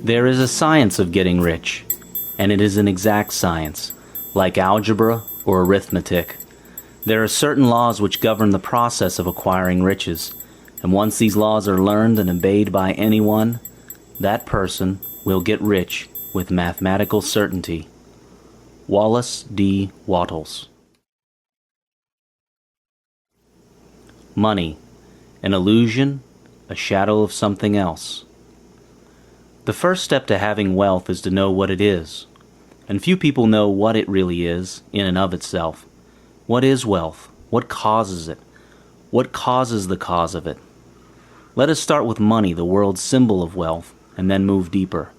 There is a science of getting rich, and it is an exact science, like algebra or arithmetic. There are certain laws which govern the process of acquiring riches, and once these laws are learned and obeyed by anyone, that person will get rich with mathematical certainty. Wallace D. Wattles. Money, an illusion, a shadow of something else. The first step to having wealth is to know what it is, and few people know what it really is in and of itself. What is wealth? What causes it? What causes the cause of it? Let us start with money, the world's symbol of wealth, and then move deeper.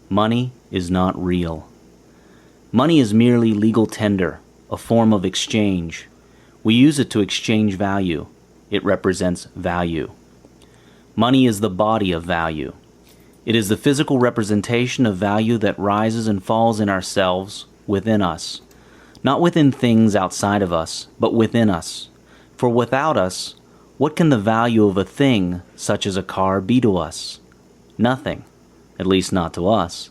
Money is not real. Money is merely legal tender, a form of exchange. We use it to exchange value. It represents value. Money is the body of value. It is the physical representation of value that rises and falls in ourselves, within us. Not within things outside of us, but within us. For without us, what can the value of a thing, such as a car, be to us? Nothing, at least not to us.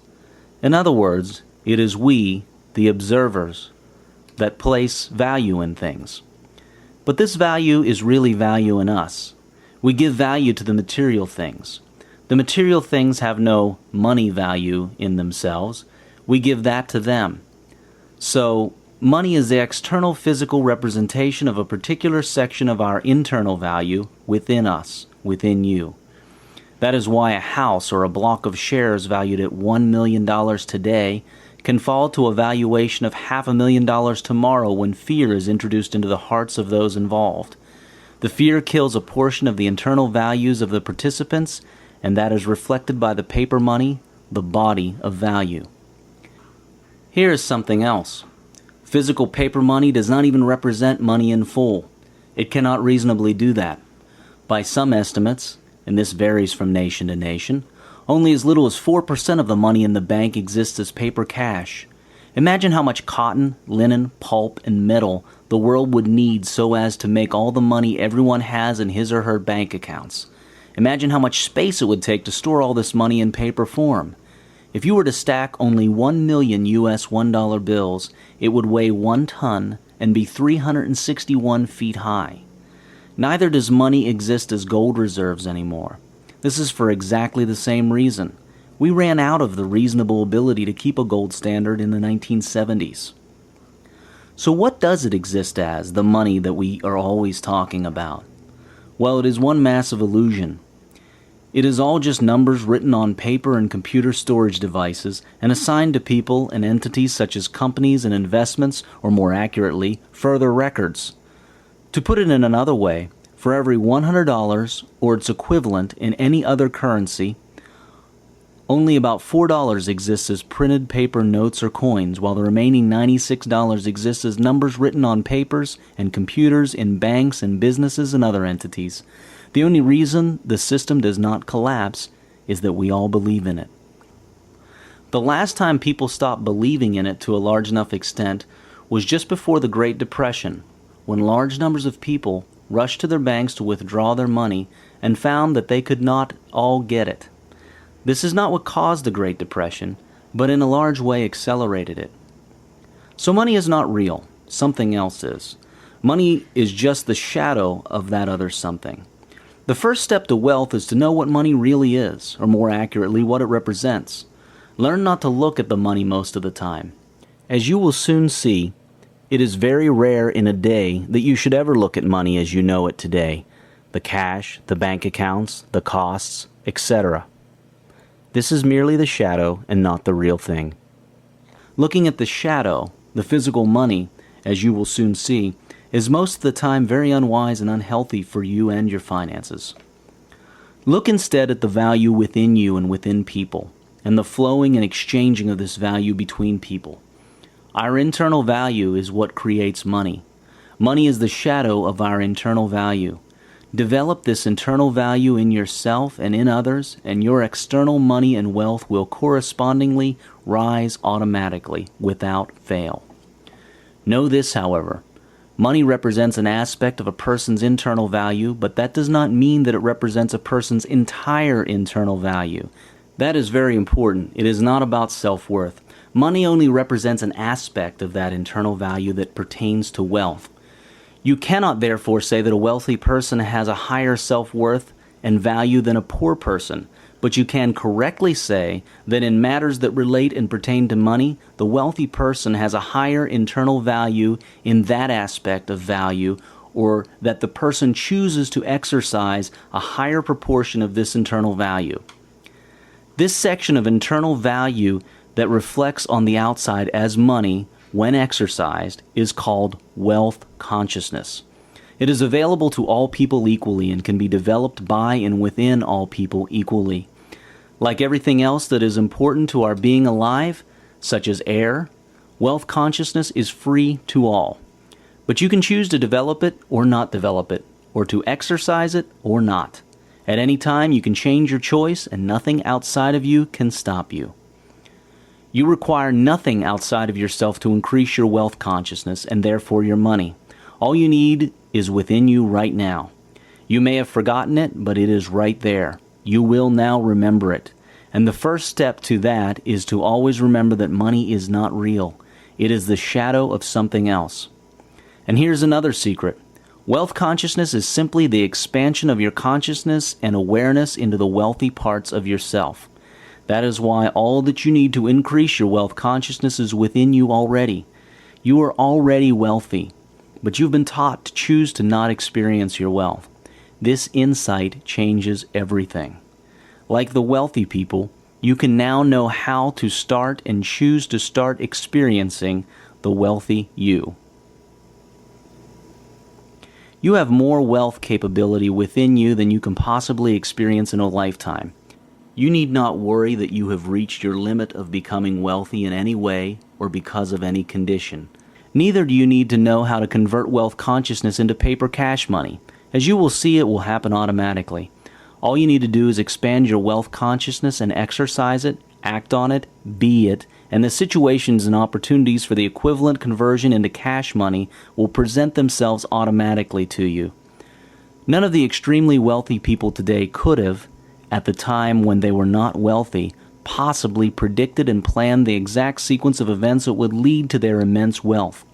In other words, it is we, the observers, that place value in things. But this value is really value in us. We give value to the material things. The material things have no money value in themselves. We give that to them. So, money is the external physical representation of a particular section of our internal value within us, within you. That is why a house or a block of shares valued at $1 million today can fall to a valuation of $500,000 tomorrow when fear is introduced into the hearts of those involved. The fear kills a portion of the internal values of the participants, and that is reflected by the paper money, the body of value. Here is something else. Physical paper money does not even represent money in full. It cannot reasonably do that. By some estimates, and this varies from nation to nation, only as little as 4% of the money in the bank exists as paper cash. Imagine how much cotton, linen, pulp, and metal the world would need so as to make all the money everyone has in his or her bank accounts. Imagine how much space it would take to store all this money in paper form. If you were to stack only 1 million US $1 bills, it would weigh 1 ton and be 361 feet high. Neither does money exist as gold reserves anymore. This is for exactly the same reason. We ran out of the reasonable ability to keep a gold standard in the 1970s. So what does it exist as, the money that we are always talking about? Well, it is one massive illusion. It is all just numbers written on paper and computer storage devices and assigned to people and entities such as companies and investments, or more accurately, further records. To put it in another way, for every $100 or its equivalent in any other currency, only about $4 exists as printed paper notes or coins, while the remaining $96 exists as numbers written on papers and computers in banks and businesses and other entities. The only reason the system does not collapse is that we all believe in it. The last time people stopped believing in it to a large enough extent was just before the Great Depression, when large numbers of people rushed to their banks to withdraw their money and found that they could not all get it. This is not what caused the Great Depression, but in a large way accelerated it. So money is not real. Something else is. Money is just the shadow of that other something. The first step to wealth is to know what money really is, or more accurately, what it represents. Learn not to look at the money most of the time. As you will soon see, it is very rare in a day that you should ever look at money as you know it today. The cash, the bank accounts, the costs, etc. This is merely the shadow and not the real thing. Looking at the shadow, the physical money, as you will soon see, is most of the time very unwise and unhealthy for you and your finances. Look instead at the value within you and within people, and the flowing and exchanging of this value between people. Our internal value is what creates money. Money is the shadow of our internal value. Develop this internal value in yourself and in others, and your external money and wealth will correspondingly rise automatically, without fail. Know this, however. Money represents an aspect of a person's internal value, but that does not mean that it represents a person's entire internal value. That is very important. It is not about self-worth. Money only represents an aspect of that internal value that pertains to wealth. You cannot therefore say that a wealthy person has a higher self-worth and value than a poor person, but you can correctly say that in matters that relate and pertain to money, the wealthy person has a higher internal value in that aspect of value, or that the person chooses to exercise a higher proportion of this internal value. This section of internal value that reflects on the outside as money, when exercised, is called wealth consciousness. It is available to all people equally and can be developed by and within all people equally. Like everything else that is important to our being alive, such as air, wealth consciousness is free to all. But you can choose to develop it or not develop it, or to exercise it or not. At any time you can change your choice and nothing outside of you can stop you. You require nothing outside of yourself to increase your wealth consciousness and therefore your money. All you need is within you right now. You may have forgotten it, but it is right there. You will now remember it. And the first step to that is to always remember that money is not real. It is the shadow of something else. And here's another secret. Wealth consciousness is simply the expansion of your consciousness and awareness into the wealthy parts of yourself. That is why all that you need to increase your wealth consciousness is within you already. You are already wealthy, but you've been taught to choose to not experience your wealth. This insight changes everything. Like the wealthy people, you can now know how to start and choose to start experiencing the wealthy you. You have more wealth capability within you than you can possibly experience in a lifetime. You need not worry that you have reached your limit of becoming wealthy in any way or because of any condition. Neither do you need to know how to convert wealth consciousness into paper cash money. As you will see, it will happen automatically. All you need to do is expand your wealth consciousness and exercise it, act on it, be it, and the situations and opportunities for the equivalent conversion into cash money will present themselves automatically to you. None of the extremely wealthy people today could have, at the time when they were not wealthy, possibly predicted and planned the exact sequence of events that would lead to their immense wealth.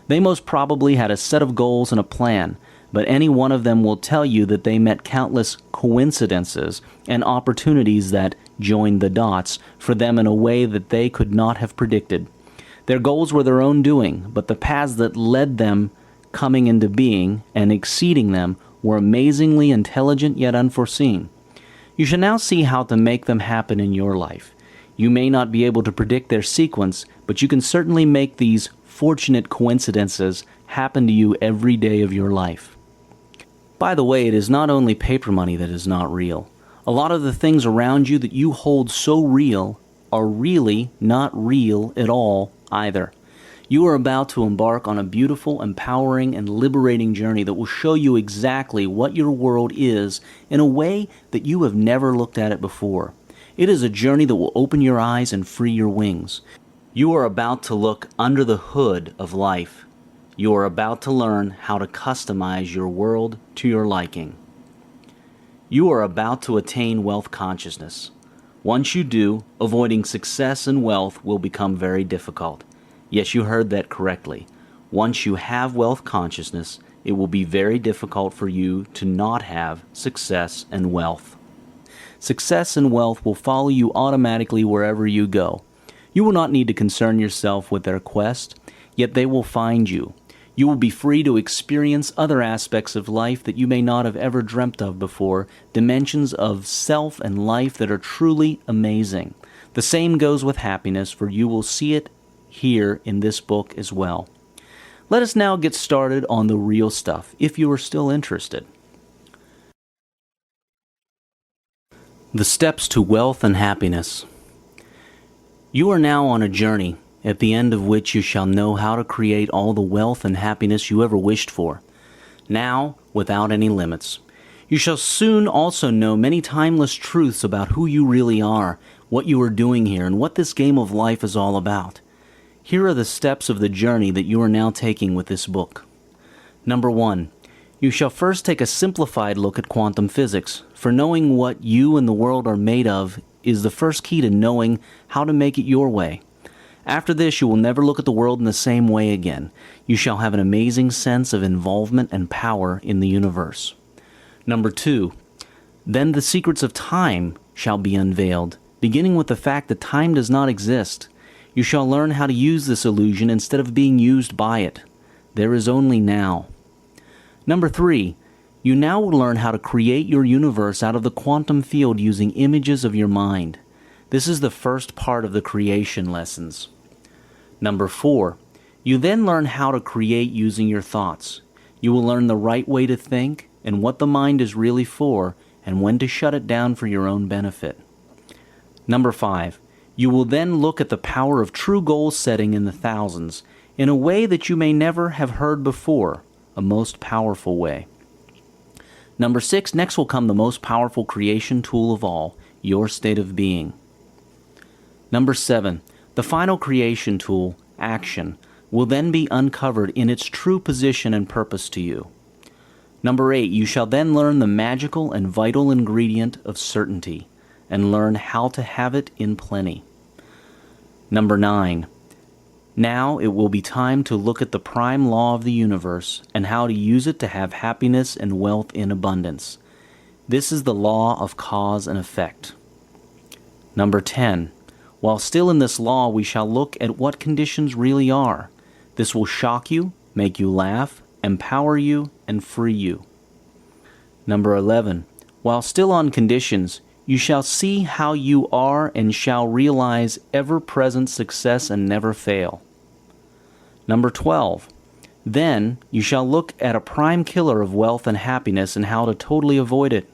They most probably had a set of goals and a plan, but any one of them will tell you that they met countless coincidences and opportunities that joined the dots for them in a way that they could not have predicted. Their goals were their own doing, but the paths that led them coming into being and exceeding them were amazingly intelligent yet unforeseen. You shall now see how to make them happen in your life. You may not be able to predict their sequence, but you can certainly make these fortunate coincidences happen to you every day of your life. By the way, it is not only paper money that is not real. A lot of the things around you that you hold so real are really not real at all either. You are about to embark on a beautiful, empowering, and liberating journey that will show you exactly what your world is in a way that you have never looked at it before. It is a journey that will open your eyes and free your wings. You are about to look under the hood of life. You are about to learn how to customize your world to your liking. You are about to attain wealth consciousness. Once you do, avoiding success and wealth will become very difficult. Yes, you heard that correctly. Once you have wealth consciousness, it will be very difficult for you to not have success and wealth. Success and wealth will follow you automatically wherever you go. You will not need to concern yourself with their quest, yet they will find you. You will be free to experience other aspects of life that you may not have ever dreamt of before, dimensions of self and life that are truly amazing. The same goes with happiness, for you will see it here in this book as well. Let us now get started on the real stuff, if you are still interested. The steps to wealth and happiness. You are now on a journey, at the end of which you shall know how to create all the wealth and happiness you ever wished for, now without any limits. You shall soon also know many timeless truths about who you really are, what you are doing here, and what this game of life is all about. Here are the steps of the journey that you are now taking with this book. Number 1. You shall first take a simplified look at quantum physics, for knowing what you and the world are made of is the first key to knowing how to make it your way. After this, you will never look at the world in the same way again. You shall have an amazing sense of involvement and power in the universe. Number 2, then the secrets of time shall be unveiled, beginning with the fact that time does not exist. You shall learn how to use this illusion instead of being used by it. There is only now. Number 3, you now will learn how to create your universe out of the quantum field using images of your mind. This is the first part of the creation lessons. Number 4, you then learn how to create using your thoughts. You will learn the right way to think and what the mind is really for and when to shut it down for your own benefit. Number 5, you will then look at the power of true goal setting in the thousands in a way that you may never have heard before, a most powerful way. Number 6, next will come the most powerful creation tool of all, your state of being. Number 7, the final creation tool, action, will then be uncovered in its true position and purpose to you. Number 8, you shall then learn the magical and vital ingredient of certainty, and learn how to have it in plenty. Number 9, now it will be time to look at the prime law of the universe and how to use it to have happiness and wealth in abundance. This is the law of cause and effect. Number 10, while still in this law, we shall look at what conditions really are. This will shock you, make you laugh, empower you, and free you. Number 11, while still on conditions, you shall see how you are and shall realize ever-present success and never fail. Number 12, then you shall look at a prime killer of wealth and happiness and how to totally avoid it.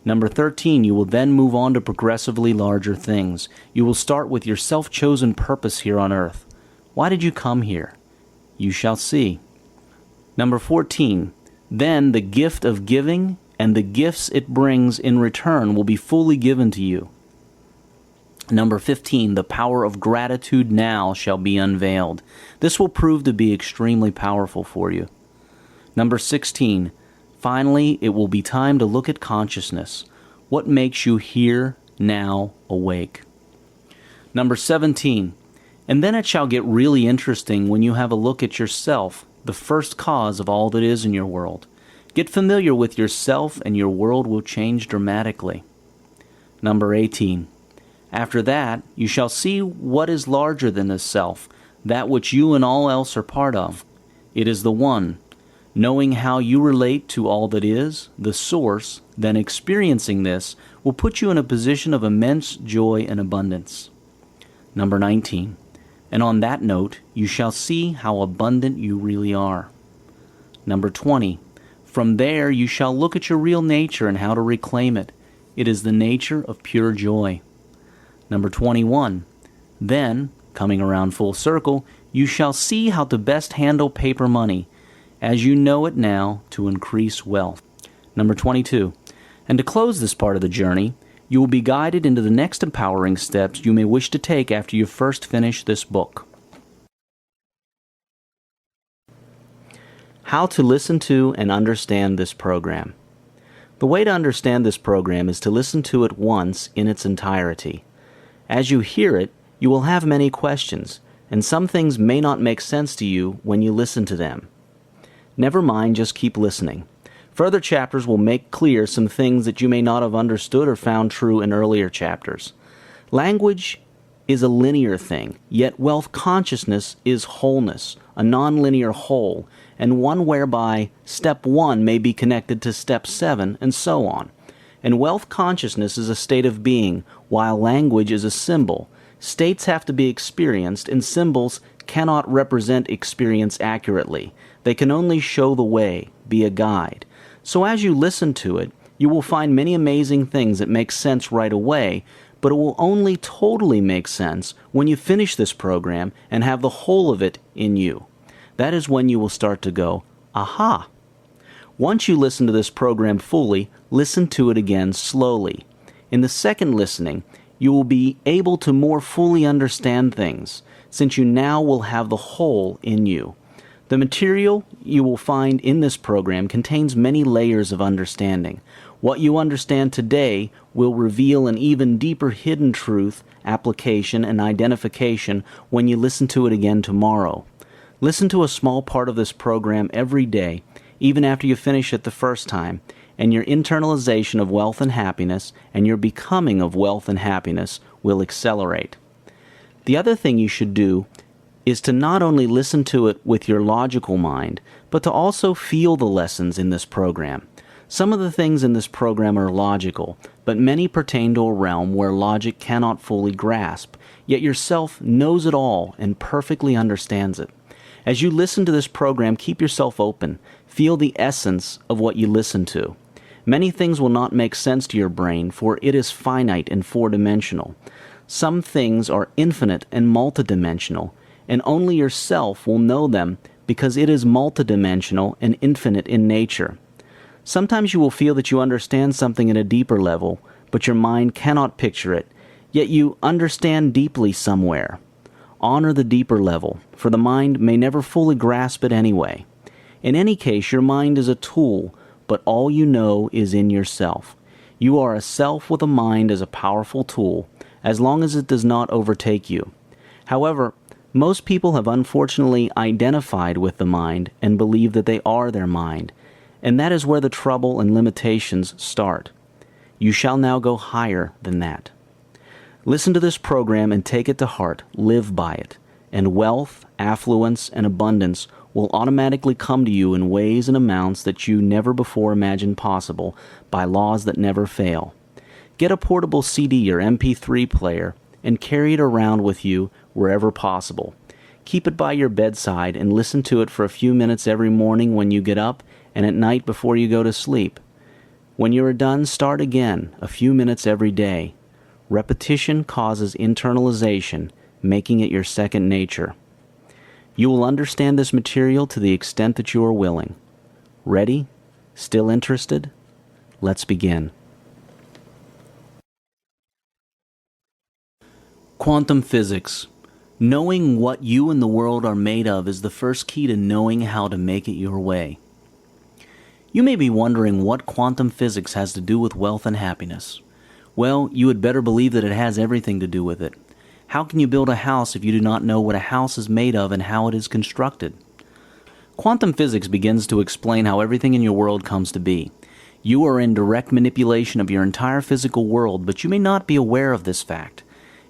Number 13, you will then move on to progressively larger things. You will start with your self-chosen purpose here on earth. Why did you come here? You shall see. Number 14, then the gift of giving and the gifts it brings in return will be fully given to you. Number 15, the power of gratitude now shall be unveiled. This will prove to be extremely powerful for you. Number 16, finally, it will be time to look at consciousness. What makes you here, now, awake? Number 17, and then it shall get really interesting when you have a look at yourself, the first cause of all that is in your world. Get familiar with yourself and your world will change dramatically. Number 18, after that, you shall see what is larger than the self, that which you and all else are part of. It is the One. Knowing how you relate to all that is, the Source, then experiencing this, will put you in a position of immense joy and abundance. Number 19, and on that note, you shall see how abundant you really are. Number 20, from there you shall look at your real nature and how to reclaim it. It is the nature of pure joy. Number 21, then, coming around full circle, you shall see how to best handle paper money, as you know it now, to increase wealth. Number 22, and to close this part of the journey, you will be guided into the next empowering steps you may wish to take after you first finish this book. How to listen to and understand this program. The way to understand this program is to listen to it once in its entirety. As you hear it, you will have many questions, and some things may not make sense to you when you listen to them. Never mind, just keep listening. Further chapters will make clear some things that you may not have understood or found true in earlier chapters. Language is a linear thing, yet wealth consciousness is wholeness, a non-linear whole, and one whereby step 1 may be connected to step 7, and so on. And wealth consciousness is a state of being, while language is a symbol. States have to be experienced, and symbols cannot represent experience accurately. They can only show the way, be a guide. So as you listen to it, you will find many amazing things that make sense right away, but it will only totally make sense when you finish this program and have the whole of it in you. That is when you will start to go, aha! Once you listen to this program fully, listen to it again slowly. In the second listening, you will be able to more fully understand things, since you now will have the whole in you. The material you will find in this program contains many layers of understanding. What you understand today will reveal an even deeper hidden truth, application, and identification when you listen to it again tomorrow. Listen to a small part of this program every day, even after you finish it the first time, and your internalization of wealth and happiness and your becoming of wealth and happiness will accelerate. The other thing you should do is to not only listen to it with your logical mind, but to also feel the lessons in this program. Some of the things in this program are logical, but many pertain to a realm where logic cannot fully grasp, yet yourself knows it all and perfectly understands it. As you listen to this program, keep yourself open. Feel the essence of what you listen to. Many things will not make sense to your brain, for it is finite and four-dimensional. Some things are infinite and multidimensional, and only yourself will know them because it is multidimensional and infinite in nature. Sometimes you will feel that you understand something at a deeper level, but your mind cannot picture it, yet you understand deeply somewhere. Honor the deeper level, for the mind may never fully grasp it anyway. In any case, your mind is a tool, but all you know is in yourself. You are a self with a mind as a powerful tool, as long as it does not overtake you. However, most people have unfortunately identified with the mind and believe that they are their mind, and that is where the trouble and limitations start. You shall now go higher than that. Listen to this program and take it to heart, live by it, and wealth, affluence, and abundance will automatically come to you in ways and amounts that you never before imagined possible by laws that never fail. Get a portable CD or MP3 player and carry it around with you wherever possible. Keep it by your bedside and listen to it for a few minutes every morning when you get up and at night before you go to sleep. When you are done, start again, a few minutes every day. Repetition causes internalization, making it your second nature. You will understand this material to the extent that you are willing. Ready? Still interested? Let's begin. Quantum physics. Knowing what you and the world are made of is the first key to knowing how to make it your way. You may be wondering what quantum physics has to do with wealth and happiness. Well, you had better believe that it has everything to do with it. How can you build a house if you do not know what a house is made of and how it is constructed? Quantum physics begins to explain how everything in your world comes to be. You are in direct manipulation of your entire physical world, but you may not be aware of this fact.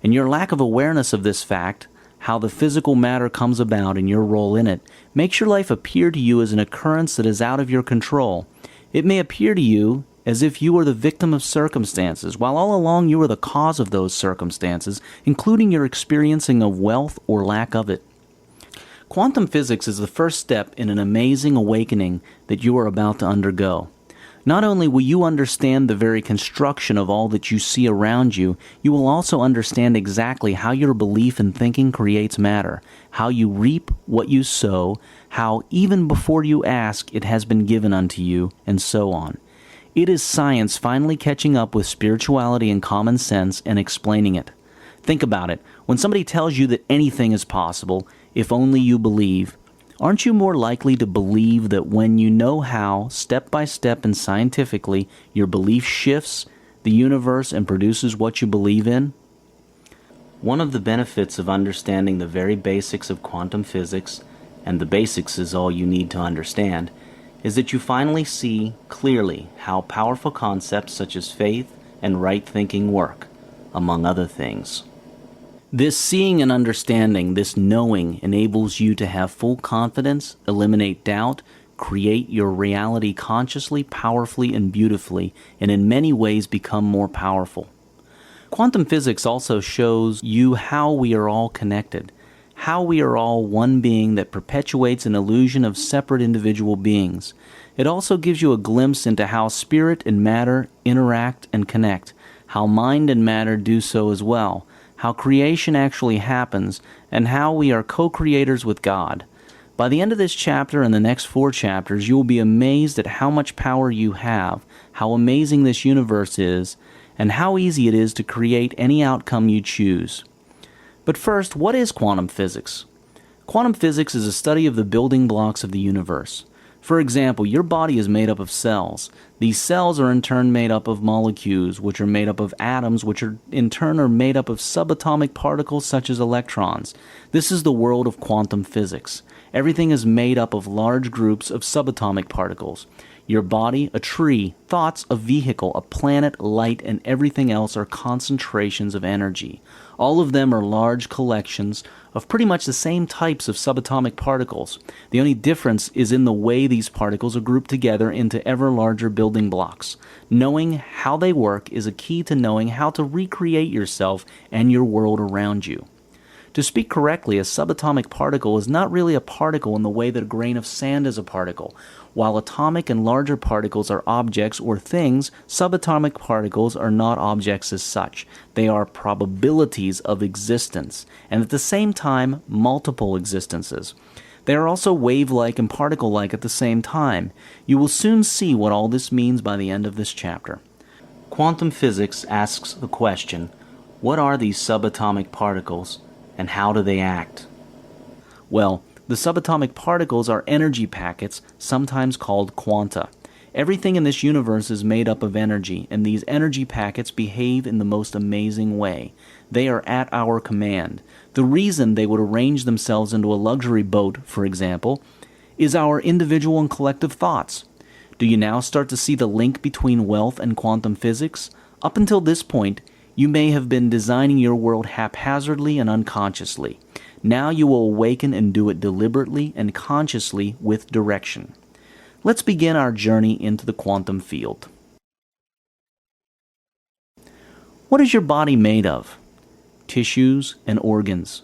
And your lack of awareness of this fact, how the physical matter comes about and your role in it, makes your life appear to you as an occurrence that is out of your control. It may appear to you as if you are the victim of circumstances, while all along you are the cause of those circumstances, including your experiencing of wealth or lack of it. Quantum physics is the first step in an amazing awakening that you are about to undergo. Not only will you understand the very construction of all that you see around you, you will also understand exactly how your belief and thinking creates matter, how you reap what you sow, how even before you ask it has been given unto you, and so on. It is science finally catching up with spirituality and common sense and explaining it. Think about it. When somebody tells you that anything is possible, if only you believe, aren't you more likely to believe that when you know how, step by step and scientifically, your belief shifts the universe and produces what you believe in? One of the benefits of understanding the very basics of quantum physics, and the basics is all you need to understand, is that you finally see clearly how powerful concepts such as faith and right thinking work, among other things. This seeing and understanding, this knowing, enables you to have full confidence, eliminate doubt, create your reality consciously, powerfully, and beautifully, and in many ways become more powerful. Quantum physics also shows you how we are all connected, how we are all one being that perpetuates an illusion of separate individual beings. It also gives you a glimpse into how spirit and matter interact and connect, how mind and matter do so as well, how creation actually happens, and how we are co-creators with God. By the end of this chapter and the next 4 chapters, you will be amazed at how much power you have, how amazing this universe is, and how easy it is to create any outcome you choose. But first, what is quantum physics? Quantum physics is a study of the building blocks of the universe. For example, your body is made up of cells. These cells are in turn made up of molecules, which are made up of atoms, which are in turn are made up of subatomic particles such as electrons. This is the world of quantum physics. Everything is made up of large groups of subatomic particles. Your body, a tree, thoughts, a vehicle, a planet, light, and everything else are concentrations of energy. All of them are large collections of pretty much the same types of subatomic particles. The only difference is in the way these particles are grouped together into ever larger building blocks. Knowing how they work is a key to knowing how to recreate yourself and your world around you. To speak correctly, a subatomic particle is not really a particle in the way that a grain of sand is a particle. While atomic and larger particles are objects or things, subatomic particles are not objects as such. They are probabilities of existence, and at the same time, multiple existences. They are also wave-like and particle-like at the same time. You will soon see what all this means by the end of this chapter. Quantum physics asks the question, what are these subatomic particles, and how do they act? Well, the subatomic particles are energy packets, sometimes called quanta. Everything in this universe is made up of energy, and these energy packets behave in the most amazing way. They are at our command. The reason they would arrange themselves into a luxury boat, for example, is our individual and collective thoughts. Do you now start to see the link between wealth and quantum physics? Up until this point, you may have been designing your world haphazardly and unconsciously. Now you will awaken and do it deliberately and consciously with direction. Let's begin our journey into the quantum field. What is your body made of? Tissues and organs.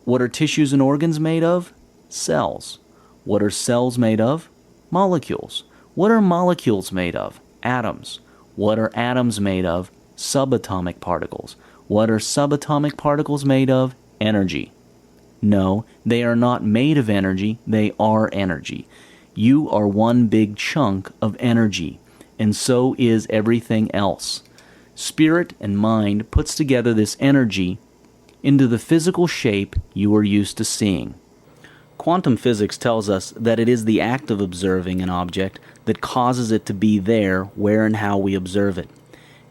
What are tissues and organs made of? Cells. What are cells made of? Molecules. What are molecules made of? Atoms. What are atoms made of? Subatomic particles. What are subatomic particles made of? Energy. No, they are not made of energy, they are energy. You are one big chunk of energy, and so is everything else. Spirit and mind puts together this energy into the physical shape you are used to seeing. Quantum physics tells us that it is the act of observing an object that causes it to be there where and how we observe it.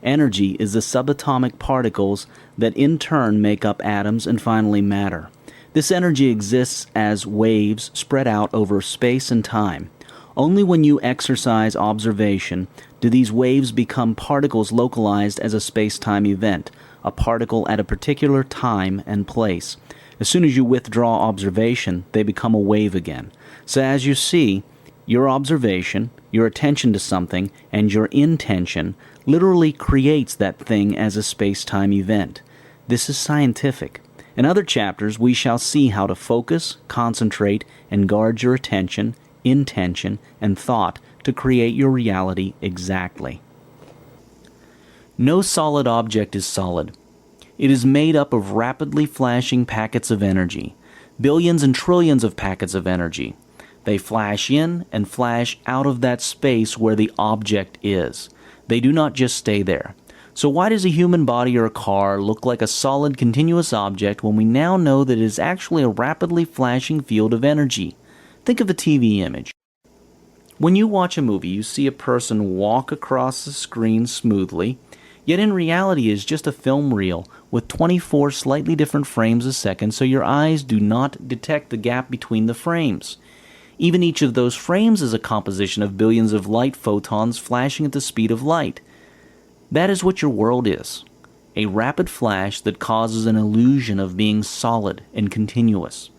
Energy is the subatomic particles that in turn make up atoms and finally matter. This energy exists as waves spread out over space and time. Only when you exercise observation do these waves become particles localized as a space-time event, a particle at a particular time and place. As soon as you withdraw observation, they become a wave again. So as you see, your observation, your attention to something, and your intention literally creates that thing as a space-time event. This is scientific. In other chapters, we shall see how to focus, concentrate, and guard your attention, intention, and thought to create your reality exactly. No solid object is solid. It is made up of rapidly flashing packets of energy, billions and trillions of packets of energy. They flash in and flash out of that space where the object is. They do not just stay there. So why does a human body or a car look like a solid continuous object when we now know that it is actually a rapidly flashing field of energy? Think of a TV image. When you watch a movie, you see a person walk across the screen smoothly, yet in reality it is just a film reel with 24 slightly different frames a second, so your eyes do not detect the gap between the frames. Even each of those frames is a composition of billions of light photons flashing at the speed of light. That is what your world is, a rapid flash that causes an illusion of being solid and continuous.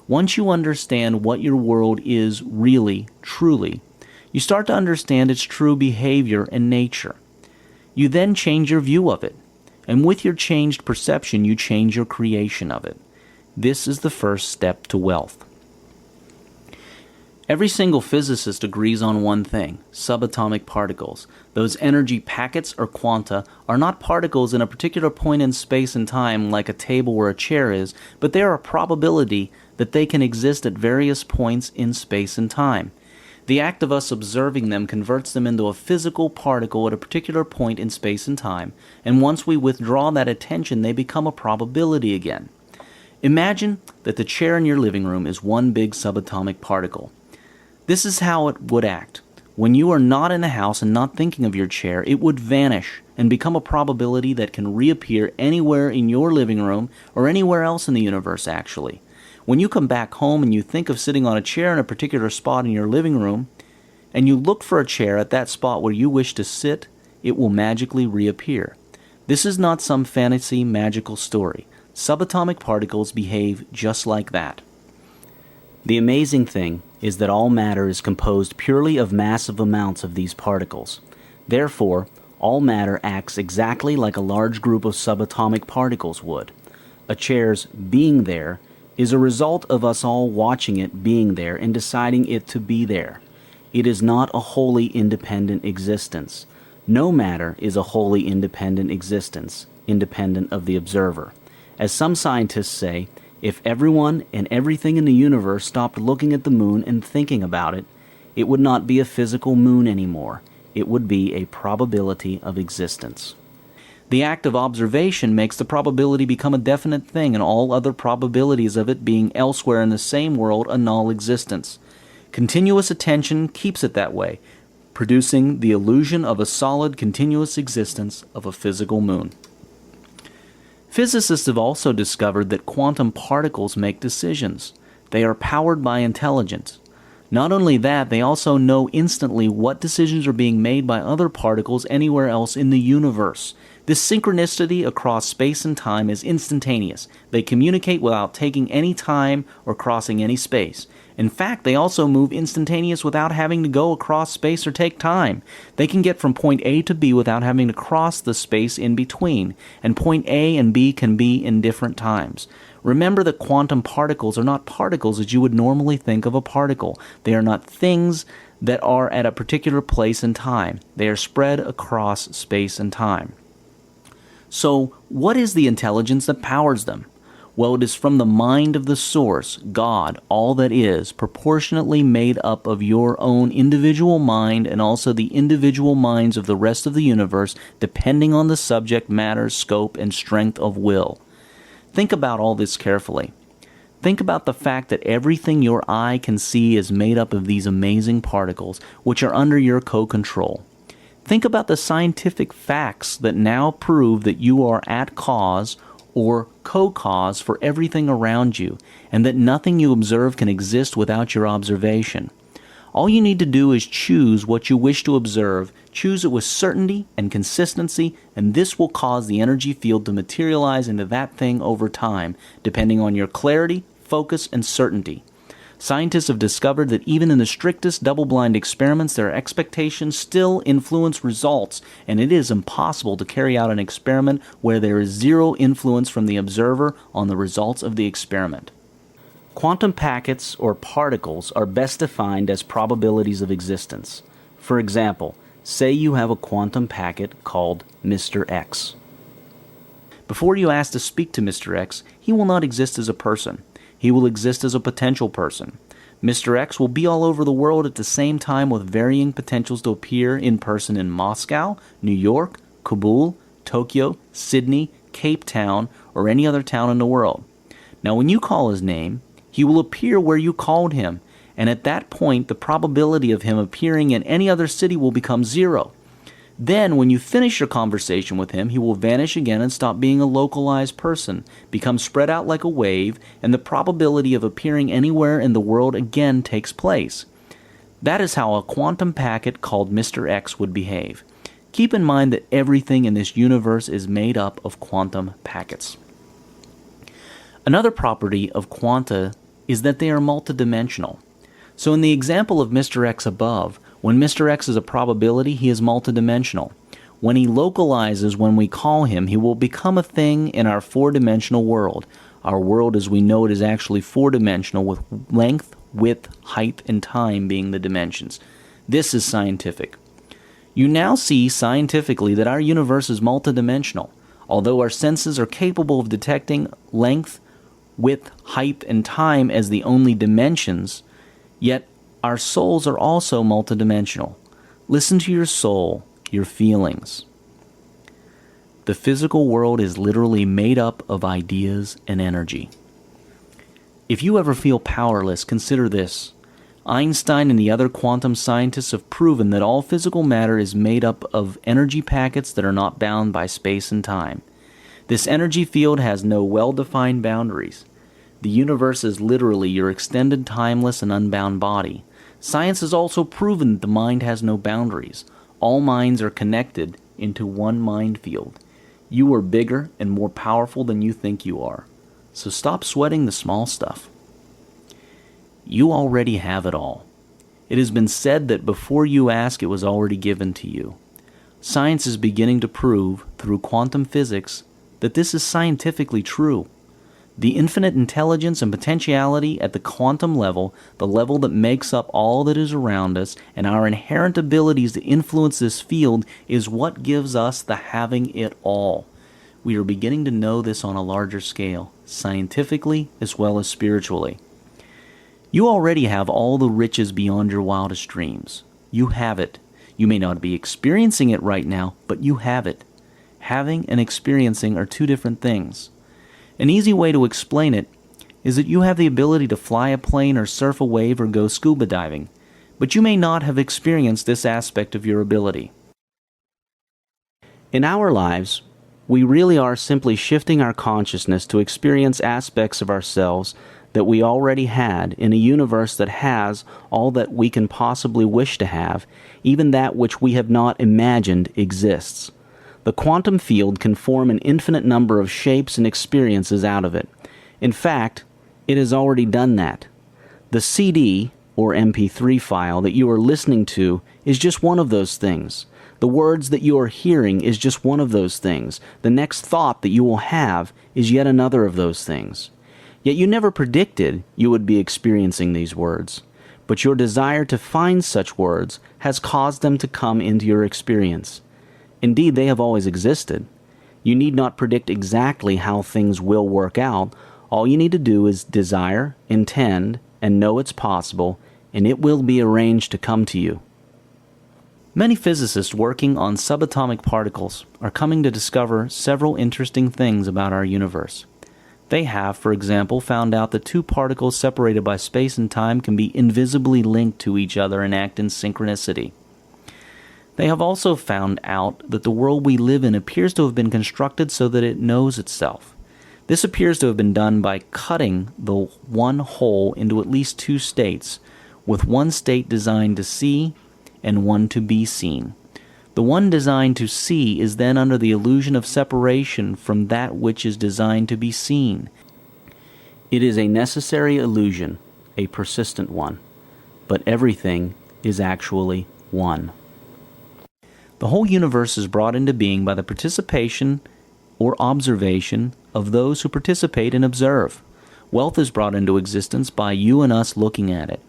Once you understand what your world is really, truly, you start to understand its true behavior and nature. You then change your view of it, and with your changed perception, you change your creation of it. This is the first step to wealth. Every single physicist agrees on one thing: subatomic particles. Those energy packets or quanta are not particles in a particular point in space and time like a table or a chair is, but they are a probability that they can exist at various points in space and time. The act of us observing them converts them into a physical particle at a particular point in space and time, and once we withdraw that attention, they become a probability again. Imagine that the chair in your living room is one big subatomic particle. This is how it would act. When you are not in the house and not thinking of your chair, it would vanish and become a probability that can reappear anywhere in your living room or anywhere else in the universe, actually. When you come back home and you think of sitting on a chair in a particular spot in your living room, and you look for a chair at that spot where you wish to sit, it will magically reappear. This is not some fantasy magical story. Subatomic particles behave just like that. The amazing thing is that all matter is composed purely of massive amounts of these particles. Therefore, all matter acts exactly like a large group of subatomic particles would. A chair's being there is a result of us all watching it being there and deciding it to be there. It is not a wholly independent existence. No matter is a wholly independent existence, independent of the observer. As some scientists say, if everyone and everything in the universe stopped looking at the moon and thinking about it, it would not be a physical moon anymore. It would be a probability of existence. The act of observation makes the probability become a definite thing, and all other probabilities of it being elsewhere in the same world a null existence. Continuous attention keeps it that way, producing the illusion of a solid, continuous existence of a physical moon. Physicists have also discovered that quantum particles make decisions. They are powered by intelligence. Not only that, they also know instantly what decisions are being made by other particles anywhere else in the universe. This synchronicity across space and time is instantaneous. They communicate without taking any time or crossing any space. In fact, they also move instantaneous without having to go across space or take time. They can get from point A to B without having to cross the space in between, and point A and B can be in different times. Remember that quantum particles are not particles as you would normally think of a particle. They are not things that are at a particular place and time. They are spread across space and time. So, what is the intelligence that powers them? Well, it is from the mind of the source, God, all that is, proportionately made up of your own individual mind and also the individual minds of the rest of the universe, depending on the subject matter, scope, and strength of will. Think about all this carefully. Think about the fact that everything your eye can see is made up of these amazing particles, which are under your co-control. Think about the scientific facts that now prove that you are at cause or co-cause for everything around you, and that nothing you observe can exist without your observation. All you need to do is choose what you wish to observe, choose it with certainty and consistency, and this will cause the energy field to materialize into that thing over time, depending on your clarity, focus, and certainty. Scientists have discovered that even in the strictest double-blind experiments, their expectations still influence results, and it is impossible to carry out an experiment where there is zero influence from the observer on the results of the experiment. Quantum packets or particles are best defined as probabilities of existence. For example, say you have a quantum packet called Mr. X. Before you ask to speak to Mr. X, he will not exist as a person. He will exist as a potential person. Mr. X will be all over the world at the same time with varying potentials to appear in person in Moscow, New York, Kabul, Tokyo, Sydney, Cape Town, or any other town in the world. Now when you call his name, he will appear where you called him, and at that point the probability of him appearing in any other city will become zero. Then, when you finish your conversation with him, he will vanish again and stop being a localized person, become spread out like a wave, and the probability of appearing anywhere in the world again takes place. That is how a quantum packet called Mr. X would behave. Keep in mind that everything in this universe is made up of quantum packets. Another property of quanta is that they are multidimensional. So in the example of Mr. X above, when Mr. X is a probability, he is multidimensional. When he localizes when we call him, he will become a thing in our four-dimensional world. Our world as we know it is actually four-dimensional, with length, width, height, and time being the dimensions. This is scientific. You now see scientifically that our universe is multidimensional. Although our senses are capable of detecting length, width, height, and time as the only dimensions, yet our souls are also multidimensional. Listen to your soul, your feelings. The physical world is literally made up of ideas and energy. If you ever feel powerless, consider this. Einstein and the other quantum scientists have proven that all physical matter is made up of energy packets that are not bound by space and time. This energy field has no well-defined boundaries. The universe is literally your extended, timeless, and unbound body. Science has also proven that the mind has no boundaries. All minds are connected into one mind field. You are bigger and more powerful than you think you are. So stop sweating the small stuff. You already have it all. It has been said that before you ask, it was already given to you. Science is beginning to prove, through quantum physics, that this is scientifically true. The infinite intelligence and potentiality at the quantum level, the level that makes up all that is around us, and our inherent abilities to influence this field is what gives us the having it all. We are beginning to know this on a larger scale, scientifically as well as spiritually. You already have all the riches beyond your wildest dreams. You have it. You may not be experiencing it right now, but you have it. Having and experiencing are two different things. An easy way to explain it is that you have the ability to fly a plane or surf a wave or go scuba diving, but you may not have experienced this aspect of your ability. In our lives, we really are simply shifting our consciousness to experience aspects of ourselves that we already had in a universe that has all that we can possibly wish to have, even that which we have not imagined exists. The quantum field can form an infinite number of shapes and experiences out of it. In fact, it has already done that. The CD, or MP3 file, that you are listening to is just one of those things. The words that you are hearing is just one of those things. The next thought that you will have is yet another of those things. Yet you never predicted you would be experiencing these words. But your desire to find such words has caused them to come into your experience. Indeed, they have always existed. You need not predict exactly how things will work out. All you need to do is desire, intend, and know it's possible, and it will be arranged to come to you. Many physicists working on subatomic particles are coming to discover several interesting things about our universe. They have, for example, found out that two particles separated by space and time can be invisibly linked to each other and act in synchronicity. They have also found out that the world we live in appears to have been constructed so that it knows itself. This appears to have been done by cutting the one whole into at least two states, with one state designed to see and one to be seen. The one designed to see is then under the illusion of separation from that which is designed to be seen. It is a necessary illusion, a persistent one, but everything is actually one. The whole universe is brought into being by the participation or observation of those who participate and observe. Wealth is brought into existence by you and us looking at it.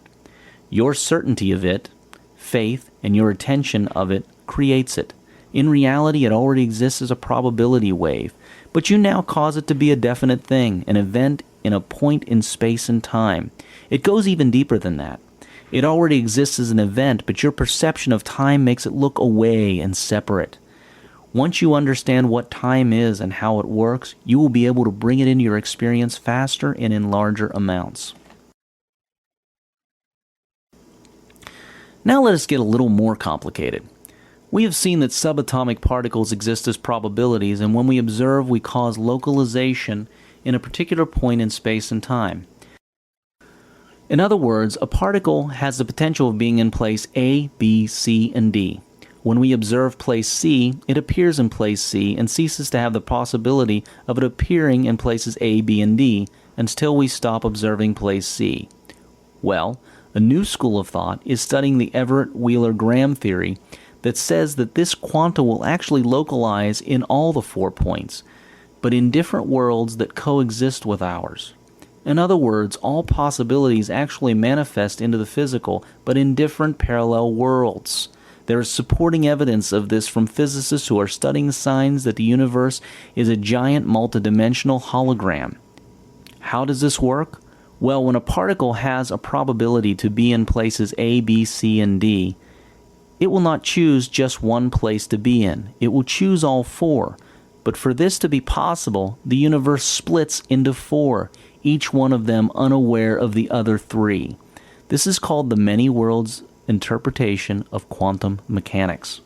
Your certainty of it, faith, and your attention of it creates it. In reality, it already exists as a probability wave, but you now cause it to be a definite thing, an event in a point in space and time. It goes even deeper than that. It already exists as an event, but your perception of time makes it look away and separate. Once you understand what time is and how it works, you will be able to bring it into your experience faster and in larger amounts. Now let us get a little more complicated. We have seen that subatomic particles exist as probabilities, and when we observe, we cause localization in a particular point in space and time. In other words, a particle has the potential of being in place A, B, C, and D. When we observe place C, it appears in place C and ceases to have the possibility of it appearing in places A, B, and D until we stop observing place C. Well, a new school of thought is studying the Everett-Wheeler-Graham theory that says that this quanta will actually localize in all the 4 points, but in different worlds that coexist with ours. In other words, all possibilities actually manifest into the physical, but in different parallel worlds. There is supporting evidence of this from physicists who are studying signs that the universe is a giant multidimensional hologram. How does this work? Well, when a particle has a probability to be in places A, B, C, and D, it will not choose just one place to be in. It will choose all 4. But for this to be possible, the universe splits into 4, each one of them unaware of the other 3. This is called the many worlds interpretation of quantum mechanics.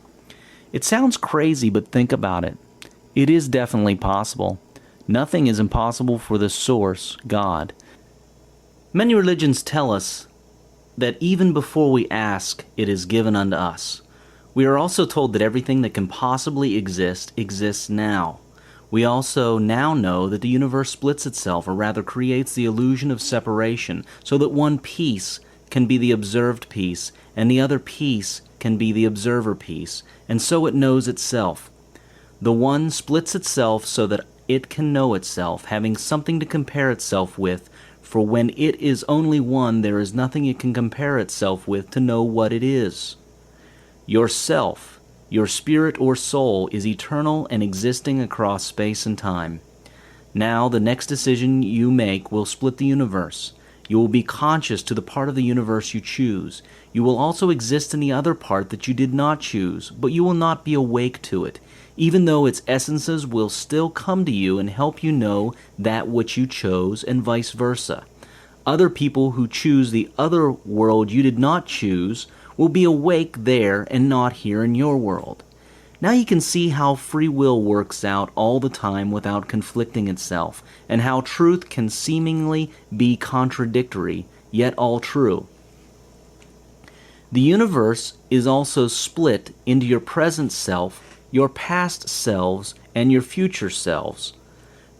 It sounds crazy, but think about it. It is definitely possible. Nothing is impossible for the source, God. Many religions tell us that even before we ask, it is given unto us. We are also told that everything that can possibly exist exists now. We also now know that the universe splits itself, or rather creates the illusion of separation, so that one piece can be the observed piece, and the other piece can be the observer piece, and so it knows itself. The one splits itself so that it can know itself, having something to compare itself with, for when it is only one, there is nothing it can compare itself with to know what it is. Yourself, your spirit or soul, is eternal and existing across space and time. Now, the next decision you make will split the universe. You will be conscious to the part of the universe you choose. You will also exist in the other part that you did not choose, but you will not be awake to it, even though its essences will still come to you and help you know that which you chose, and vice versa. Other people who choose the other world you did not choose will be awake there and not here in your world. Now you can see how free will works out all the time without conflicting itself, and how truth can seemingly be contradictory, yet all true. The universe is also split into your present self, your past selves, and your future selves.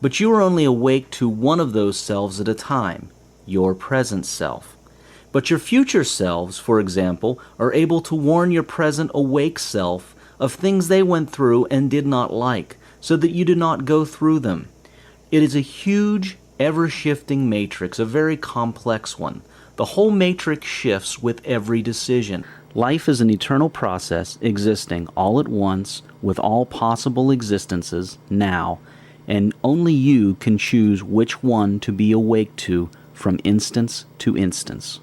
But you are only awake to one of those selves at a time, your present self. But your future selves, for example, are able to warn your present awake self of things they went through and did not like, so that you do not go through them. It is a huge, ever-shifting matrix, a very complex one. The whole matrix shifts with every decision. Life is an eternal process existing all at once with all possible existences now, and only you can choose which one to be awake to from instance to instance.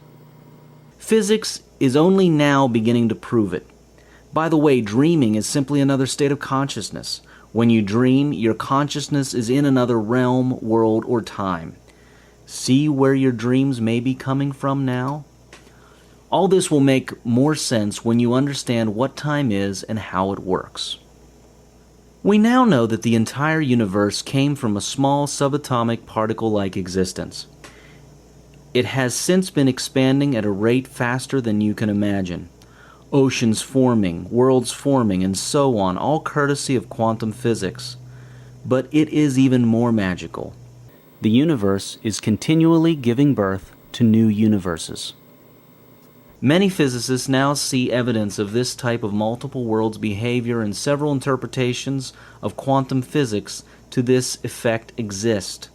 Physics is only now beginning to prove it. By the way, dreaming is simply another state of consciousness. When you dream, your consciousness is in another realm, world, or time. See where your dreams may be coming from now? All this will make more sense when you understand what time is and how it works. We now know that the entire universe came from a small subatomic particle-like existence. It has since been expanding at a rate faster than you can imagine. Oceans forming, worlds forming, and so on, all courtesy of quantum physics. But it is even more magical. The universe is continually giving birth to new universes. Many physicists now see evidence of this type of multiple worlds behavior, and several interpretations of quantum physics to this effect exist.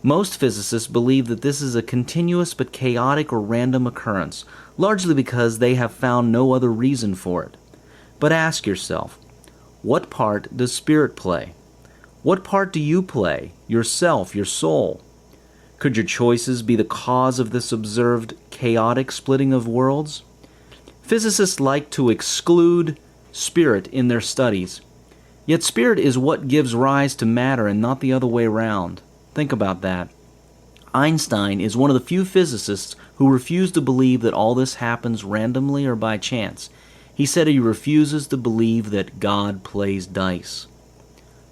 Most physicists believe that this is a continuous but chaotic or random occurrence, largely because they have found no other reason for it. But ask yourself, what part does spirit play? What part do you play, yourself, your soul? Could your choices be the cause of this observed chaotic splitting of worlds? Physicists like to exclude spirit in their studies. Yet spirit is what gives rise to matter and not the other way around. Think about that. Einstein is one of the few physicists who refuse to believe that all this happens randomly or by chance. He said he refuses to believe that God plays dice.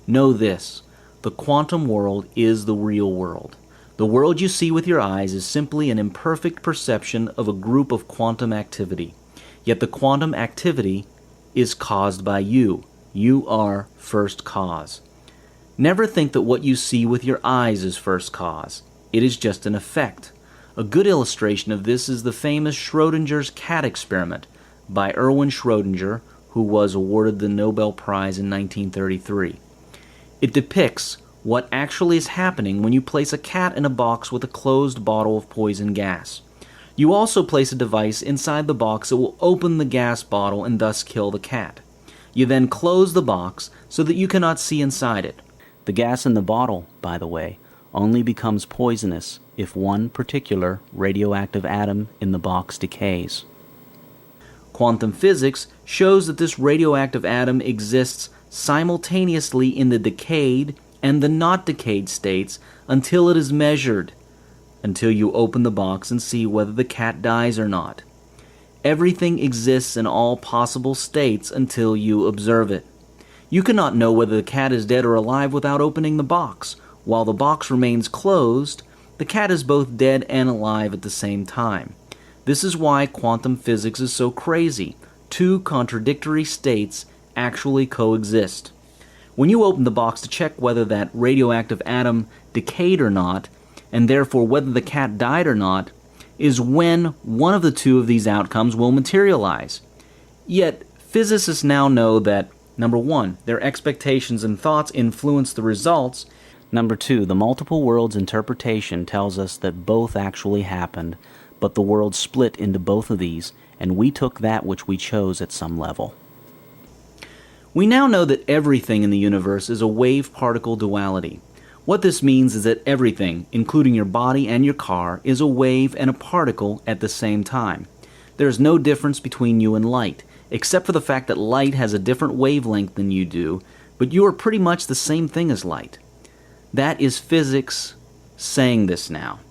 Know this, the quantum world is the real world. The world you see with your eyes is simply an imperfect perception of a group of quantum activity. Yet the quantum activity is caused by you. You are first cause. Never think that what you see with your eyes is first cause. It is just an effect. A good illustration of this is the famous Schrodinger's cat experiment by Erwin Schrödinger, who was awarded the Nobel Prize in 1933. It depicts what actually is happening when you place a cat in a box with a closed bottle of poison gas. You also place a device inside the box that will open the gas bottle and thus kill the cat. You then close the box so that you cannot see inside it. The gas in the bottle, by the way, only becomes poisonous if one particular radioactive atom in the box decays. Quantum physics shows that this radioactive atom exists simultaneously in the decayed and the not decayed states until it is measured. until you open the box and see whether the cat dies or not. Everything exists in all possible states until you observe it. You cannot know whether the cat is dead or alive without opening the box. While the box remains closed, the cat is both dead and alive at the same time. This is why quantum physics is so crazy. Two contradictory states actually coexist. When you open the box to check whether that radioactive atom decayed or not, and therefore whether the cat died or not, is when one of the two of these outcomes will materialize. Yet, physicists now know that, number one, their expectations and thoughts influence the results. Number two, the multiple worlds interpretation tells us that both actually happened, but the world split into both of these, and we took that which we chose at some level. We now know that everything in the universe is a wave-particle duality. What this means is that everything, including your body and your car, is a wave and a particle at the same time. There is no difference between you and light, except for the fact that light has a different wavelength than you do, but you are pretty much the same thing as light. That is physics saying this now.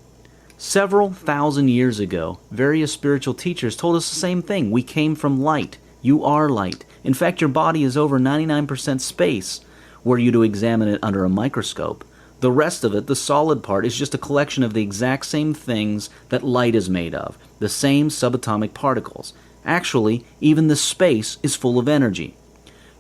Several thousand years ago, various spiritual teachers told us the same thing. We came from light. You are light. In fact, your body is over 99% space, were you to examine it under a microscope. The rest of it, the solid part, is just a collection of the exact same things that light is made of, the same subatomic particles. Actually, even the space is full of energy.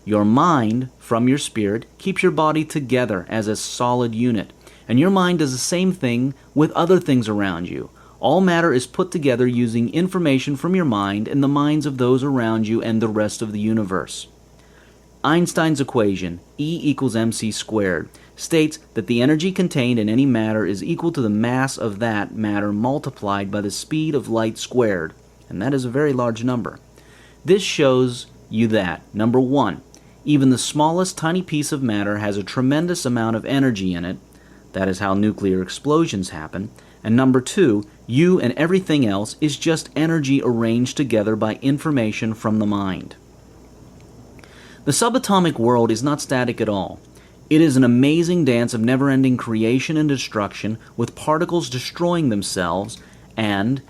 Your mind, from your spirit, keeps your body together as a solid unit, and your mind does the same thing with other things around you. All matter is put together using information from your mind and the minds of those around you and the rest of the universe. Einstein's equation, E equals mc squared, states that the energy contained in any matter is equal to the mass of that matter multiplied by the speed of light squared, and that is a very large number. This shows you that, number one, even the smallest tiny piece of matter has a tremendous amount of energy in it. That is how nuclear explosions happen. And number two, you and everything else is just energy arranged together by information from the mind. The subatomic world is not static at all. It is an amazing dance of never-ending creation and destruction, with particles destroying themselves and,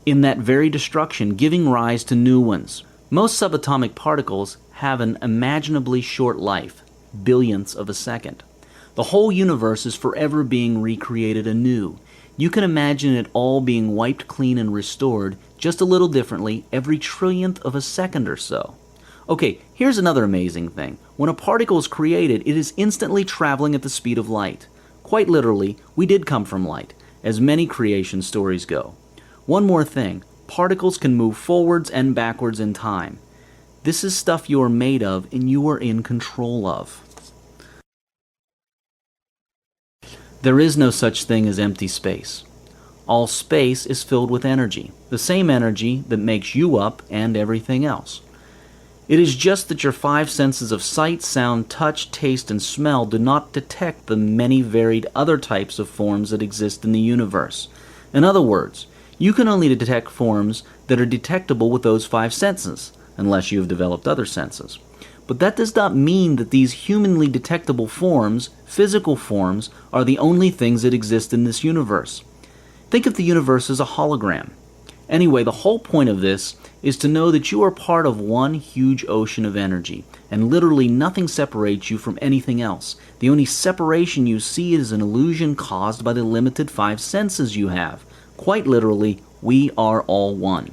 in that very destruction, giving rise to new ones. Most subatomic particles have an imaginably short life, billionths of a second. The whole universe is forever being recreated anew. You can imagine it all being wiped clean and restored, just a little differently, every trillionth of a second or so. Okay, here's another amazing thing. When a particle is created, it is instantly traveling at the speed of light. Quite literally, we did come from light, as many creation stories go. One more thing, particles can move forwards and backwards in time. This is stuff you are made of and you are in control of. There is no such thing as empty space. All space is filled with energy, the same energy that makes you up and everything else. It is just that your five senses of sight, sound, touch, taste, and smell do not detect the many varied other types of forms that exist in the universe. In other words, you can only detect forms that are detectable with those five senses, unless you have developed other senses. But that does not mean that these humanly detectable forms, physical forms, are the only things that exist in this universe. Think of the universe as a hologram. Anyway, the whole point of this is to know that you are part of one huge ocean of energy, and literally nothing separates you from anything else. The only separation you see is an illusion caused by the limited five senses you have. Quite literally, we are all one.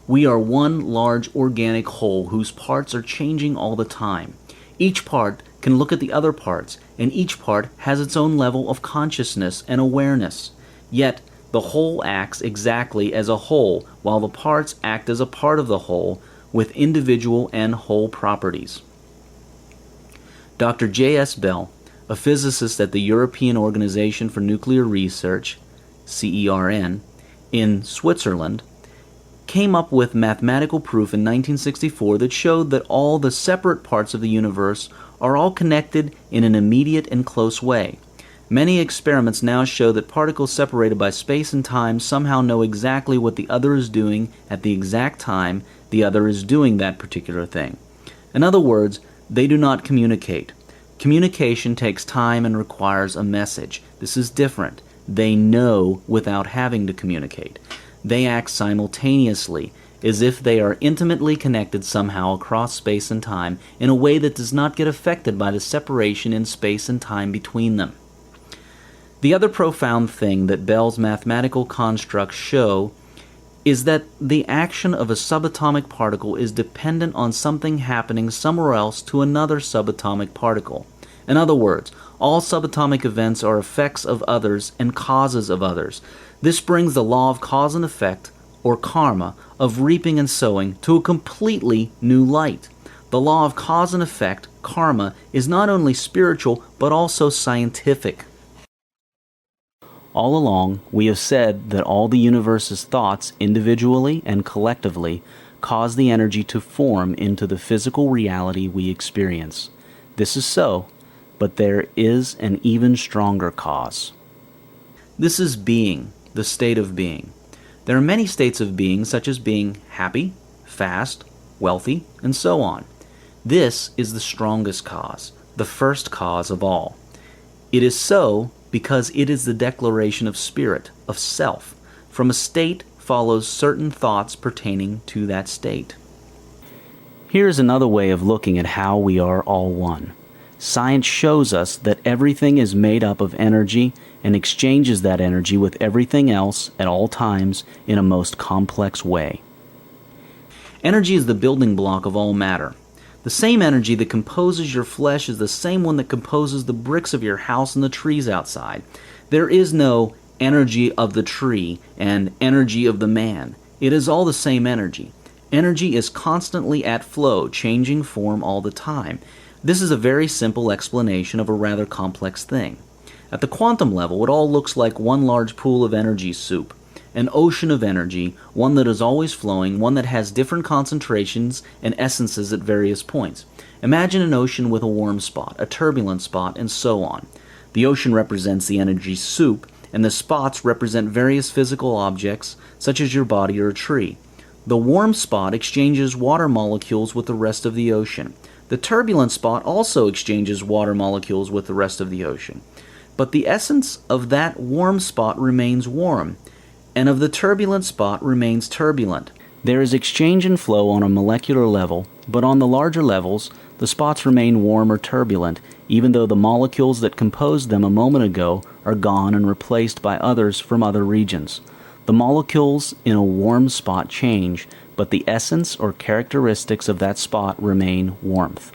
We are one large organic whole whose parts are changing all the time. Each part can look at the other parts, and each part has its own level of consciousness and awareness. Yet, the whole acts exactly as a whole, while the parts act as a part of the whole, with individual and whole properties. Dr. J.S. Bell, a physicist at the European Organization for Nuclear Research, CERN, in Switzerland, came up with mathematical proof in 1964 that showed that all the separate parts of the universe are all connected in an immediate and close way. Many experiments now show that particles separated by space and time somehow know exactly what the other is doing at the exact time the other is doing that particular thing. In other words, they do not communicate. Communication takes time and requires a message. This is different. They know without having to communicate. They act simultaneously, as if they are intimately connected somehow across space and time in a way that does not get affected by the separation in space and time between them. The other profound thing that Bell's mathematical constructs show is that the action of a subatomic particle is dependent on something happening somewhere else to another subatomic particle. In other words, all subatomic events are effects of others and causes of others. This brings the law of cause and effect, or karma, of reaping and sowing to a completely new light. The law of cause and effect, karma, is not only spiritual but also scientific. All along, we have said that all the universe's thoughts, individually and collectively, cause the energy to form into the physical reality we experience. This is so, but there is an even stronger cause. This is being, the state of being. There are many states of being, such as being happy, fast, wealthy, and so on. This is the strongest cause, the first cause of all. It is so because it is the declaration of spirit, of self. From a state follows certain thoughts pertaining to that state. Here is another way of looking at how we are all one. Science shows us that everything is made up of energy and exchanges that energy with everything else at all times in a most complex way. Energy is the building block of all matter. The same energy that composes your flesh is the same one that composes the bricks of your house and the trees outside. There is no energy of the tree and energy of the man. It is all the same energy. Energy is constantly at flow, changing form all the time. This is a very simple explanation of a rather complex thing. At the quantum level, it all looks like one large pool of energy soup. An ocean of energy, one that is always flowing, one that has different concentrations and essences at various points. Imagine an ocean with a warm spot, a turbulent spot, and so on. The ocean represents the energy soup, and the spots represent various physical objects, such as your body or a tree. The warm spot exchanges water molecules with the rest of the ocean. The turbulent spot also exchanges water molecules with the rest of the ocean. But the essence of that warm spot remains warm, and of the turbulent spot remains turbulent. There is exchange and flow on a molecular level, but on the larger levels, the spots remain warm or turbulent, even though the molecules that composed them a moment ago are gone and replaced by others from other regions. The molecules in a warm spot change, but the essence or characteristics of that spot remain warmth.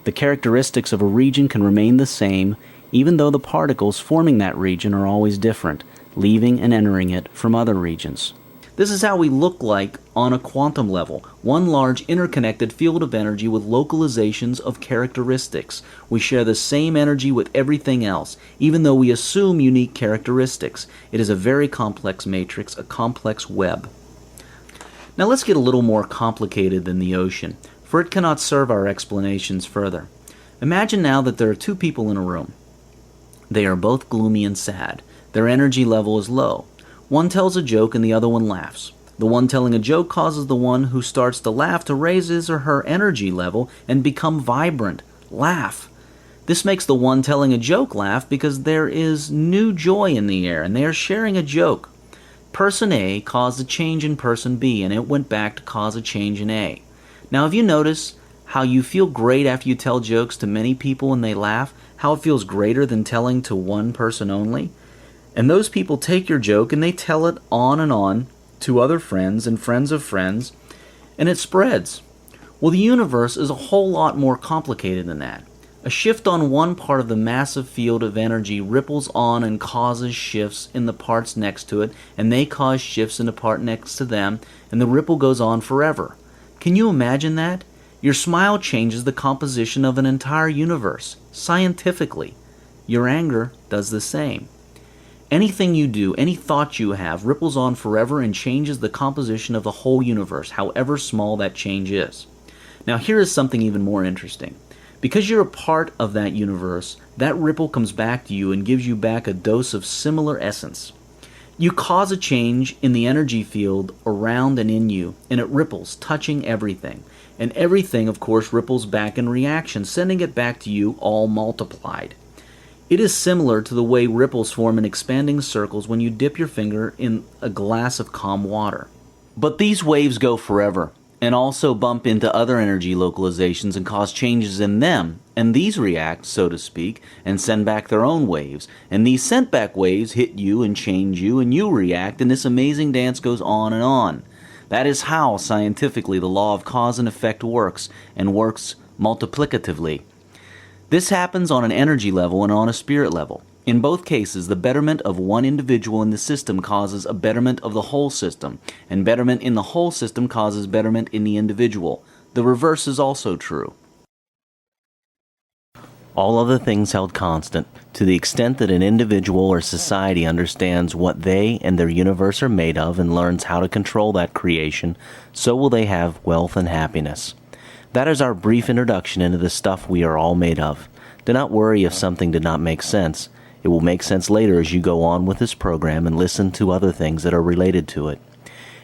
The characteristics of a region can remain the same, even though the particles forming that region are always different, leaving and entering it from other regions. This is how we look like on a quantum level, one large interconnected field of energy with localizations of characteristics. We share the same energy with everything else, even though we assume unique characteristics. It is a very complex matrix, a complex web. Now let's get a little more complicated than the ocean, for it cannot serve our explanations further. Imagine now that there are two people in a room. They are both gloomy and sad. Their energy level is low. One tells a joke and the other one laughs. The one telling a joke causes the one who starts to laugh to raise his or her energy level and become vibrant, laugh. This makes the one telling a joke laugh because there is new joy in the air and they are sharing a joke. Person A caused a change in person B and it went back to cause a change in A. Now have you noticed how you feel great after you tell jokes to many people and they laugh? How it feels greater than telling to one person only? And those people take your joke and they tell it on to other friends and friends of friends, and it spreads. Well, the universe is a whole lot more complicated than that. A shift on one part of the massive field of energy ripples on and causes shifts in the parts next to it, and they cause shifts in the part next to them, and the ripple goes on forever. Can you imagine that? Your smile changes the composition of an entire universe, scientifically. Your anger does the same. Anything you do, any thought you have, ripples on forever and changes the composition of the whole universe, however small that change is. Now here is something even more interesting. Because you're a part of that universe, that ripple comes back to you and gives you back a dose of similar essence. You cause a change in the energy field around and in you, and it ripples, touching everything. And everything, of course, ripples back in reaction, sending it back to you all multiplied. It is similar to the way ripples form in expanding circles when you dip your finger in a glass of calm water. But these waves go forever, and also bump into other energy localizations and cause changes in them, and these react, so to speak, and send back their own waves, and these sent back waves hit you and change you, and you react, and this amazing dance goes on and on. That is how, scientifically, the law of cause and effect works, and works multiplicatively. This happens on an energy level and on a spirit level. In both cases, the betterment of one individual in the system causes a betterment of the whole system, and betterment in the whole system causes betterment in the individual. The reverse is also true. All other things held constant, to the extent that an individual or society understands what they and their universe are made of and learns how to control that creation, so will they have wealth and happiness. That is our brief introduction into the stuff we are all made of. Do not worry if something did not make sense. It will make sense later as you go on with this program and listen to other things that are related to it.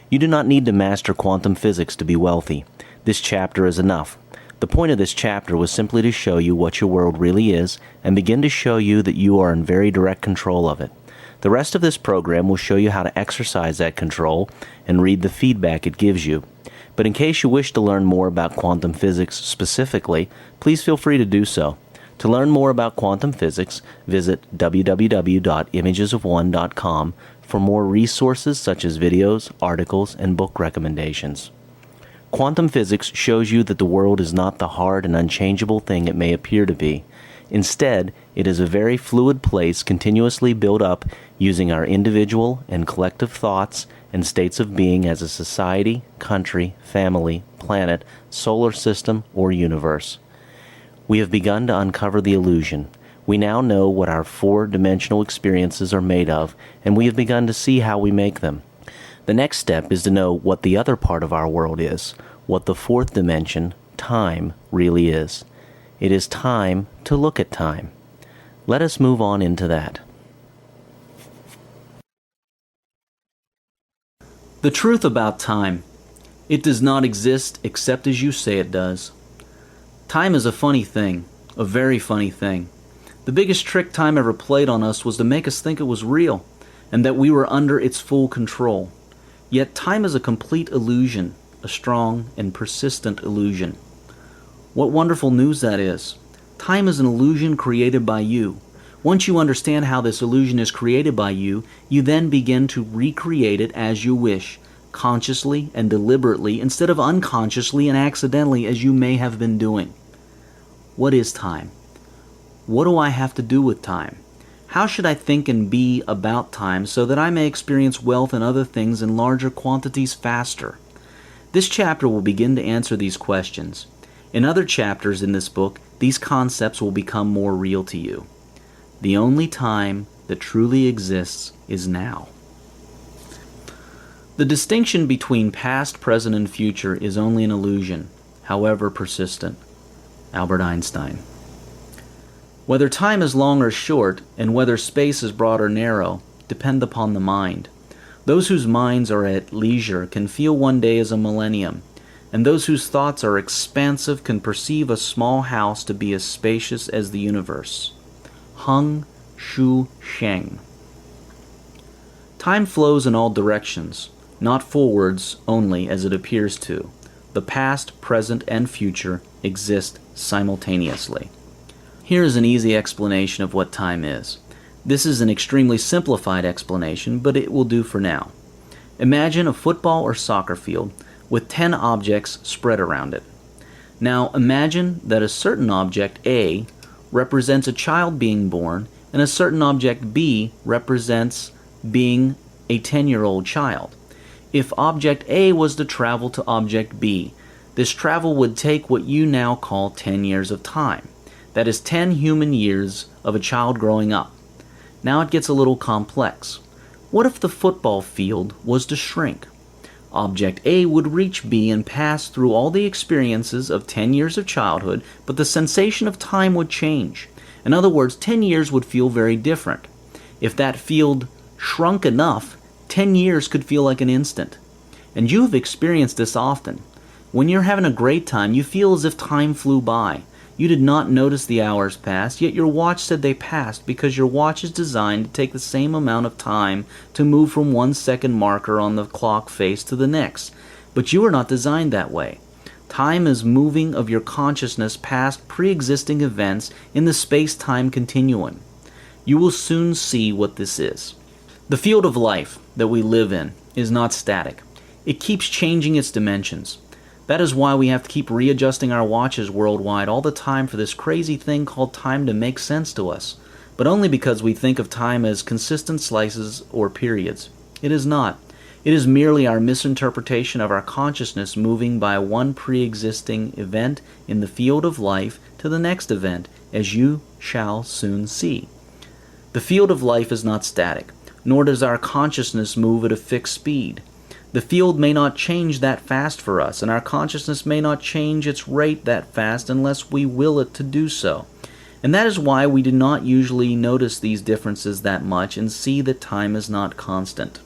You do not need to master quantum physics to be wealthy. This chapter is enough. The point of this chapter was simply to show you what your world really is and begin to show you that you are in very direct control of it. The rest of this program will show you how to exercise that control and read the feedback it gives you. But in case you wish to learn more about quantum physics specifically, please feel free to do so. To learn more about quantum physics, visit www.imagesofone.com for more resources such as videos, articles, and book recommendations. Quantum physics shows you that the world is not the hard and unchangeable thing it may appear to be. Instead, it is a very fluid place continuously built up using our individual and collective thoughts and states of being as a society, country, family, planet, solar system, or universe. We have begun to uncover the illusion. We now know what our four-dimensional experiences are made of, and we have begun to see how we make them. The next step is to know what the other part of our world is, what the fourth dimension, time, really is. It is time to look at time. Let us move on into that. The truth about time. It does not exist except as you say it does. Time is a funny thing, a very funny thing. The biggest trick time ever played on us was to make us think it was real, and that we were under its full control. Yet time is a complete illusion, a strong and persistent illusion. What wonderful news that is. Time is an illusion created by you. Once you understand how this illusion is created by you, you then begin to recreate it as you wish, consciously and deliberately, instead of unconsciously and accidentally as you may have been doing. What is time? What do I have to do with time? How should I think and be about time so that I may experience wealth and other things in larger quantities faster? This chapter will begin to answer these questions. In other chapters in this book, these concepts will become more real to you. The only time that truly exists is now. The distinction between past, present, and future is only an illusion, however persistent. Albert Einstein. Whether time is long or short, and whether space is broad or narrow, depend upon the mind. Those whose minds are at leisure can feel one day as a millennium, and those whose thoughts are expansive can perceive a small house to be as spacious as the universe. Hung Shu Sheng. Time flows in all directions, not forwards only as it appears to. The past, present, and future exist simultaneously. Here is an easy explanation of what time is. This is an extremely simplified explanation, but it will do for now. Imagine a football or soccer field with 10 objects spread around it. Now imagine that a certain object A represents a child being born, and a certain object B represents being a 10-year-old child. If object A was to travel to object B, this travel would take what you now call 10 years of time. That is 10 human years of a child growing up. Now it gets a little complex. What if the football field was to shrink? Object A would reach B and pass through all the experiences of 10 years of childhood, but the sensation of time would change. In other words, 10 years would feel very different. If that field shrunk enough, 10 years could feel like an instant. And you have experienced this often. When you're having a great time, you feel as if time flew by. You did not notice the hours pass, yet your watch said they passed because your watch is designed to take the same amount of time to move from 1 second marker on the clock face to the next. But you are not designed that way. Time is moving of your consciousness past pre-existing events in the space-time continuum. You will soon see what this is. The field of life that we live in is not static. It keeps changing its dimensions. That is why we have to keep readjusting our watches worldwide all the time for this crazy thing called time to make sense to us, but only because we think of time as consistent slices or periods. It is not. It is merely our misinterpretation of our consciousness moving by one pre-existing event in the field of life to the next event, as you shall soon see. The field of life is not static, nor does our consciousness move at a fixed speed. The field may not change that fast for us, and our consciousness may not change its rate that fast unless we will it to do so. And that is why we do not usually notice these differences that much and see that time is not constant.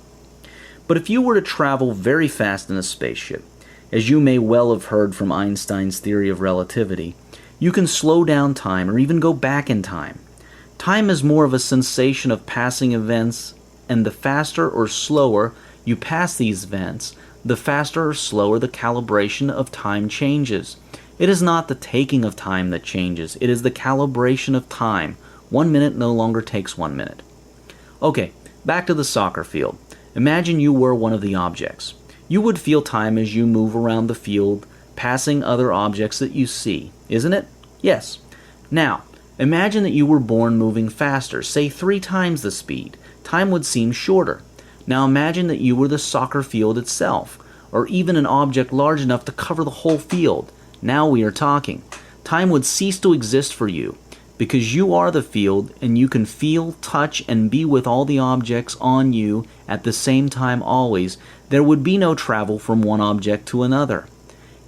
But if you were to travel very fast in a spaceship, as you may well have heard from Einstein's theory of relativity, you can slow down time or even go back in time. Time is more of a sensation of passing events, and the faster or slower you pass these events, the faster or slower the calibration of time changes. It is not the taking of time that changes, it is the calibration of time. 1 minute no longer takes 1 minute. Okay, back to the soccer field. Imagine you were one of the objects. You would feel time as you move around the field, passing other objects that you see, isn't it? Yes. Now, imagine that you were born moving faster, say 3 times the speed. Time would seem shorter. Now imagine that you were the soccer field itself, or even an object large enough to cover the whole field. Now we are talking. Time would cease to exist for you, because you are the field and you can feel, touch, and be with all the objects on you at the same time always. There would be no travel from one object to another.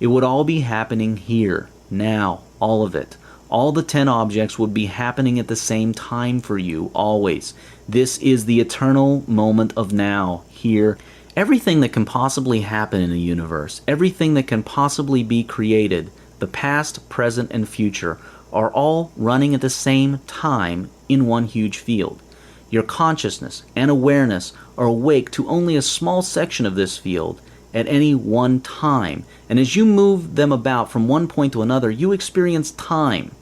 It would all be happening here, now, all of it. All the 10 objects would be happening at the same time for you, always. This is the eternal moment of now, here. Everything that can possibly happen in the universe, everything that can possibly be created, the past, present, and future, are all running at the same time in one huge field. Your consciousness and awareness are awake to only a small section of this field at any one time, and as you move them about from one point to another, you experience time,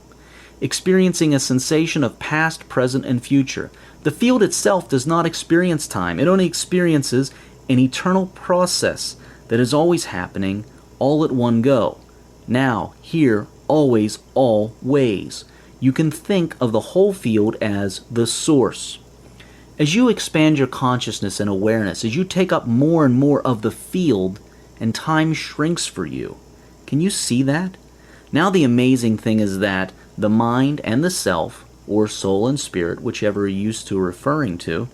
experiencing a sensation of past, present, and future. The field itself does not experience time. It only experiences an eternal process that is always happening, all at one go. Now, here, always, always. You can think of the whole field as the source. As you expand your consciousness and awareness, as you take up more and more of the field, and time shrinks for you. Can you see that? Now the amazing thing is that the mind and the self, or soul and spirit, whichever you're used to referring to,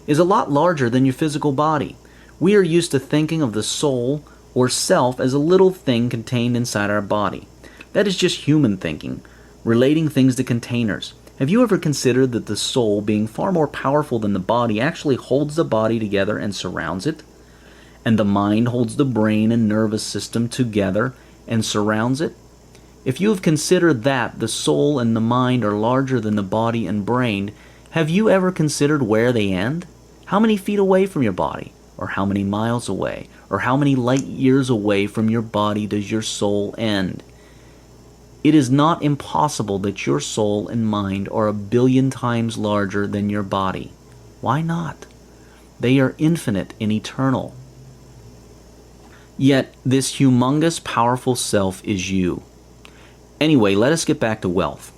is a lot larger than your physical body. We are used to thinking of the soul or self as a little thing contained inside our body. That is just human thinking, relating things to containers. Have you ever considered that the soul, being far more powerful than the body, actually holds the body together and surrounds it? And the mind holds the brain and nervous system together and surrounds it? If you have considered that the soul and the mind are larger than the body and brain, have you ever considered where they end? How many feet away from your body? Or how many miles away? Or how many light years away from your body does your soul end? It is not impossible that your soul and mind are 1,000,000,000 times larger than your body. Why not? They are infinite and eternal. Yet this humongous, powerful self is you. Anyway, let us get back to wealth.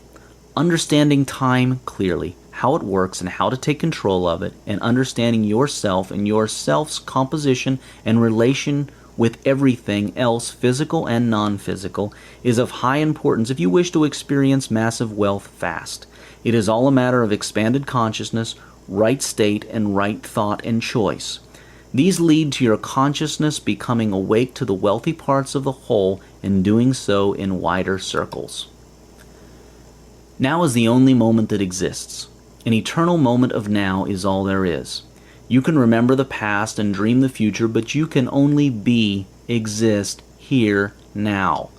Understanding time clearly, how it works and how to take control of it, and understanding yourself and your self's composition and relation with everything else, physical and non-physical, is of high importance if you wish to experience massive wealth fast. It is all a matter of expanded consciousness, right state, and right thought and choice. These lead to your consciousness becoming awake to the wealthy parts of the whole and doing so in wider circles. Now is the only moment that exists. An eternal moment of now is all there is. You can remember the past and dream the future, but you can only be, exist, here, now.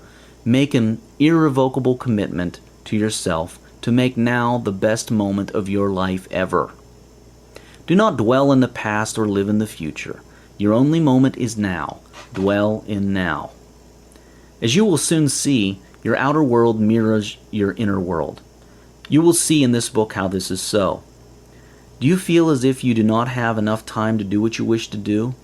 Make an irrevocable commitment to yourself to make now the best moment of your life ever. Do not dwell in the past or live in the future. Your only moment is now. Dwell in now. As you will soon see, your outer world mirrors your inner world. You will see in this book how this is so. Do you feel as if you do not have enough time to do what you wish to do?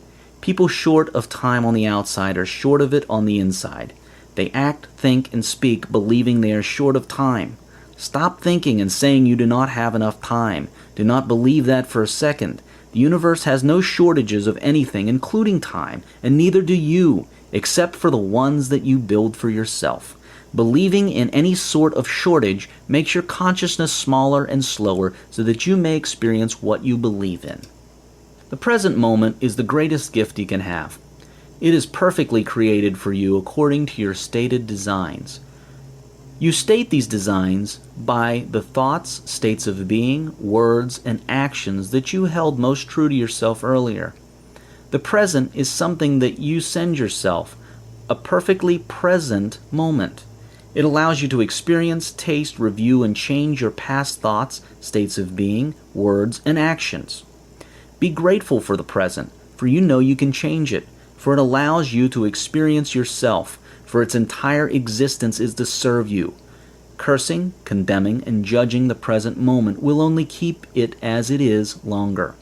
People short of time on the outside are short of it on the inside. They act, think, and speak believing they are short of time. Stop thinking and saying you do not have enough time. Do not believe that for a second. The universe has no shortages of anything, including time, and neither do you, except for the ones that you build for yourself. Believing in any sort of shortage makes your consciousness smaller and slower so that you may experience what you believe in. The present moment is the greatest gift you can have. It is perfectly created for you according to your stated designs. You state these designs by the thoughts, states of being, words, and actions that you held most true to yourself earlier. The present is something that you send yourself, a perfectly present moment. It allows you to experience, taste, review, and change your past thoughts, states of being, words, and actions. Be grateful for the present, for you know you can change it, for it allows you to experience yourself, for its entire existence is to serve you. Cursing, condemning, and judging the present moment will only keep it as it is longer.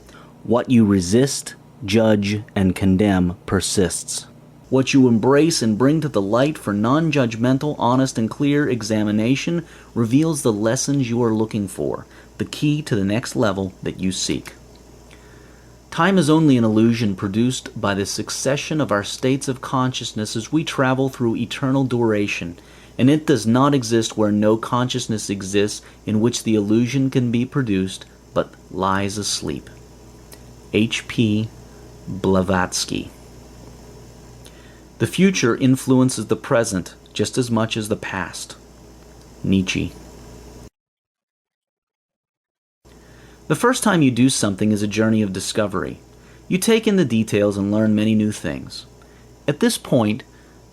What you resist, judge, and condemn persists. What you embrace and bring to the light for non-judgmental, honest, and clear examination reveals the lessons you are looking for, the key to the next level that you seek. Time is only an illusion produced by the succession of our states of consciousness as we travel through eternal duration, and it does not exist where no consciousness exists in which the illusion can be produced, but lies asleep. H.P. Blavatsky. The future influences the present just as much as the past. Nietzsche. The first time you do something is a journey of discovery. You take in the details and learn many new things. At this point,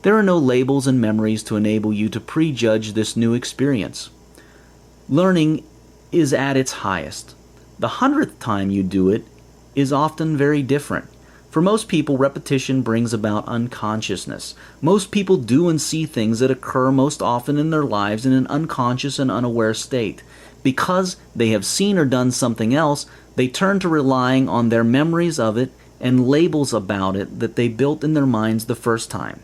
there are no labels and memories to enable you to prejudge this new experience. Learning is at its highest. The 100th time you do it is often very different. For most people, repetition brings about unconsciousness. Most people do and see things that occur most often in their lives in an unconscious and unaware state. Because they have seen or done something else, they turn to relying on their memories of it and labels about it that they built in their minds the first time.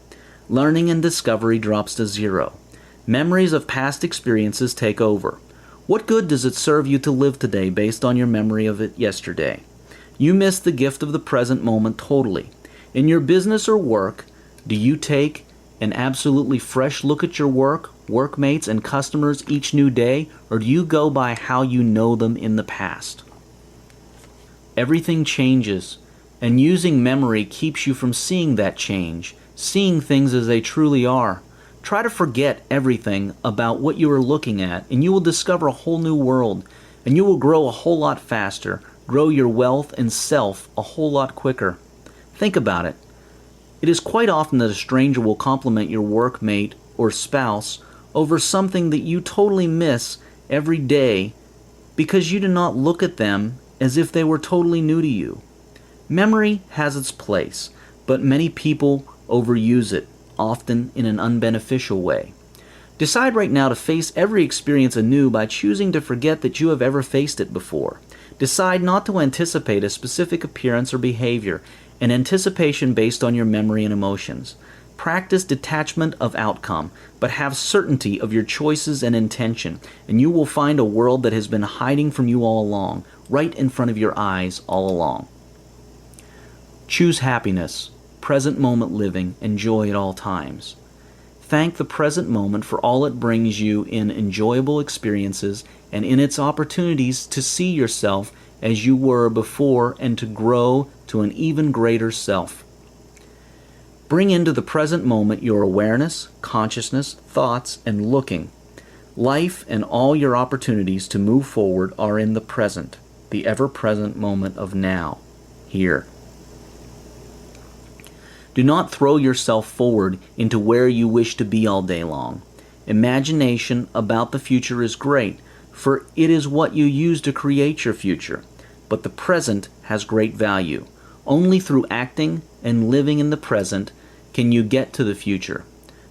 Learning and discovery drops to zero. Memories of past experiences take over. What good does it serve you to live today based on your memory of it yesterday? You miss the gift of the present moment totally. In your business or work, do you take an absolutely fresh look at your work, workmates, and customers each new day, or do you go by how you know them in the past? Everything changes, and using memory keeps you from seeing that change, seeing things as they truly are. Try to forget everything about what you are looking at, and you will discover a whole new world, and you will grow a whole lot faster, grow your wealth and self a whole lot quicker. Think about it. It is quite often that a stranger will compliment your workmate or spouse over something that you totally miss every day because you do not look at them as if they were totally new to you. Memory has its place, but many people overuse it, often in an unbeneficial way. Decide right now to face every experience anew by choosing to forget that you have ever faced it before. Decide not to anticipate a specific appearance or behavior, an anticipation based on your memory and emotions. Practice detachment of outcome, but have certainty of your choices and intention, and you will find a world that has been hiding from you all along, right in front of your eyes all along. Choose happiness, present moment living, and joy at all times. Thank the present moment for all it brings you in enjoyable experiences and in its opportunities to see yourself as you were before and to grow to an even greater self. Bring into the present moment your awareness, consciousness, thoughts, and looking. Life and all your opportunities to move forward are in the present, the ever-present moment of now, here. Do not throw yourself forward into where you wish to be all day long. Imagination about the future is great, for it is what you use to create your future. But the present has great value. Only through acting and living in the present can you get to the future.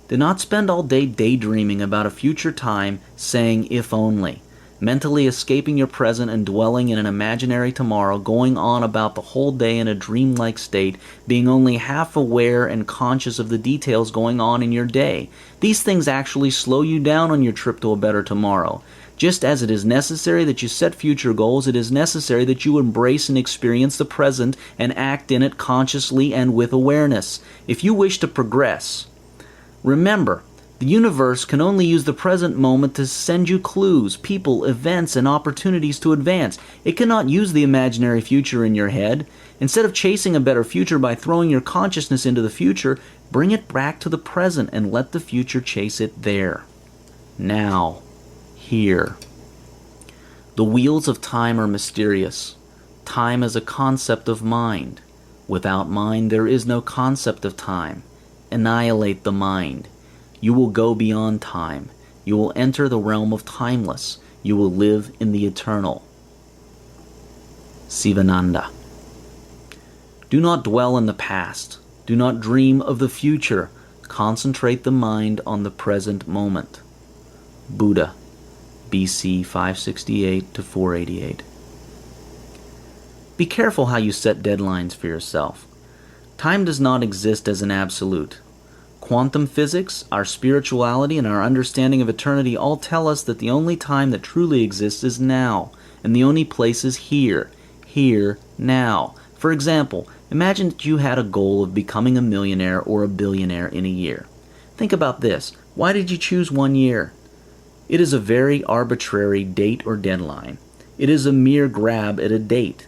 Do not spend all day daydreaming about a future time, saying if only, mentally escaping your present and dwelling in an imaginary tomorrow, going on about the whole day in a dreamlike state, being only half aware and conscious of the details going on in your day. These things actually slow you down on your trip to a better tomorrow. Just as it is necessary that you set future goals, it is necessary that you embrace and experience the present and act in it consciously and with awareness. If you wish to progress, remember, the universe can only use the present moment to send you clues, people, events, and opportunities to advance. It cannot use the imaginary future in your head. Instead of chasing a better future by throwing your consciousness into the future, bring it back to the present and let the future chase it there. Now, here. The wheels of time are mysterious. Time is a concept of mind. Without mind, there is no concept of time. Annihilate the mind. You will go beyond time. You will enter the realm of timeless. You will live in the eternal. Sivananda. Do not dwell in the past. Do not dream of the future. Concentrate the mind on the present moment. Buddha, BC 568 to 488. Be careful how you set deadlines for yourself. Time does not exist as an absolute. Quantum physics, our spirituality, and our understanding of eternity all tell us that the only time that truly exists is now, and the only place is here, now. For example, imagine that you had a goal of becoming a millionaire or a billionaire in a year. Think about this. Why did you choose 1 year? It is a very arbitrary date or deadline. It is a mere grab at a date.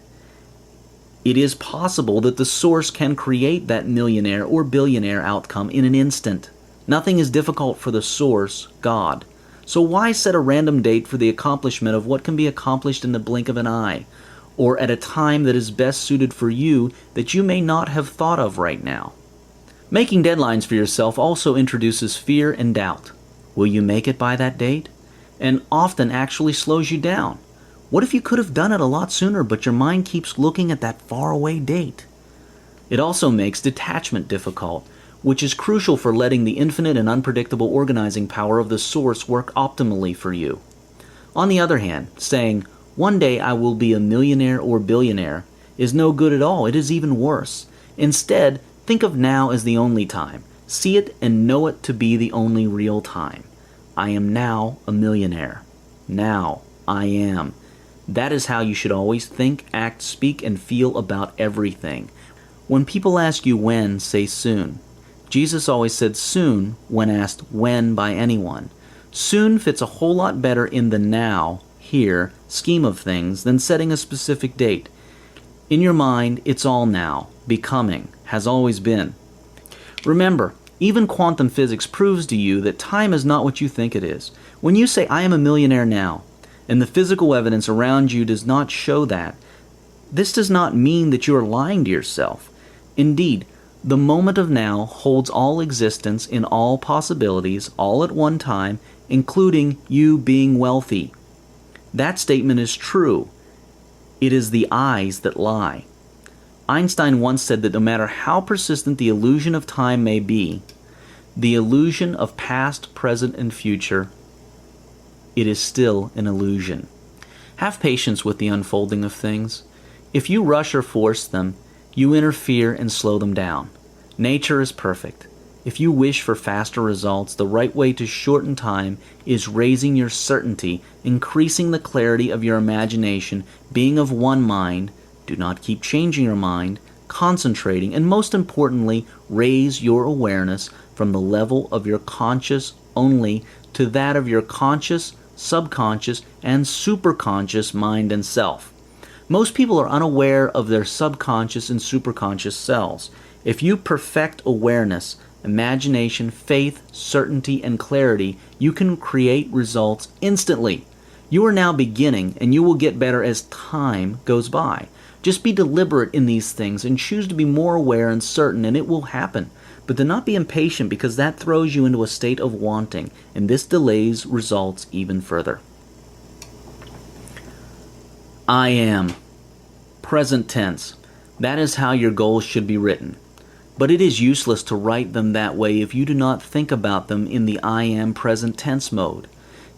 It is possible that the source can create that millionaire or billionaire outcome in an instant. Nothing is difficult for the source, God. So why set a random date for the accomplishment of what can be accomplished in the blink of an eye, or at a time that is best suited for you that you may not have thought of right now? Making deadlines for yourself also introduces fear and doubt. Will you make it by that date? And often actually slows you down. What if you could have done it a lot sooner, but your mind keeps looking at that faraway date? It also makes detachment difficult, which is crucial for letting the infinite and unpredictable organizing power of the source work optimally for you. On the other hand, saying, "One day I will be a millionaire or billionaire," is no good at all. It is even worse. Instead, think of now as the only time. See it and know it to be the only real time. I am now a millionaire. Now I am. That is how you should always think, act, speak, and feel about everything. When people ask you when, say soon. Jesus always said soon when asked when by anyone. Soon fits a whole lot better in the now, here, scheme of things than setting a specific date. In your mind, it's all now, becoming, has always been. Remember, even quantum physics proves to you that time is not what you think it is. When you say, "I am a millionaire now," and the physical evidence around you does not show that, this does not mean that you are lying to yourself. Indeed, the moment of now holds all existence in all possibilities, all at one time, including you being wealthy. That statement is true. It is the eyes that lie. Einstein once said that no matter how persistent the illusion of time may be, the illusion of past, present, and future, it is still an illusion. Have patience with the unfolding of things. If you rush or force them, you interfere and slow them down. Nature is perfect. If you wish for faster results, the right way to shorten time is raising your certainty, increasing the clarity of your imagination, being of one mind. Do not keep changing your mind, concentrating, and most importantly, raise your awareness from the level of your conscious only to that of your conscious, subconscious, and superconscious mind and self. Most people are unaware of their subconscious and superconscious selves. If you perfect awareness, imagination, faith, certainty, and clarity, you can create results instantly. You are now beginning, and you will get better as time goes by. Just be deliberate in these things and choose to be more aware and certain, and it will happen. But do not be impatient, because that throws you into a state of wanting, and this delays results even further. I am. Present tense. That is how your goals should be written. But it is useless to write them that way if you do not think about them in the I am present tense mode.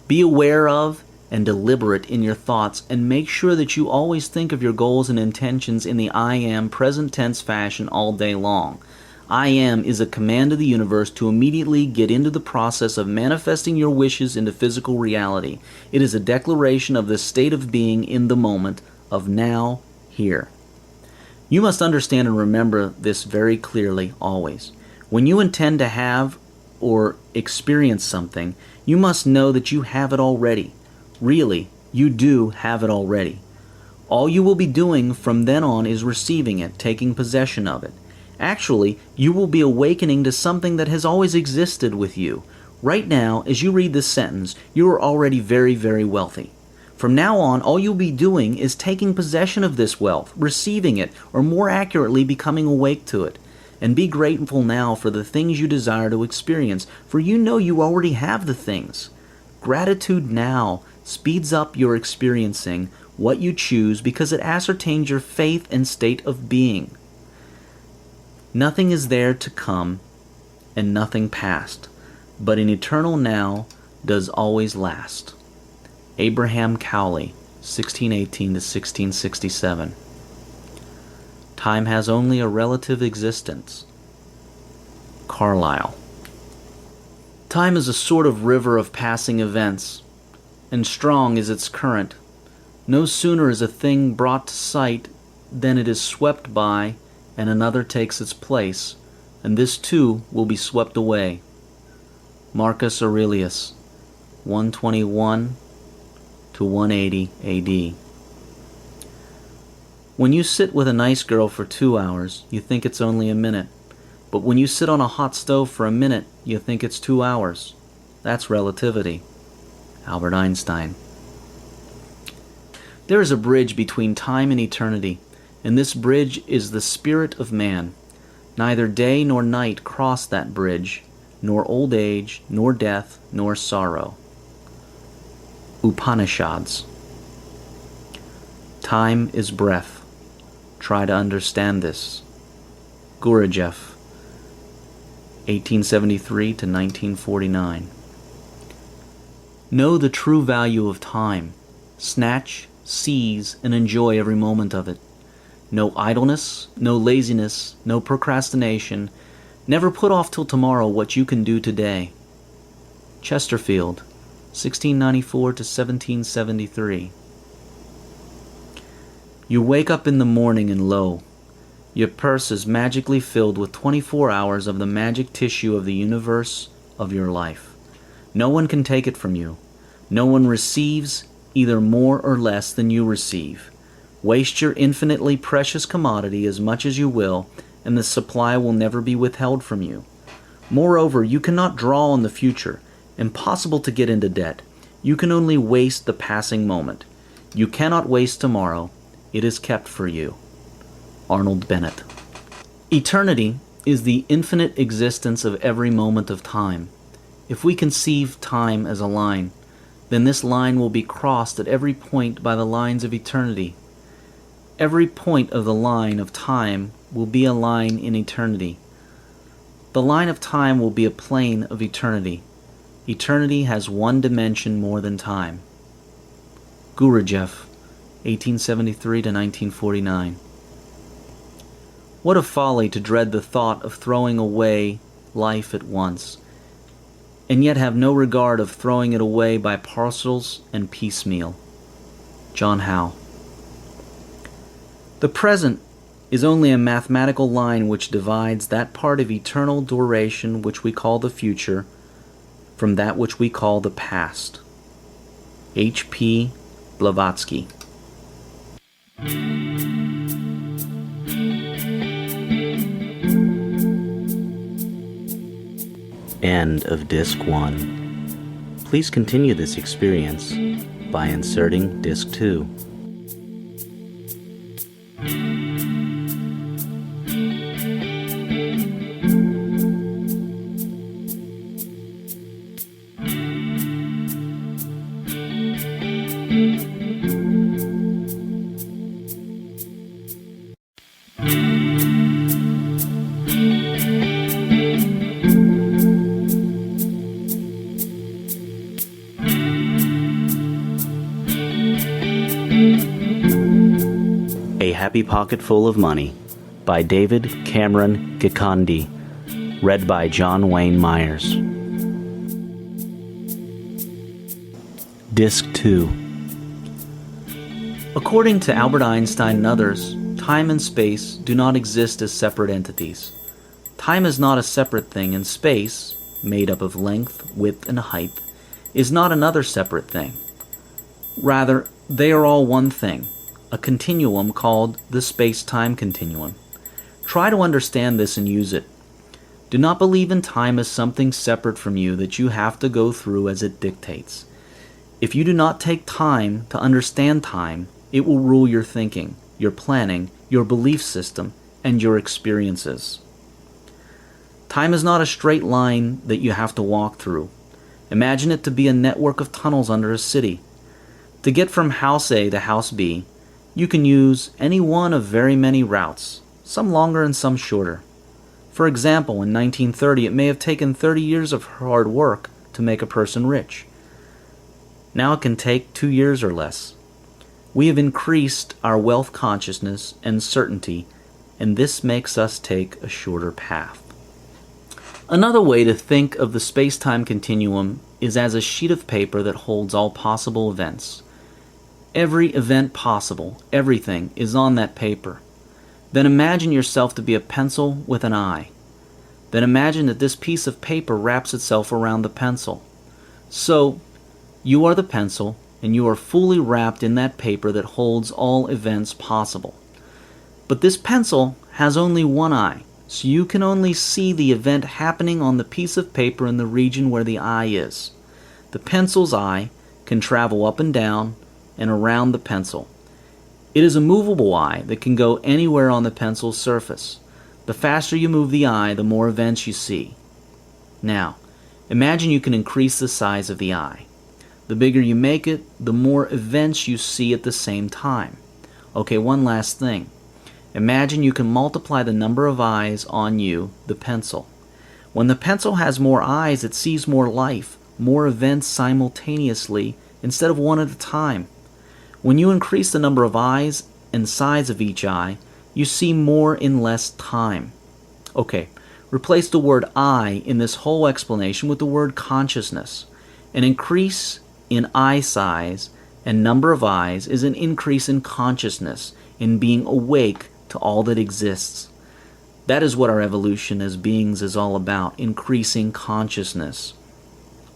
Be aware of and deliberate in your thoughts, and make sure that you always think of your goals and intentions in the I am present tense fashion all day long. I am is a command of the universe to immediately get into the process of manifesting your wishes into physical reality. It is a declaration of the state of being in the moment, of now, here. You must understand and remember this very clearly always. When you intend to have or experience something, you must know that you have it already. Really, you do have it already. All you will be doing from then on is receiving it, taking possession of it. Actually, you will be awakening to something that has always existed with you. Right now, as you read this sentence, you are already very, very wealthy. From now on, all you'll be doing is taking possession of this wealth, receiving it, or more accurately, becoming awake to it. And be grateful now for the things you desire to experience, for you know you already have the things. Gratitude now speeds up your experiencing what you choose, because it ascertains your faith and state of being. Nothing is there to come, and nothing past, but an eternal now does always last. Abraham Cowley, 1618 to 1667. Time has only a relative existence. Carlyle. Time is a sort of river of passing events, and strong is its current. No sooner is a thing brought to sight than it is swept by, and another takes its place, and this too will be swept away. Marcus Aurelius, 121 to 180 AD. When you sit with a nice girl for 2 hours, you think it's only a minute. But when you sit on a hot stove for a minute, you think it's 2 hours. That's relativity. Albert Einstein. There is a bridge between time and eternity, and this bridge is the spirit of man. Neither day nor night cross that bridge, nor old age, nor death, nor sorrow. Upanishads. Time is breath. Try to understand this. Gurdjieff, 1873 to 1949. Know the true value of time. Snatch, seize, and enjoy every moment of it. No idleness, no laziness, no procrastination. Never put off till tomorrow what you can do today. Chesterfield, 1694 to 1773. You wake up in the morning and lo, your purse is magically filled with 24 hours of the magic tissue of the universe of your life. No one can take it from you. No one receives either more or less than you receive. Waste your infinitely precious commodity as much as you will, and the supply will never be withheld from you. Moreover, you cannot draw on the future. Impossible to get into debt. You can only waste the passing moment. You cannot waste tomorrow. It is kept for you. Arnold Bennett. Eternity is the infinite existence of every moment of time. If we conceive time as a line, then this line will be crossed at every point by the lines of eternity. Every point of the line of time will be a line in eternity. The line of time will be a plane of eternity. Eternity has one dimension more than time. Gurdjieff, 1873 to 1949. What a folly to dread the thought of throwing away life at once, and yet have no regard of throwing it away by parcels and piecemeal. John Howe. The present is only a mathematical line which divides that part of eternal duration which we call the future from that which we call the past. H.P. Blavatsky. End of Disc 1. Please continue this experience by inserting disc 2. A Happy Pocket Full of Money by David Cameron Gikandi, read by John Wayne Myers. Disc 2. According to Albert Einstein and others, time and space do not exist as separate entities. Time is not a separate thing, and space, made up of length, width, and height, is not another separate thing. Rather, they are all one thing, a continuum called the space-time continuum. Try to understand this and use it. Do not believe in time as something separate from you that you have to go through as it dictates. If you do not take time to understand time, it will rule your thinking, your planning, your belief system, and your experiences. Time is not a straight line that you have to walk through. Imagine it to be a network of tunnels under a city. To get from house A to house B, you can use any one of very many routes, some longer and some shorter. For example, in 1930, it may have taken 30 years of hard work to make a person rich. Now it can take 2 years or less. We have increased our wealth consciousness and certainty, and this makes us take a shorter path. Another way to think of the space-time continuum is as a sheet of paper that holds all possible events. Every event possible, everything, is on that paper. Then imagine yourself to be a pencil with an eye. Then imagine that this piece of paper wraps itself around the pencil. So, you are the pencil, and you are fully wrapped in that paper that holds all events possible. But this pencil has only one eye, so you can only see the event happening on the piece of paper in the region where the eye is. The pencil's eye can travel up and down and around the pencil. It is a movable eye that can go anywhere on the pencil's surface. The faster you move the eye, the more events you see. Now, imagine you can increase the size of the eye. The bigger you make it, the more events you see at the same time. Okay, one last thing. Imagine you can multiply the number of eyes on you, the pencil. When the pencil has more eyes, it sees more life, more events simultaneously instead of one at a time. When you increase the number of eyes and size of each eye, you see more in less time. Okay, replace the word I in this whole explanation with the word consciousness. An increase in eye size and number of eyes is an increase in consciousness, in being awake to all that exists. That is what our evolution as beings is all about, increasing consciousness.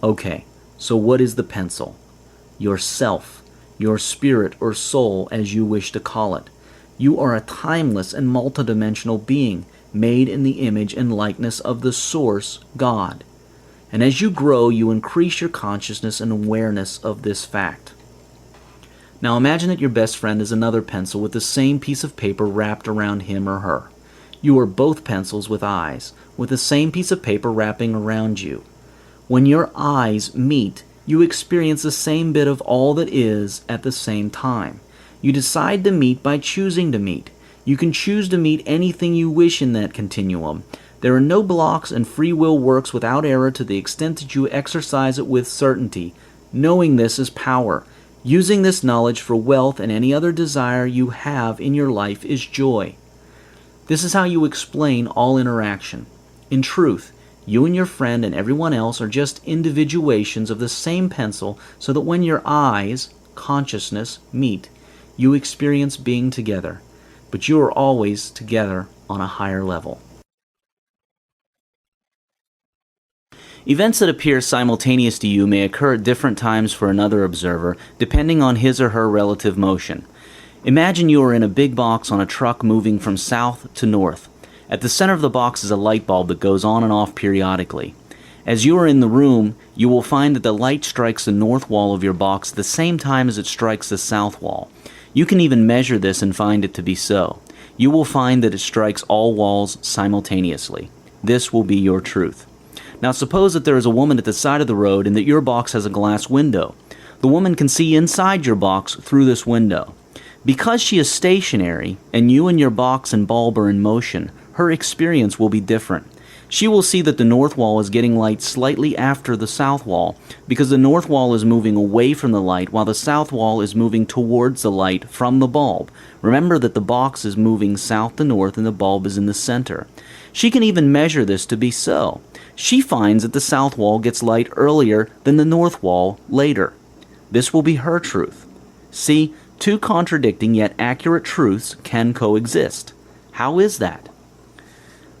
Okay, so what is the pencil? Yourself. Your spirit or soul, as you wish to call it. You are a timeless and multidimensional being, made in the image and likeness of the Source, God. And as you grow, you increase your consciousness and awareness of this fact. Now imagine that your best friend is another pencil with the same piece of paper wrapped around him or her. You are both pencils with eyes, with the same piece of paper wrapping around you. When your eyes meet, you experience the same bit of all that is at the same time. You decide to meet by choosing to meet. You can choose to meet anything you wish in that continuum. There are no blocks, and free will works without error to the extent that you exercise it with certainty. Knowing this is power. Using this knowledge for wealth and any other desire you have in your life is joy. This is how you explain all interaction. In truth, you and your friend and everyone else are just individuations of the same pencil, so that when your eyes, consciousness, meet, you experience being together. But you are always together on a higher level. Events that appear simultaneous to you may occur at different times for another observer, depending on his or her relative motion. Imagine you are in a big box on a truck moving from south to north. At the center of the box is a light bulb that goes on and off periodically. As you are in the room, you will find that the light strikes the north wall of your box the same time as it strikes the south wall. You can even measure this and find it to be so. You will find that it strikes all walls simultaneously. This will be your truth. Now suppose that there is a woman at the side of the road and that your box has a glass window. The woman can see inside your box through this window. Because she is stationary and you and your box and bulb are in motion, her experience will be different. She will see that the north wall is getting light slightly after the south wall because the north wall is moving away from the light while the south wall is moving towards the light from the bulb. Remember that the box is moving south to north and the bulb is in the center. She can even measure this to be so. She finds that the south wall gets light earlier than the north wall later. This will be her truth. See, two contradicting yet accurate truths can coexist. How is that?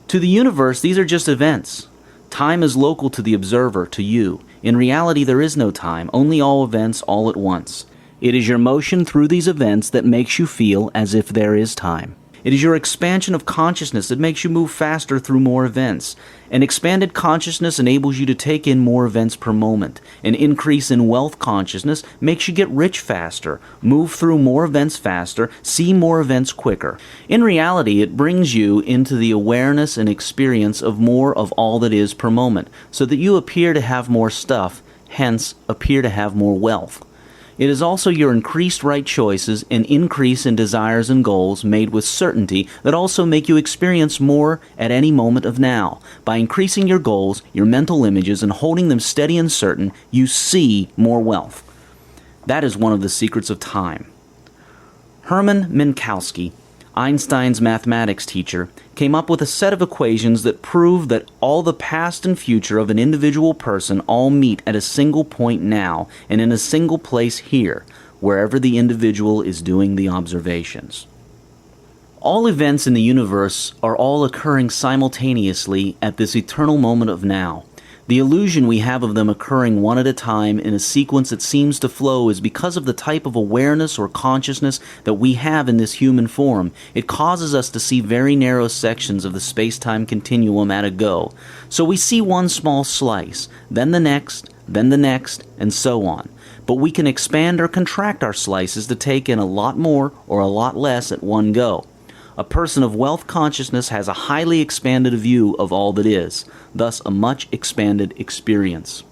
To the universe, these are just events. Time is local to the observer, to you. In reality, there is no time, only all events all at once. It is your motion through these events that makes you feel as if there is time. It is your expansion of consciousness that makes you move faster through more events. An expanded consciousness enables you to take in more events per moment. An increase in wealth consciousness makes you get rich faster, move through more events faster, see more events quicker. In reality, it brings you into the awareness and experience of more of all that is per moment, so that you appear to have more stuff, hence appear to have more wealth. It is also your increased right choices and increase in desires and goals made with certainty that also make you experience more at any moment of now. By increasing your goals, your mental images, and holding them steady and certain, you see more wealth. That is one of the secrets of time. Hermann Minkowski, Einstein's mathematics teacher, came up with a set of equations that prove that all the past and future of an individual person all meet at a single point now and in a single place here, wherever the individual is doing the observations. All events in the universe are all occurring simultaneously at this eternal moment of now. The illusion we have of them occurring one at a time in a sequence that seems to flow is because of the type of awareness or consciousness that we have in this human form. It causes us to see very narrow sections of the space-time continuum at a go. So we see one small slice, then the next, and so on. But we can expand or contract our slices to take in a lot more or a lot less at one go. A person of wealth consciousness has a highly expanded view of all that is, thus a much expanded experience.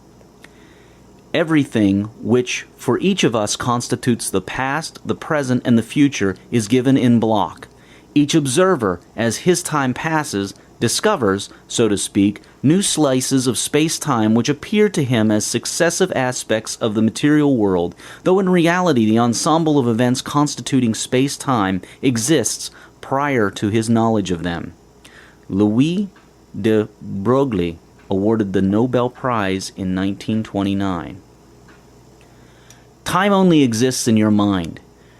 Everything which for each of us constitutes the past, the present, and the future is given in block. Each observer, as his time passes, discovers, so to speak, new slices of space-time which appear to him as successive aspects of the material world, though in reality the ensemble of events constituting space-time exists prior to his knowledge of them. Louis de Broglie awarded the Nobel Prize in 1929. Time only exists in your mind.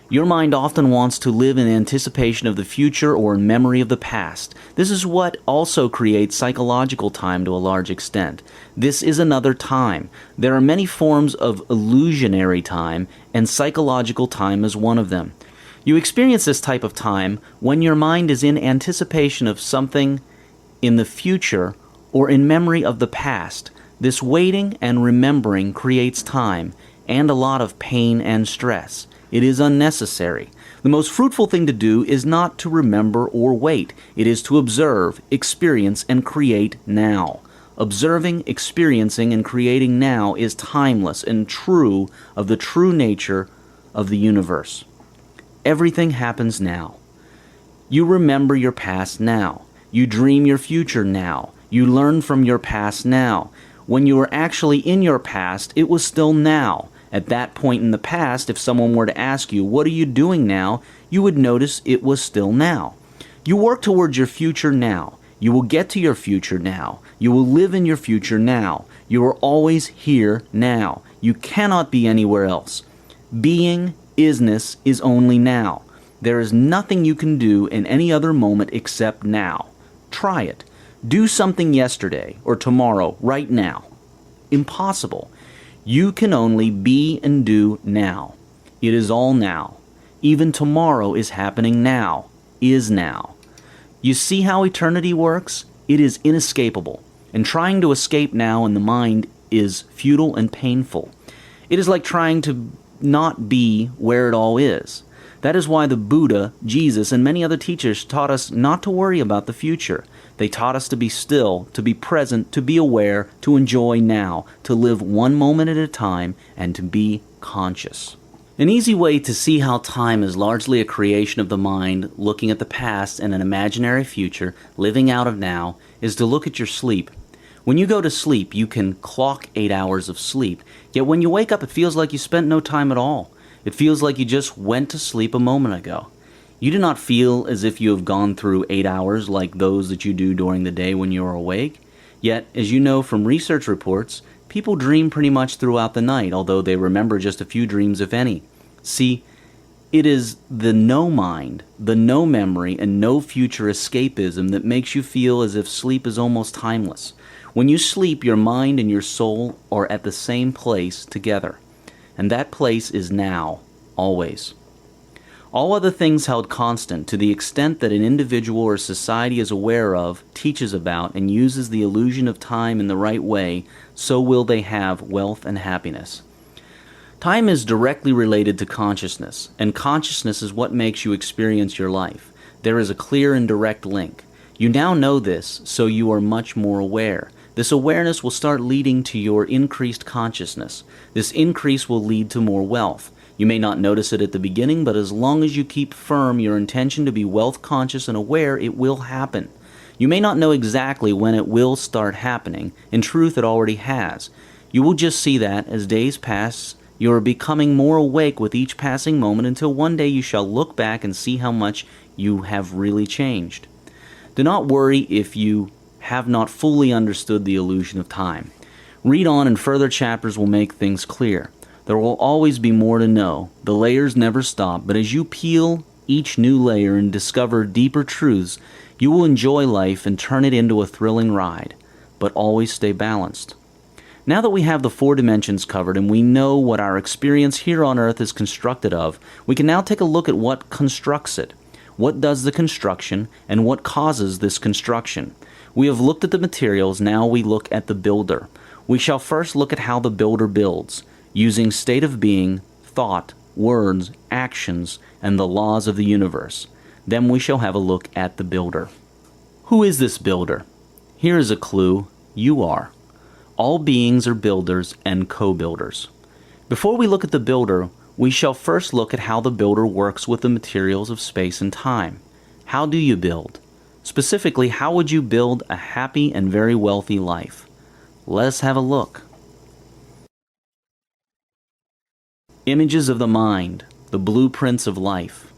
Your mind often wants to live in anticipation of the future or in memory of the past. This is what also creates psychological time to a large extent. This is another time. There are many forms of illusionary time, and psychological time is one of them. You experience this type of time when your mind is in anticipation of something in the future or in memory of the past. This waiting and remembering creates time and a lot of pain and stress. It is unnecessary. The most fruitful thing to do is not to remember or wait. It is to observe, experience, and create now. Observing, experiencing, and creating now is timeless and true of the true nature of the universe. Everything happens now. You remember your past now. You dream your future now. You learn from your past now. When you were actually in your past, it was still now. At that point in the past, if someone were to ask you, "What are you doing now?" you would notice it was still now. You work towards your future now. You will get to your future now. You will live in your future now. You are always here now. You cannot be anywhere else. Being, isness, is only now. There is nothing you can do in any other moment except now. Try it. Do something yesterday or tomorrow, right now. Impossible. You can only be and do now. It is all now. Even tomorrow is happening now, is now. You see how eternity works? It is inescapable. and trying to escape now in the mind is futile and painful. It is like trying to not be where it all is. That is why the Buddha, Jesus, and many other teachers taught us not to worry about the future. They taught us to be still, to be present, to be aware, to enjoy now, to live one moment at a time, and to be conscious. An easy way to see how time is largely a creation of the mind, looking at the past and an imaginary future, living out of now, is to look at your sleep. When you go to sleep, you can clock 8 hours of sleep, yet when you wake up, it feels like you spent no time at all. It feels like you just went to sleep a moment ago. You do not feel as if you have gone through 8 hours like those that you do during the day when you are awake. Yet, as you know from research reports, people dream pretty much throughout the night, although they remember just a few dreams, if any. See, it is the no mind, the no memory, and no future escapism that makes you feel as if sleep is almost timeless. When you sleep, your mind and your soul are at the same place together. And that place is now, always. All other things held constant to the extent that an individual or society is aware of, teaches about, and uses the illusion of time in the right way, so will they have wealth and happiness. Time is directly related to consciousness, and consciousness is what makes you experience your life. There is a clear and direct link. You now know this, so you are much more aware. This awareness will start leading to your increased consciousness. This increase will lead to more wealth. You may not notice it at the beginning, but as long as you keep firm your intention to be wealth conscious and aware, it will happen. You may not know exactly when it will start happening. In truth, it already has. You will just see that, as days pass, you are becoming more awake with each passing moment until one day you shall look back and see how much you have really changed. Do not worry if you have not fully understood the illusion of time. Read on and further chapters will make things clear. There will always be more to know. The layers never stop, but as you peel each new layer and discover deeper truths, you will enjoy life and turn it into a thrilling ride, but always stay balanced. Now that we have the 4 dimensions covered and we know what our experience here on Earth is constructed of, we can now take a look at what constructs it. What does the construction, and what causes this construction? We have looked at the materials, now we look at the builder. We shall first look at how the builder builds, using state of being, thought, words, actions, and the laws of the universe. Then we shall have a look at the builder. Who is this builder? Here is a clue. You are. All beings are builders and co-builders. Before we look at the builder, we shall first look at how the builder works with the materials of space and time. How do you build? Specifically, how would you build a happy and very wealthy life? Let us have a look. Images of the mind, the blueprints of life.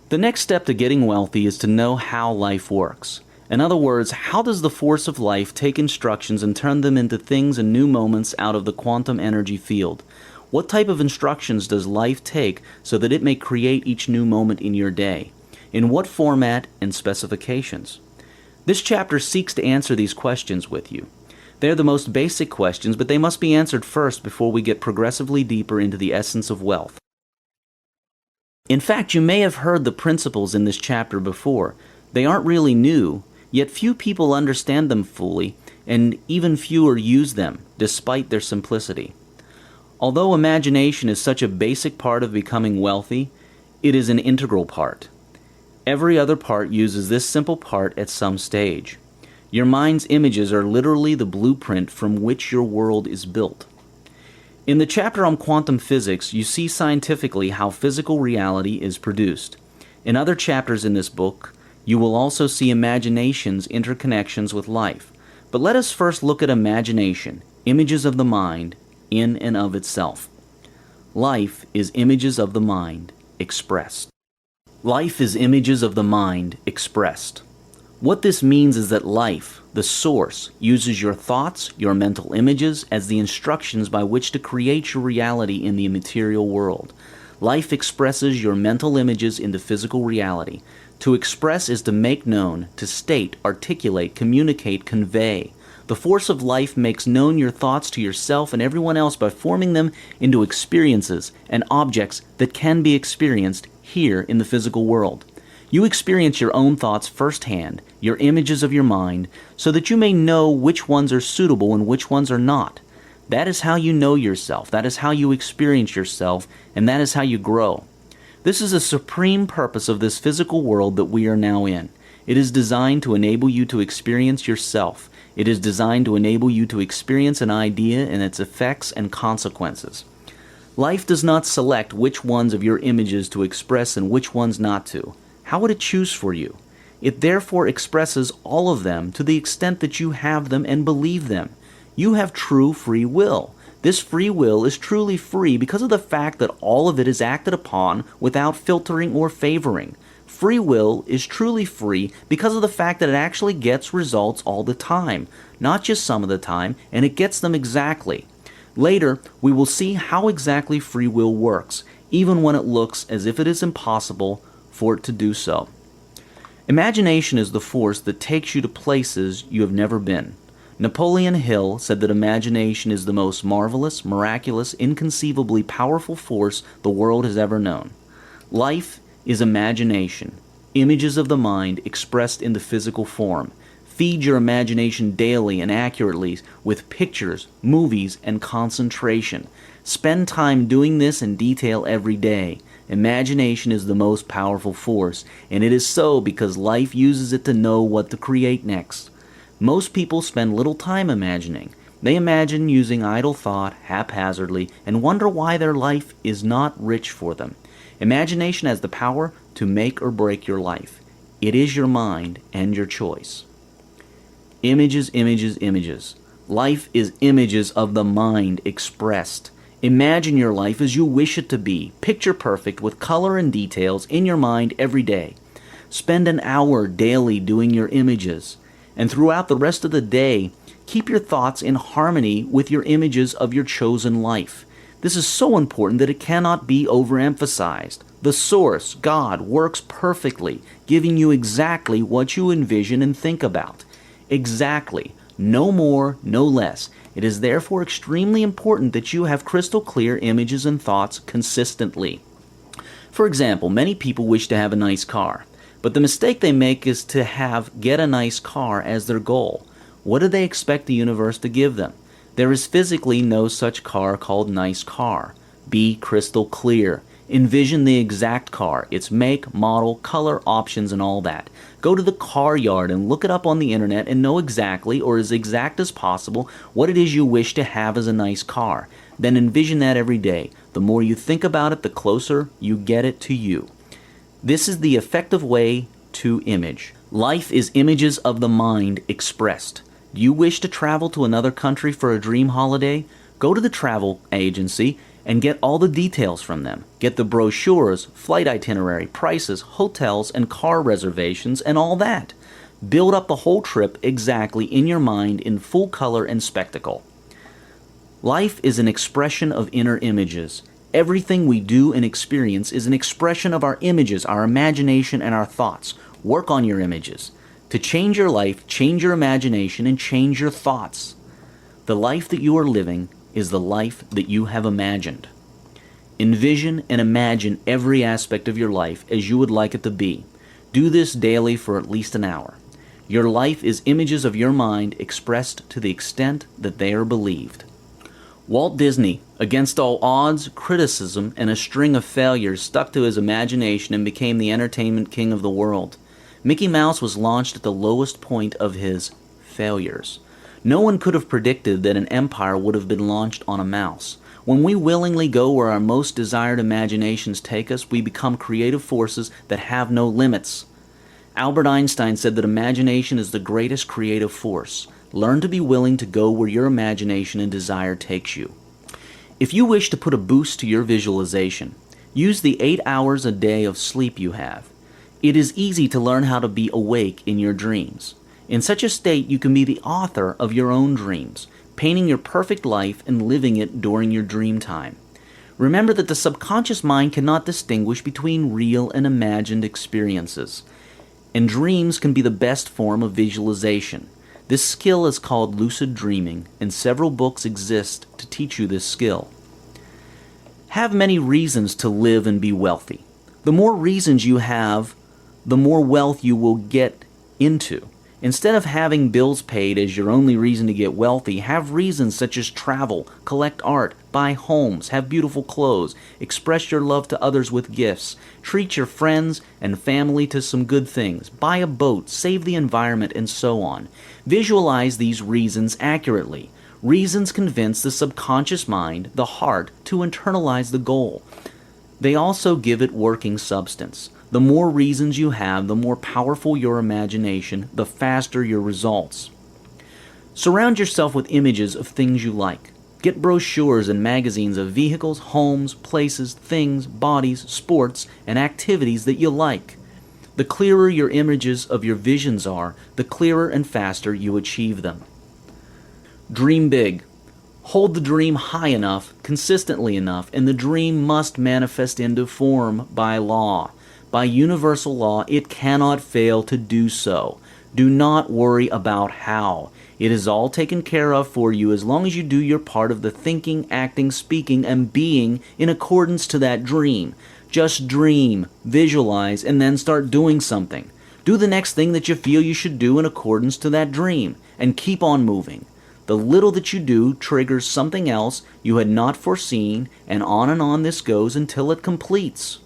The next step to getting wealthy is to know how life works. In other words, how does the force of life take instructions and turn them into things and new moments out of the quantum energy field? What type of instructions does life take so that it may create each new moment in your day? In what format and specifications? This chapter seeks to answer these questions with you. They are the most basic questions, but they must be answered first before we get progressively deeper into the essence of wealth. In fact, you may have heard the principles in this chapter before. They aren't really new, yet few people understand them fully, and even fewer use them, despite their simplicity. Although imagination is such a basic part of becoming wealthy, it is an integral part. Every other part uses this simple part at some stage. Your mind's images are literally the blueprint from which your world is built. In the chapter on quantum physics, you see scientifically how physical reality is produced. In other chapters in this book, you will also see imagination's interconnections with life. But let us first look at imagination, images of the mind, in and of itself. Life is images of the mind expressed. Life is images of the mind expressed. What this means is that life, the source, uses your thoughts, your mental images, as the instructions by which to create your reality in the material world. Life expresses your mental images into physical reality. To express is to make known, to state, articulate, communicate, convey. The force of life makes known your thoughts to yourself and everyone else by forming them into experiences and objects that can be experienced here in the physical world. You experience your own thoughts firsthand, your images of your mind, so that you may know which ones are suitable and which ones are not. That is how you know yourself, that is how you experience yourself, and that is how you grow. This is the supreme purpose of this physical world that we are now in. It is designed to enable you to experience yourself. It is designed to enable you to experience an idea and its effects and consequences. Life does not select which ones of your images to express and which ones not to. How would it choose for you? It therefore expresses all of them to the extent that you have them and believe them. You have true free will. This free will is truly free because of the fact that all of it is acted upon without filtering or favoring. Free will is truly free because of the fact that it actually gets results all the time, not just some of the time, and it gets them exactly. Later, we will see how exactly free will works, even when it looks as if it is impossible for it to do so. Imagination is the force that takes you to places you have never been. Napoleon Hill said that imagination is the most marvelous, miraculous, inconceivably powerful force the world has ever known. Life is imagination, images of the mind expressed in the physical form. Feed your imagination daily and accurately with pictures, movies, and concentration. Spend time doing this in detail every day. Imagination is the most powerful force, and it is so because life uses it to know what to create next. Most people spend little time imagining. They imagine using idle thought haphazardly and wonder why their life is not rich for them. Imagination has the power to make or break your life. It is your mind and your choice. Images, images, images. Life is images of the mind expressed. Imagine your life as you wish it to be, picture perfect with color and details in your mind every day. Spend an hour daily doing your images, and throughout the rest of the day, keep your thoughts in harmony with your images of your chosen life. This is so important that it cannot be overemphasized. The Source, God, works perfectly, giving you exactly what you envision and think about. Exactly. No more, no less. It is therefore extremely important that you have crystal clear images and thoughts consistently. For example, many people wish to have a nice car, but the mistake they make is to get a nice car as their goal. What do they expect the universe to give them? There is physically no such car called nice car. Be crystal clear. Envision the exact car, its make, model, color, options, and all that. Go to the car yard and look it up on the internet and know exactly, or as exact as possible, what it is you wish to have as a nice car. Then envision that every day. The more you think about it, the closer you get it to you. This is the effective way to image. Life is images of the mind expressed. Do you wish to travel to another country for a dream holiday? Go to the travel agency and get all the details from them. Get the brochures, flight itinerary, prices, hotels, and car reservations, and all that. Build up the whole trip exactly in your mind in full color and spectacle. Life is an expression of inner images. Everything we do and experience is an expression of our images, our imagination, and our thoughts. Work on your images. To change your life, change your imagination, and change your thoughts. The life that you are living is the life that you have imagined. Envision and imagine every aspect of your life as you would like it to be. Do this daily for at least an hour. Your life is images of your mind expressed to the extent that they are believed. Walt Disney, against all odds, criticism, and a string of failures, stuck to his imagination and became the entertainment king of the world. Mickey Mouse was launched at the lowest point of his failures. No one could have predicted that an empire would have been launched on a mouse. When we willingly go where our most desired imaginations take us, we become creative forces that have no limits. Albert Einstein said that imagination is the greatest creative force. Learn to be willing to go where your imagination and desire takes you. If you wish to put a boost to your visualization, use the 8 hours a day of sleep you have. It is easy to learn how to be awake in your dreams. In such a state, you can be the author of your own dreams, painting your perfect life and living it during your dream time. Remember that the subconscious mind cannot distinguish between real and imagined experiences, and dreams can be the best form of visualization. This skill is called lucid dreaming, and several books exist to teach you this skill. Have many reasons to live and be wealthy. The more reasons you have, the more wealth you will get into. Instead of having bills paid as your only reason to get wealthy, have reasons such as travel, collect art, buy homes, have beautiful clothes, express your love to others with gifts, treat your friends and family to some good things, buy a boat, save the environment, and so on. Visualize these reasons accurately. Reasons convince the subconscious mind, the heart, to internalize the goal. They also give it working substance. The more reasons you have, the more powerful your imagination, the faster your results. Surround yourself with images of things you like. Get brochures and magazines of vehicles, homes, places, things, bodies, sports, and activities that you like. The clearer your images of your visions are, the clearer and faster you achieve them. Dream big. Hold the dream high enough, consistently enough, and the dream must manifest into form by law. By universal law, it cannot fail to do so. Do not worry about how. It is all taken care of for you as long as you do your part of the thinking, acting, speaking, and being in accordance to that dream. Just dream, visualize, and then start doing something. Do the next thing that you feel you should do in accordance to that dream, and keep on moving. The little that you do triggers something else you had not foreseen, and on this goes until it completes.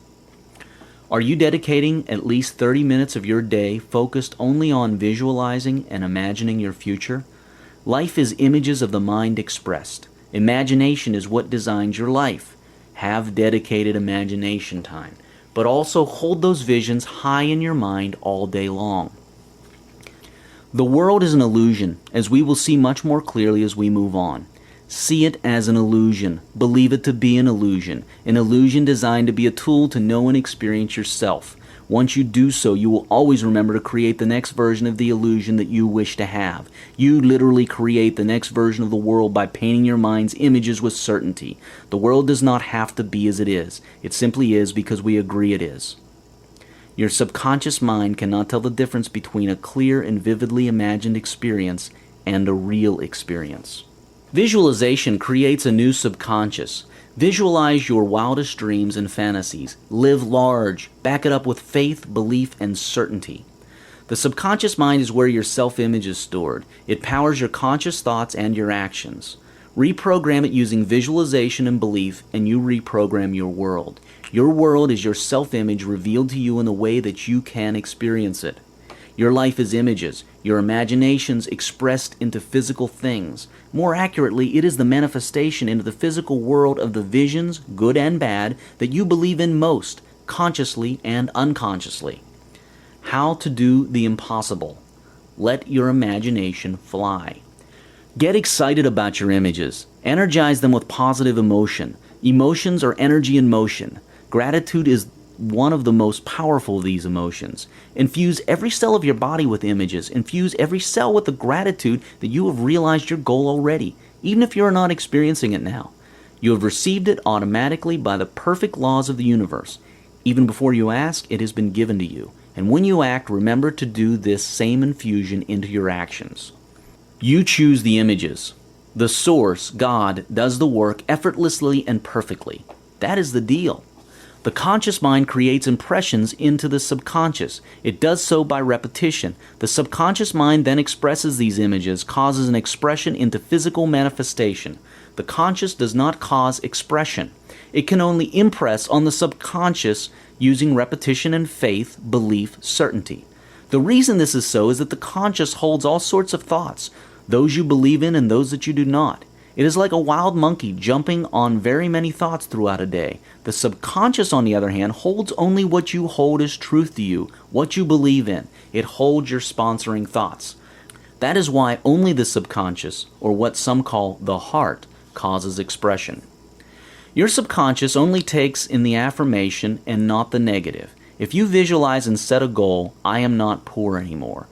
Are you dedicating at least 30 minutes of your day focused only on visualizing and imagining your future? Life is images of the mind expressed. Imagination is what designs your life. Have dedicated imagination time, but also hold those visions high in your mind all day long. The world is an illusion, as we will see much more clearly as we move on. See it as an illusion. Believe it to be an illusion designed to be a tool to know and experience yourself. Once you do so, you will always remember to create the next version of the illusion that you wish to have. You literally create the next version of the world by painting your mind's images with certainty. The world does not have to be as it is. It simply is because we agree it is. Your subconscious mind cannot tell the difference between a clear and vividly imagined experience and a real experience. Visualization creates a new subconscious. Visualize your wildest dreams and fantasies. Live large. Back it up with faith, belief, and certainty. The subconscious mind is where your self-image is stored. It powers your conscious thoughts and your actions. Reprogram it using visualization and belief, and you reprogram your world. Your world is your self-image revealed to you in the way that you can experience it. Your life is images, your imaginations expressed into physical things. More accurately, it is the manifestation into the physical world of the visions, good and bad, that you believe in most, consciously and unconsciously. How to do the impossible. Let your imagination fly. Get excited about your images. Energize them with positive emotion. Emotions are energy in motion. Gratitude is one of the most powerful of these emotions. Infuse every cell of your body with images. Infuse every cell with the gratitude that you have realized your goal already, even if you are not experiencing it now. You have received it automatically by the perfect laws of the universe. Even before you ask, it has been given to you. And when you act, remember to do this same infusion into your actions. You choose the images. The source, God, does the work effortlessly and perfectly. That is the deal. The conscious mind creates impressions into the subconscious. It does so by repetition. The subconscious mind then expresses these images, causes an expression into physical manifestation. The conscious does not cause expression. It can only impress on the subconscious using repetition and faith, belief, certainty. The reason this is so is that the conscious holds all sorts of thoughts, those you believe in and those that you do not. It is like a wild monkey jumping on very many thoughts throughout a day. The subconscious, on the other hand, holds only what you hold as truth to you, what you believe in. It holds your sponsoring thoughts. That is why only the subconscious, or what some call the heart, causes expression. Your subconscious only takes in the affirmation and not the negative. If you visualize and set a goal, I am not poor anymore,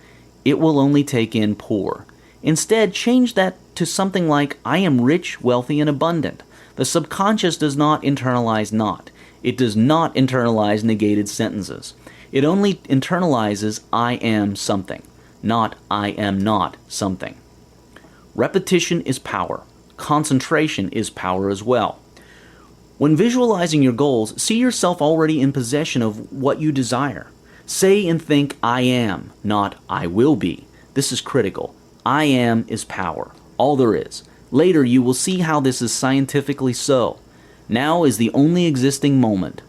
it will only take in poor. Instead, change that to something like, I am rich, wealthy, and abundant. The subconscious does not internalize not. It does not internalize negated sentences. It only internalizes, I am something, not I am not something. Repetition is power. Concentration is power as well. When visualizing your goals, see yourself already in possession of what you desire. Say and think I am, not I will be. This is critical. I am is power, all there is. Later you will see how this is scientifically so. Now is the only existing moment,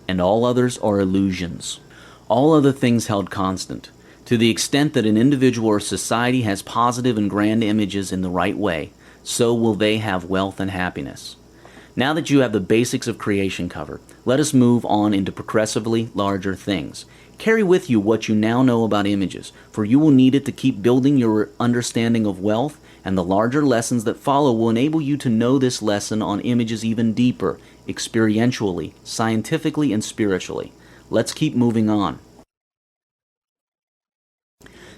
and all others are illusions. All other things held constant. To the extent that an individual or society has positive and grand images in the right way, so will they have wealth and happiness. Now that you have the basics of creation covered, let us move on into progressively larger things. Carry with you what you now know about images, for you will need it to keep building your understanding of wealth, and the larger lessons that follow will enable you to know this lesson on images even deeper, experientially, scientifically, and spiritually. Let's keep moving on.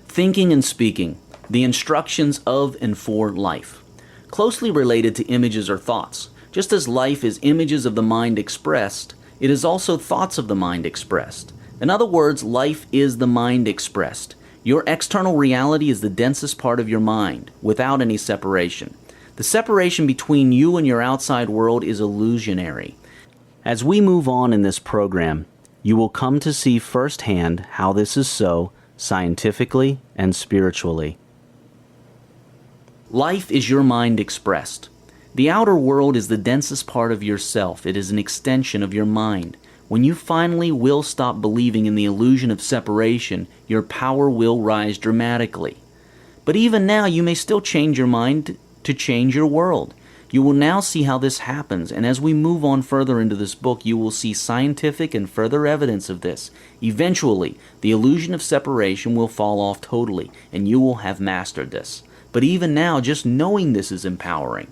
Thinking and speaking, the instructions of and for life. Closely related to images or thoughts. Just as life is images of the mind expressed, it is also thoughts of the mind expressed. In other words, life is the mind expressed. Your external reality is the densest part of your mind, without any separation. The separation between you and your outside world is illusionary. As we move on in this program, you will come to see firsthand how this is so, scientifically and spiritually. Life is your mind expressed. The outer world is the densest part of yourself. It is an extension of your mind. When you finally will stop believing in the illusion of separation, your power will rise dramatically. But even now, you may still change your mind to change your world. You will now see how this happens, and as we move on further into this book, you will see scientific and further evidence of this. Eventually, the illusion of separation will fall off totally, and you will have mastered this. But even now, just knowing this is empowering.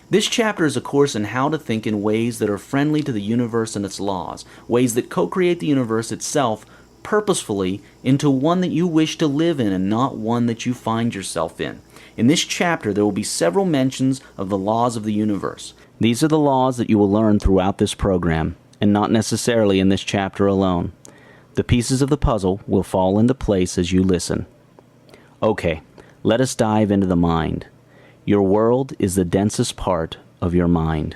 This chapter is a course in how to think in ways that are friendly to the universe and its laws, ways that co-create the universe itself purposefully into one that you wish to live in and not one that you find yourself in. In this chapter, there will be several mentions of the laws of the universe. These are the laws that you will learn throughout this program, and not necessarily in this chapter alone. The pieces of the puzzle will fall into place as you listen. Okay, let us dive into the mind. Your world is the densest part of your mind.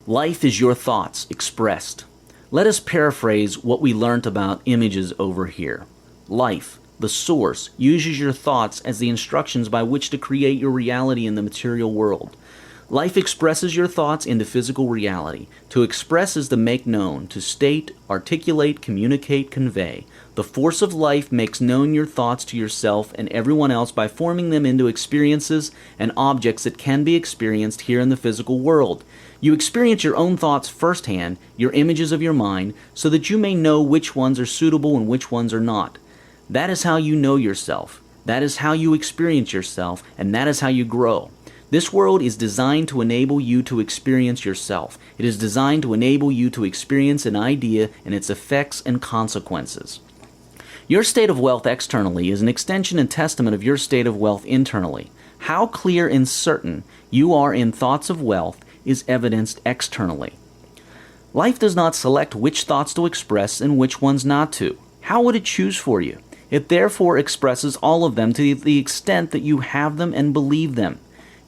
Life is your thoughts expressed. Let us paraphrase what we learnt about images over here. Life, the source, uses your thoughts as the instructions by which to create your reality in the material world. Life expresses your thoughts into physical reality. To express is to make known, to state, articulate, communicate, convey. The force of life makes known your thoughts to yourself and everyone else by forming them into experiences and objects that can be experienced here in the physical world. You experience your own thoughts firsthand, your images of your mind, so that you may know which ones are suitable and which ones are not. That is how you know yourself. That is how you experience yourself, and that is how you grow. This world is designed to enable you to experience yourself. It is designed to enable you to experience an idea and its effects and consequences. Your state of wealth externally is an extension and testament of your state of wealth internally. How clear and certain you are in thoughts of wealth is evidenced externally. Life does not select which thoughts to express and which ones not to. How would it choose for you? It therefore expresses all of them to the extent that you have them and believe them.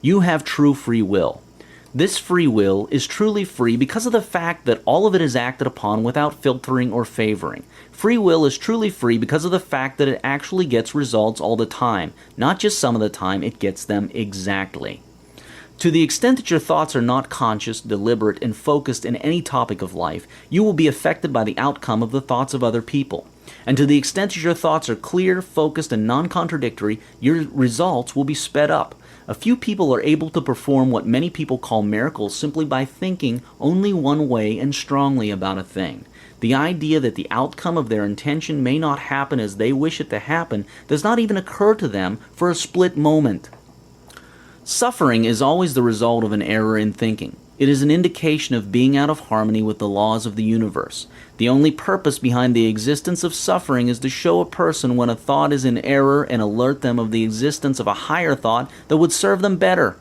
You have true free will. This free will is truly free because of the fact that all of it is acted upon without filtering or favoring. Free will is truly free because of the fact that it actually gets results all the time. Not just some of the time, it gets them exactly. To the extent that your thoughts are not conscious, deliberate, and focused in any topic of life, you will be affected by the outcome of the thoughts of other people. And to the extent that your thoughts are clear, focused, and non-contradictory, your results will be sped up. A few people are able to perform what many people call miracles simply by thinking only one way and strongly about a thing. The idea that the outcome of their intention may not happen as they wish it to happen does not even occur to them for a split moment. Suffering is always the result of an error in thinking. It is an indication of being out of harmony with the laws of the universe. The only purpose behind the existence of suffering is to show a person when a thought is in error and alert them of the existence of a higher thought that would serve them better.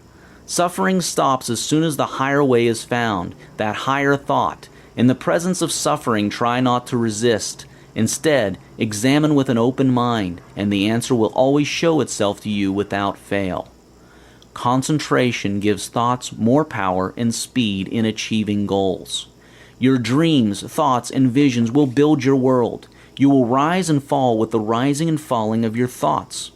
Suffering stops as soon as the higher way is found, that higher thought. In the presence of suffering, try not to resist. Instead, examine with an open mind, and the answer will always show itself to you without fail. Concentration gives thoughts more power and speed in achieving goals. Your dreams, thoughts, and visions will build your world. You will rise and fall with the rising and falling of your thoughts.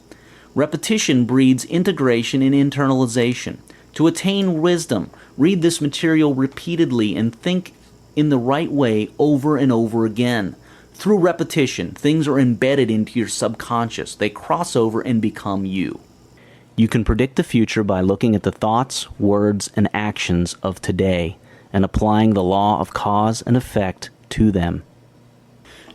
Repetition breeds integration and internalization. To attain wisdom, read this material repeatedly and think in the right way over and over again. Through repetition, things are embedded into your subconscious. They cross over and become you. You can predict the future by looking at the thoughts, words, and actions of today and applying the law of cause and effect to them.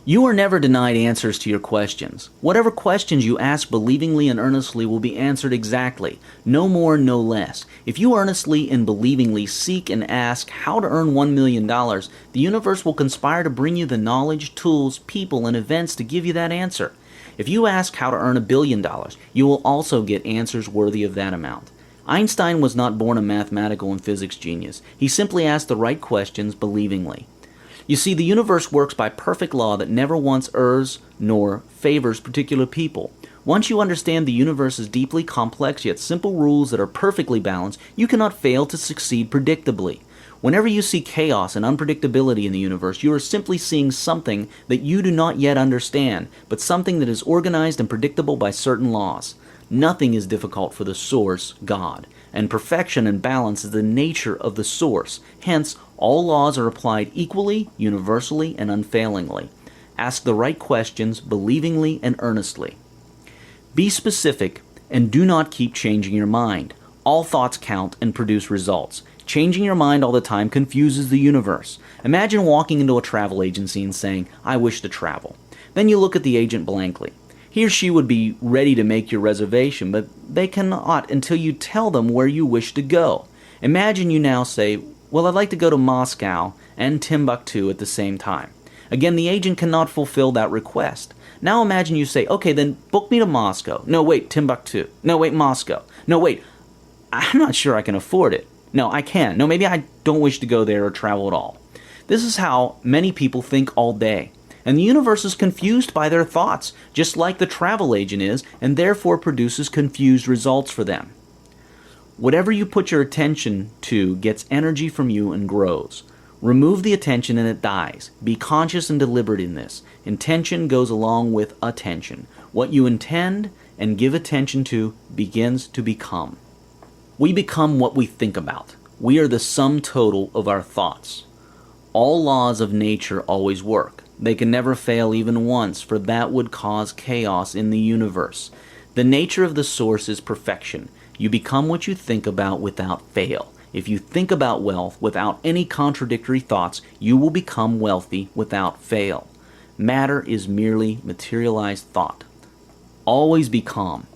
You are never denied answers to your questions. Whatever questions you ask believingly and earnestly will be answered exactly, no more, no less. If you earnestly and believingly seek and ask how to earn $1 million, the universe will conspire to bring you the knowledge, tools, people, and events to give you that answer. If you ask how to earn $1 billion, you will also get answers worthy of that amount. Einstein was not born a mathematical and physics genius. He simply asked the right questions believingly. You see, the universe works by perfect law that never once errs nor favors particular people. Once you understand the universe's deeply complex yet simple rules that are perfectly balanced, you cannot fail to succeed predictably. Whenever you see chaos and unpredictability in the universe, you are simply seeing something that you do not yet understand, but something that is organized and predictable by certain laws. Nothing is difficult for the source, God, and perfection and balance is the nature of the source. Hence, all laws are applied equally, universally, and unfailingly. Ask the right questions believingly and earnestly. Be specific and do not keep changing your mind. All thoughts count and produce results. Changing your mind all the time confuses the universe. Imagine walking into a travel agency and saying, "I wish to travel." Then you look at the agent blankly. He or she would be ready to make your reservation, but they cannot until you tell them where you wish to go. Imagine you now say, "Well, I'd like to go to Moscow and Timbuktu at the same time." Again, the agent cannot fulfill that request. Now imagine you say, "Okay, then book me to Moscow." "No, wait, Timbuktu." "No, wait, Moscow." "No, wait, I'm not sure I can afford it." "No, I can." "No, maybe I don't wish to go there or travel at all." This is how many people think all day. And the universe is confused by their thoughts, just like the travel agent is, and therefore produces confused results for them. Whatever you put your attention to gets energy from you and grows. Remove the attention and it dies. Be conscious and deliberate in this. Intention goes along with attention. What you intend and give attention to begins to become. We become what we think about. We are the sum total of our thoughts. All laws of nature always work. They can never fail even once, for that would cause chaos in the universe. The nature of the source is perfection. You become what you think about without fail. If you think about wealth without any contradictory thoughts, you will become wealthy without fail. Matter is merely materialized thought. Always be calm.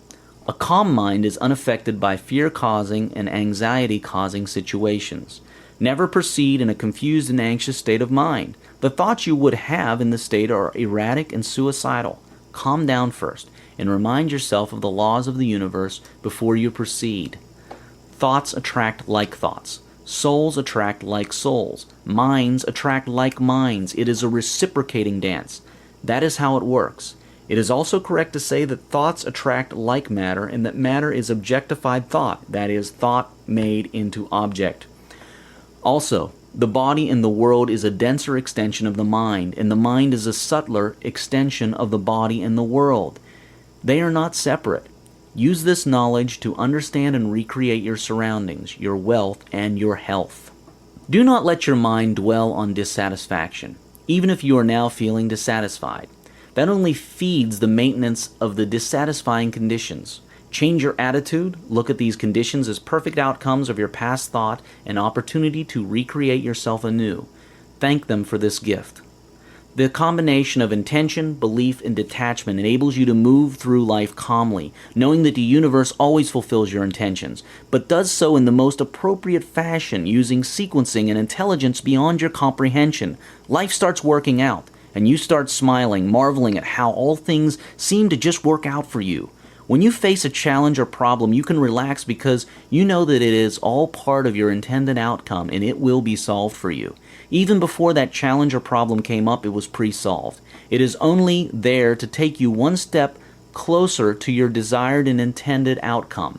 A calm mind is unaffected by fear-causing and anxiety-causing situations. Never proceed in a confused and anxious state of mind. The thoughts you would have in this state are erratic and suicidal. Calm down first and remind yourself of the laws of the universe before you proceed. Thoughts attract like thoughts. Souls attract like souls. Minds attract like minds. It is a reciprocating dance. That is how it works. It is also correct to say that thoughts attract like matter and that matter is objectified thought, that is, thought made into object. Also, the body in the world is a denser extension of the mind, and the mind is a subtler extension of the body and the world. They are not separate. Use this knowledge to understand and recreate your surroundings, your wealth, and your health. Do not let your mind dwell on dissatisfaction, even if you are now feeling dissatisfied. That only feeds the maintenance of the dissatisfying conditions. Change your attitude, look at these conditions as perfect outcomes of your past thought, an opportunity to recreate yourself anew. Thank them for this gift. The combination of intention, belief, and detachment enables you to move through life calmly, knowing that the universe always fulfills your intentions, but does so in the most appropriate fashion, using sequencing and intelligence beyond your comprehension. Life starts working out, and you start smiling, marveling at how all things seem to just work out for you. When you face a challenge or problem, you can relax because you know that it is all part of your intended outcome and it will be solved for you. Even before that challenge or problem came up, it was pre-solved. It is only there to take you one step closer to your desired and intended outcome.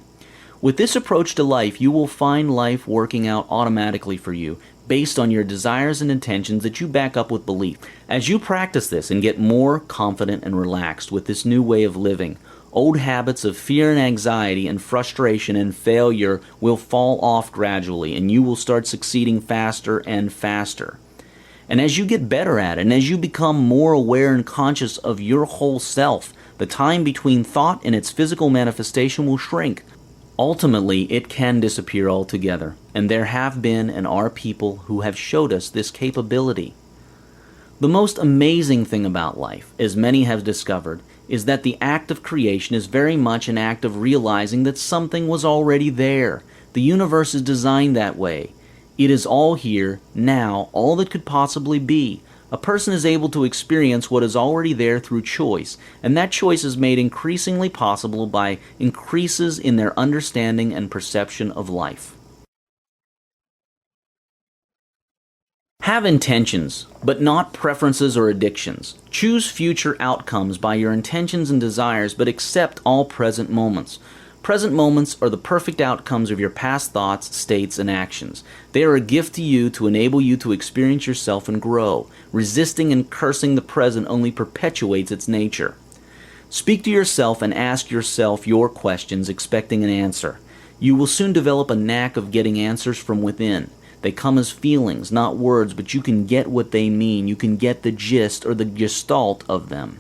With this approach to life, you will find life working out automatically for you, based on your desires and intentions that you back up with belief. As you practice this and get more confident and relaxed with this new way of living, old habits of fear and anxiety and frustration and failure will fall off gradually, and you will start succeeding faster and faster. And as you get better at it, and as you become more aware and conscious of your whole self, the time between thought and its physical manifestation will shrink. Ultimately, it can disappear altogether, and there have been and are people who have showed us this capability. The most amazing thing about life, as many have discovered, is that the act of creation is very much an act of realizing that something was already there. The universe is designed that way. It is all here, now, all that could possibly be. A person is able to experience what is already there through choice, and that choice is made increasingly possible by increases in their understanding and perception of life. Have intentions, but not preferences or addictions. Choose future outcomes by your intentions and desires, but accept all present moments. Present moments are the perfect outcomes of your past thoughts, states, and actions. They are a gift to you to enable you to experience yourself and grow. Resisting and cursing the present only perpetuates its nature. Speak to yourself and ask yourself your questions, expecting an answer. You will soon develop a knack of getting answers from within. They come as feelings, not words, but you can get what they mean. You can get the gist or the gestalt of them.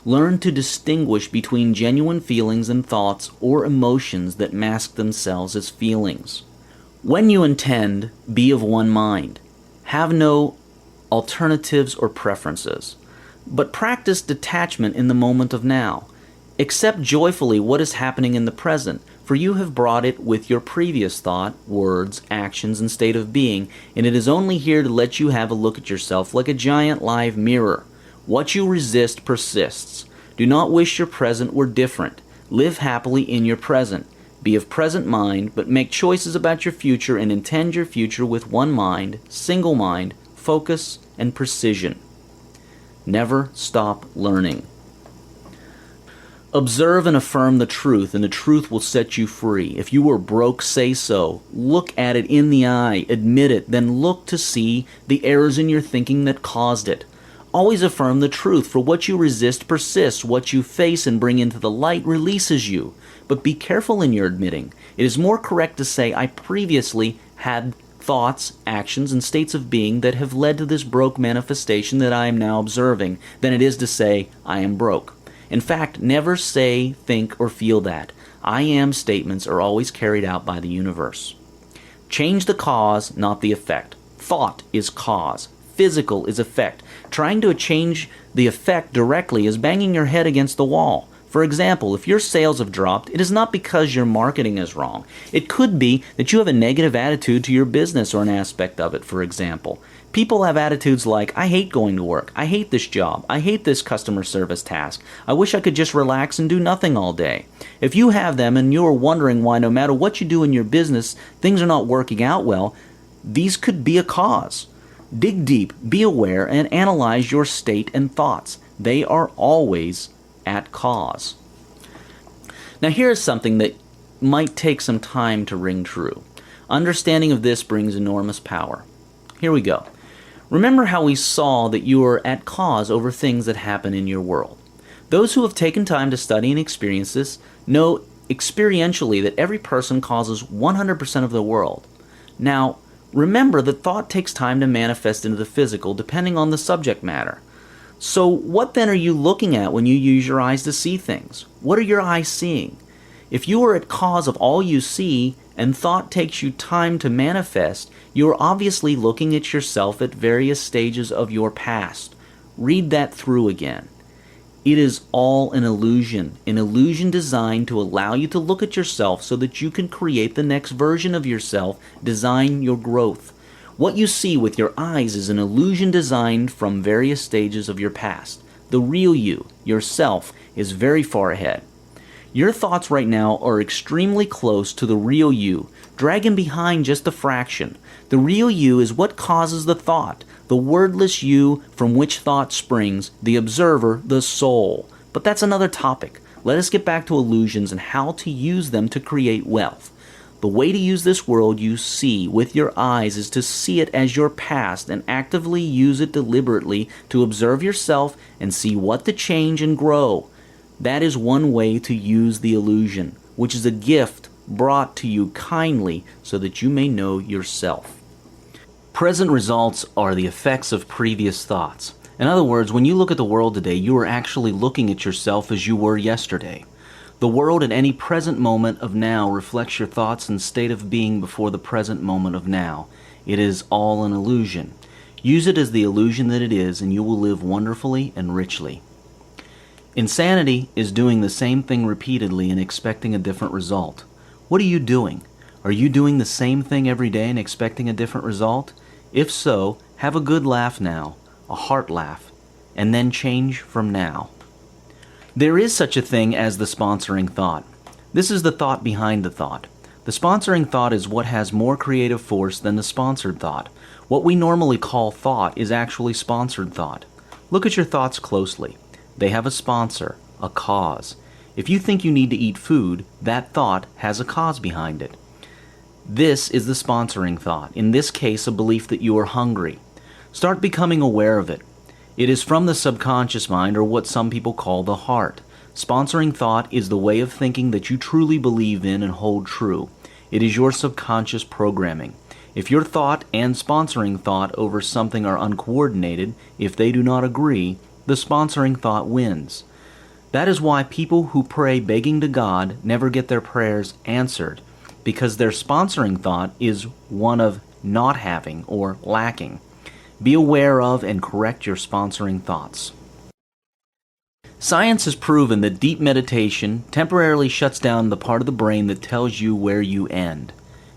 Learn to distinguish between genuine feelings and thoughts or emotions that mask themselves as feelings. When you intend, be of one mind. Have no alternatives or preferences, but practice detachment in the moment of now. Accept joyfully what is happening in the present, for you have brought it with your previous thought, words, actions, and state of being, and it is only here to let you have a look at yourself like a giant live mirror. What you resist persists. Do not wish your present were different. Live happily in your present. Be of present mind, but make choices about your future and intend your future with one mind, single mind, focus, and precision. Never stop learning. Observe and affirm the truth, and the truth will set you free. If you were broke, say so. Look at it in the eye, admit it, then look to see the errors in your thinking that caused it. Always affirm the truth, for what you resist persists. What you face and bring into the light releases you. But be careful in your admitting. It is more correct to say, I previously had thoughts, actions, and states of being that have led to this broke manifestation that I am now observing, than it is to say, I am broke. In fact, never say, think, or feel that. I am statements are always carried out by the universe. Change the cause, not the effect. Thought is cause. Physical is effect. Trying to change the effect directly is banging your head against the wall. For example, if your sales have dropped, it is not because your marketing is wrong. It could be that you have a negative attitude to your business or an aspect of it, for example. People have attitudes like, I hate going to work, I hate this job, I hate this customer service task, I wish I could just relax and do nothing all day. If you have them and you are wondering why no matter what you do in your business, things are not working out well, these could be a cause. Dig deep, be aware, and analyze your state and thoughts. They are always at cause. Now here is something that might take some time to ring true. Understanding of this brings enormous power. Here we go. Remember how we saw that you are at cause over things that happen in your world. Those who have taken time to study and experience this know experientially that every person causes 100% of the world. Now, remember that thought takes time to manifest into the physical depending on the subject matter. So what then are you looking at when you use your eyes to see things? What are your eyes seeing? If you are at cause of all you see and thought takes you time to manifest, you are obviously looking at yourself at various stages of your past. Read that through again. It is all an illusion designed to allow you to look at yourself so that you can create the next version of yourself, design your growth. What you see with your eyes is an illusion designed from various stages of your past. The real you, yourself, is very far ahead. Your thoughts right now are extremely close to the real you, dragging behind just a fraction. The real you is what causes the thought, the wordless you from which thought springs, the observer, the soul. But that's another topic. Let us get back to illusions and how to use them to create wealth. The way to use this world you see with your eyes is to see it as your past and actively use it deliberately to observe yourself and see what to change and grow. That is one way to use the illusion, which is a gift brought to you kindly so that you may know yourself. Present results are the effects of previous thoughts. In other words, when you look at the world today, you are actually looking at yourself as you were yesterday. The world at any present moment of now reflects your thoughts and state of being before the present moment of now. It is all an illusion. Use it as the illusion that it is, and you will live wonderfully and richly. Insanity is doing the same thing repeatedly and expecting a different result. What are you doing? Are you doing the same thing every day and expecting a different result? If so, have a good laugh now, a heart laugh, and then change from now. There is such a thing as the sponsoring thought. This is the thought behind the thought. The sponsoring thought is what has more creative force than the sponsored thought. What we normally call thought is actually sponsored thought. Look at your thoughts closely. They have a sponsor, a cause. If you think you need to eat food, that thought has a cause behind it. This is the sponsoring thought, in this case a belief that you are hungry. Start becoming aware of it. It is from the subconscious mind, or what some people call the heart. Sponsoring thought is the way of thinking that you truly believe in and hold true. It is your subconscious programming. If your thought and sponsoring thought over something are uncoordinated, if they do not agree, the sponsoring thought wins. That is why people who pray begging to God never get their prayers answered, because their sponsoring thought is one of not having or lacking. Be aware of and correct your sponsoring thoughts. Science has proven that deep meditation temporarily shuts down the part of the brain that tells you where you end.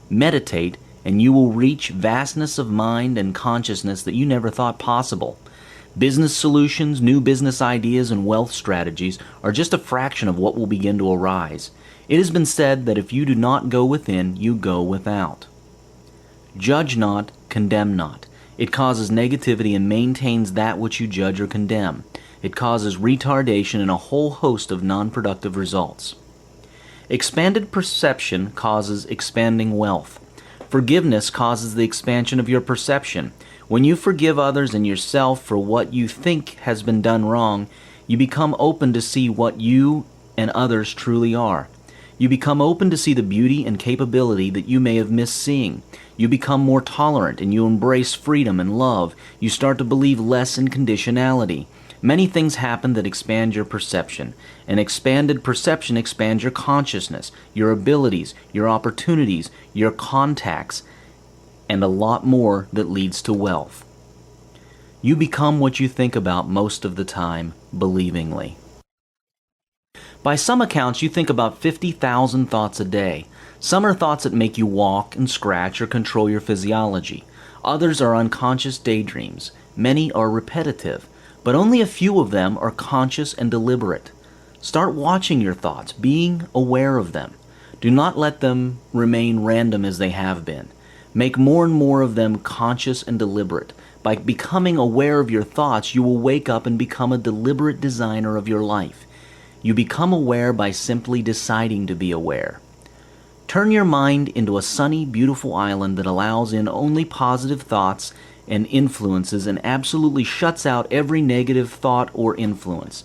Meditate, and you will reach vastness of mind and consciousness that you never thought possible. Business solutions, new business ideas, and wealth strategies are just a fraction of what will begin to arise. It has been said that if you do not go within, you go without. Judge not, condemn not. It causes negativity and maintains that which you judge or condemn. It causes retardation and a whole host of non-productive results. Expanded perception causes expanding wealth. Forgiveness causes the expansion of your perception. When you forgive others and yourself for what you think has been done wrong, you become open to see what you and others truly are. You become open to see the beauty and capability that you may have missed seeing. You become more tolerant and you embrace freedom and love. You start to believe less in conditionality. Many things happen that expand your perception. An expanded perception expands your consciousness, your abilities, your opportunities, your contacts, and a lot more that leads to wealth. You become what you think about most of the time, believingly. By some accounts, you think about 50,000 thoughts a day. Some are thoughts that make you walk and scratch or control your physiology. Others are unconscious daydreams. Many are repetitive, but only a few of them are conscious and deliberate. Start watching your thoughts, being aware of them. Do not let them remain random as they have been. Make more and more of them conscious and deliberate. By becoming aware of your thoughts, you will wake up and become a deliberate designer of your life. You become aware by simply deciding to be aware. Turn your mind into a sunny, beautiful island that allows in only positive thoughts and influences and absolutely shuts out every negative thought or influence.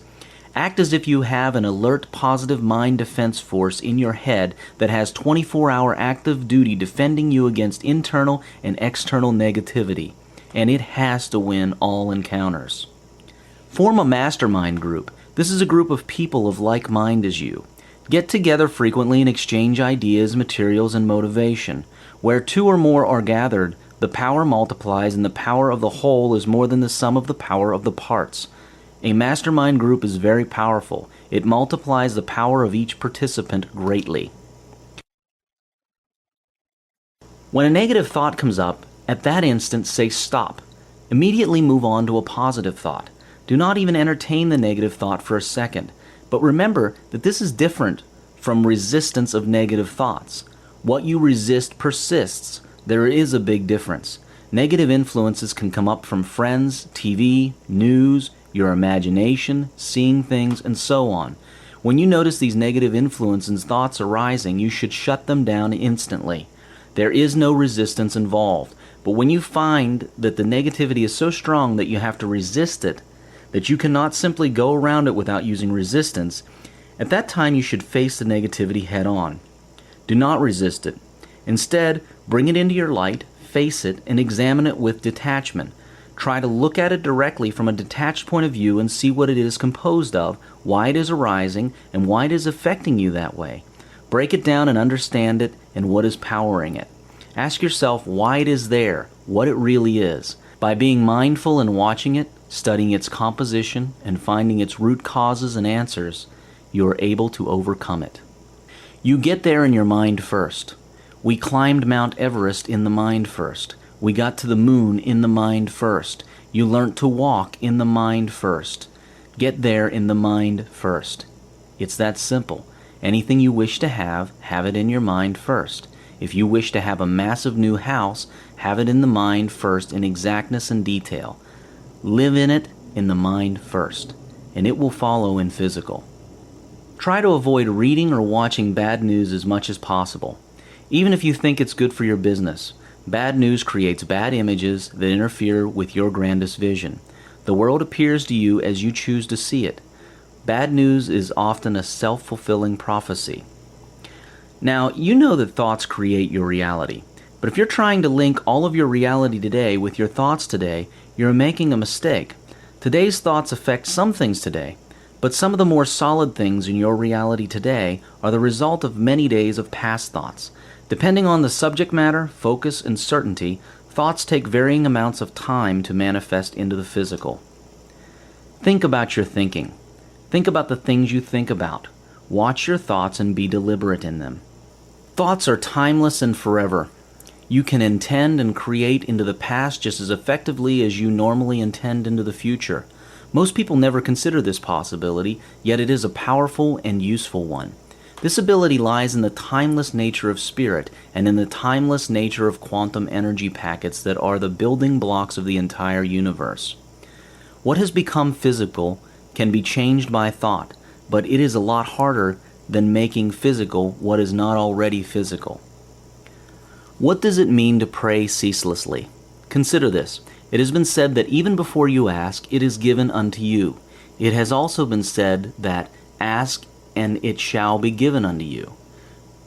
Act as if you have an alert, positive mind defense force in your head that has 24-hour active duty defending you against internal and external negativity, and it has to win all encounters. Form a mastermind group. This is a group of people of like mind as you. Get together frequently and exchange ideas, materials, and motivation. Where two or more are gathered, the power multiplies, and the power of the whole is more than the sum of the power of the parts. A mastermind group is very powerful. It multiplies the power of each participant greatly. When a negative thought comes up, at that instant say stop. Immediately move on to a positive thought. Do not even entertain the negative thought for a second. But remember that this is different from resistance of negative thoughts. What you resist persists. There is a big difference. Negative influences can come up from friends, TV, news, your imagination, seeing things, and so on. When you notice these negative influences and thoughts arising, you should shut them down instantly. There is no resistance involved. But when you find that the negativity is so strong that you have to resist it, that you cannot simply go around it without using resistance, at that time you should face the negativity head on. Do not resist it. Instead, bring it into your light, face it, and examine it with detachment. Try to look at it directly from a detached point of view and see what it is composed of, why it is arising, and why it is affecting you that way. Break it down and understand it and what is powering it. Ask yourself why it is there, what it really is. By being mindful and watching it, studying its composition, and finding its root causes and answers, you are able to overcome it. You get there in your mind first. We climbed Mount Everest in the mind first. We got to the moon in the mind first. You learnt to walk in the mind first. Get there in the mind first. It's that simple. Anything you wish to have it in your mind first. If you wish to have a massive new house, have it in the mind first in exactness and detail. Live in it in the mind first, and it will follow in physical. Try to avoid reading or watching bad news as much as possible. Even if you think it's good for your business, bad news creates bad images that interfere with your grandest vision. The world appears to you as you choose to see it. Bad news is often a self-fulfilling prophecy. Now, you know that thoughts create your reality. But if you're trying to link all of your reality today with your thoughts today, you're making a mistake. Today's thoughts affect some things today, but some of the more solid things in your reality today are the result of many days of past thoughts. Depending on the subject matter, focus, and certainty, thoughts take varying amounts of time to manifest into the physical. Think about your thinking. Think about the things you think about. Watch your thoughts and be deliberate in them. Thoughts are timeless and forever. You can intend and create into the past just as effectively as you normally intend into the future. Most people never consider this possibility, yet it is a powerful and useful one. This ability lies in the timeless nature of spirit and in the timeless nature of quantum energy packets that are the building blocks of the entire universe. What has become physical can be changed by thought, but it is a lot harder than making physical what is not already physical. What does it mean to pray ceaselessly? Consider this. It has been said that even before you ask, it is given unto you. It has also been said that ask and it shall be given unto you.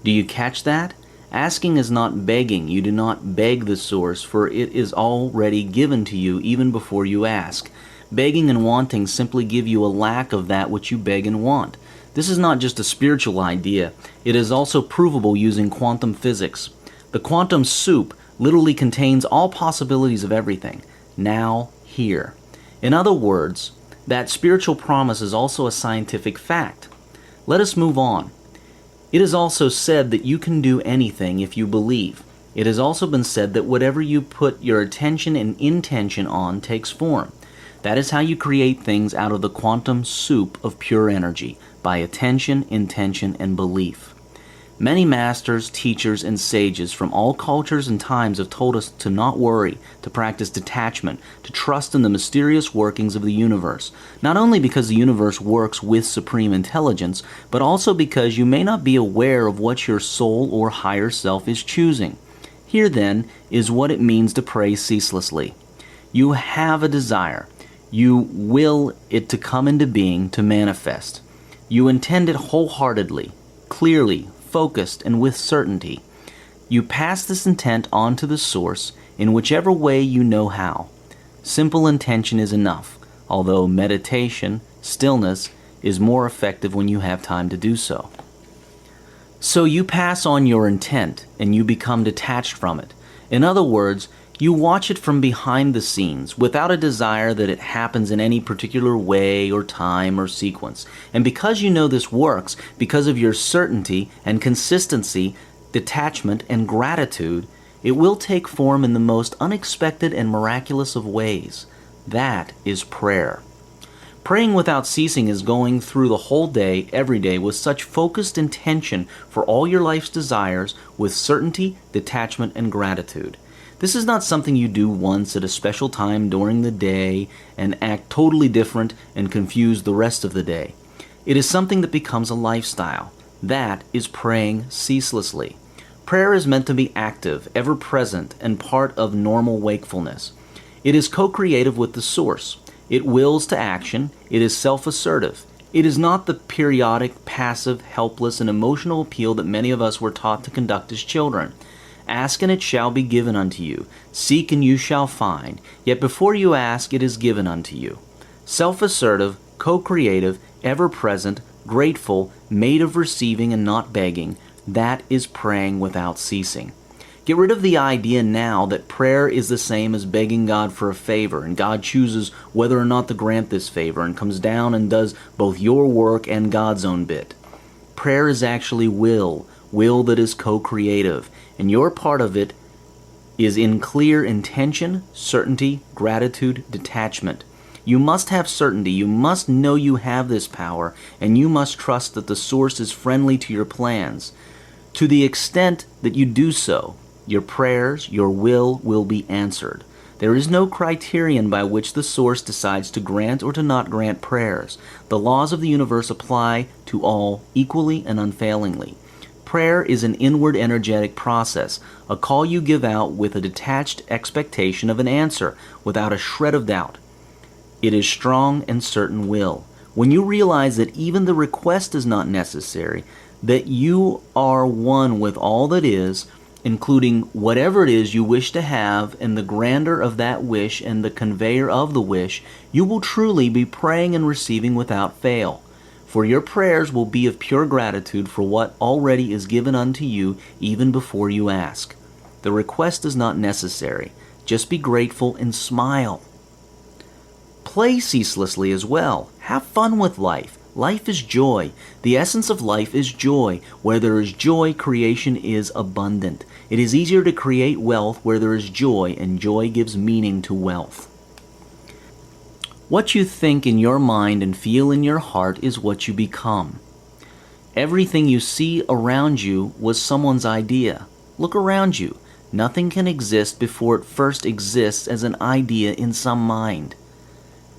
Do you catch that? Asking is not begging. You do not beg the source, for it is already given to you even before you ask. Begging and wanting simply give you a lack of that which you beg and want. This is not just a spiritual idea. It is also provable using quantum physics. The quantum soup literally contains all possibilities of everything, now, here. In other words, that spiritual promise is also a scientific fact. Let us move on. It is also said that you can do anything if you believe. It has also been said that whatever you put your attention and intention on takes form. That is how you create things out of the quantum soup of pure energy, by attention, intention, and belief. Many masters, teachers, and sages from all cultures and times have told us to not worry, to practice detachment, to trust in the mysterious workings of the universe, not only because the universe works with supreme intelligence, but also because you may not be aware of what your soul or higher self is choosing. Here, then, is what it means to pray ceaselessly. You have a desire. You will it to come into being, to manifest. You intend it wholeheartedly, clearly, focused, and with certainty. You pass this intent on to the source in whichever way you know how. Simple intention is enough, although meditation, stillness, is more effective when you have time to do so. So you pass on your intent, and you become detached from it. In other words, you watch it from behind the scenes, without a desire that it happens in any particular way or time or sequence. And because you know this works, because of your certainty and consistency, detachment and gratitude, it will take form in the most unexpected and miraculous of ways. That is prayer. Praying without ceasing is going through the whole day, every day, with such focused intention for all your life's desires, with certainty, detachment, and gratitude. This is not something you do once at a special time during the day and act totally different and confuse the rest of the day. It is something that becomes a lifestyle. That is praying ceaselessly. Prayer is meant to be active, ever-present, and part of normal wakefulness. It is co-creative with the source. It wills to action. It is self-assertive. It is not the periodic, passive, helpless, and emotional appeal that many of us were taught to conduct as children. Ask and it shall be given unto you. Seek and you shall find. Yet before you ask, it is given unto you. Self-assertive, co-creative, ever-present, grateful, made of receiving and not begging, that is praying without ceasing. Get rid of the idea now that prayer is the same as begging God for a favor, and God chooses whether or not to grant this favor and comes down and does both your work and God's own bit. Prayer is actually will that is co-creative, and your part of it is in clear intention, certainty, gratitude, detachment. You must have certainty, you must know you have this power, and you must trust that the source is friendly to your plans. To the extent that you do so, your prayers, your will be answered. There is no criterion by which the source decides to grant or to not grant prayers. The laws of the universe apply to all equally and unfailingly. Prayer is an inward energetic process, a call you give out with a detached expectation of an answer, without a shred of doubt. It is strong and certain will. When you realize that even the request is not necessary, that you are one with all that is, including whatever it is you wish to have, and the grandeur of that wish and the conveyor of the wish, you will truly be praying and receiving without fail. For your prayers will be of pure gratitude for what already is given unto you even before you ask. The request is not necessary. Just be grateful and smile. Play ceaselessly as well. Have fun with life. Life is joy. The essence of life is joy. Where there is joy, creation is abundant. It is easier to create wealth where there is joy, and joy gives meaning to wealth. What you think in your mind and feel in your heart is what you become. Everything you see around you was someone's idea. Look around you. Nothing can exist before it first exists as an idea in some mind.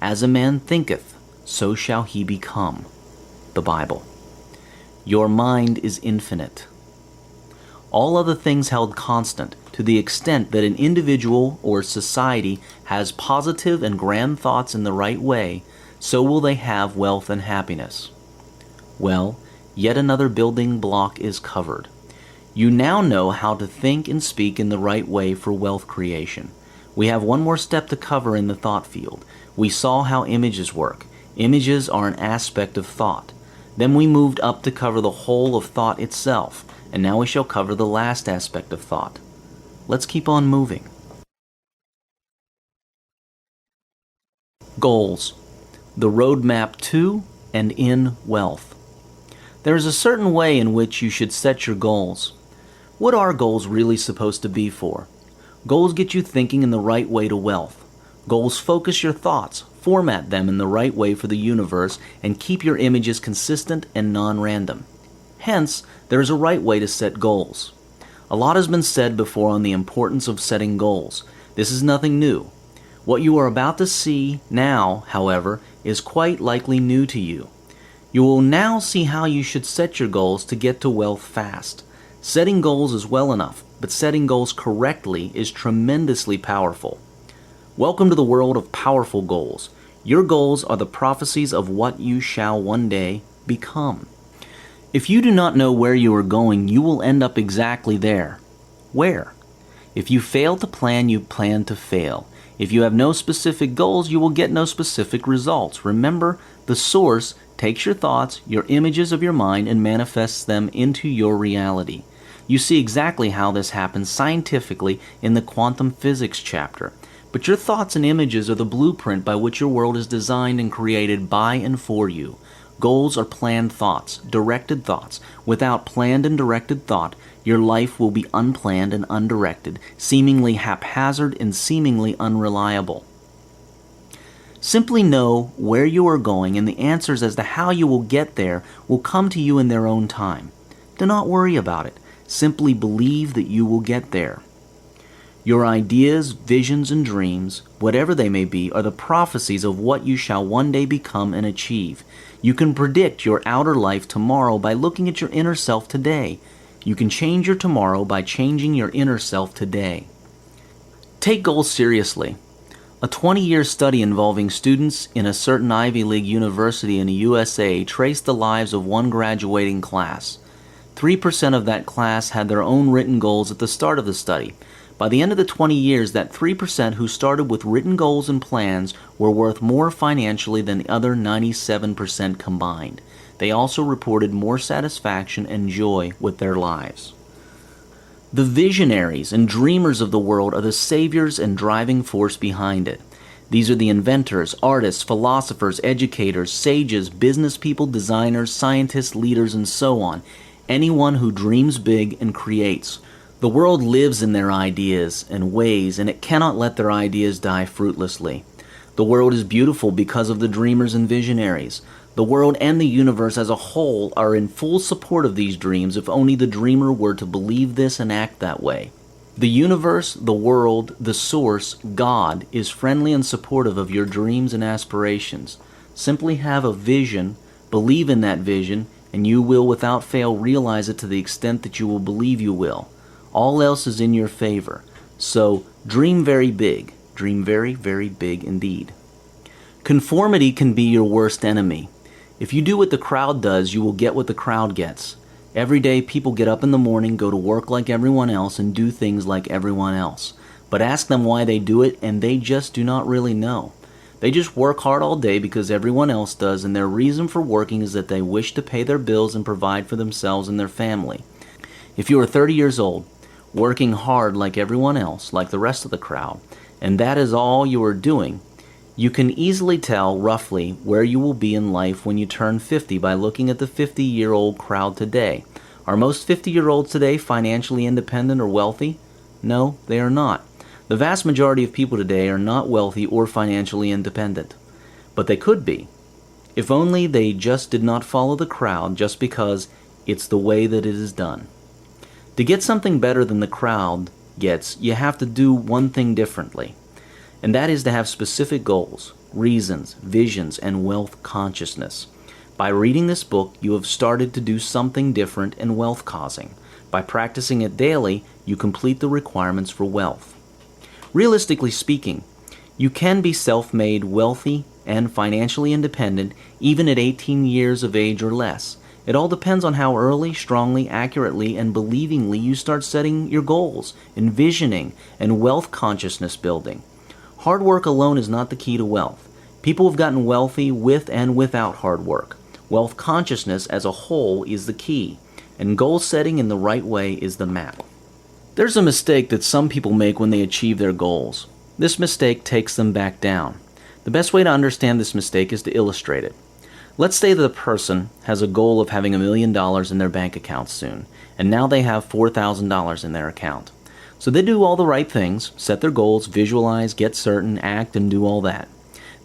As a man thinketh, so shall he become. The Bible. Your mind is infinite. All other things held constant, to the extent that an individual or society has positive and grand thoughts in the right way, so will they have wealth and happiness. Well, yet another building block is covered. You now know how to think and speak in the right way for wealth creation. We have one more step to cover in the thought field. We saw how images work. Images are an aspect of thought. Then we moved up to cover the whole of thought itself, and now we shall cover the last aspect of thought. Let's keep on moving. Goals. The roadmap to and in wealth. There is a certain way in which you should set your goals. What are goals really supposed to be for? Goals get you thinking in the right way to wealth. Goals focus your thoughts, format them in the right way for the universe, and keep your images consistent and non-random. Hence, there is a right way to set goals. A lot has been said before on the importance of setting goals. This is nothing new. What you are about to see now, however, is quite likely new to you. You will now see how you should set your goals to get to wealth fast. Setting goals is well enough, but setting goals correctly is tremendously powerful. Welcome to the world of powerful goals. Your goals are the prophecies of what you shall one day become. If you do not know where you are going, you will end up exactly there. Where? If you fail to plan, you plan to fail. If you have no specific goals, you will get no specific results. Remember, the source takes your thoughts, your images of your mind, and manifests them into your reality. You see exactly how this happens scientifically in the quantum physics chapter. But your thoughts and images are the blueprint by which your world is designed and created by and for you. Goals are planned thoughts, directed thoughts. Without planned and directed thought, your life will be unplanned and undirected, seemingly haphazard and seemingly unreliable. Simply know where you are going, and the answers as to how you will get there will come to you in their own time. Do not worry about it. Simply believe that you will get there. Your ideas, visions, and dreams, whatever they may be, are the prophecies of what you shall one day become and achieve. You can predict your outer life tomorrow by looking at your inner self today. You can change your tomorrow by changing your inner self today. Take goals seriously. A 20-year study involving students in a certain Ivy League university in the USA traced the lives of one graduating class. 3% of that class had their own written goals at the start of the study. By the end of the 20 years, that 3% who started with written goals and plans were worth more financially than the other 97% combined. They also reported more satisfaction and joy with their lives. The visionaries and dreamers of the world are the saviors and driving force behind it. These are the inventors, artists, philosophers, educators, sages, business people, designers, scientists, leaders, and so on. Anyone who dreams big and creates. The world lives in their ideas and ways, and it cannot let their ideas die fruitlessly. The world is beautiful because of the dreamers and visionaries. The world and the universe as a whole are in full support of these dreams if only the dreamer were to believe this and act that way. The universe, the world, the source, God, is friendly and supportive of your dreams and aspirations. Simply have a vision, believe in that vision, and you will without fail realize it to the extent that you will believe you will. All else is in your favor. So dream very big. Dream very, very big indeed. Conformity can be your worst enemy. If you do what the crowd does, you will get what the crowd gets. Every day people get up in the morning, go to work like everyone else, and do things like everyone else. But ask them why they do it, and they just do not really know. They just work hard all day because everyone else does, and their reason for working is that they wish to pay their bills and provide for themselves and their family. If you are 30 years old, working hard like everyone else, like the rest of the crowd, and that is all you are doing, you can easily tell roughly where you will be in life when you turn 50 by looking at the 50-year-old crowd today. Are most 50-year-olds today financially independent or wealthy? No, they are not. The vast majority of people today are not wealthy or financially independent. But they could be, if only they just did not follow the crowd just because it's the way that it is done. To get something better than the crowd gets, you have to do one thing differently, and that is to have specific goals, reasons, visions, and wealth consciousness. By reading this book, you have started to do something different and wealth-causing. By practicing it daily, you complete the requirements for wealth. Realistically speaking, you can be self-made, wealthy, and financially independent even at 18 years of age or less. It all depends on how early, strongly, accurately, and believingly you start setting your goals, envisioning, and wealth consciousness building. Hard work alone is not the key to wealth. People have gotten wealthy with and without hard work. Wealth consciousness as a whole is the key, and goal setting in the right way is the map. There's a mistake that some people make when they achieve their goals. This mistake takes them back down. The best way to understand this mistake is to illustrate it. Let's say that a person has a goal of having $1 million in their bank account soon, and now they have $4,000 in their account. So they do all the right things, set their goals, visualize, get certain, act, and do all that.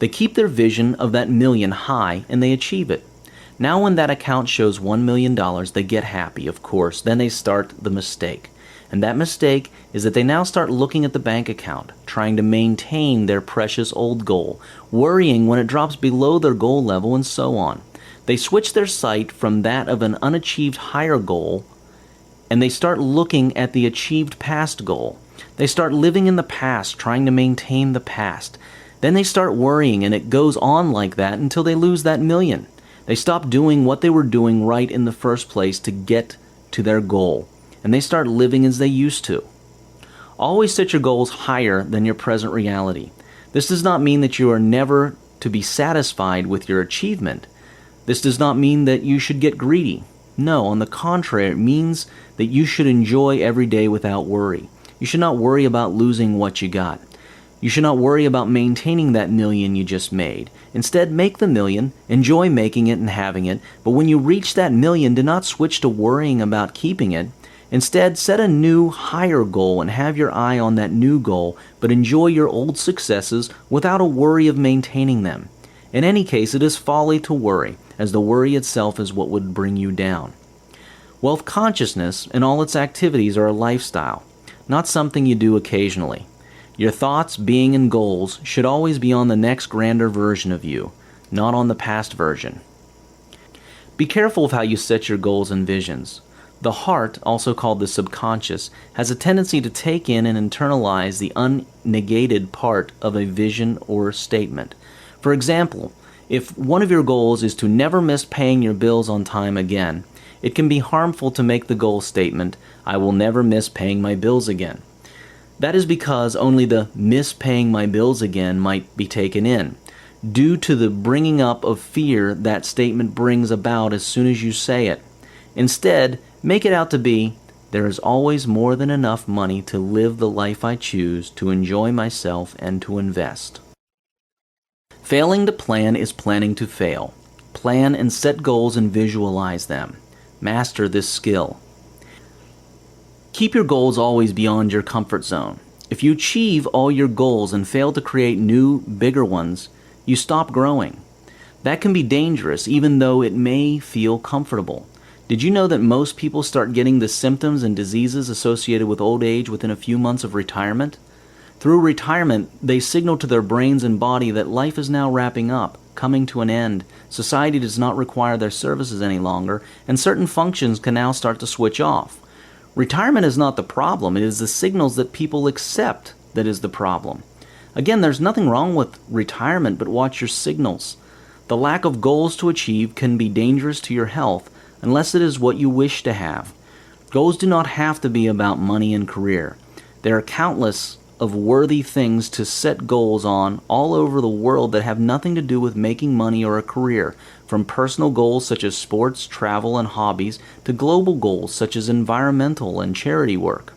They keep their vision of that million high, and they achieve it. Now when that account shows $1 million, they get happy, of course. Then they start the mistake. And that mistake is that they now start looking at the bank account, trying to maintain their precious old goal, worrying when it drops below their goal level, and so on. They switch their sight from that of an unachieved higher goal, and they start looking at the achieved past goal. They start living in the past, trying to maintain the past. Then they start worrying, and it goes on like that until they lose that million. They stop doing what they were doing right in the first place to get to their goal, and they start living as they used to. Always set your goals higher than your present reality. This does not mean that you are never to be satisfied with your achievement. This does not mean that you should get greedy. No, on the contrary, it means that you should enjoy every day without worry. You should not worry about losing what you got. You should not worry about maintaining that million you just made. Instead, make the million, enjoy making it and having it, but when you reach that million, do not switch to worrying about keeping it. Instead, set a new, higher goal and have your eye on that new goal, but enjoy your old successes without a worry of maintaining them. In any case, it is folly to worry, as the worry itself is what would bring you down. Wealth consciousness and all its activities are a lifestyle. not something you do occasionally. Your thoughts, being, and goals should always be on the next grander version of you, not on the past version. Be careful of how you set your goals and visions. The heart, also called the subconscious, has a tendency to take in and internalize the unnegated part of a vision or statement. For example, if one of your goals is to never miss paying your bills on time again, it can be harmful to make the goal statement, "I will never miss paying my bills again." That is because only the "miss paying my bills again" might be taken in, due to the bringing up of fear that statement brings about as soon as you say it. Instead, make it out to be, "There is always more than enough money to live the life I choose, to enjoy myself, and to invest." Failing to plan is planning to fail. Plan and set goals and visualize them. Master this skill. Keep your goals always beyond your comfort zone. If you achieve all your goals and fail to create new, bigger ones, you stop growing. That can be dangerous, even though it may feel comfortable. Did you know that most people start getting the symptoms and diseases associated with old age within a few months of retirement? Through retirement, they signal to their brains and body that life is now wrapping up, coming to an end. Society does not require their services any longer, and certain functions can now start to switch off. Retirement is not the problem. It is the signals that people accept that is the problem. Again, there's nothing wrong with retirement, but watch your signals. The lack of goals to achieve can be dangerous to your health unless it is what you wish to have. Goals do not have to be about money and career. There are countless of worthy things to set goals on all over the world that have nothing to do with making money or a career, from personal goals such as sports, travel, and hobbies to global goals such as environmental and charity work.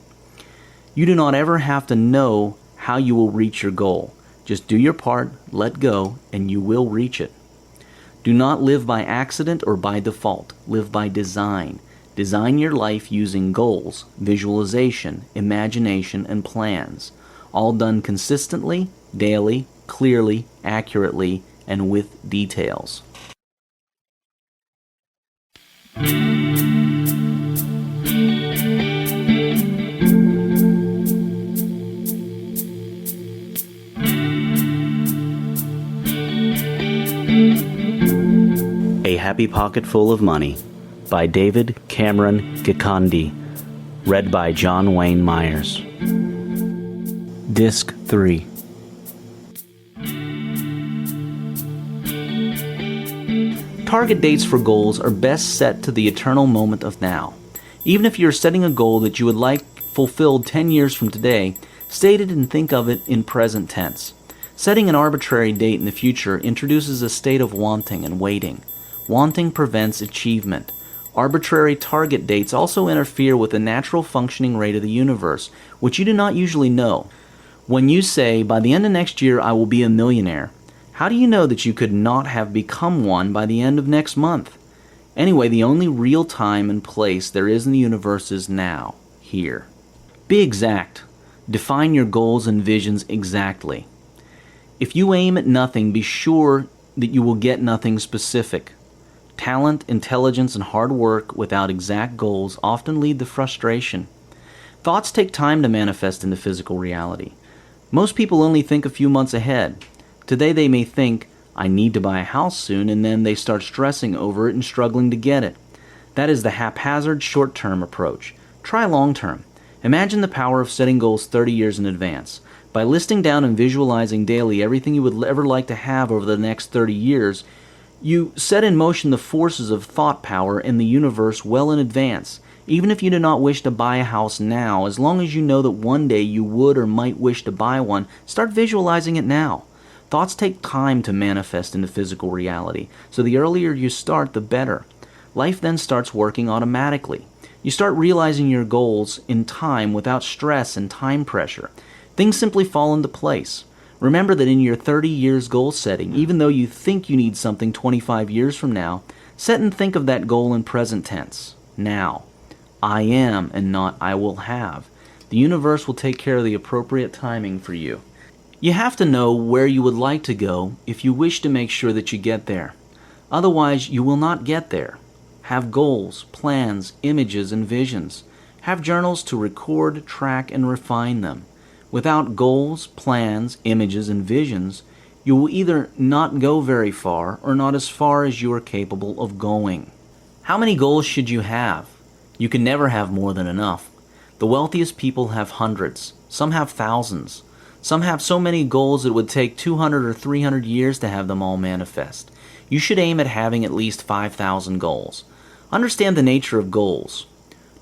You do not ever have to know how you will reach your goal. Just do your part, let go, and you will reach it. Do not live by accident or by default. Live by design. Design your life using goals, visualization, imagination, and plans, all done consistently, daily, clearly, accurately, and with details. A Happy Pocket Full of Money by David Cameron Gikandi. Read by John Wayne Myers. Disc 3. Target dates for goals are best set to the eternal moment of now. Even if you're setting a goal that you would like fulfilled 10 years from today, state it and think of it in present tense. Setting an arbitrary date in the future introduces a state of wanting and waiting. Wanting prevents achievement. Arbitrary target dates also interfere with the natural functioning rate of the universe, which you do not usually know. When you say, "By the end of next year I will be a millionaire," how do you know that you could not have become one by the end of next month? Anyway, the only real time and place there is in the universe is now, here. Be exact. Define your goals and visions exactly. If you aim at nothing, be sure that you will get nothing specific. Talent, intelligence, and hard work without exact goals often lead to frustration. Thoughts take time to manifest into physical reality. Most people only think a few months ahead. Today they may think, "I need to buy a house soon," and then they start stressing over it and struggling to get it. That is the haphazard short-term approach. Try long-term. Imagine the power of setting goals 30 years in advance. By listing down and visualizing daily everything you would ever like to have over the next 30 years, you set in motion the forces of thought power in the universe well in advance. Even if you do not wish to buy a house now, as long as you know that one day you would or might wish to buy one, start visualizing it now. Thoughts take time to manifest into physical reality, so the earlier you start, the better. Life then starts working automatically. You start realizing your goals in time without stress and time pressure. Things simply fall into place. Remember that in your 30 years goal setting, even though you think you need something 25 years from now, set and think of that goal in present tense, now. I am and not I will have. The universe will take care of the appropriate timing for you. You have to know where you would like to go if you wish to make sure that you get there. Otherwise, you will not get there. Have goals, plans, images, and visions. Have journals to record, track, and refine them. Without goals, plans, images, and visions, you will either not go very far or not as far as you are capable of going. How many goals should you have? You can never have more than enough. The wealthiest people have hundreds. Some have thousands. Some have so many goals it would take 200 or 300 years to have them all manifest. You should aim at having at least 5,000 goals. Understand the nature of goals.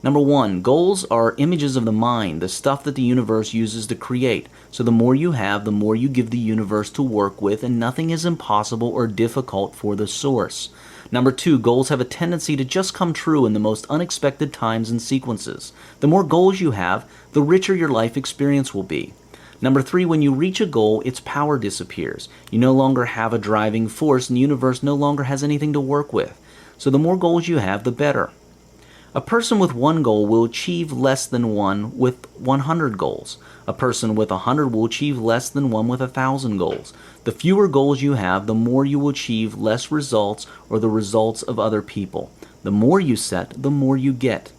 Number 1, goals are images of the mind, the stuff that the universe uses to create. So the more you have, the more you give the universe to work with, and nothing is impossible or difficult for the source. Number 2, goals have a tendency to just come true in the most unexpected times and sequences. The more goals you have, the richer your life experience will be. Number 3, when you reach a goal, its power disappears. You no longer have a driving force, and the universe no longer has anything to work with. So the more goals you have, the better. A person with one goal will achieve less than one with 100 goals. A person with 100 will achieve less than one with 1,000 goals. The fewer goals you have, the more you will achieve less results or the results of other people. The more you set, the more you get.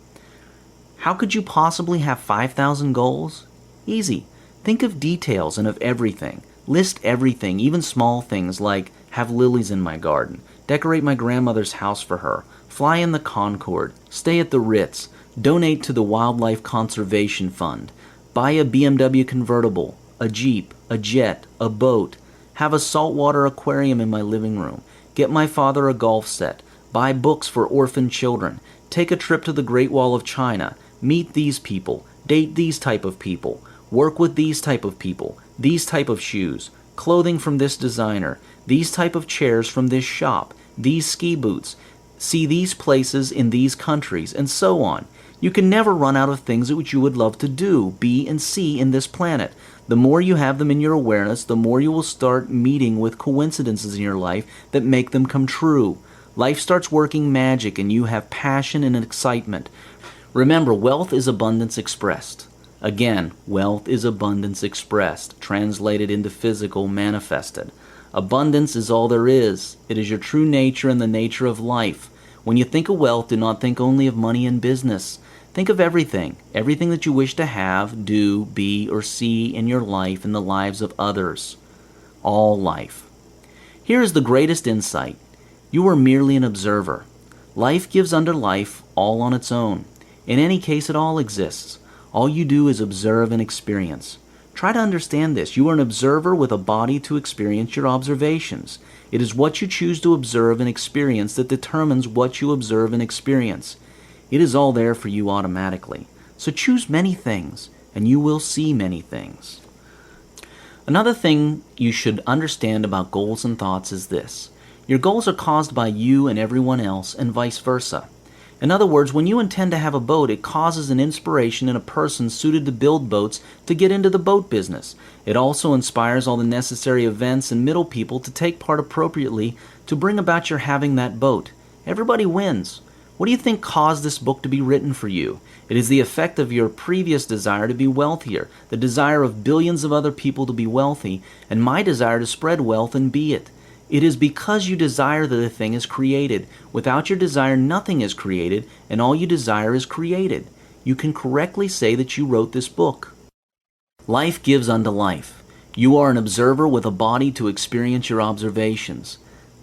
How could you possibly have 5,000 goals? Easy. Think of details and of everything. List everything, even small things like have lilies in my garden, decorate my grandmother's house for her, fly in the Concorde, stay at the Ritz, donate to the Wildlife Conservation Fund, buy a BMW convertible, a Jeep, a jet, a boat, have a saltwater aquarium in my living room, get my father a golf set, buy books for orphan children, take a trip to the Great Wall of China, meet these people, date these type of people, work with these type of people, these type of shoes, clothing from this designer, these type of chairs from this shop, these ski boots, see these places in these countries, and so on. You can never run out of things which you would love to do, be, and see in this planet. The more you have them in your awareness, the more you will start meeting with coincidences in your life that make them come true. Life starts working magic, and you have passion and excitement. Remember, wealth is abundance expressed. Again, wealth is abundance expressed, translated into physical, manifested. Abundance is all there is. It is your true nature and the nature of life. When you think of wealth, do not think only of money and business. Think of everything that you wish to have, do, be, or see in your life and the lives of others. All life. Here is the greatest insight. You are merely an observer. Life gives unto life all on its own. In any case, it all exists. All you do is observe and experience. Try to understand this. You are an observer with a body to experience your observations. It is what you choose to observe and experience that determines what you observe and experience. It is all there for you automatically. So choose many things, and you will see many things. Another thing you should understand about goals and thoughts is this. Your goals are caused by you and everyone else, and vice versa. In other words, when you intend to have a boat, it causes an inspiration in a person suited to build boats to get into the boat business. It also inspires all the necessary events and middle people to take part appropriately to bring about your having that boat. Everybody wins. What do you think caused this book to be written for you? It is the effect of your previous desire to be wealthier, the desire of billions of other people to be wealthy, and my desire to spread wealth and be it. It is because you desire that a thing is created. Without your desire, nothing is created, and all you desire is created. You can correctly say that you wrote this book. Life gives unto life. You are an observer with a body to experience your observations.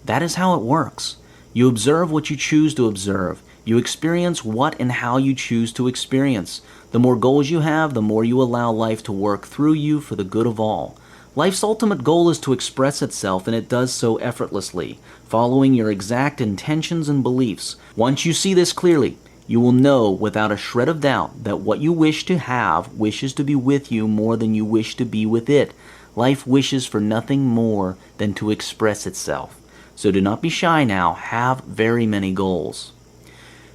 That is how it works. You observe what you choose to observe. You experience what and how you choose to experience. The more goals you have, the more you allow life to work through you for the good of all. Life's ultimate goal is to express itself, and it does so effortlessly, following your exact intentions and beliefs. Once you see this clearly, you will know without a shred of doubt that what you wish to have wishes to be with you more than you wish to be with it. Life wishes for nothing more than to express itself. So do not be shy now. Have very many goals.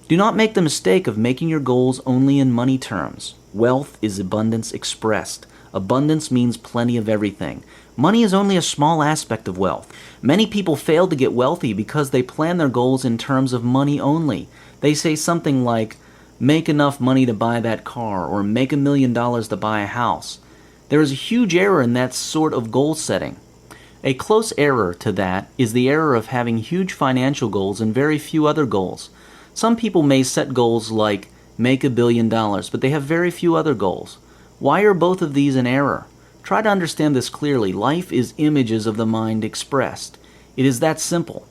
Do not make the mistake of making your goals only in money terms. Wealth is abundance expressed. Abundance means plenty of everything. Money is only a small aspect of wealth. Many people fail to get wealthy because they plan their goals in terms of money only. They say something like, make enough money to buy that car, or make $1 million to buy a house. There is a huge error in that sort of goal setting. A close error to that is the error of having huge financial goals and very few other goals. Some people may set goals like make $1 billion, but they have very few other goals. Why are both of these in error? Try to understand this clearly. Life is images of the mind expressed. It is that simple.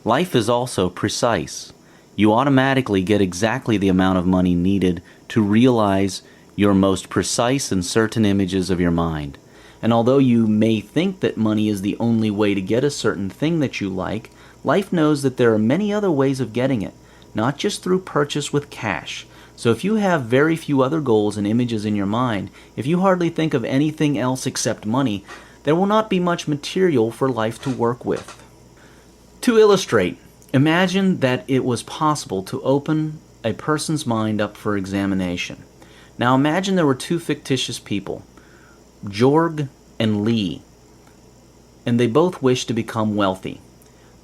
Life is also precise. You automatically get exactly the amount of money needed to realize your most precise and certain images of your mind. And although you may think that money is the only way to get a certain thing that you like, life knows that there are many other ways of getting it, not just through purchase with cash. So if you have very few other goals and images in your mind, if you hardly think of anything else except money, there will not be much material for life to work with. To illustrate, imagine that it was possible to open a person's mind up for examination. Now imagine there were two fictitious people, Jorg and Lee, and they both wished to become wealthy.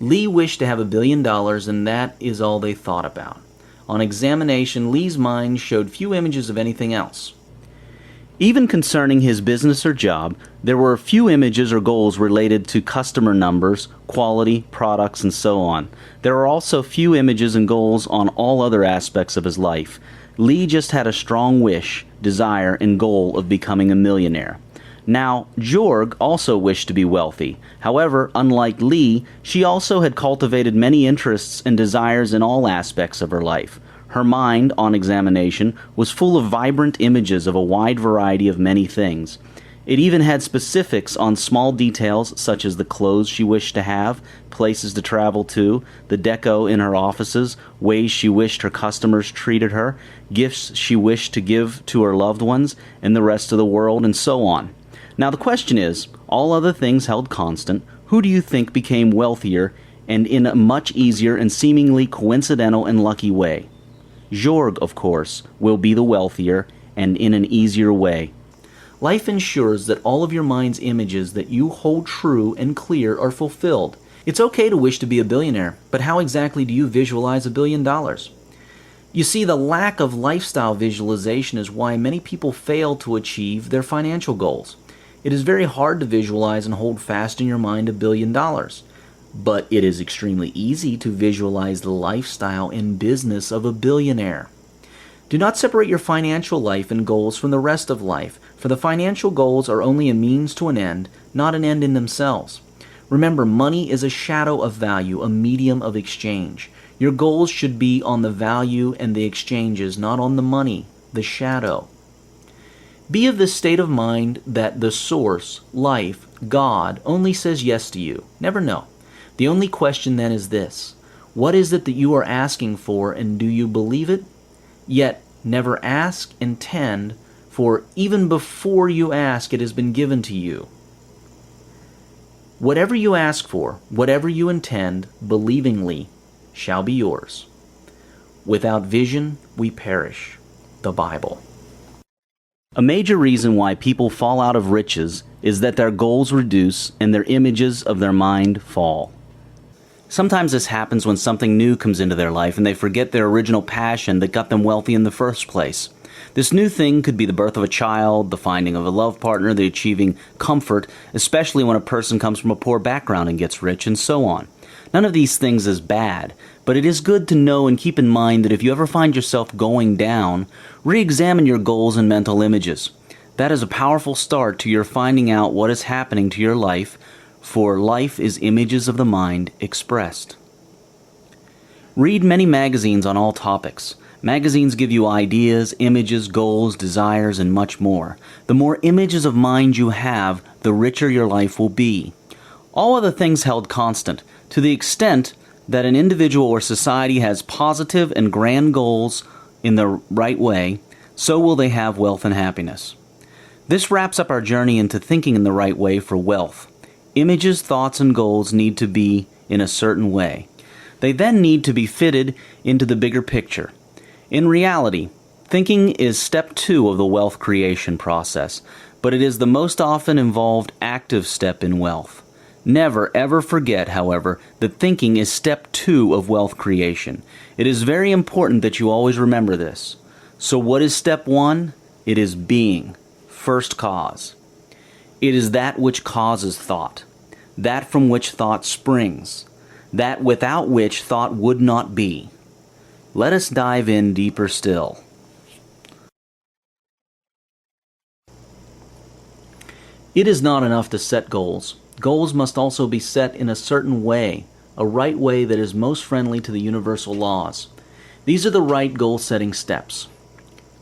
Lee wished to have $1 billion, and that is all they thought about. On examination, Lee's mind showed few images of anything else. Even concerning his business or job, there were few images or goals related to customer numbers, quality, products, and so on. There are also few images and goals on all other aspects of his life. Lee just had a strong wish, desire, and goal of becoming a millionaire. Now, Jorg also wished to be wealthy. However, unlike Lee, she also had cultivated many interests and desires in all aspects of her life. Her mind, on examination, was full of vibrant images of a wide variety of many things. It even had specifics on small details such as the clothes she wished to have, places to travel to, the deco in her offices, ways she wished her customers treated her, gifts she wished to give to her loved ones and the rest of the world, and so on. Now the question is, all other things held constant, who do you think became wealthier and in a much easier and seemingly coincidental and lucky way? Jorg, of course, will be the wealthier and in an easier way. Life ensures that all of your mind's images that you hold true and clear are fulfilled. It's okay to wish to be a billionaire, but how exactly do you visualize $1 billion? You see, the lack of lifestyle visualization is why many people fail to achieve their financial goals. It is very hard to visualize and hold fast in your mind $1 billion. But it is extremely easy to visualize the lifestyle and business of a billionaire. Do not separate your financial life and goals from the rest of life, for the financial goals are only a means to an end, not an end in themselves. Remember, money is a shadow of value, a medium of exchange. Your goals should be on the value and the exchanges, not on the money, the shadow. Be of the state of mind that the source, life, God, only says yes to you. Never no. The only question then is this: what is it that you are asking for, and do you believe it? Yet never ask, intend, for even before you ask, it has been given to you. Whatever you ask for, whatever you intend, believingly, shall be yours. Without vision, we perish. The Bible. A major reason why people fall out of riches is that their goals reduce and their images of their mind fall. Sometimes this happens when something new comes into their life and they forget their original passion that got them wealthy in the first place. This new thing could be the birth of a child, the finding of a love partner, the achieving comfort, especially when a person comes from a poor background and gets rich, and so on. None of these things is bad, but it is good to know and keep in mind that if you ever find yourself going down, re-examine your goals and mental images. That is a powerful start to your finding out what is happening to your life, for life is images of the mind expressed. Read many magazines on all topics. Magazines give you ideas, images, goals, desires, and much more. The more images of mind you have, the richer your life will be. All other things held constant, to the extent that an individual or society has positive and grand goals in the right way, so will they have wealth and happiness. This wraps up our journey into thinking in the right way for wealth. Images, thoughts, and goals need to be in a certain way. They then need to be fitted into the bigger picture. In reality, thinking is step 2 of the wealth creation process, but it is the most often involved active step in wealth. Never ever forget, however, that thinking is step 2 of wealth creation. It is very important that you always remember this. So what is step 1? It is being, first cause. It is that which causes thought, that from which thought springs, that without which thought would not be. Let us dive in deeper still. It is not enough to set goals. Goals must also be set in a certain way, a right way that is most friendly to the universal laws. These are the right goal-setting steps.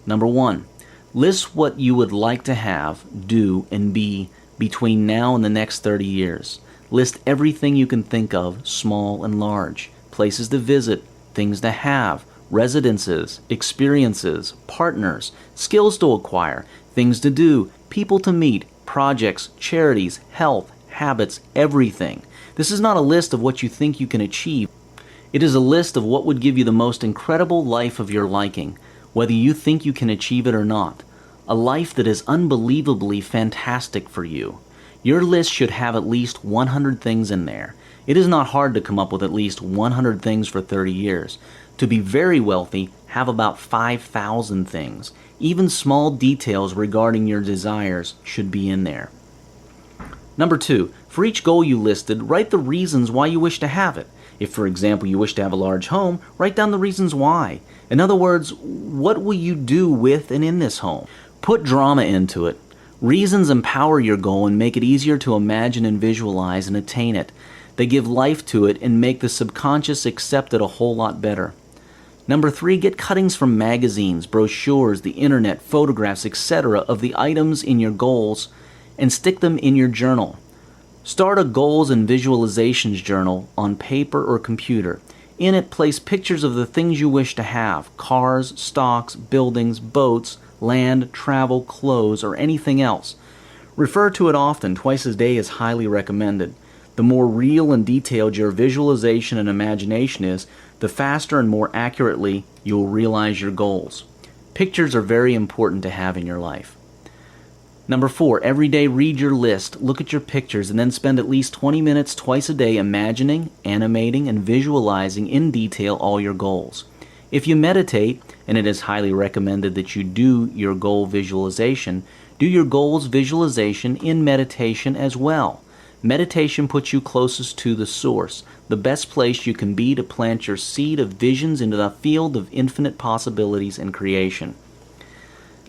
Number 1. List what you would like to have, do, and be between now and the next 30 years. List everything you can think of, small and large. Places to visit, things to have, residences, experiences, partners, skills to acquire, things to do, people to meet, projects, charities, health, habits, everything. This is not a list of what you think you can achieve. It is a list of what would give you the most incredible life of your liking, whether you think you can achieve it or not. A life that is unbelievably fantastic for you. Your list should have at least 100 things in there. It is not hard to come up with at least 100 things for 30 years. To be very wealthy, have about 5,000 things. Even small details regarding your desires should be in there. Number 2, for each goal you listed, write the reasons why you wish to have it. If, for example, you wish to have a large home, write down the reasons why. In other words, what will you do with and in this home? Put drama into it. Reasons empower your goal and make it easier to imagine and visualize and attain it. They give life to it and make the subconscious accept it a whole lot better. Number 3, get cuttings from magazines, brochures, the internet, photographs, etc. of the items in your goals and stick them in your journal. Start a goals and visualizations journal on paper or computer. In it, place pictures of the things you wish to have: cars, stocks, buildings, boats, land, travel, clothes, or anything else. Refer to it often. Twice a day is highly recommended. The more real and detailed your visualization and imagination is, the faster and more accurately you will realize your goals. Pictures are very important to have in your life. Number 4, every day read your list, look at your pictures, and then spend at least 20 minutes twice a day imagining, animating, and visualizing in detail all your goals. If you meditate, and it is highly recommended that you do your goal visualization, do your goals visualization in meditation as well. Meditation puts you closest to the source, the best place you can be to plant your seed of visions into the field of infinite possibilities and creation.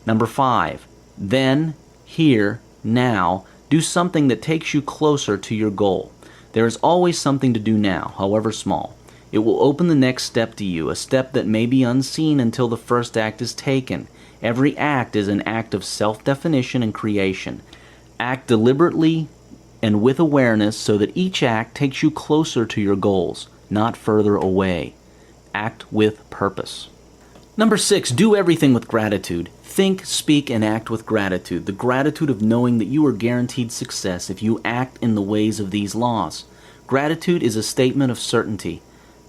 Number 5, then, here, now, do something that takes you closer to your goal. There is always something to do now, however small. It will open the next step to you, a step that may be unseen until the first act is taken. Every act is an act of self-definition and creation. Act deliberately and with awareness so that each act takes you closer to your goals, not further away. Act with purpose. Number 6, do everything with gratitude. Think, speak, and act with gratitude. The gratitude of knowing that you are guaranteed success if you act in the ways of these laws. Gratitude is a statement of certainty.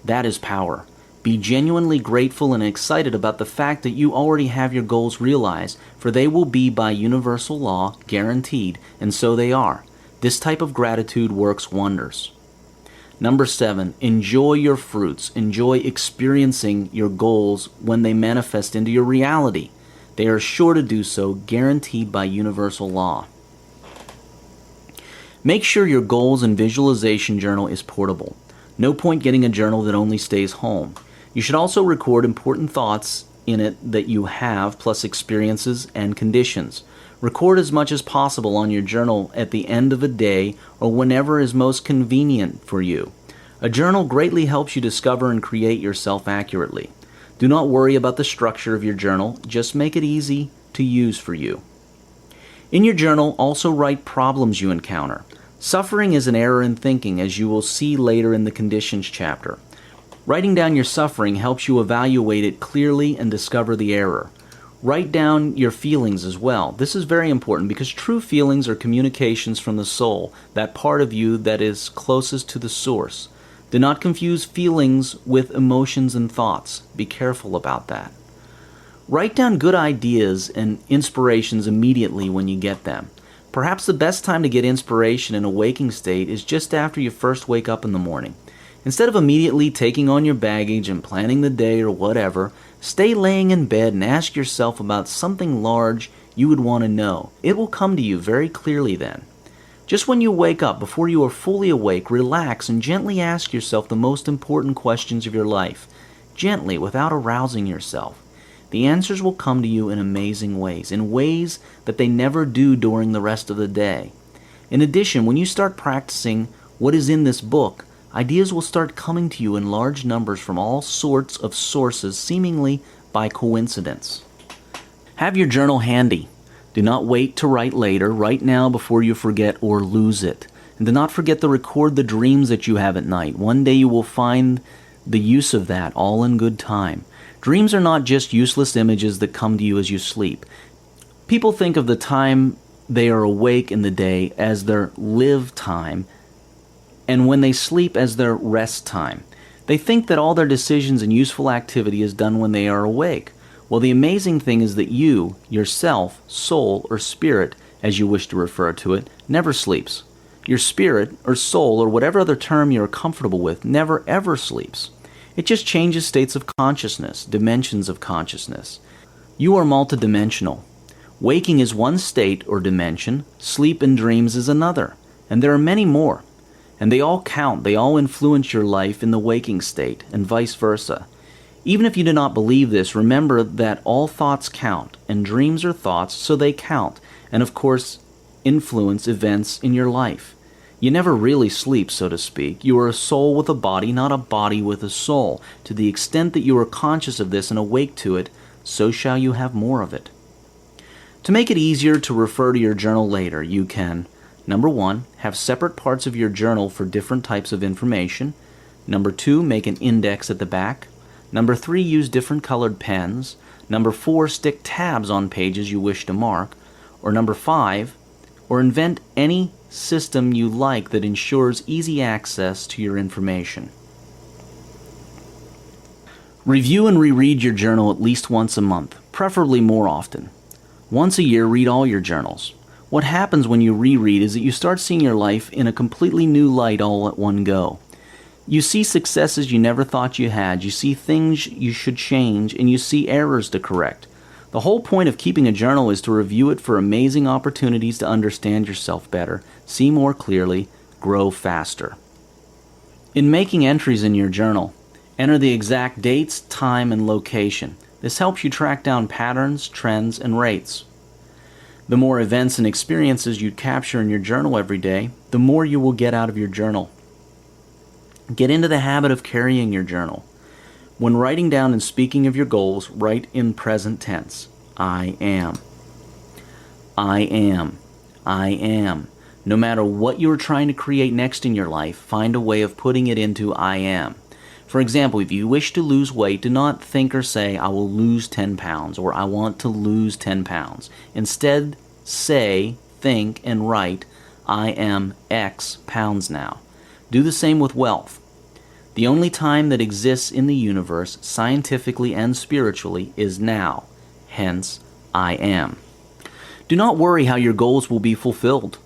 That is power. Be genuinely grateful and excited about the fact that you already have your goals realized, for they will be by universal law guaranteed, and so they are. This type of gratitude works wonders. Number 7, enjoy your fruits. Enjoy experiencing your goals when they manifest into your reality. They are sure to do so, guaranteed by universal law. Make sure your goals and visualization journal is portable. No point getting a journal that only stays home. You should also record important thoughts in it that you have, plus experiences and conditions. Record as much as possible on your journal at the end of a day or whenever is most convenient for you. A journal greatly helps you discover and create yourself accurately. Do not worry about the structure of your journal, just make it easy to use for you. In your journal, also write problems you encounter. Suffering is an error in thinking, as you will see later in the conditions chapter. Writing down your suffering helps you evaluate it clearly and discover the error. Write down your feelings as well. This is very important because true feelings are communications from the soul, that part of you that is closest to the source. Do not confuse feelings with emotions and thoughts. Be careful about that. Write down good ideas and inspirations immediately when you get them. Perhaps the best time to get inspiration in a waking state is just after you first wake up in the morning. Instead of immediately taking on your baggage and planning the day or whatever, stay laying in bed and ask yourself about something large you would want to know. It will come to you very clearly then. Just when you wake up, before you are fully awake, relax and gently ask yourself the most important questions of your life. Gently, without arousing yourself. The answers will come to you in amazing ways, in ways that they never do during the rest of the day. In addition, when you start practicing what is in this book, ideas will start coming to you in large numbers from all sorts of sources, seemingly by coincidence. Have your journal handy. Do not wait to write later. Write now before you forget or lose it. And do not forget to record the dreams that you have at night. One day you will find the use of that all in good time. Dreams are not just useless images that come to you as you sleep. People think of the time they are awake in the day as their live time, and when they sleep as their rest time. They think that all their decisions and useful activity is done when they are awake. Well, the amazing thing is that you, yourself, soul, or spirit, as you wish to refer to it, never sleeps. Your spirit, or soul, or whatever other term you are comfortable with, never ever sleeps. It just changes states of consciousness, dimensions of consciousness. You are multidimensional. Waking is one state or dimension, sleep and dreams is another, and there are many more. And they all count, they all influence your life in the waking state, and vice versa. Even if you do not believe this, remember that all thoughts count, and dreams are thoughts, so they count, and of course, influence events in your life. You never really sleep, so to speak. You are a soul with a body, not a body with a soul. To the extent that you are conscious of this and awake to it, so shall you have more of it. To make it easier to refer to your journal later, you can, number 1, have separate parts of your journal for different types of information. Number 2, make an index at the back. Number 3, use different colored pens. Number 4, stick tabs on pages you wish to mark. Or number 5, or invent any system you like that ensures easy access to your information. Review and reread your journal at least once a month, preferably more often. Once a year, read all your journals. What happens when you reread is that you start seeing your life in a completely new light all at one go. You see successes you never thought you had, you see things you should change, and you see errors to correct. The whole point of keeping a journal is to review it for amazing opportunities to understand yourself better, see more clearly, grow faster. In making entries in your journal, enter the exact dates, time, and location. This helps you track down patterns, trends, and rates. The more events and experiences you capture in your journal every day, the more you will get out of your journal. Get into the habit of carrying your journal. When writing down and speaking of your goals, write in present tense. I am. I am. I am. No matter what you are trying to create next in your life, find a way of putting it into I am. For example, if you wish to lose weight, do not think or say, I will lose 10 pounds, or I want to lose 10 pounds. Instead, say, think, and write, I am X pounds now. Do the same with wealth. The only time that exists in the universe, scientifically and spiritually, is now. Hence, I am. Do not worry how your goals will be fulfilled.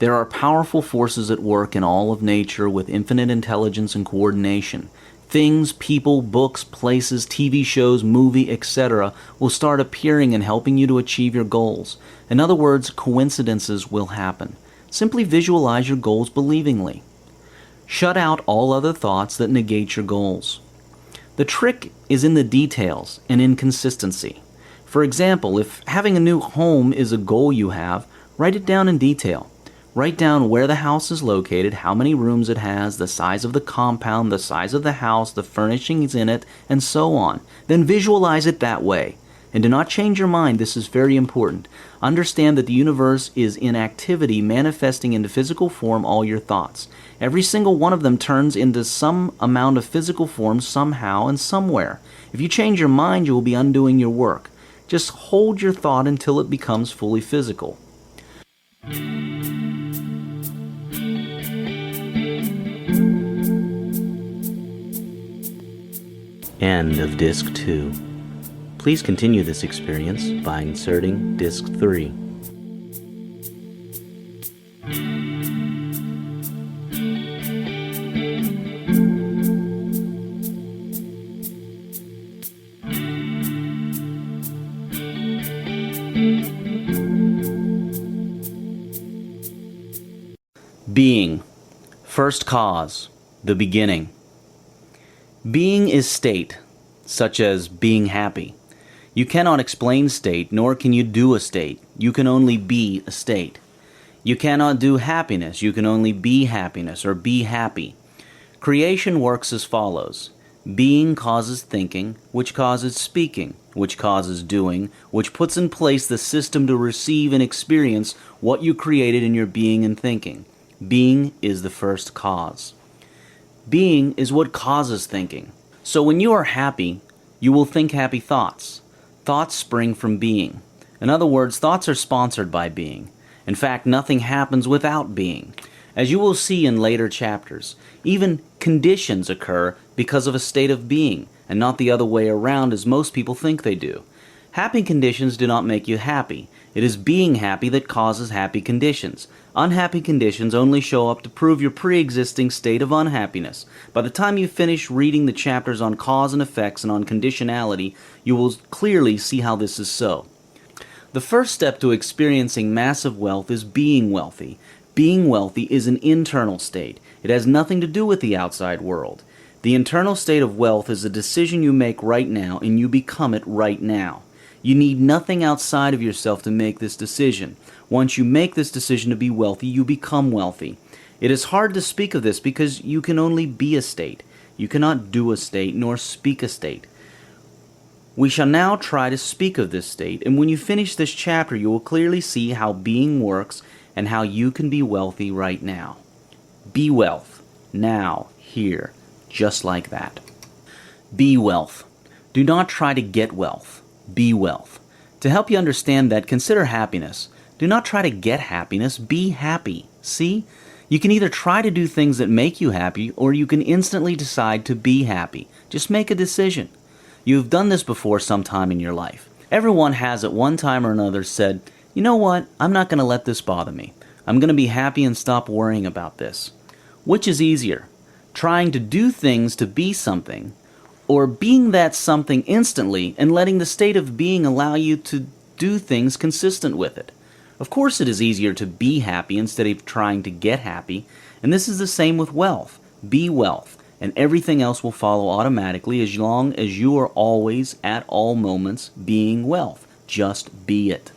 There are powerful forces at work in all of nature with infinite intelligence and coordination. Things, people, books, places, TV shows, movie, etc. will start appearing and helping you to achieve your goals. In other words, coincidences will happen. Simply visualize your goals believingly. Shut out all other thoughts that negate your goals. The trick is in the details and in consistency. For example, if having a new home is a goal you have, write it down in detail. Write down where the house is located, how many rooms it has, the size of the compound, the size of the house, the furnishings in it, and so on. Then visualize it that way. And do not change your mind, this is very important. Understand that the universe is in activity, manifesting into physical form all your thoughts. Every single one of them turns into some amount of physical form somehow and somewhere. If you change your mind, you will be undoing your work. Just hold your thought until it becomes fully physical. End of Disc 2. Please continue this experience by inserting Disc 3. Being. First cause. The beginning. Being is state, such as being happy. You cannot explain state, nor can you do a state. You can only be a state. You cannot do happiness, you can only be happiness or be happy. Creation works as follows. Being causes thinking, which causes speaking, which causes doing, which puts in place the system to receive and experience what you created in your being and thinking. Being is the first cause. Being is what causes thinking. So when you are happy, you will think happy thoughts. Thoughts spring from being. In other words, thoughts are sponsored by being. In fact, nothing happens without being. As you will see in later chapters, even conditions occur because of a state of being, and not the other way around as most people think they do. Happy conditions do not make you happy. It is being happy that causes happy conditions. Unhappy conditions only show up to prove your pre-existing state of unhappiness. By the time you finish reading the chapters on cause and effects and on conditionality, you will clearly see how this is so. The first step to experiencing massive wealth is being wealthy. Being wealthy is an internal state. It has nothing to do with the outside world. The internal state of wealth is a decision you make right now, and you become it right now. You need nothing outside of yourself to make this decision. Once you make this decision to be wealthy, you become wealthy. It is hard to speak of this because you can only be a state. You cannot do a state nor speak a state. We shall now try to speak of this state, and when you finish this chapter, you will clearly see how being works and how you can be wealthy right now. Be wealth, now, here, just like that. Be wealth. Do not try to get wealth. Be wealth. To help you understand that, consider happiness. Do not try to get happiness, be happy. See? You can either try to do things that make you happy, or you can instantly decide to be happy. Just make a decision. You've done this before sometime in your life. Everyone has at one time or another said, you know what, I'm not going to let this bother me. I'm going to be happy and stop worrying about this. Which is easier? Trying to do things to be something, or being that something instantly and letting the state of being allow you to do things consistent with it? Of course it is easier to be happy instead of trying to get happy, and this is the same with wealth. Be wealth, and everything else will follow automatically as long as you are always, at all moments, being wealth. Just be it.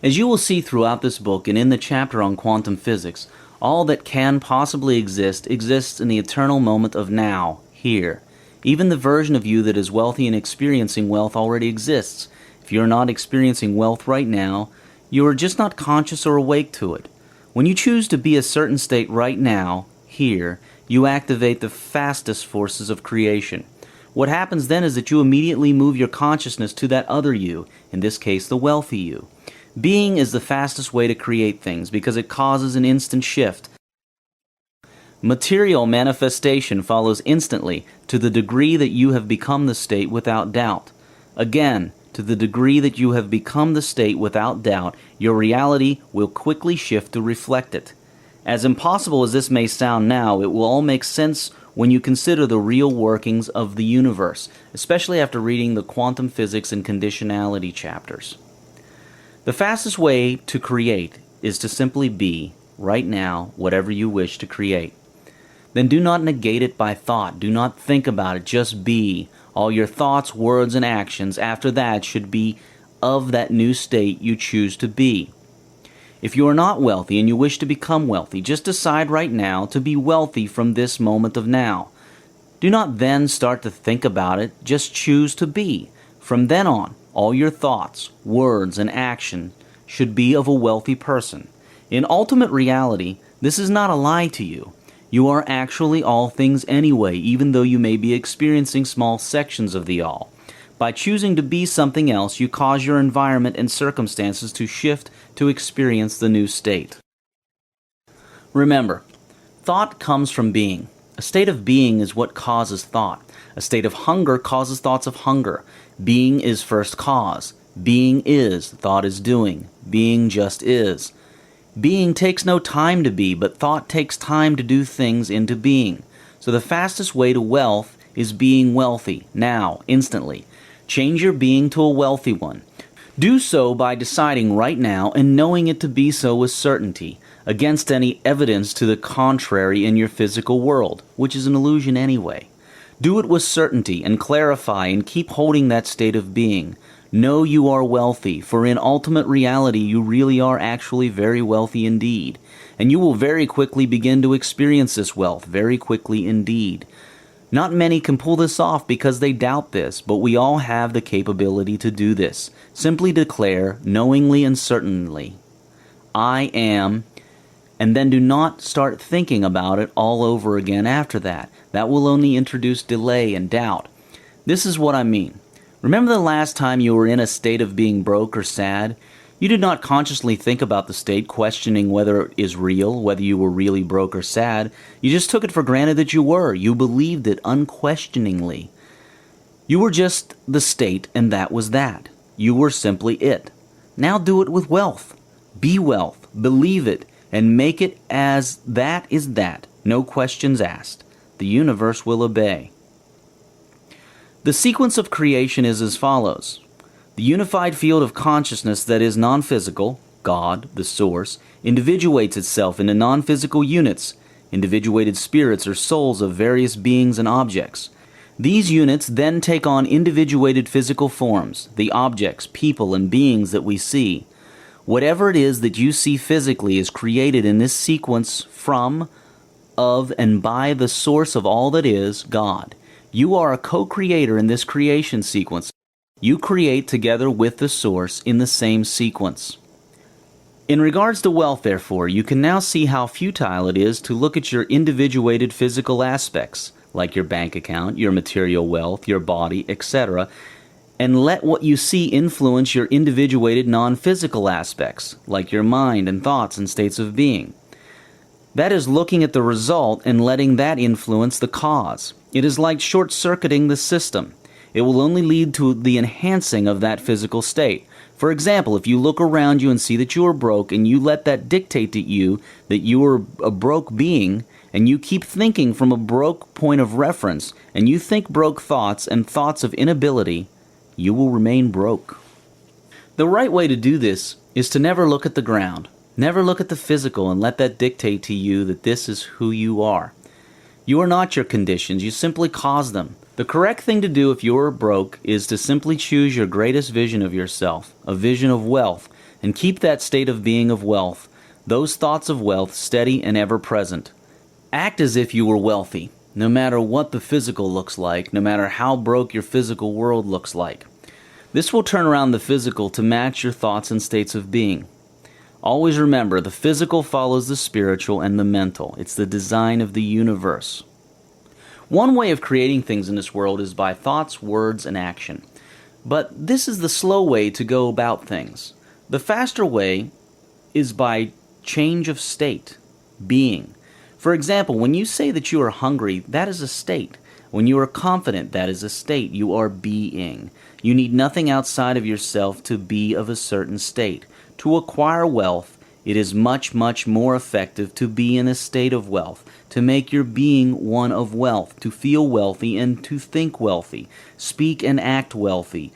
As you will see throughout this book and in the chapter on quantum physics, all that can possibly exist exists in the eternal moment of now, here. Even the version of you that is wealthy and experiencing wealth already exists. If you are not experiencing wealth right now, you are just not conscious or awake to it. When you choose to be a certain state right now, here, you activate the fastest forces of creation. What happens then is that you immediately move your consciousness to that other you, in this case the wealthy you. Being is the fastest way to create things because it causes an instant shift. Material manifestation follows instantly to the degree that you have become the state without doubt. Again, to the degree that you have become the state without doubt, your reality will quickly shift to reflect it. As impossible as this may sound now, it will all make sense when you consider the real workings of the universe, especially after reading the quantum physics and conditionality chapters. The fastest way to create is to simply be, right now, whatever you wish to create. Then do not negate it by thought. Do not think about it. Just be. All your thoughts, words, and actions after that should be of that new state you choose to be. If you are not wealthy and you wish to become wealthy, just decide right now to be wealthy from this moment of now. Do not then start to think about it. Just choose to be. From then on, all your thoughts, words, and action should be of a wealthy person. In ultimate reality, this is not a lie to you. You are actually all things anyway, even though you may be experiencing small sections of the all. By choosing to be something else, you cause your environment and circumstances to shift to experience the new state. Remember, thought comes from being. A state of being is what causes thought. A state of hunger causes thoughts of hunger. Being is first cause. Being is, thought is doing. Being just is. Being takes no time to be, but thought takes time to do things into being. So the fastest way to wealth is being wealthy, now, instantly. Change your being to a wealthy one. Do so by deciding right now and knowing it to be so with certainty, against any evidence to the contrary in your physical world, which is an illusion anyway. Do it with certainty and clarify and keep holding that state of being. Know you are wealthy, for in ultimate reality you really are actually very wealthy indeed. And you will very quickly begin to experience this wealth, very quickly indeed. Not many can pull this off because they doubt this, but we all have the capability to do this. Simply declare, knowingly and certainly, I am, and then do not start thinking about it all over again after that. That will only introduce delay and doubt. This is what I mean. Remember the last time you were in a state of being broke or sad? You did not consciously think about the state, questioning whether it is real, whether you were really broke or sad. You just took it for granted that you were. You believed it unquestioningly. You were just the state, and that was that. You were simply it. Now do it with wealth. Be wealth. Believe it, and make it as that is that. No questions asked. The universe will obey. The sequence of creation is as follows. The unified field of consciousness that is non-physical, God, the source, individuates itself into non-physical units, individuated spirits or souls of various beings and objects. These units then take on individuated physical forms, the objects, people, and beings that we see. Whatever it is that you see physically is created in this sequence from, of, and by the source of all that is, God. You are a co-creator in this creation sequence. You create together with the source in the same sequence. In regards to wealth, therefore, you can now see how futile it is to look at your individuated physical aspects, like your bank account, your material wealth, your body, etc., and let what you see influence your individuated non-physical aspects, like your mind and thoughts and states of being. That is looking at the result and letting that influence the cause. It is like short-circuiting the system. It will only lead to the enhancing of that physical state. For example, if you look around you and see that you are broke and you let that dictate to you that you are a broke being, and you keep thinking from a broke point of reference, and you think broke thoughts and thoughts of inability, you will remain broke. The right way to do this is to never look at the ground. Never look at the physical and let that dictate to you that this is who you are. You are not your conditions, you simply cause them. The correct thing to do if you are broke is to simply choose your greatest vision of yourself, a vision of wealth, and keep that state of being of wealth, those thoughts of wealth steady and ever present. Act as if you were wealthy, no matter what the physical looks like, no matter how broke your physical world looks like. This will turn around the physical to match your thoughts and states of being. Always remember, the physical follows the spiritual and the mental. It's the design of the universe. One way of creating things in this world is by thoughts, words, and action. But this is the slow way to go about things. The faster way is by change of state, being. For example, when you say that you are hungry, that is a state. When you are confident, that is a state. You are being. You need nothing outside of yourself to be of a certain state. To acquire wealth, it is much, much more effective to be in a state of wealth, to make your being one of wealth, to feel wealthy and to think wealthy, speak and act wealthy.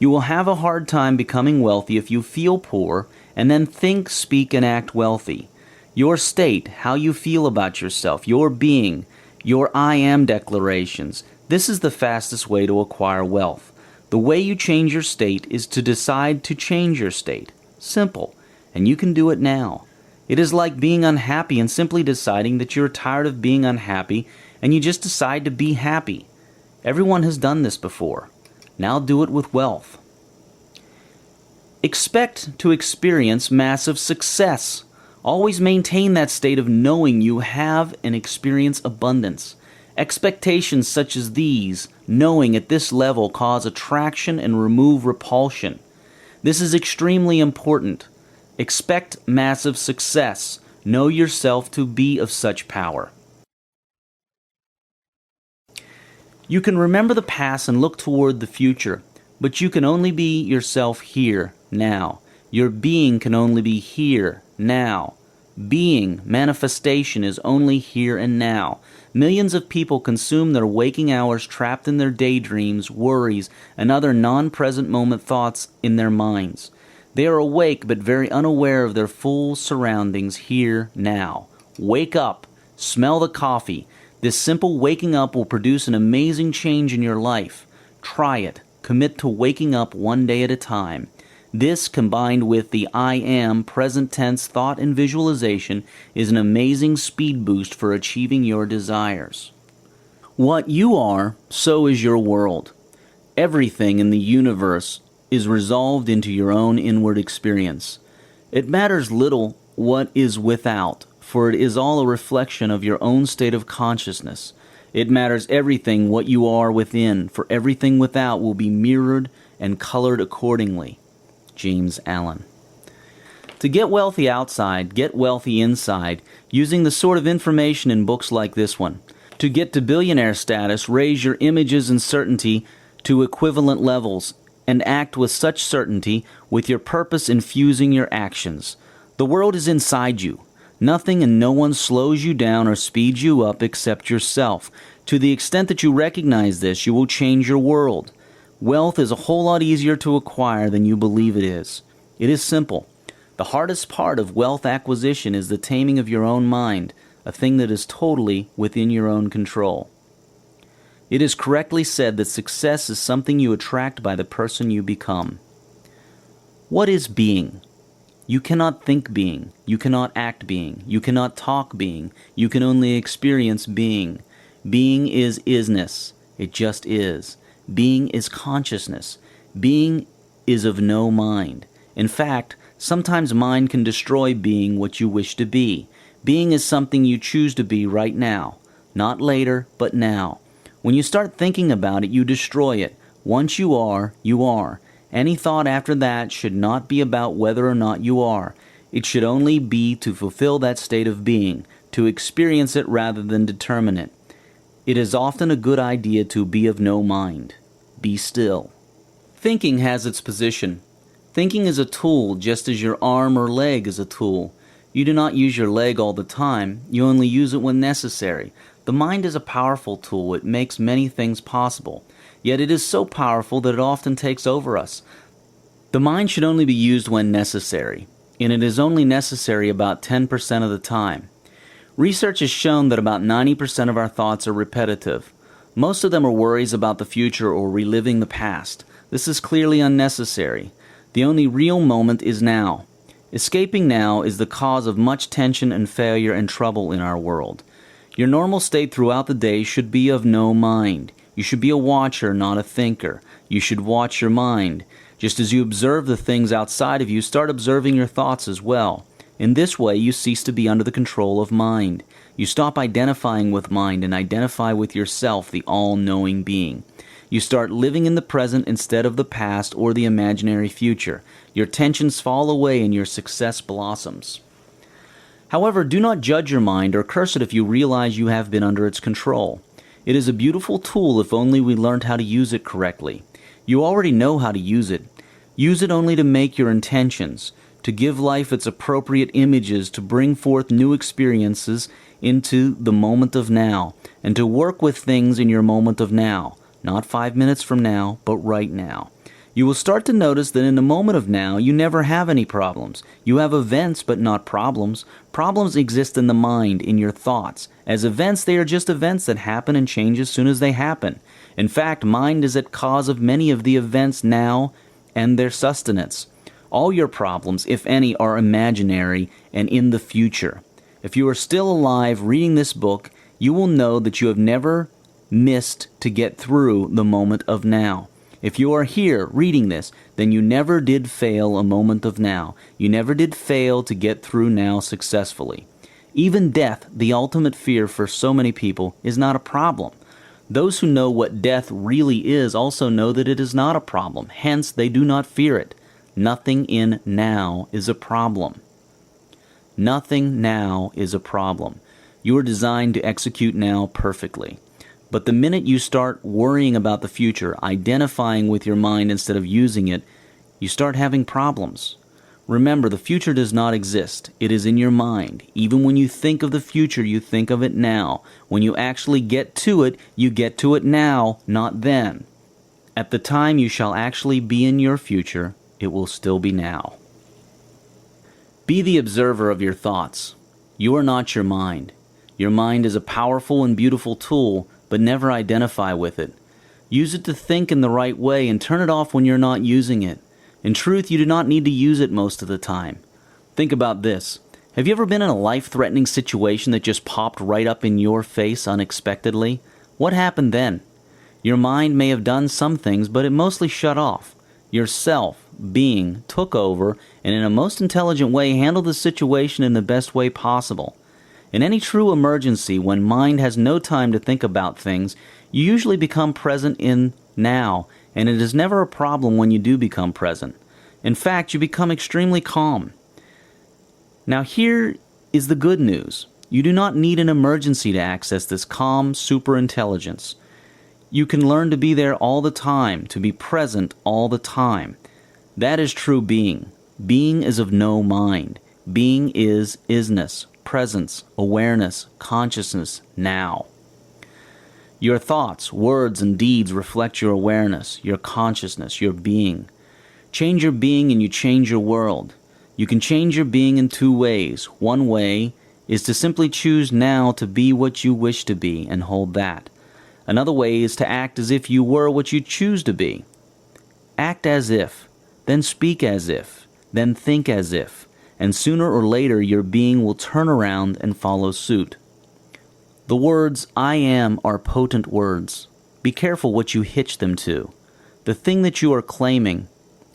You will have a hard time becoming wealthy if you feel poor and then think, speak, and act wealthy. Your state, how you feel about yourself, your being, your I am declarations, this is the fastest way to acquire wealth. The way you change your state is to decide to change your state. Simple. And you can do it now. It is like being unhappy and simply deciding that you're tired of being unhappy and you just decide to be happy. Everyone has done this before. Now do it with wealth. Expect to experience massive success. Always maintain that state of knowing you have and experience abundance. Expectations such as these, knowing at this level, cause attraction and remove repulsion. This is extremely important. Expect massive success. Know yourself to be of such power. You can remember the past and look toward the future, but you can only be yourself here, now. Your being can only be here, now. Being, manifestation, is only here and now. Millions of people consume their waking hours trapped in their daydreams, worries, and other non-present moment thoughts in their minds. They are awake but very unaware of their full surroundings here, now. Wake up. Smell the coffee. This simple waking up will produce an amazing change in your life. Try it. Commit to waking up one day at a time. This, combined with the I am present tense thought and visualization, is an amazing speed boost for achieving your desires. What you are, so is your world. Everything in the universe is resolved into your own inward experience. It matters little what is without, for it is all a reflection of your own state of consciousness. It matters everything what you are within, for everything without will be mirrored and colored accordingly. James Allen. To get wealthy outside, get wealthy inside, using the sort of information in books like this one. To get to billionaire status, raise your images and certainty to equivalent levels, and act with such certainty, with your purpose infusing your actions. The world is inside you. Nothing and no one slows you down or speeds you up except yourself. To the extent that you recognize this, you will change your world. Wealth is a whole lot easier to acquire than you believe it is. It is simple. The hardest part of wealth acquisition is the taming of your own mind, a thing that is totally within your own control. It is correctly said that success is something you attract by the person you become. What is being? You cannot think being. You cannot act being. You cannot talk being. You can only experience being. Being is isness. It just is. Being is consciousness. Being is of no mind. In fact, sometimes mind can destroy being what you wish to be. Being is something you choose to be right now. Not later, but now. When you start thinking about it, you destroy it. Once you are, you are. Any thought after that should not be about whether or not you are. It should only be to fulfill that state of being, to experience it rather than determine it. It is often a good idea to be of no mind. Be still. Thinking has its position. Thinking is a tool just as your arm or leg is a tool. You do not use your leg all the time. You only use it when necessary. The mind is a powerful tool. It makes many things possible. Yet it is so powerful that it often takes over us. The mind should only be used when necessary, and it is only necessary about 10% of the time. Research has shown that about 90% of our thoughts are repetitive. Most of them are worries about the future or reliving the past. This is clearly unnecessary. The only real moment is now. Escaping now is the cause of much tension and failure and trouble in our world. Your normal state throughout the day should be of no mind. You should be a watcher, not a thinker. You should watch your mind. Just as you observe the things outside of you, start observing your thoughts as well. In this way, you cease to be under the control of mind. You stop identifying with mind and identify with yourself, the all-knowing being. You start living in the present instead of the past or the imaginary future. Your tensions fall away and your success blossoms. However, do not judge your mind or curse it if you realize you have been under its control. It is a beautiful tool if only we learned how to use it correctly. You already know how to use it. Use it only to make your intentions, to give life its appropriate images, to bring forth new experiences into the moment of now, and to work with things in your moment of now, not 5 minutes from now, but right now. You will start to notice that in the moment of now, you never have any problems. You have events, but not problems. Problems exist in the mind, in your thoughts. As events, they are just events that happen and change as soon as they happen. In fact, mind is at cause of many of the events now and their sustenance. All your problems, if any, are imaginary and in the future. If you are still alive reading this book, you will know that you have never missed to get through the moment of now. If you are here reading this, then you never did fail a moment of now. You never did fail to get through now successfully. Even death, the ultimate fear for so many people, is not a problem. Those who know what death really is also know that it is not a problem. Hence, they do not fear it. Nothing in now is a problem. Nothing now is a problem. You are designed to execute now perfectly. But the minute you start worrying about the future, identifying with your mind instead of using it, you start having problems. Remember, the future does not exist. It is in your mind. Even when you think of the future, you think of it now. When you actually get to it, you get to it now, not then. At the time you shall actually be in your future, it will still be now. Be the observer of your thoughts. You are not your mind. Your mind is a powerful and beautiful tool, but never identify with it. Use it to think in the right way and turn it off when you're not using it. In truth, you do not need to use it most of the time. Think about this. Have you ever been in a life-threatening situation that just popped right up in your face unexpectedly? What happened then? Your mind may have done some things, but it mostly shut off. Your self, being, took over, and in a most intelligent way handled the situation in the best way possible. In any true emergency, when mind has no time to think about things, you usually become present in now, and it is never a problem when you do become present. In fact, you become extremely calm. Now here is the good news. You do not need an emergency to access this calm superintelligence. You can learn to be there all the time, to be present all the time. That is true being. Being is of no mind. Being is isness, presence, awareness, consciousness, now. Your thoughts, words, and deeds reflect your awareness, your consciousness, your being. Change your being and you change your world. You can change your being in two ways. One way is to simply choose now to be what you wish to be and hold that. Another way is to act as if you were what you choose to be. Act as if, then speak as if, then think as if, and sooner or later your being will turn around and follow suit. The words I am are potent words. Be careful what you hitch them to. The thing that you are claiming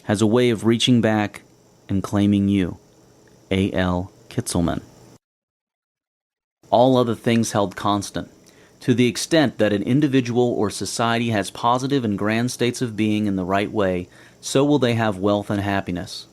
has a way of reaching back and claiming you. A.L. Kitzelman. All other things held constant. To the extent that an individual or society has positive and grand states of being in the right way, so will they have wealth and happiness.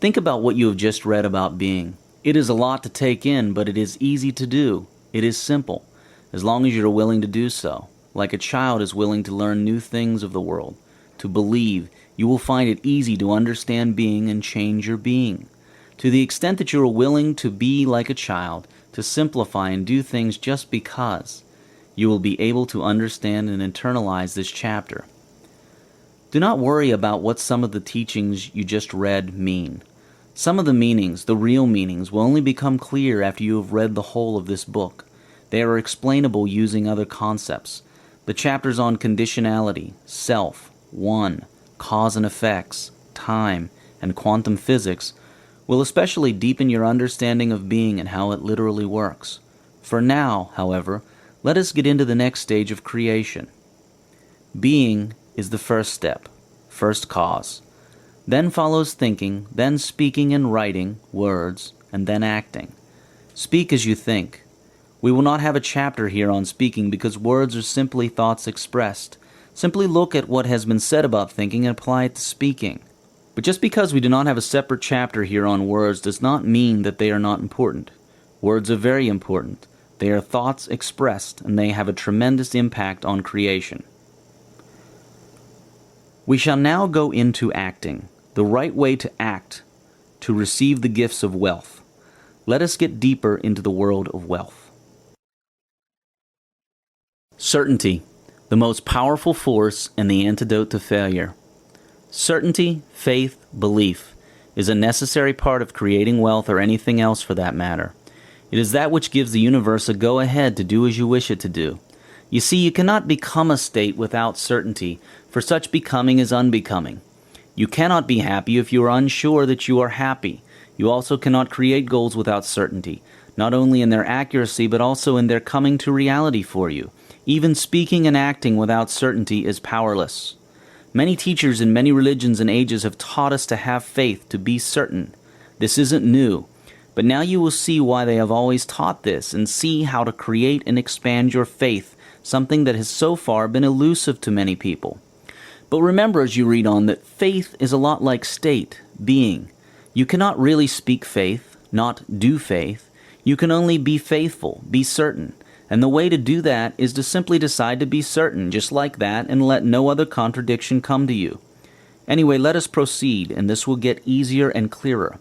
Think about what you have just read about being. It is a lot to take in, but it is easy to do. It is simple, as long as you are willing to do so. Like a child is willing to learn new things of the world. To believe, you will find it easy to understand being and change your being. To the extent that you are willing to be like a child, to simplify and do things just because, you will be able to understand and internalize this chapter. Do not worry about what some of the teachings you just read mean. Some of the meanings, the real meanings, will only become clear after you have read the whole of this book. They are explainable using other concepts. The chapters on conditionality, self, one, cause and effects, time, and quantum physics will especially deepen your understanding of being and how it literally works. For now, however, let us get into the next stage of creation. Being is the first step, first cause. Then follows thinking, then speaking and writing, words, and then acting. Speak as you think. We will not have a chapter here on speaking because words are simply thoughts expressed. Simply look at what has been said about thinking and apply it to speaking. But just because we do not have a separate chapter here on words does not mean that they are not important. Words are very important. They are thoughts expressed, and they have a tremendous impact on creation. We shall now go into acting, the right way to act, to receive the gifts of wealth. Let us get deeper into the world of wealth. Certainty, the most powerful force and the antidote to failure. Certainty, faith, belief is a necessary part of creating wealth or anything else for that matter. It is that which gives the universe a go-ahead to do as you wish it to do. You see, you cannot become a state without certainty, for such becoming is unbecoming. You cannot be happy if you are unsure that you are happy. You also cannot create goals without certainty, not only in their accuracy but also in their coming to reality for you. Even speaking and acting without certainty is powerless. Many teachers in many religions and ages have taught us to have faith, to be certain. This isn't new. But now you will see why they have always taught this and see how to create and expand your faith, something that has so far been elusive to many people. But remember as you read on that faith is a lot like state, being. You cannot really speak faith, not do faith. You can only be faithful, be certain. And the way to do that is to simply decide to be certain, just like that, and let no other contradiction come to you. Anyway, let us proceed, and this will get easier and clearer.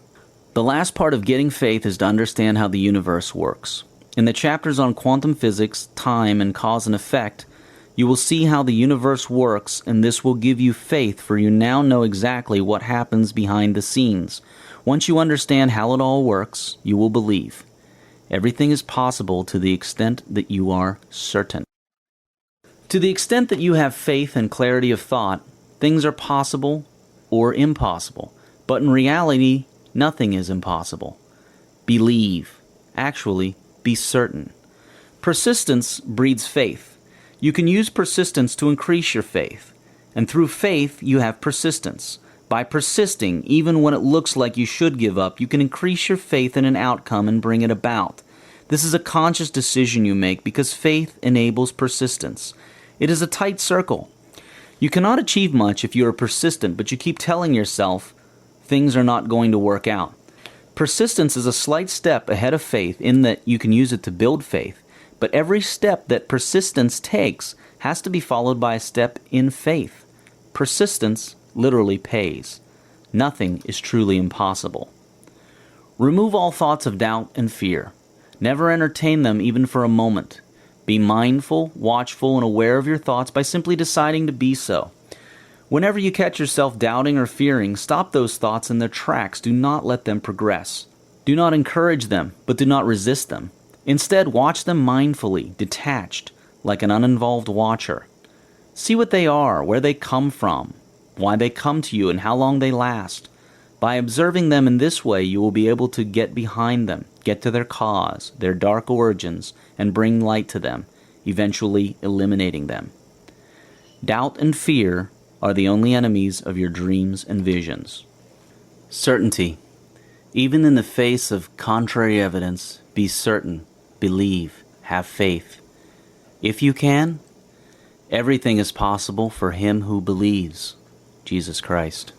The last part of getting faith is to understand how the universe works. In the chapters on quantum physics, time, and cause and effect, you will see how the universe works, and this will give you faith, for you now know exactly what happens behind the scenes. Once you understand how it all works, you will believe. Everything is possible to the extent that you are certain. To the extent that you have faith and clarity of thought, things are possible or impossible. But in reality, nothing is impossible. Believe. Actually, be certain. Persistence breeds faith. You can use persistence to increase your faith. And through faith, you have persistence. By persisting, even when it looks like you should give up, you can increase your faith in an outcome and bring it about. This is a conscious decision you make because faith enables persistence. It is a tight circle. You cannot achieve much if you are persistent, but you keep telling yourself things are not going to work out. Persistence is a slight step ahead of faith in that you can use it to build faith, but every step that persistence takes has to be followed by a step in faith. Persistence literally pays. Nothing is truly impossible. Remove all thoughts of doubt and fear. Never entertain them even for a moment. Be mindful, watchful, and aware of your thoughts by simply deciding to be so. Whenever you catch yourself doubting or fearing, stop those thoughts in their tracks. Do not let them progress. Do not encourage them, but do not resist them. Instead, watch them mindfully, detached, like an uninvolved watcher. See what they are, where they come from, why they come to you, and how long they last. By observing them in this way, you will be able to get behind them, get to their cause, their dark origins, and bring light to them, eventually eliminating them. Doubt and fear are the only enemies of your dreams and visions. Certainty. Even in the face of contrary evidence, be certain, believe, have faith. If you can, everything is possible for him who believes, Jesus Christ.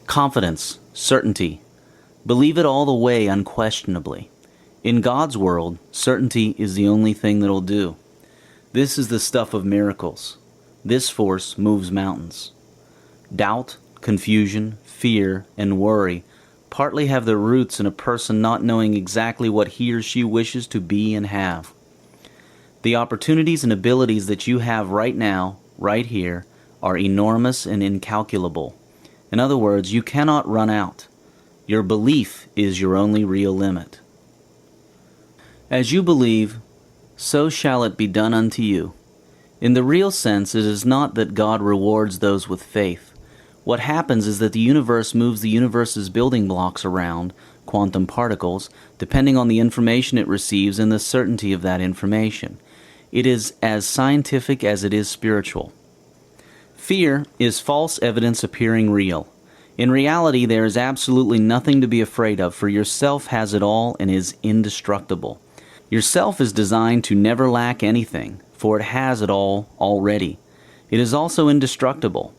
Confidence, certainty. Believe it all the way unquestionably. In God's world, certainty is the only thing that'll do. This is the stuff of miracles. This force moves mountains. Doubt, confusion, fear, and worry partly have their roots in a person not knowing exactly what he or she wishes to be and have. The opportunities and abilities that you have right now, right here, are enormous and incalculable. In other words, you cannot run out. Your belief is your only real limit. As you believe, so shall it be done unto you. In the real sense, it is not that God rewards those with faith. What happens is that the universe moves the universe's building blocks around, quantum particles, depending on the information it receives and the certainty of that information. It is as scientific as it is spiritual. Fear is false evidence appearing real. In reality, there is absolutely nothing to be afraid of, for yourself has it all and is indestructible. Yourself is designed to never lack anything, for it has it all already. It is also indestructible.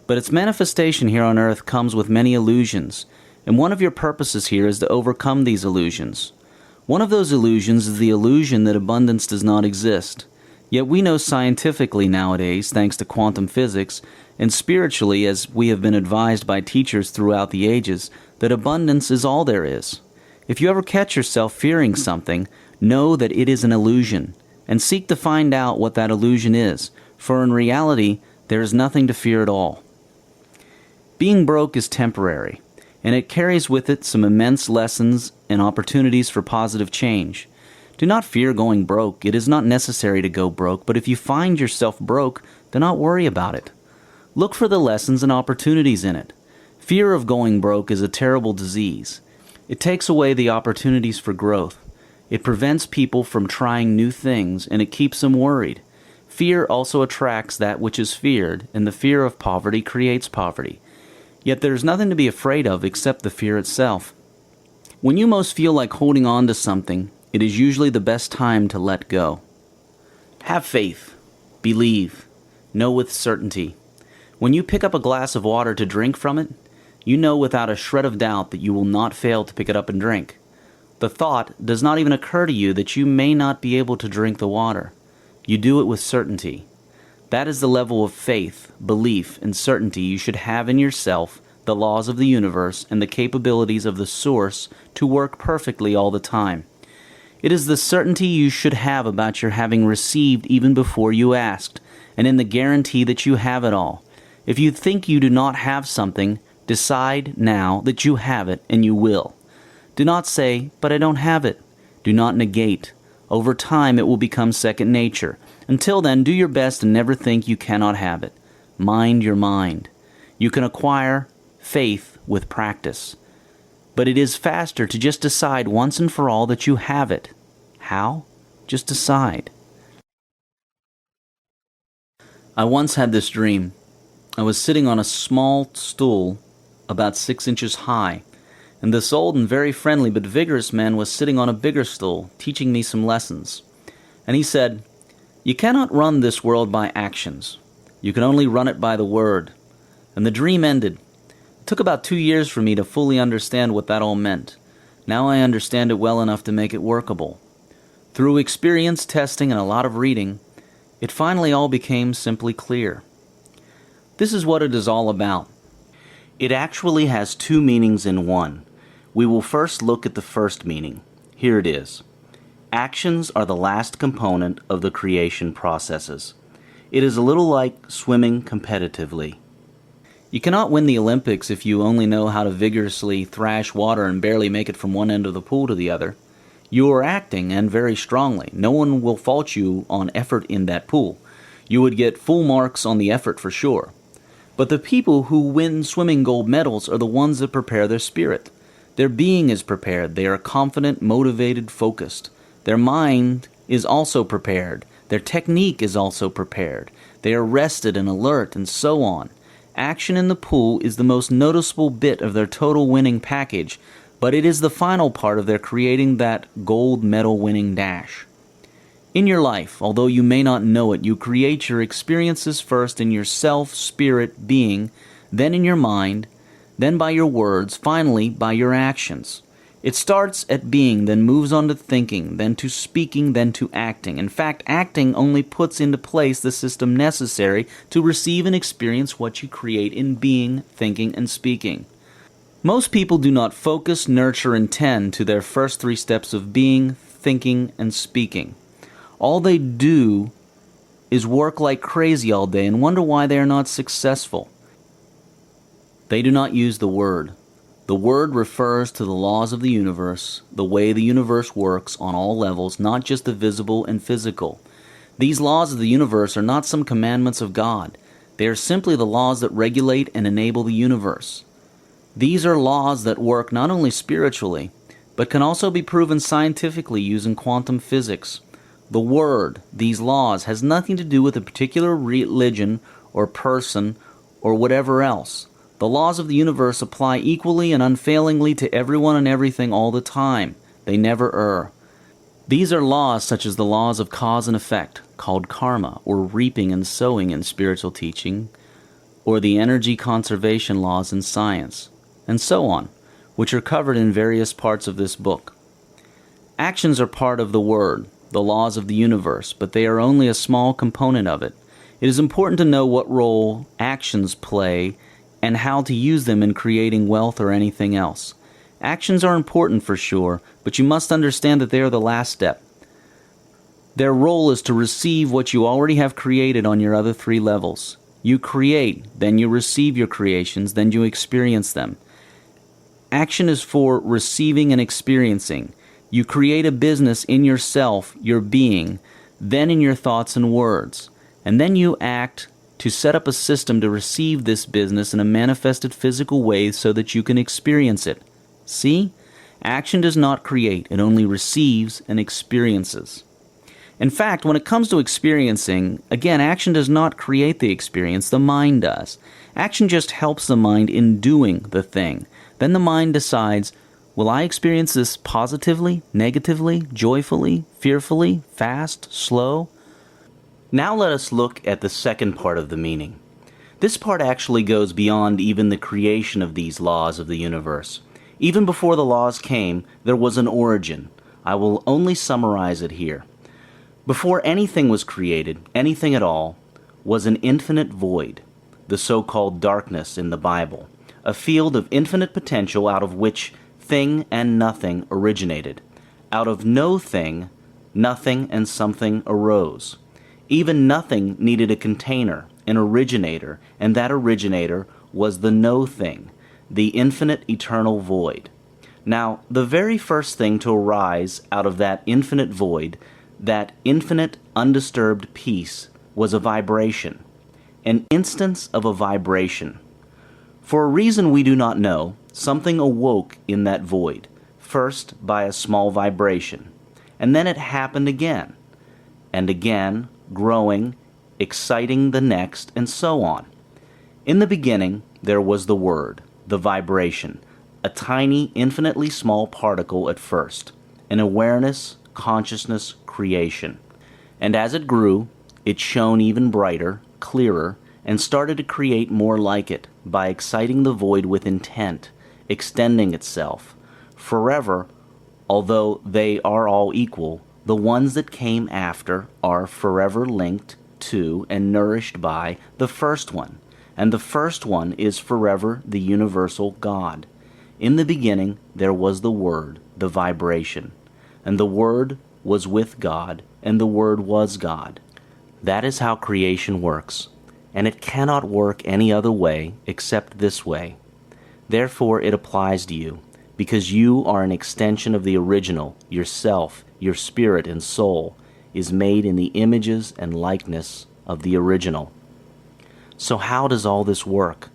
But its manifestation here on earth comes with many illusions, and one of your purposes here is to overcome these illusions. One of those illusions is the illusion that abundance does not exist. Yet we know scientifically nowadays, thanks to quantum physics, and spiritually as we have been advised by teachers throughout the ages, that abundance is all there is. If you ever catch yourself fearing something, know that it is an illusion, and seek to find out what that illusion is, for in reality, there is nothing to fear at all. Being broke is temporary, and it carries with it some immense lessons and opportunities for positive change. Do not fear going broke. It is not necessary to go broke, but if you find yourself broke, do not worry about it. Look for the lessons and opportunities in it. Fear of going broke is a terrible disease. It takes away the opportunities for growth. It prevents people from trying new things, and it keeps them worried. Fear also attracts that which is feared, and the fear of poverty creates poverty. Yet there is nothing to be afraid of except the fear itself. When you most feel like holding on to something, it is usually the best time to let go. Have faith. Believe. Know with certainty. When you pick up a glass of water to drink from it, you know without a shred of doubt that you will not fail to pick it up and drink. The thought does not even occur to you that you may not be able to drink the water. You do it with certainty. That is the level of faith, belief, and certainty you should have in yourself, the laws of the universe, and the capabilities of the source to work perfectly all the time. It is the certainty you should have about your having received even before you asked, and in the guarantee that you have it all. If you think you do not have something, decide now that you have it and you will. Do not say, "But I don't have it." Do not negate. Over time, it will become second nature. Until then, do your best and never think you cannot have it. Mind your mind. You can acquire faith with practice. But it is faster to just decide once and for all that you have it. How? Just decide. I once had this dream. I was sitting on a small stool about 6 inches high, and this old and very friendly but vigorous man was sitting on a bigger stool, teaching me some lessons. And he said, "You cannot run this world by actions. You can only run it by the word." And the dream ended. It took about 2 years for me to fully understand what that all meant. Now I understand it well enough to make it workable. Through experience, testing, and a lot of reading, it finally all became simply clear. This is what it is all about. It actually has two meanings in one. We will first look at the first meaning. Here it is. Actions are the last component of the creation processes. It is a little like swimming competitively. You cannot win the Olympics if you only know how to vigorously thrash water and barely make it from one end of the pool to the other. You are acting, and very strongly. No one will fault you on effort in that pool. You would get full marks on the effort for sure. But the people who win swimming gold medals are the ones that prepare their spirit. Their being is prepared. They are confident, motivated, focused. Their mind is also prepared. Their technique is also prepared. They are rested and alert, and so on. Action in the pool is the most noticeable bit of their total winning package, but it is the final part of their creating that gold medal winning dash. In your life, although you may not know it, you create your experiences first in your self, spirit, being, then in your mind, then by your words, finally by your actions. It starts at being, then moves on to thinking, then to speaking, then to acting. In fact, acting only puts into place the system necessary to receive and experience what you create in being, thinking, and speaking. Most people do not focus, nurture, and tend to their first 3 steps of being, thinking, and speaking. All they do is work like crazy all day and wonder why they are not successful. They do not use the word. The word refers to the laws of the universe, the way the universe works on all levels, not just the visible and physical. These laws of the universe are not some commandments of God. They are simply the laws that regulate and enable the universe. These are laws that work not only spiritually, but can also be proven scientifically using quantum physics. The word, these laws, has nothing to do with a particular religion or person or whatever else. The laws of the universe apply equally and unfailingly to everyone and everything all the time. They never err. These are laws such as the laws of cause and effect, called karma, or reaping and sowing in spiritual teaching, or the energy conservation laws in science, and so on, which are covered in various parts of this book. Actions are part of the word, the laws of the universe, but they are only a small component of it. It is important to know what role actions play and how to use them in creating wealth or anything else. Actions are important for sure, but you must understand that they are the last step. Their role is to receive what you already have created on your other 3 levels. You create, then you receive your creations, then you experience them. Action is for receiving and experiencing. You create a business in yourself, your being, then in your thoughts and words, and then you act to set up a system to receive this business in a manifested physical way so that you can experience it. See? Action does not create, it only receives and experiences. In fact, when it comes to experiencing, again, action does not create the experience, the mind does. Action just helps the mind in doing the thing. Then the mind decides, will I experience this positively, negatively, joyfully, fearfully, fast, slow? Now let us look at the second part of the meaning. This part actually goes beyond even the creation of these laws of the universe. Even before the laws came, there was an origin. I will only summarize it here. Before anything was created, anything at all, was an infinite void, the so-called darkness in the Bible, a field of infinite potential out of which thing and nothing originated. Out of no thing, nothing and something arose. Even nothing needed a container, an originator, and that originator was the no thing, the infinite eternal void. Now, the very first thing to arise out of that infinite void, that infinite undisturbed peace, was a vibration, an instance of a vibration. For a reason we do not know, something awoke in that void, first by a small vibration, and then it happened again, and again, growing, exciting the next, and so on. In the beginning, there was the Word, the vibration, a tiny, infinitely small particle at first, an awareness, consciousness, creation. And as it grew, it shone even brighter, clearer, and started to create more like it by exciting the void with intent, extending itself. Forever, although they are all equal, the ones that came after are forever linked to and nourished by the first one, and the first one is forever the universal God. In the beginning there was the Word, the vibration, and the Word was with God, and the Word was God. That is how creation works, and it cannot work any other way except this way. Therefore it applies to you, because you are an extension of the original. Yourself, your spirit and soul, is made in the images and likeness of the original. So how does all this work?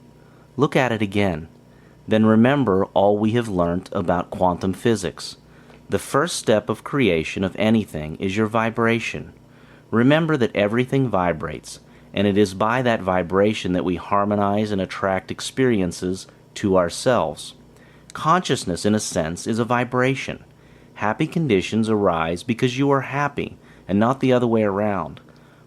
Look at it again. Then remember all we have learnt about quantum physics. The first step of creation of anything is your vibration. Remember that everything vibrates, and it is by that vibration that we harmonize and attract experiences to ourselves. Consciousness, in a sense, is a vibration. Happy conditions arise because you are happy, and not the other way around.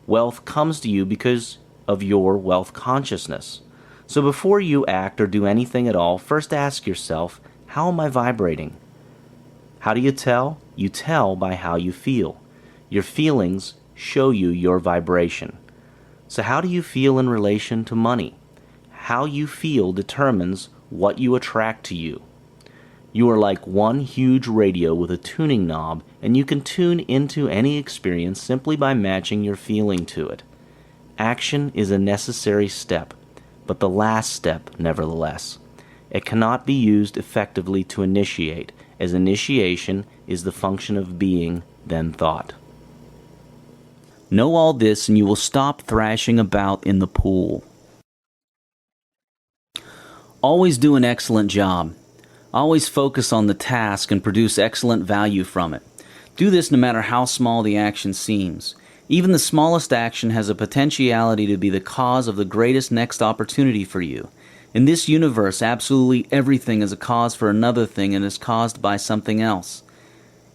Wealth comes to you because of your wealth consciousness. So before you act or do anything at all, first ask yourself, how am I vibrating? How do you tell? You tell by how you feel. Your feelings show you your vibration. So how do you feel in relation to money? How you feel determines what you attract to you. You are like one huge radio with a tuning knob, and you can tune into any experience simply by matching your feeling to it. Action is a necessary step, but the last step, nevertheless. It cannot be used effectively to initiate, as initiation is the function of being, then thought. Know all this and you will stop thrashing about in the pool. Always do an excellent job. Always focus on the task and produce excellent value from it. Do this no matter how small the action seems. Even the smallest action has a potentiality to be the cause of the greatest next opportunity for you. In this universe, absolutely everything is a cause for another thing and is caused by something else.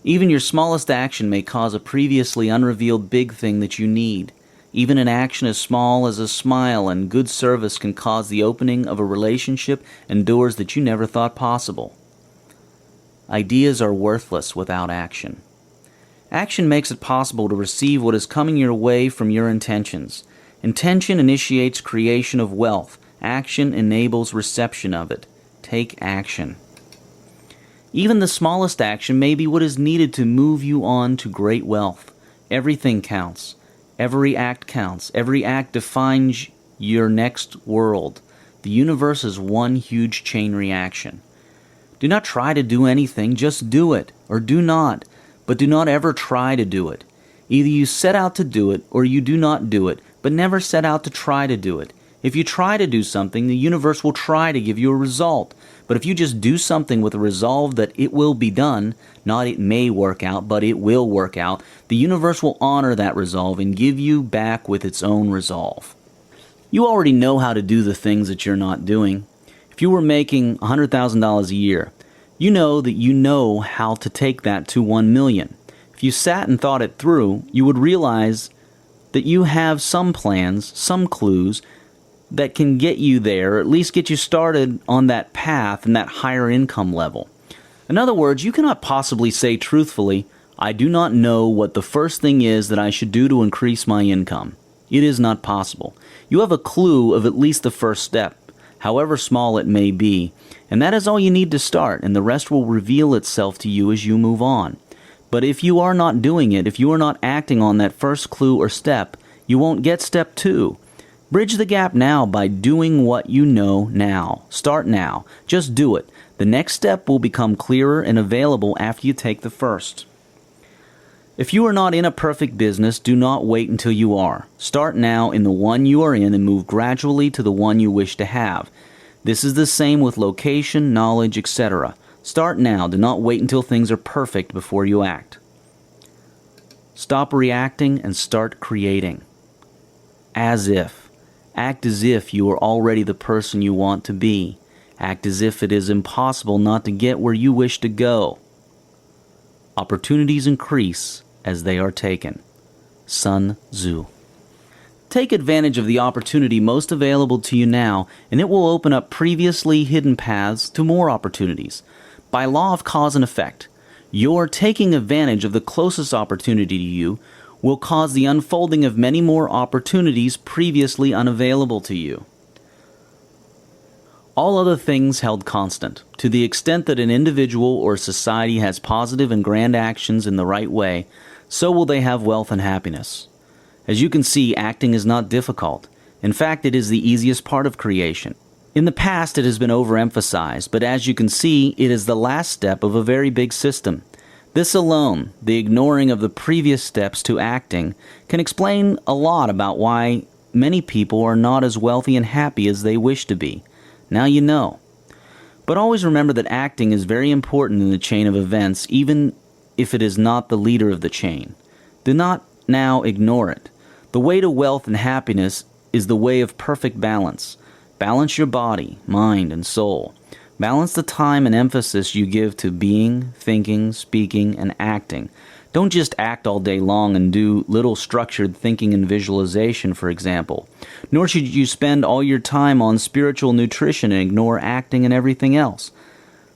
Even your smallest action may cause a previously unrevealed big thing that you need. Even an action as small as a smile and good service can cause the opening of a relationship and doors that you never thought possible. Ideas are worthless without action. Action makes it possible to receive what is coming your way from your intentions. Intention initiates creation of wealth. Action enables reception of it. Take action. Even the smallest action may be what is needed to move you on to great wealth. Everything counts. Every act counts. Every act defines your next world. The universe is one huge chain reaction. Do not try to do anything, just do it, or do not, but do not ever try to do it. Either you set out to do it, or you do not do it, but never set out to try to do it. If you try to do something, the universe will try to give you a result. But if you just do something with a resolve that it will be done, not it may work out, but it will work out, the universe will honor that resolve and give you back with its own resolve. You already know how to do the things that you're not doing. If you were making $100,000 a year, you know how to take that to 1 million. If you sat and thought it through, you would realize that you have some plans, some clues that can get you there, or at least get you started on that path and that higher income level. In other words, you cannot possibly say truthfully, I do not know what the first thing is that I should do to increase my income. It is not possible. You have a clue of at least the first step, however small it may be, and that is all you need to start, and the rest will reveal itself to you as you move on. But if you are not doing it, if you are not acting on that first clue or step, you won't get step 2. Bridge the gap now by doing what you know now. Start now. Just do it. The next step will become clearer and available after you take the first. If you are not in a perfect business, do not wait until you are. Start now in the one you are in and move gradually to the one you wish to have. This is the same with location, knowledge, etc. Start now. Do not wait until things are perfect before you act. Stop reacting and start creating. As if. Act as if you are already the person you want to be. Act as if it is impossible not to get where you wish to go. Opportunities increase as they are taken. Sun Tzu. Take advantage of the opportunity most available to you now, and it will open up previously hidden paths to more opportunities. By law of cause and effect, your taking advantage of the closest opportunity to you will cause the unfolding of many more opportunities previously unavailable to you. All other things held constant, to the extent that an individual or society has positive and grand actions in the right way, so will they have wealth and happiness. As you can see, acting is not difficult. In fact, it is the easiest part of creation. In the past, it has been overemphasized, but as you can see, it is the last step of a very big system. This alone, the ignoring of the previous steps to acting, can explain a lot about why many people are not as wealthy and happy as they wish to be. Now you know. But always remember that acting is very important in the chain of events, even if it is not the leader of the chain. Do not now ignore it. The way to wealth and happiness is the way of perfect balance. Balance your body, mind, and soul. Balance the time and emphasis you give to being, thinking, speaking, and acting. Don't just act all day long and do little structured thinking and visualization, for example. Nor should you spend all your time on spiritual nutrition and ignore acting and everything else.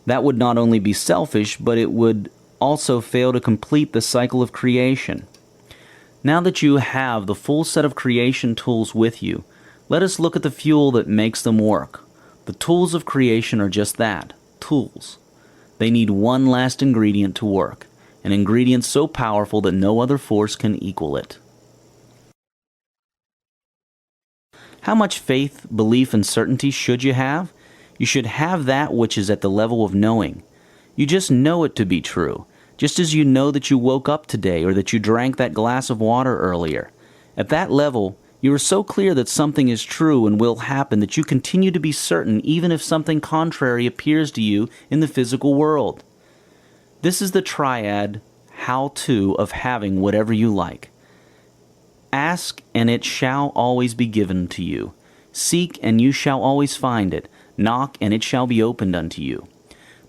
That would not only be selfish, but it would also fail to complete the cycle of creation. Now that you have the full set of creation tools with you, let us look at the fuel that makes them work. The tools of creation are just that, tools. They need one last ingredient to work. An ingredient so powerful that no other force can equal it. How much faith, belief, and certainty should you have? You should have that which is at the level of knowing. You just know it to be true, just as you know that you woke up today or that you drank that glass of water earlier. At that level, you are so clear that something is true and will happen that you continue to be certain even if something contrary appears to you in the physical world. This is the triad how-to of having whatever you like. Ask, and it shall always be given to you. Seek, and you shall always find it. Knock, and it shall be opened unto you.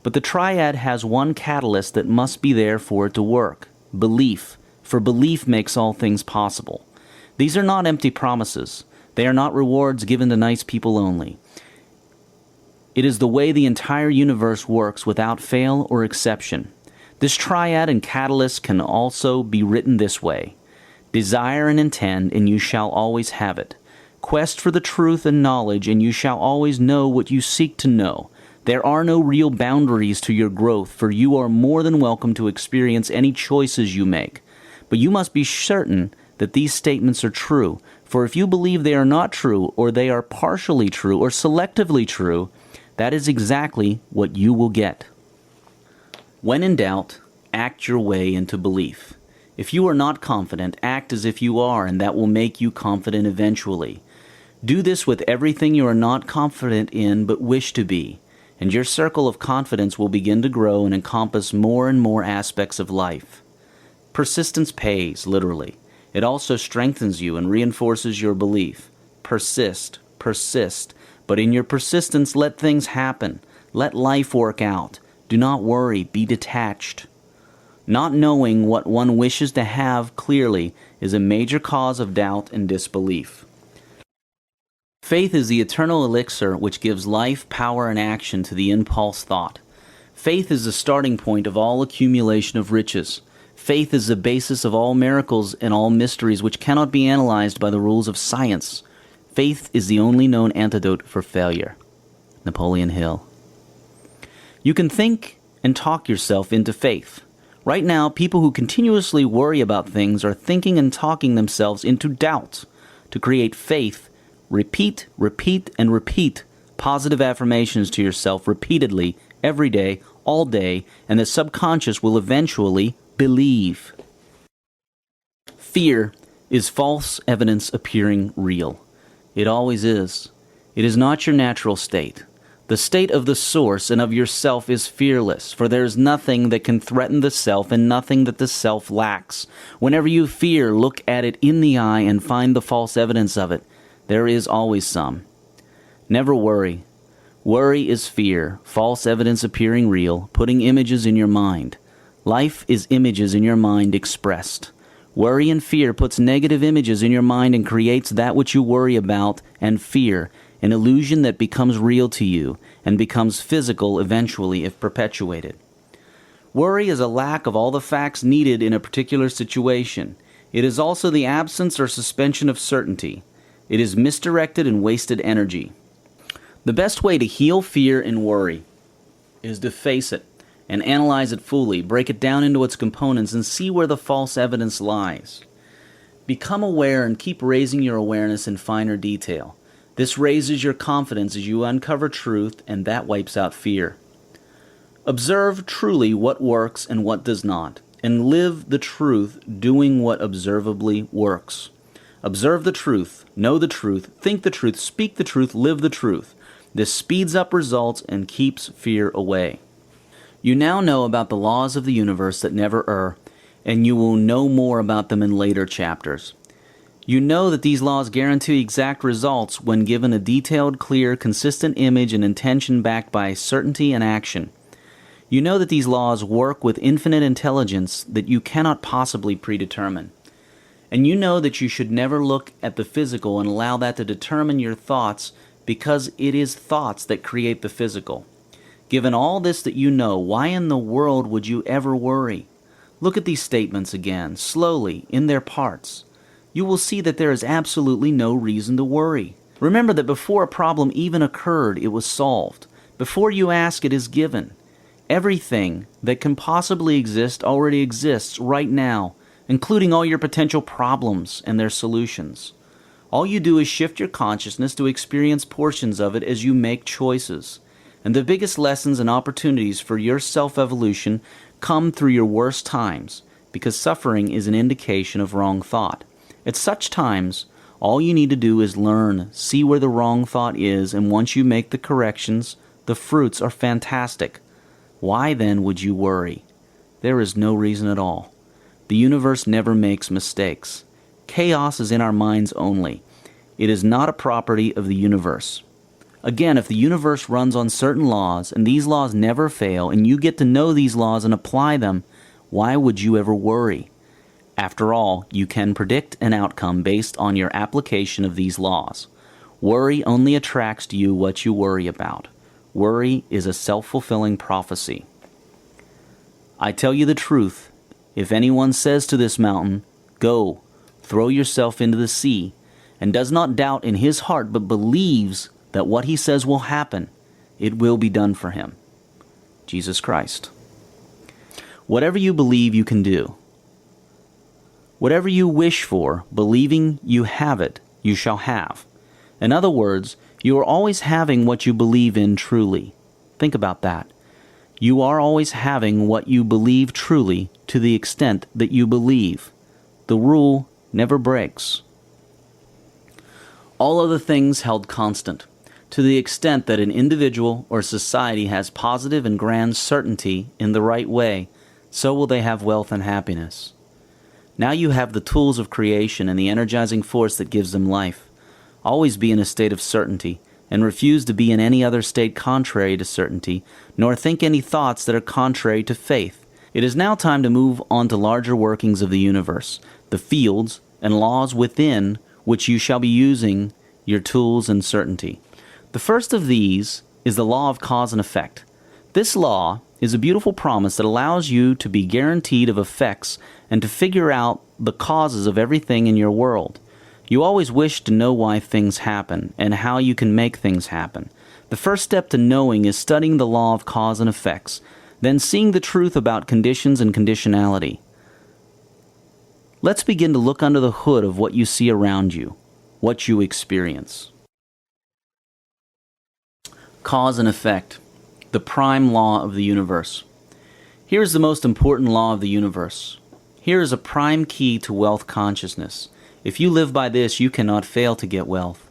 But the triad has one catalyst that must be there for it to work. Belief. For belief makes all things possible. These are not empty promises. They are not rewards given to nice people only. It is the way the entire universe works without fail or exception. This triad and catalyst can also be written this way. Desire and intend, and you shall always have it. Quest for the truth and knowledge, and you shall always know what you seek to know. There are no real boundaries to your growth, for you are more than welcome to experience any choices you make. But you must be certain that these statements are true, for if you believe they are not true, or they are partially true, or selectively true, that is exactly what you will get. When in doubt, act your way into belief. If you are not confident, act as if you are, and that will make you confident eventually. Do this with everything you are not confident in but wish to be, and your circle of confidence will begin to grow and encompass more and more aspects of life. Persistence pays, literally. It also strengthens you and reinforces your belief. Persist, but in your persistence let things happen. Let life work out. Do not worry, be detached. Not knowing what one wishes to have clearly is a major cause of doubt and disbelief. Faith is the eternal elixir which gives life, power, and action to the impulse thought. Faith is the starting point of all accumulation of riches. Faith is the basis of all miracles and all mysteries which cannot be analyzed by the rules of science. Faith is the only known antidote for failure. Napoleon Hill. You can think and talk yourself into faith. Right now, people who continuously worry about things are thinking and talking themselves into doubt. To create faith, Repeat, repeat, and repeat positive affirmations to yourself repeatedly, every day, all day, and the subconscious will eventually believe. Fear is false evidence appearing real. It always is. It is not your natural state. The state of the source and of yourself is fearless, for there is nothing that can threaten the self and nothing that the self lacks. Whenever you fear, look at it in the eye and find the false evidence of it. There is always some. Never worry. Worry is fear, false evidence appearing real, putting images in your mind. Life is images in your mind expressed. Worry and fear puts negative images in your mind and creates that which you worry about and fear, an illusion that becomes real to you and becomes physical eventually if perpetuated. Worry is a lack of all the facts needed in a particular situation. It is also the absence or suspension of certainty. It is misdirected and wasted energy. The best way to heal fear and worry is to face it and analyze it fully, break it down into its components, and see where the false evidence lies. Become aware and keep raising your awareness in finer detail. This raises your confidence as you uncover truth, and that wipes out fear. Observe truly what works and what does not, and live the truth doing what observably works. Observe the truth, know the truth, think the truth, speak the truth, live the truth. This speeds up results and keeps fear away. You now know about the laws of the universe that never err, and you will know more about them in later chapters. You know that these laws guarantee exact results when given a detailed, clear, consistent image and intention backed by certainty and action. You know that these laws work with infinite intelligence that you cannot possibly predetermine. And you know that you should never look at the physical and allow that to determine your thoughts, because it is thoughts that create the physical. Given all this that you know, why in the world would you ever worry? Look at these statements again, slowly, in their parts. You will see that there is absolutely no reason to worry. Remember that before a problem even occurred, it was solved. Before you ask, it is given. Everything that can possibly exist already exists right now, including all your potential problems and their solutions. All you do is shift your consciousness to experience portions of it as you make choices. And the biggest lessons and opportunities for your self-evolution come through your worst times, because suffering is an indication of wrong thought. At such times, all you need to do is learn, see where the wrong thought is, and once you make the corrections, the fruits are fantastic. Why then would you worry? There is no reason at all. The universe never makes mistakes. Chaos is in our minds only. It is not a property of the universe. Again, if the universe runs on certain laws, and these laws never fail, and you get to know these laws and apply them, why would you ever worry? After all, you can predict an outcome based on your application of these laws. Worry only attracts to you what you worry about. Worry is a self-fulfilling prophecy. I tell you the truth. If anyone says to this mountain, "Go, throw yourself into the sea," and does not doubt in his heart but believes that what he says will happen, it will be done for him. Jesus Christ. Whatever you believe you can do. Whatever you wish for, believing you have it, you shall have. In other words, you are always having what you believe in truly. Think about that. You are always having what you believe truly to the extent that you believe. The rule never breaks. All other things held constant. To the extent that an individual or society has positive and grand certainty in the right way, so will they have wealth and happiness. Now you have the tools of creation and the energizing force that gives them life. Always be in a state of certainty, and refuse to be in any other state contrary to certainty, nor think any thoughts that are contrary to faith. It is now time to move on to larger workings of the universe, the fields and laws within which you shall be using your tools and certainty. The first of these is the law of cause and effect. This law is a beautiful promise that allows you to be guaranteed of effects and to figure out the causes of everything in your world. You always wish to know why things happen and how you can make things happen. The first step to knowing is studying the law of cause and effects, then seeing the truth about conditions and conditionality. Let's begin to look under the hood of what you see around you, what you experience. Cause and effect, the prime law of the universe. Here is the most important law of the universe. Here is a prime key to wealth consciousness. If you live by this, you cannot fail to get wealth.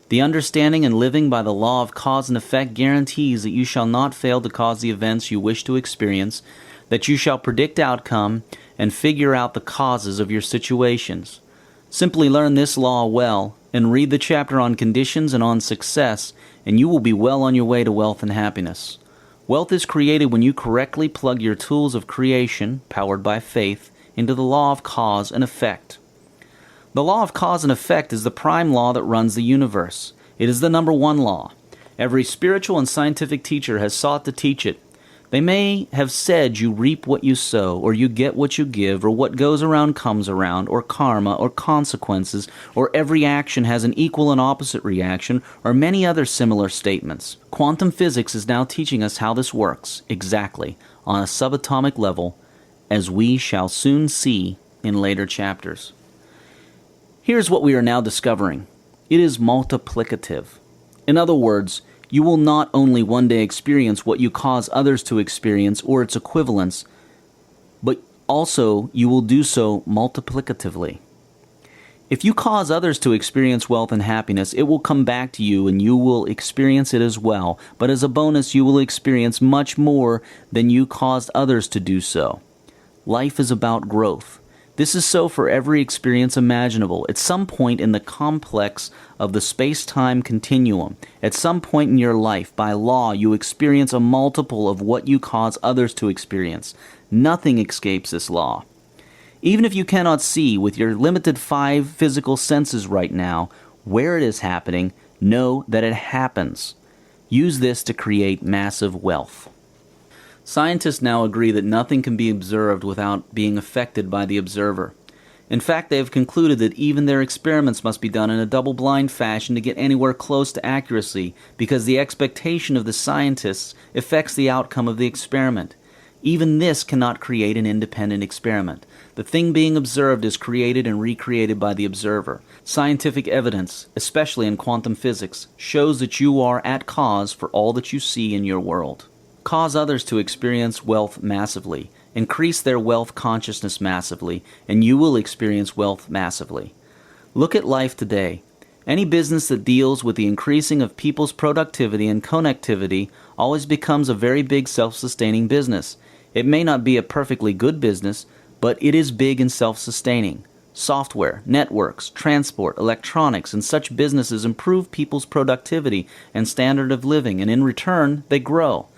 The understanding and living by the law of cause and effect guarantees that you shall not fail to cause the events you wish to experience, that you shall predict outcome and figure out the causes of your situations. Simply learn this law well and read the chapter on conditions and on success, and you will be well on your way to wealth and happiness. Wealth is created when you correctly plug your tools of creation, powered by faith, into the law of cause and effect. The law of cause and effect is the prime law that runs the universe. It is the number one law. Every spiritual and scientific teacher has sought to teach it. They may have said you reap what you sow, or you get what you give, or what goes around comes around, or karma, or consequences, or every action has an equal and opposite reaction, or many other similar statements. Quantum physics is now teaching us how this works, exactly, on a subatomic level, as we shall soon see in later chapters. Here's what we are now discovering. It is multiplicative. In other words, you will not only one day experience what you cause others to experience or its equivalents, but also you will do so multiplicatively. If you cause others to experience wealth and happiness, it will come back to you and you will experience it as well. But as a bonus, you will experience much more than you caused others to do so. Life is about growth. This is so for every experience imaginable. At some point in the complex of the space-time continuum, at some point in your life, by law, you experience a multiple of what you cause others to experience. Nothing escapes this law. Even if you cannot see with your limited 5 physical senses right now where it is happening, know that it happens. Use this to create massive wealth. Scientists now agree that nothing can be observed without being affected by the observer. In fact, they have concluded that even their experiments must be done in a double-blind fashion to get anywhere close to accuracy, because the expectation of the scientists affects the outcome of the experiment. Even this cannot create an independent experiment. The thing being observed is created and recreated by the observer. Scientific evidence, especially in quantum physics, shows that you are at cause for all that you see in your world. Cause others to experience wealth massively. Increase their wealth consciousness massively, and you will experience wealth massively. Look at life today. Any business that deals with the increasing of people's productivity and connectivity always becomes a very big self-sustaining business. It may not be a perfectly good business, but it is big and self-sustaining. Software, networks, transport, electronics, and such businesses improve people's productivity and standard of living, and in return, they grow.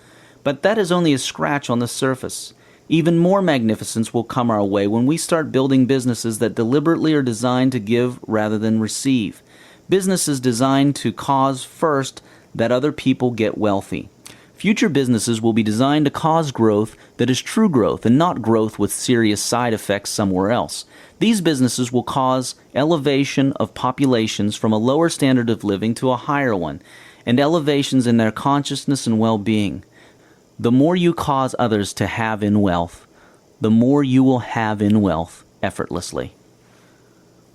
But that is only a scratch on the surface. Even more magnificence will come our way when we start building businesses that deliberately are designed to give rather than receive. Businesses designed to cause first that other people get wealthy. Future businesses will be designed to cause growth that is true growth and not growth with serious side effects somewhere else. These businesses will cause elevation of populations from a lower standard of living to a higher one, and elevations in their consciousness and well-being. The more you cause others to have in wealth, the more you will have in wealth effortlessly.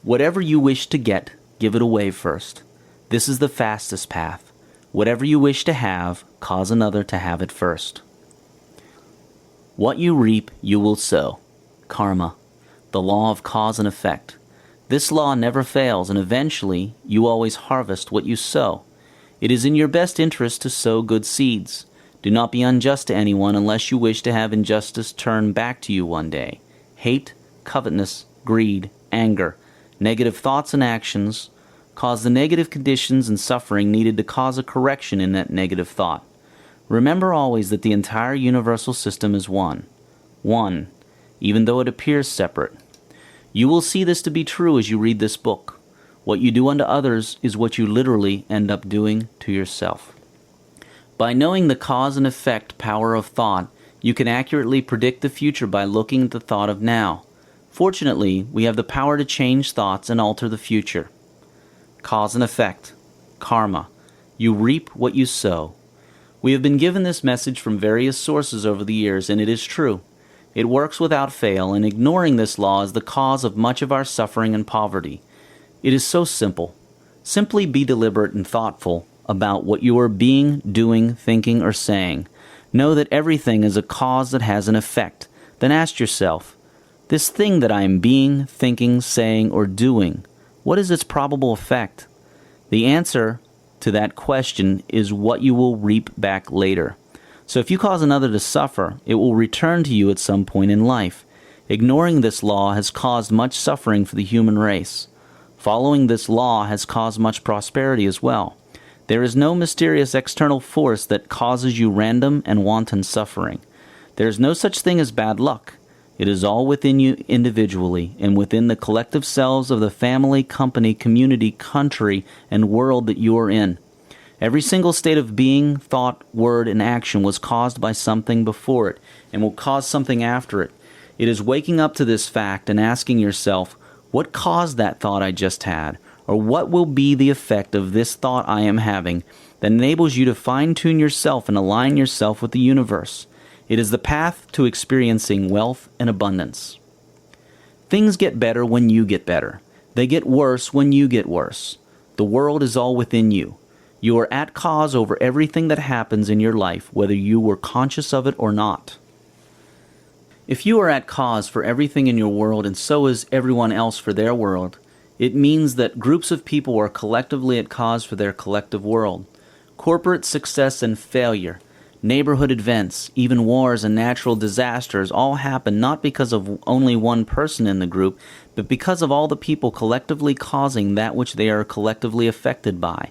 Whatever you wish to get, give it away first. This is the fastest path. Whatever you wish to have, cause another to have it first. What you reap, you will sow. Karma, the law of cause and effect. This law never fails, and eventually you always harvest what you sow. It is in your best interest to sow good seeds. Do not be unjust to anyone unless you wish to have injustice turn back to you one day. Hate, covetousness, greed, anger, negative thoughts and actions cause the negative conditions and suffering needed to cause a correction in that negative thought. Remember always that the entire universal system is one. One, even though it appears separate. You will see this to be true as you read this book. What you do unto others is what you literally end up doing to yourself. By knowing the cause and effect power of thought, you can accurately predict the future by looking at the thought of now. Fortunately, we have the power to change thoughts and alter the future. Cause and effect. Karma. You reap what you sow. We have been given this message from various sources over the years, and it is true. It works without fail, and ignoring this law is the cause of much of our suffering and poverty. It is so simple. Simply be deliberate and thoughtful about what you are being, doing, thinking, or saying. Know that everything is a cause that has an effect. Then ask yourself, this thing that I am being, thinking, saying, or doing, what is its probable effect? The answer to that question is what you will reap back later. So if you cause another to suffer, it will return to you at some point in life. Ignoring this law has caused much suffering for the human race. Following this law has caused much prosperity as well. There is no mysterious external force that causes you random and wanton suffering. There is no such thing as bad luck. It is all within you individually and within the collective selves of the family, company, community, country, and world that you are in. Every single state of being, thought, word, and action was caused by something before it and will cause something after it. It is waking up to this fact and asking yourself, what caused that thought I just had? Or what will be the effect of this thought I am having that enables you to fine-tune yourself and align yourself with the universe? It is the path to experiencing wealth and abundance. Things get better when you get better. They get worse when you get worse. The world is all within you. You are at cause over everything that happens in your life, whether you were conscious of it or not. If you are at cause for everything in your world, and so is everyone else for their world, it means that groups of people are collectively at cause for their collective world. Corporate success and failure, neighborhood events, even wars and natural disasters all happen not because of only one person in the group, but because of all the people collectively causing that which they are collectively affected by.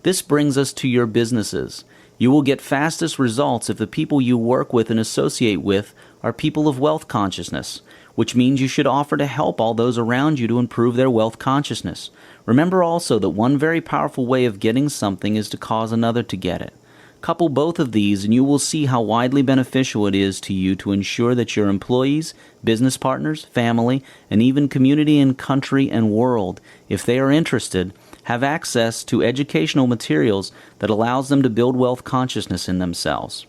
This brings us to your businesses. You will get fastest results if the people you work with and associate with are people of wealth consciousness, which means you should offer to help all those around you to improve their wealth consciousness. Remember also that one very powerful way of getting something is to cause another to get it. Couple both of these and you will see how widely beneficial it is to you to ensure that your employees, business partners, family, and even community and country and world, if they are interested, have access to educational materials that allows them to build wealth consciousness in themselves.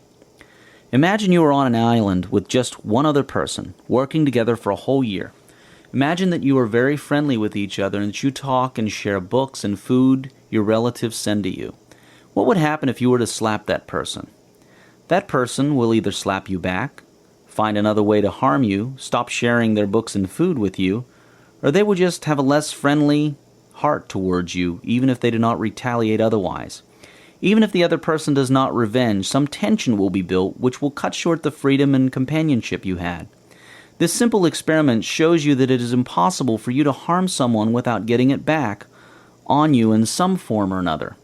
Imagine you are on an island with just one other person, working together for a whole year. Imagine that you are very friendly with each other and that you talk and share books and food your relatives send to you. What would happen if you were to slap that person? That person will either slap you back, find another way to harm you, stop sharing their books and food with you, or they will just have a less friendly heart towards you, even if they do not retaliate otherwise. Even if the other person does not revenge, some tension will be built which will cut short the freedom and companionship you had. This simple experiment shows you that it is impossible for you to harm someone without getting it back on you in some form or another.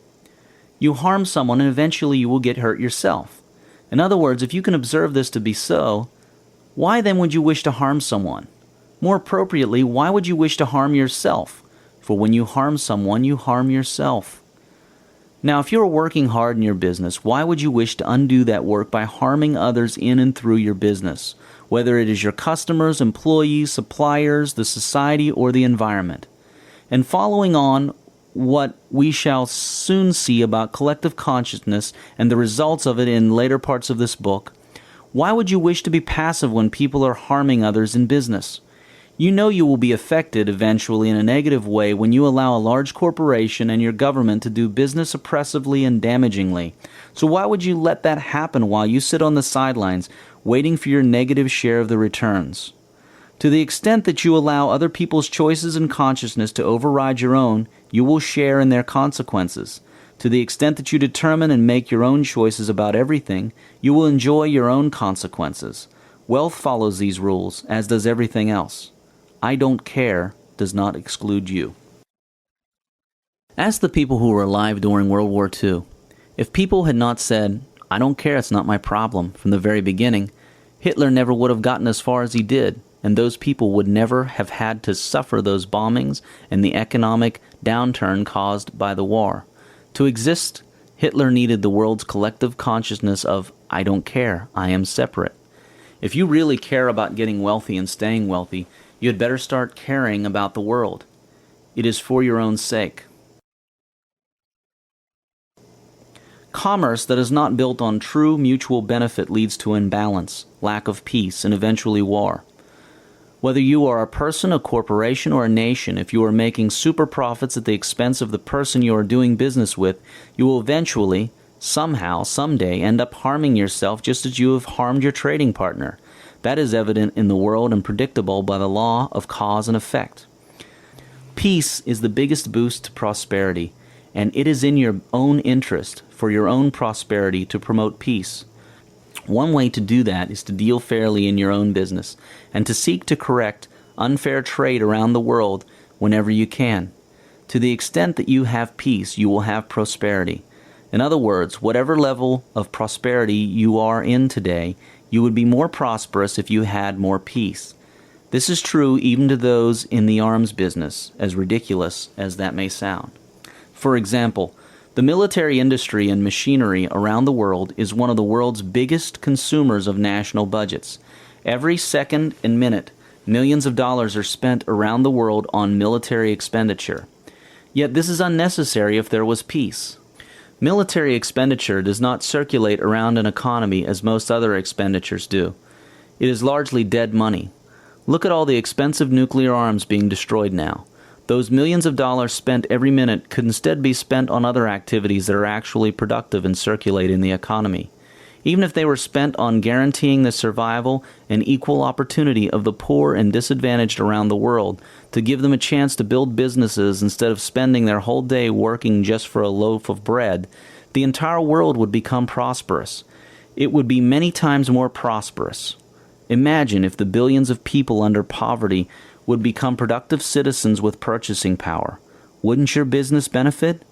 You harm someone and eventually you will get hurt yourself. In other words, if you can observe this to be so, why then would you wish to harm someone? More appropriately, why would you wish to harm yourself? For when you harm someone, you harm yourself. Now, if you are working hard in your business, why would you wish to undo that work by harming others in and through your business, whether it is your customers, employees, suppliers, the society, or the environment? And following on what we shall soon see about collective consciousness and the results of it in later parts of this book, why would you wish to be passive when people are harming others in business? You know you will be affected eventually in a negative way when you allow a large corporation and your government to do business oppressively and damagingly. So why would you let that happen while you sit on the sidelines waiting for your negative share of the returns? To the extent that you allow other people's choices and consciousness to override your own, you will share in their consequences. To the extent that you determine and make your own choices about everything, you will enjoy your own consequences. Wealth follows these rules, as does everything else. I don't care does not exclude you. Ask the people who were alive during World War II. If people had not said, I don't care, it's not my problem, from the very beginning, Hitler never would have gotten as far as he did, and those people would never have had to suffer those bombings and the economic downturn caused by the war. To exist, Hitler needed the world's collective consciousness of, I don't care, I am separate. If you really care about getting wealthy and staying wealthy, you had better start caring about the world. It is for your own sake. Commerce that is not built on true mutual benefit leads to imbalance, lack of peace, and eventually war. Whether you are a person, a corporation, or a nation, if you are making super profits at the expense of the person you are doing business with, you will eventually, somehow, someday, end up harming yourself just as you have harmed your trading partner. That is evident in the world and predictable by the law of cause and effect. Peace is the biggest boost to prosperity, and it is in your own interest, for your own prosperity, to promote peace. One way to do that is to deal fairly in your own business and to seek to correct unfair trade around the world whenever you can. To the extent that you have peace, you will have prosperity. In other words, whatever level of prosperity you are in today, you would be more prosperous if you had more peace. This is true even to those in the arms business, as ridiculous as that may sound. For example, the military industry and machinery around the world is one of the world's biggest consumers of national budgets. Every second and minute, millions of dollars are spent around the world on military expenditure. Yet this is unnecessary if there was peace. Military expenditure does not circulate around an economy as most other expenditures do. It is largely dead money. Look at all the expensive nuclear arms being destroyed now. Those millions of dollars spent every minute could instead be spent on other activities that are actually productive and circulate in the economy. Even if they were spent on guaranteeing the survival and equal opportunity of the poor and disadvantaged around the world, to give them a chance to build businesses instead of spending their whole day working just for a loaf of bread, the entire world would become prosperous. It would be many times more prosperous. Imagine if the billions of people under poverty would become productive citizens with purchasing power. Wouldn't your business benefit?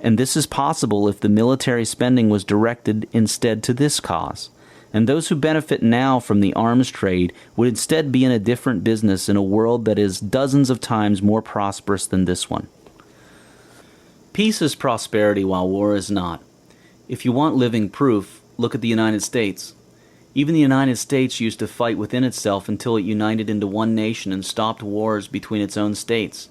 And this is possible if the military spending was directed instead to this cause. And those who benefit now from the arms trade would instead be in a different business in a world that is dozens of times more prosperous than this one. Peace is prosperity while war is not. If you want living proof, look at the United States. Even the United States used to fight within itself until it united into one nation and stopped wars between its own states.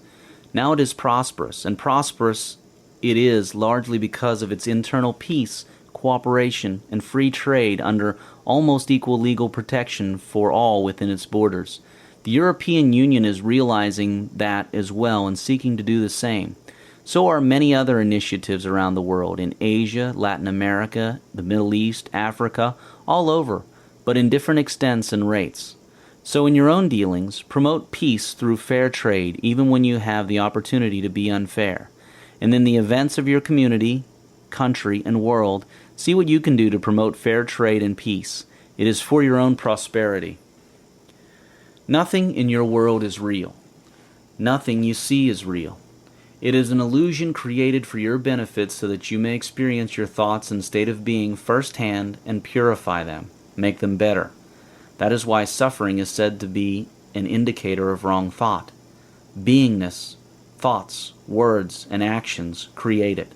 Now it is prosperous, and prosperous it is largely because of its internal peace, cooperation, and free trade under almost equal legal protection for all within its borders. The European Union is realizing that as well and seeking to do the same. So are many other initiatives around the world, in Asia, Latin America, the Middle East, Africa, all over, but in different extents and rates. So in your own dealings, promote peace through fair trade, even when you have the opportunity to be unfair. And in the events of your community, country, and world, see what you can do to promote fair trade and peace. It is for your own prosperity. Nothing in your world is real. Nothing you see is real. It is an illusion created for your benefit so that you may experience your thoughts and state of being firsthand and purify them, make them better. That is why suffering is said to be an indicator of wrong thought. Beingness, thoughts, words, and actions create it.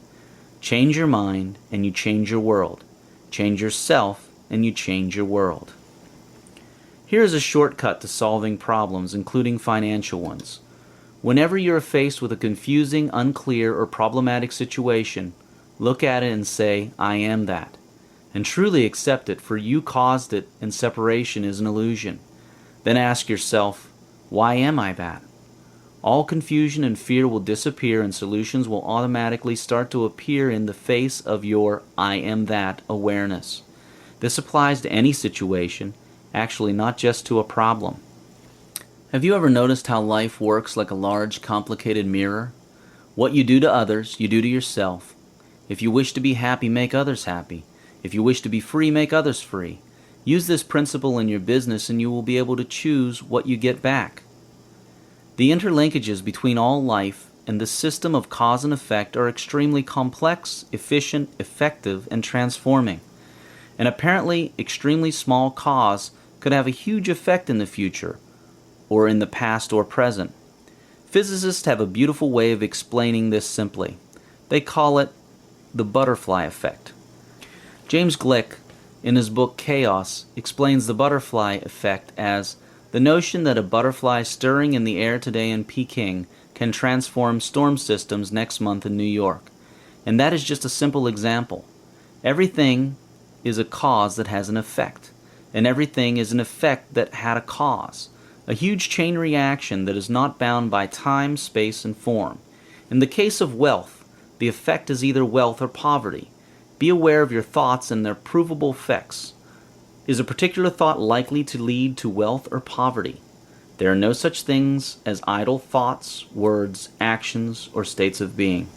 Change your mind and you change your world. Change yourself and you change your world. Here is a shortcut to solving problems, including financial ones. Whenever you are faced with a confusing, unclear, or problematic situation, look at it and say, I am that. And truly accept it, for you caused it, and separation is an illusion. Then ask yourself, why am I that? All confusion and fear will disappear, and solutions will automatically start to appear in the face of your I am that awareness. This applies to any situation, actually not just to a problem. Have you ever noticed how life works like a large, complicated mirror? What you do to others, you do to yourself. If you wish to be happy, make others happy. If you wish to be free, make others free. Use this principle in your business and you will be able to choose what you get back. The interlinkages between all life and the system of cause and effect are extremely complex, efficient, effective, and transforming. An apparently extremely small cause could have a huge effect in the future, or in the past or present. Physicists have a beautiful way of explaining this simply. They call it the butterfly effect. James Gleick, in his book Chaos, explains the butterfly effect as the notion that a butterfly stirring in the air today in Peking can transform storm systems next month in New York. And that is just a simple example. Everything is a cause that has an effect, and everything is an effect that had a cause. a huge chain reaction that is not bound by time, space, and form. In the case of wealth, the effect is either wealth or poverty. Be aware of your thoughts and their provable effects. Is a particular thought likely to lead to wealth or poverty? There are no such things as idle thoughts, words, actions, or states of being.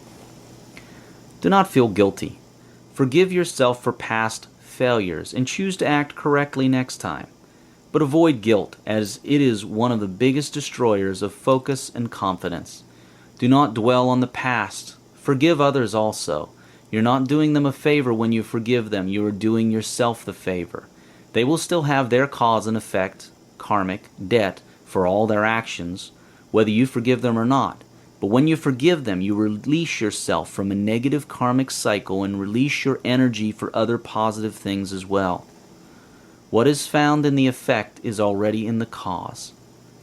Do not feel guilty. Forgive yourself for past failures and choose to act correctly next time. But avoid guilt, as it is one of the biggest destroyers of focus and confidence. Do not dwell on the past. Forgive others also. You're not doing them a favor when you forgive them. You are doing yourself the favor. They will still have their cause and effect, karmic, debt, for all their actions, whether you forgive them or not. But when you forgive them, you release yourself from a negative karmic cycle and release your energy for other positive things as well. What is found in the effect is already in the cause.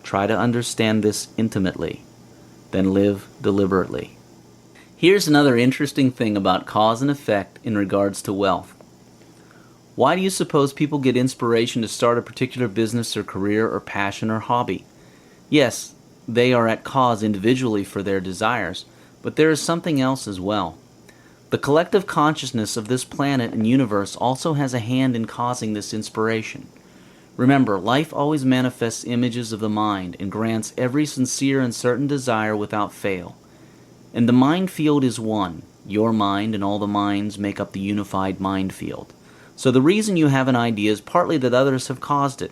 Try to understand this intimately, then live deliberately. Here's another interesting thing about cause and effect in regards to wealth. Why do you suppose people get inspiration to start a particular business or career or passion or hobby? Yes, they are at cause individually for their desires, but there is something else as well. The collective consciousness of this planet and universe also has a hand in causing this inspiration. Remember, life always manifests images of the mind and grants every sincere and certain desire without fail. And the mind field is one. Your mind and all the minds make up the unified mind field. So the reason you have an idea is partly that others have caused it.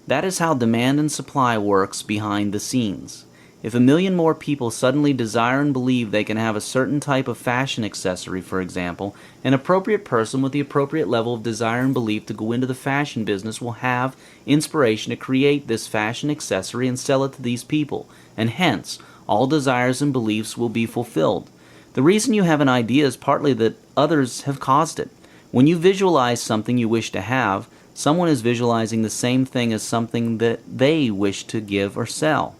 That is how demand and supply works behind the scenes. If 1 million more people suddenly desire and believe they can have a certain type of fashion accessory, for example, an appropriate person with the appropriate level of desire and belief to go into the fashion business will have inspiration to create this fashion accessory and sell it to these people, and hence, all desires and beliefs will be fulfilled. The reason you have an idea is partly that others have caused it. When you visualize something you wish to have, someone is visualizing the same thing as something that they wish to give or sell.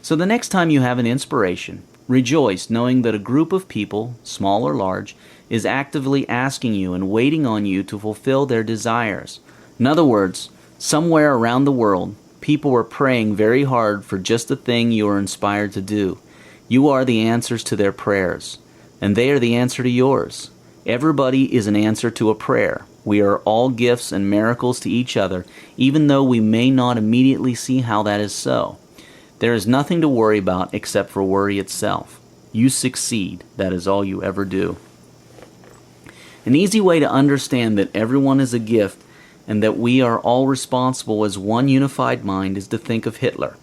So the next time you have an inspiration, rejoice knowing that a group of people, small or large, is actively asking you and waiting on you to fulfill their desires. In other words, somewhere around the world, people are praying very hard for just the thing you are inspired to do. You are the answers to their prayers, and they are the answer to yours. Everybody is an answer to a prayer. We are all gifts and miracles to each other, even though we may not immediately see how that is so. There is nothing to worry about except for worry itself. You succeed. That is all you ever do. An easy way to understand that everyone is a gift and that we are all responsible as one unified mind is to think of Hitler.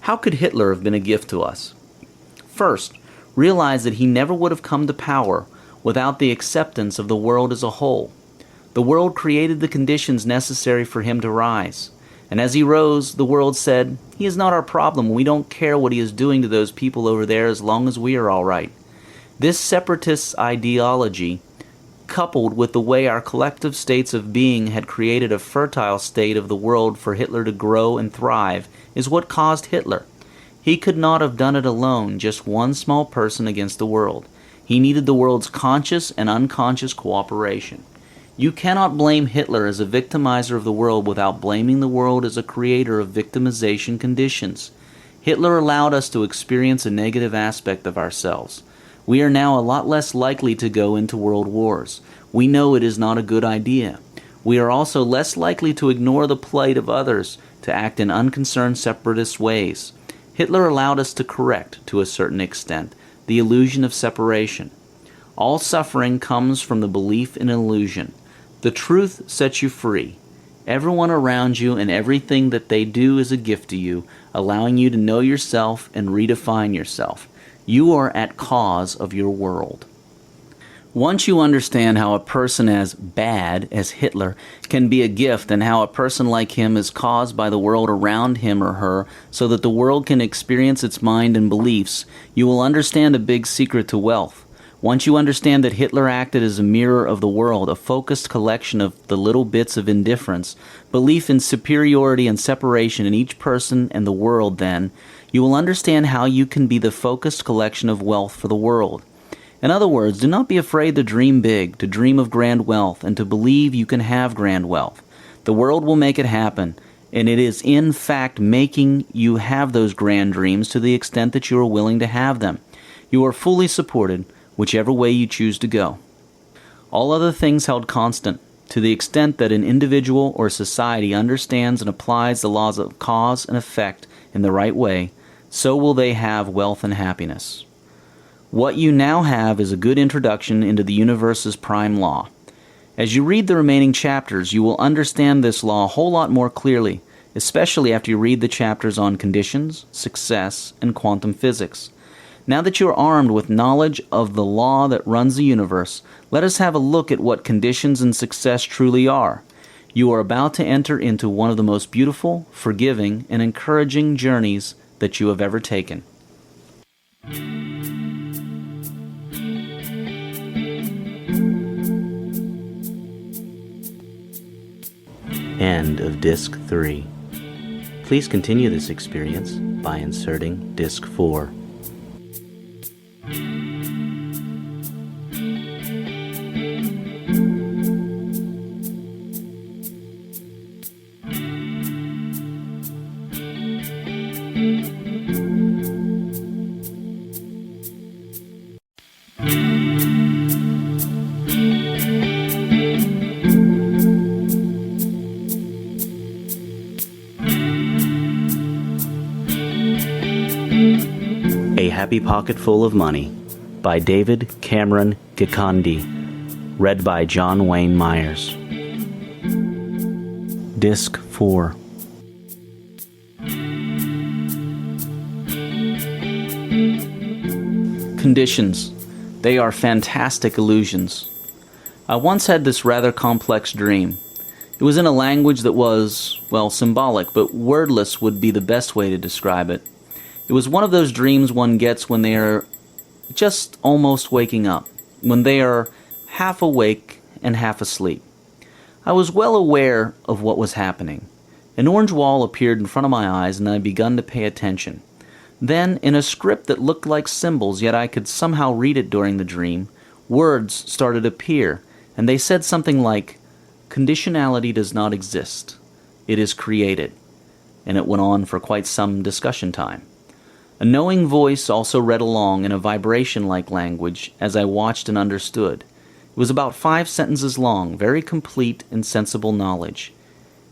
How could Hitler have been a gift to us? First, realize that he never would have come to power without the acceptance of the world as a whole. The world created the conditions necessary for him to rise. And as he rose, the world said, "He is not our problem. We don't care what he is doing to those people over there as long as we are all right." This separatist ideology, coupled with the way our collective states of being had created a fertile state of the world for Hitler to grow and thrive, is what caused Hitler. He could not have done it alone, just one small person against the world. He needed the world's conscious and unconscious cooperation. You cannot blame Hitler as a victimizer of the world without blaming the world as a creator of victimization conditions. Hitler allowed us to experience a negative aspect of ourselves. We are now a lot less likely to go into world wars. We know it is not a good idea. We are also less likely to ignore the plight of others, to act in unconcerned separatist ways. Hitler allowed us to correct, to a certain extent, the illusion of separation. All suffering comes from the belief in illusion. The truth sets you free. Everyone around you and everything that they do is a gift to you, allowing you to know yourself and redefine yourself. You are at cause of your world. Once you understand how a person as bad as Hitler can be a gift and how a person like him is caused by the world around him or her so that the world can experience its mind and beliefs, you will understand a big secret to wealth. Once you understand that Hitler acted as a mirror of the world, a focused collection of the little bits of indifference, belief in superiority and separation in each person and the world, then, you will understand how you can be the focused collection of wealth for the world. In other words, do not be afraid to dream big, to dream of grand wealth, and to believe you can have grand wealth. The world will make it happen, And it is in fact making you have those grand dreams to the extent that you are willing to have them. You are fully supported, whichever way you choose to go. All other things held constant, to the extent that an individual or society understands and applies the laws of cause and effect in the right way, so will they have wealth and happiness. What you now have is a good introduction into the universe's prime law. As you read the remaining chapters, you will understand this law a whole lot more clearly, especially after you read the chapters on conditions, success, and quantum physics. Now that you are armed with knowledge of the law that runs the universe, let us have a look at what conditions and success truly are. You are about to enter into one of the most beautiful, forgiving, and encouraging journeys that you have ever taken. End of Disc 3. Please continue this experience by inserting Disc 4. A Happy Pocket Full of Money by David Cameron Gikandi. Read by John Wayne Myers. Disc 4. Conditions. They are fantastic illusions. I once had this rather complex dream. It was in a language that was, well, symbolic, but wordless would be the best way to describe it. It was one of those dreams one gets when they are just almost waking up, when they are half awake and half asleep. I was well aware of what was happening. An orange wall appeared in front of my eyes, and I began to pay attention. Then, in a script that looked like symbols, yet I could somehow read it during the dream, words started to appear, and they said something like, "Conditionality does not exist. It is created." And it went on for quite some discussion time. A knowing voice also read along in a vibration-like language as I watched and understood. It was about 5 sentences long, very complete and sensible knowledge.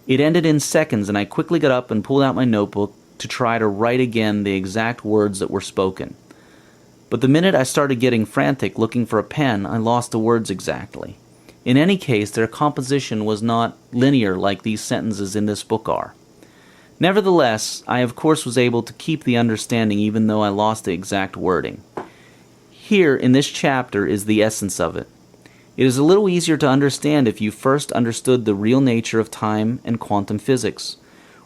It ended in seconds, and I quickly got up and pulled out my notebook to try to write again the exact words that were spoken. But the minute I started getting frantic looking for a pen, I lost the words exactly. In any case, their composition was not linear like these sentences in this book are. Nevertheless, I of course was able to keep the understanding even though I lost the exact wording. Here, in this chapter, is the essence of it. It is a little easier to understand if you first understood the real nature of time and quantum physics.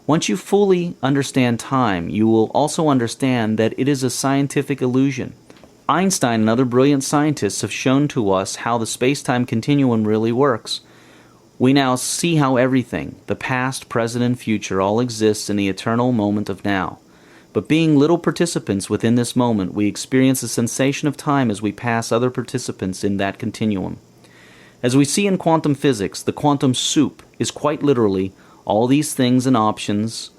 Once you fully understand time, you will also understand that it is a scientific illusion. Einstein and other brilliant scientists have shown to us how the space-time continuum really works. We now see how everything, the past, present, and future, all exists in the eternal moment of now. But being little participants within this moment, we experience a sensation of time as we pass other participants in that continuum. As we see in quantum physics, the quantum soup is quite literally all these things and options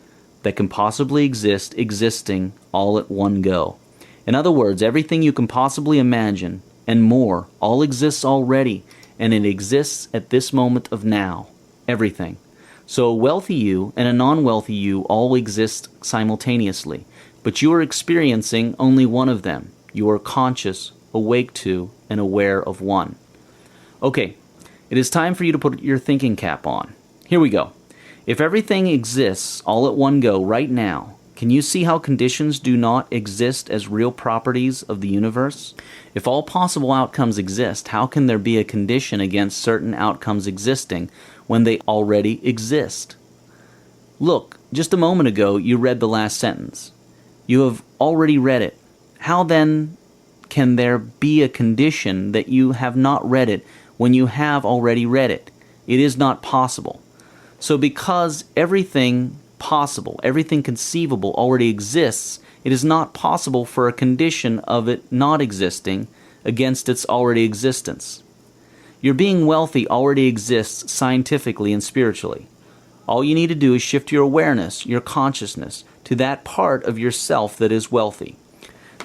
that can possibly exist, existing all at one go. In other words, everything you can possibly imagine, and more, all exists already, and it exists at this moment of now. Everything. So a wealthy you and a non-wealthy you all exist simultaneously, but you are experiencing only one of them. You are conscious, awake to, and aware of one. Okay, it is time for you to put your thinking cap on. Here we go. If everything exists all at one go right now, can you see how conditions do not exist as real properties of the universe? If all possible outcomes exist, how can there be a condition against certain outcomes existing when they already exist? Look, just a moment ago you read the last sentence. You have already read it. How then can there be a condition that you have not read it when you have already read it? It is not possible. So because everything possible, everything conceivable already exists, it is not possible for a condition of it not existing against its already existence. Your being wealthy already exists scientifically and spiritually. All you need to do is shift your awareness, your consciousness, to that part of yourself that is wealthy.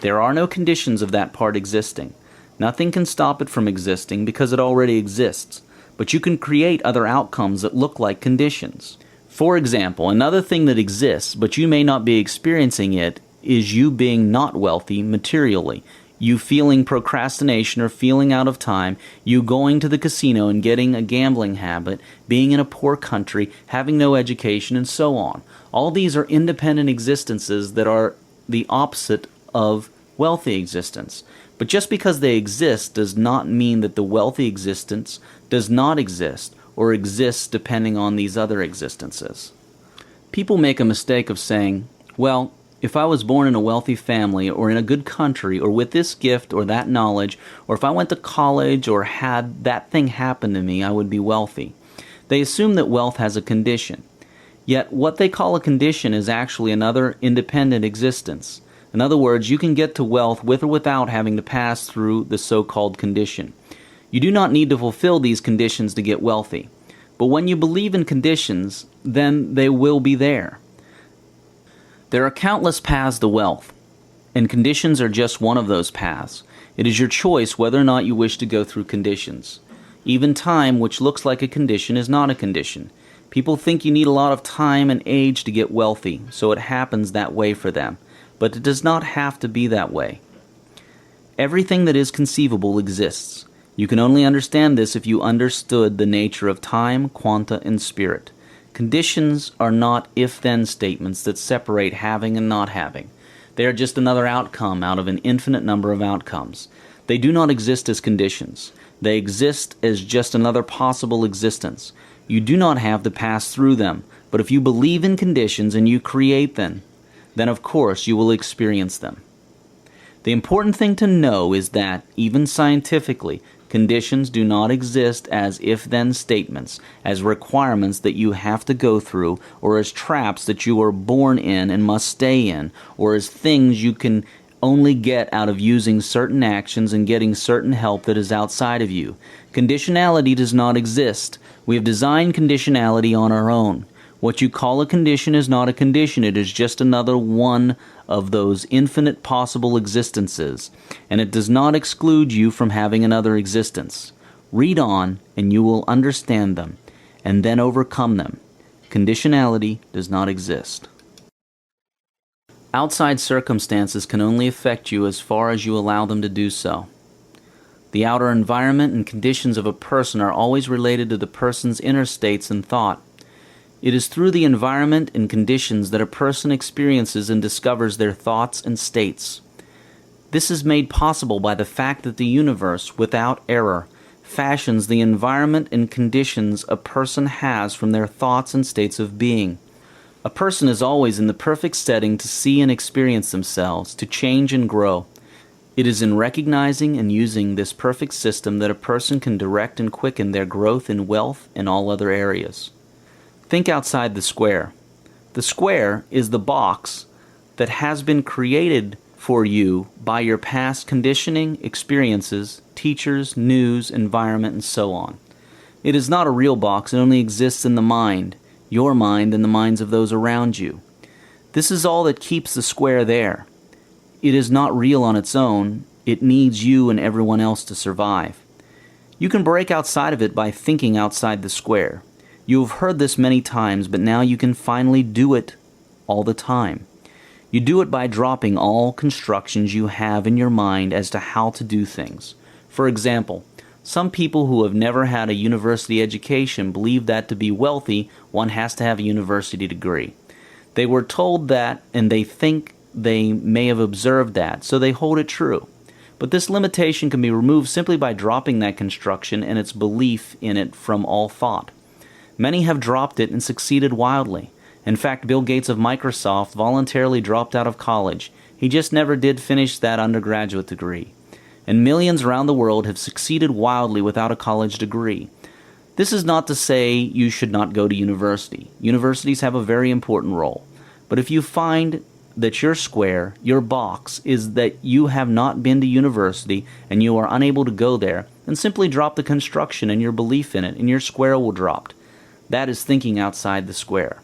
There are no conditions of that part existing. Nothing can stop it from existing because it already exists, but you can create other outcomes that look like conditions. For example, another thing that exists, but you may not be experiencing it, is you being not wealthy materially. You feeling procrastination or feeling out of time, you going to the casino and getting a gambling habit, being in a poor country, having no education, and so on. All these are independent existences that are the opposite of wealthy existence. But just because they exist does not mean that the wealthy existence does not exist or exists depending on these other existences. People make a mistake of saying, well, if I was born in a wealthy family or in a good country or with this gift or that knowledge, or if I went to college or had that thing happen to me, I would be wealthy. They assume that wealth has a condition. Yet what they call a condition is actually another independent existence. In other words, you can get to wealth with or without having to pass through the so-called condition. You do not need to fulfill these conditions to get wealthy. But when you believe in conditions, then they will be there. There are countless paths to wealth, and conditions are just one of those paths. It is your choice whether or not you wish to go through conditions. Even time, which looks like a condition, is not a condition. People think you need a lot of time and age to get wealthy, so it happens that way for them. But it does not have to be that way. Everything that is conceivable exists. You can only understand this if you understood the nature of time, quanta, and spirit. Conditions are not if-then statements that separate having and not having. They are just another outcome out of an infinite number of outcomes. They do not exist as conditions. They exist as just another possible existence. You do not have to pass through them, but if you believe in conditions and you create them, then of course you will experience them. The important thing to know is that, even scientifically, conditions do not exist as if-then statements, as requirements that you have to go through, or as traps that you are born in and must stay in, or as things you can only get out of using certain actions and getting certain help that is outside of you. Conditionality does not exist. We have designed conditionality on our own. What you call a condition is not a condition. It is just another one of those infinite possible existences, and it does not exclude you from having another existence. Read on, and you will understand them, and then overcome them. Conditionality does not exist. Outside circumstances can only affect you as far as you allow them to do so. The outer environment and conditions of a person are always related to the person's inner states and thought. It is through the environment and conditions that a person experiences and discovers their thoughts and states. This is made possible by the fact that the universe, without error, fashions the environment and conditions a person has from their thoughts and states of being. A person is always in the perfect setting to see and experience themselves, to change and grow. It is in recognizing and using this perfect system that a person can direct and quicken their growth in wealth and all other areas. Think outside the square. The square is the box that has been created for you by your past conditioning, experiences, teachers, news, environment, and so on. It is not a real box. It only exists in the mind, your mind, and the minds of those around you. This is all that keeps the square there. It is not real on its own. It needs you and everyone else to survive. You can break outside of it by thinking outside the square. You have heard this many times, but now you can finally do it all the time. You do it by dropping all constructions you have in your mind as to how to do things. For example, some people who have never had a university education believe that to be wealthy, one has to have a university degree. They were told that, and they think they may have observed that, so they hold it true. But this limitation can be removed simply by dropping that construction and its belief in it from all thought. Many have dropped it and succeeded wildly. In fact, Bill Gates of Microsoft voluntarily dropped out of college. He just never did finish that undergraduate degree. And millions around the world have succeeded wildly without a college degree. This is not to say you should not go to university. Universities have a very important role. But if you find that your square, your box, is that you have not been to university and you are unable to go there, then simply drop the construction and your belief in it, and your square will drop. That is thinking outside the square.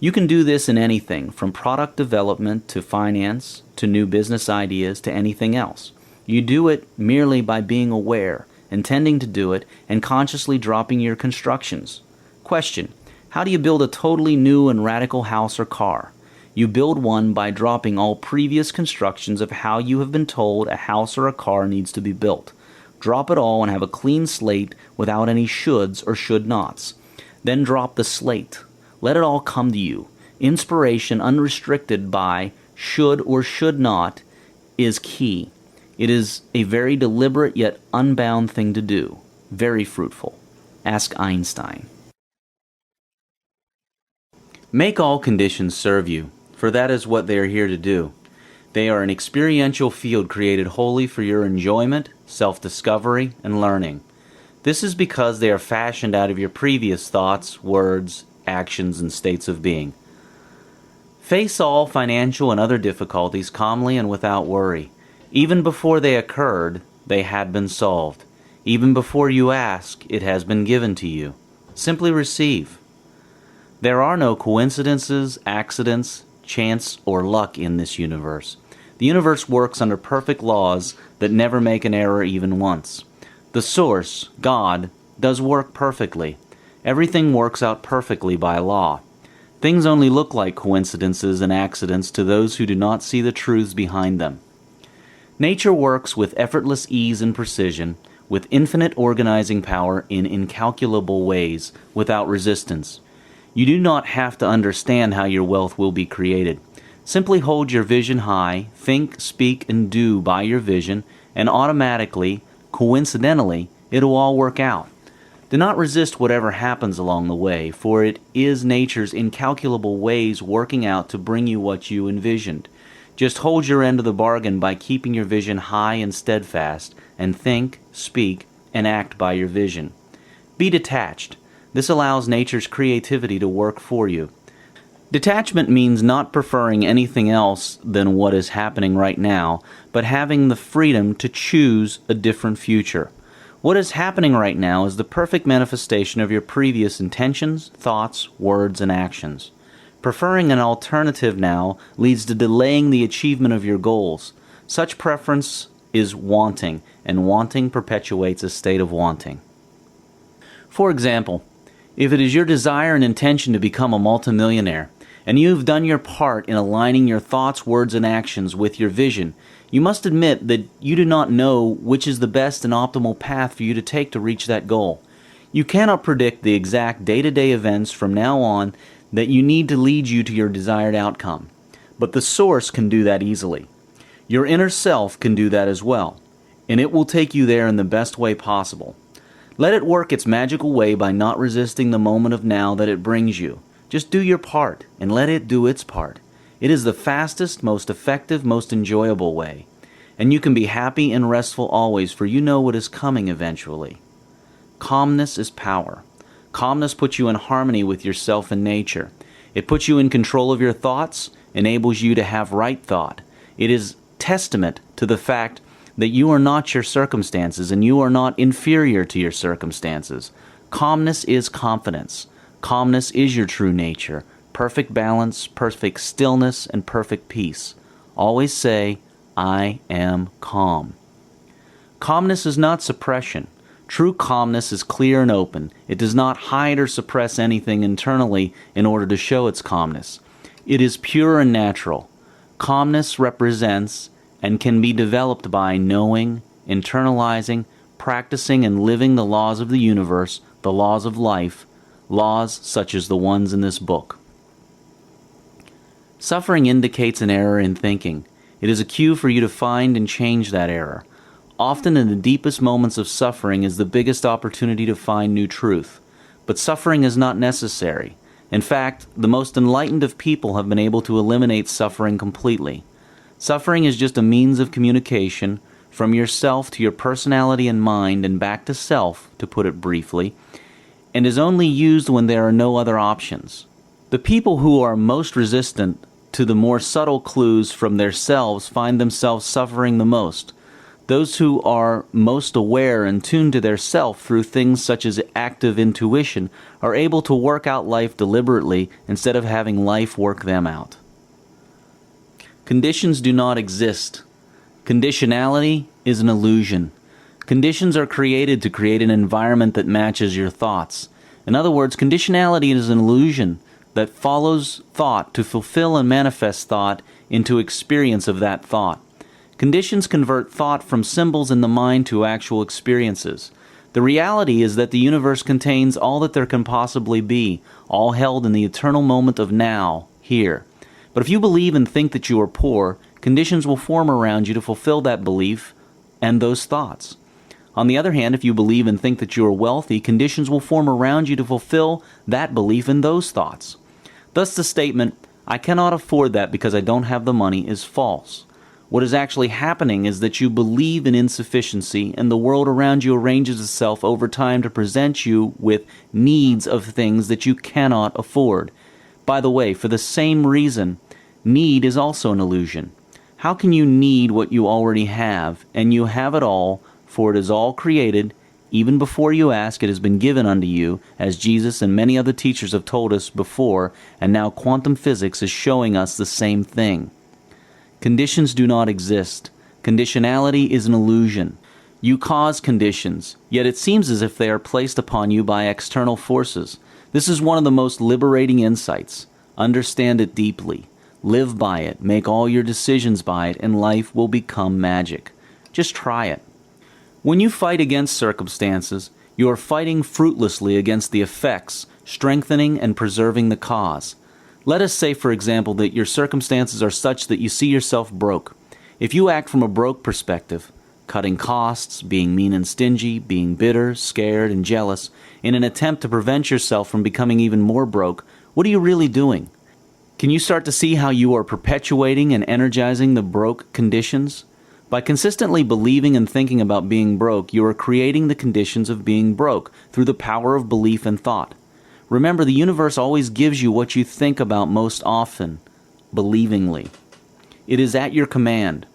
You can do this in anything, from product development to finance, to new business ideas, to anything else. You do it merely by being aware, intending to do it, and consciously dropping your constructions. Question: how do you build a totally new and radical house or car? You build one by dropping all previous constructions of how you have been told a house or a car needs to be built. Drop it all and have a clean slate without any shoulds or should nots. Then drop the slate. Let it all come to you. Inspiration unrestricted by should or should not is key. It is a very deliberate yet unbound thing to do. Very fruitful. Ask Einstein. Make all conditions serve you, for that is what they are here to do. They are an experiential field created wholly for your enjoyment, self-discovery, and learning. This is because they are fashioned out of your previous thoughts, words, actions, and states of being. Face all financial and other difficulties calmly and without worry. Even before they occurred, they had been solved. Even before you ask, it has been given to you. Simply receive. There are no coincidences, accidents, chance, or luck in this universe. The universe works under perfect laws that never make an error even once. The Source, God, does work perfectly. Everything works out perfectly by law. Things only look like coincidences and accidents to those who do not see the truths behind them. Nature works with effortless ease and precision, with infinite organizing power in incalculable ways, without resistance. You do not have to understand how your wealth will be created. Simply hold your vision high, think, speak, and do by your vision, and automatically, coincidentally, it will all work out. Do not resist whatever happens along the way, for it is nature's incalculable ways working out to bring you what you envisioned. Just hold your end of the bargain by keeping your vision high and steadfast, and think, speak, and act by your vision. Be detached. This allows nature's creativity to work for you. Detachment means not preferring anything else than what is happening right now, but having the freedom to choose a different future. What is happening right now is the perfect manifestation of your previous intentions, thoughts, words, and actions. Preferring an alternative now leads to delaying the achievement of your goals. Such preference is wanting, and wanting perpetuates a state of wanting. For example, if it is your desire and intention to become a multimillionaire, and you have done your part in aligning your thoughts, words, and actions with your vision, you must admit that you do not know which is the best and optimal path for you to take to reach that goal. You cannot predict the exact day-to-day events from now on that you need to lead you to your desired outcome. But the Source can do that easily. Your inner self can do that as well, and it will take you there in the best way possible. Let it work its magical way by not resisting the moment of now that it brings you. Just do your part, and let it do its part. It is the fastest, most effective, most enjoyable way. And you can be happy and restful always, for you know what is coming eventually. Calmness is power. Calmness puts you in harmony with yourself and nature. It puts you in control of your thoughts, enables you to have right thought. It is testament to the fact that you are not your circumstances, and you are not inferior to your circumstances. Calmness is confidence. Calmness is your true nature. Perfect balance, perfect stillness, and perfect peace. Always say, I am calm. Calmness is not suppression. True calmness is clear and open. It does not hide or suppress anything internally in order to show its calmness. It is pure and natural. Calmness represents and can be developed by knowing, internalizing, practicing, and living the laws of the universe, the laws of life, laws such as the ones in this book. Suffering indicates an error in thinking. It is a cue for you to find and change that error. Often in the deepest moments of suffering is the biggest opportunity to find new truth. But suffering is not necessary. In fact, the most enlightened of people have been able to eliminate suffering completely. Suffering is just a means of communication from yourself to your personality and mind and back to self, to put it briefly, and is only used when there are no other options. The people who are most resistant to the more subtle clues from themselves find themselves suffering the most. Those who are most aware and tuned to their self through things such as active intuition are able to work out life deliberately instead of having life work them out. Conditions do not exist. Conditionality is an illusion. Conditions are created to create an environment that matches your thoughts. In other words, conditionality is an illusion that follows thought to fulfill and manifest thought into experience of that thought. Conditions convert thought from symbols in the mind to actual experiences. The reality is that the universe contains all that there can possibly be, all held in the eternal moment of now, here. But if you believe and think that you are poor, conditions will form around you to fulfill that belief and those thoughts. On the other hand, if you believe and think that you are wealthy, conditions will form around you to fulfill that belief and those thoughts. Thus the statement, "I cannot afford that because I don't have the money," is false. What is actually happening is that you believe in insufficiency, and the world around you arranges itself over time to present you with needs of things that you cannot afford. By the way, for the same reason, need is also an illusion. How can you need what you already have, and you have it all, for it is all created, even before you ask, it has been given unto you, as Jesus and many other teachers have told us before, and now quantum physics is showing us the same thing. Conditions do not exist. Conditionality is an illusion. You cause conditions, yet it seems as if they are placed upon you by external forces. This is one of the most liberating insights. Understand it deeply. Live by it. Make all your decisions by it, and life will become magic. Just try it. When you fight against circumstances, you are fighting fruitlessly against the effects, strengthening and preserving the cause. Let us say, for example, that your circumstances are such that you see yourself broke. If you act from a broke perspective, cutting costs, being mean and stingy, being bitter, scared, and jealous, in an attempt to prevent yourself from becoming even more broke, what are you really doing? Can you start to see how you are perpetuating and energizing the broke conditions? By consistently believing and thinking about being broke, you are creating the conditions of being broke through the power of belief and thought. Remember, the universe always gives you what you think about most often, believingly. It is at your command.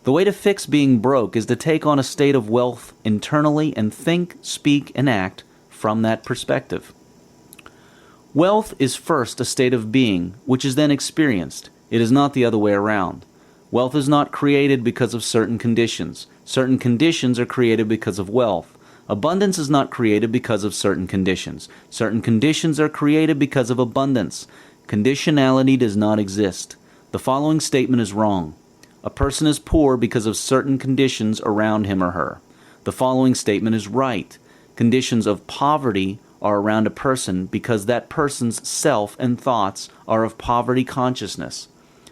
The way to fix being broke is to take on a state of wealth internally and think, speak, and act from that perspective. Wealth is first a state of being, which is then experienced. It is not the other way around. Wealth is not created because of certain conditions. Certain conditions are created because of wealth. Abundance is not created because of certain conditions. Certain conditions are created because of abundance. Conditionality does not exist. The following statement is wrong. A person is poor because of certain conditions around him or her. The following statement is right. Conditions of poverty are around a person because that person's self and thoughts are of poverty consciousness.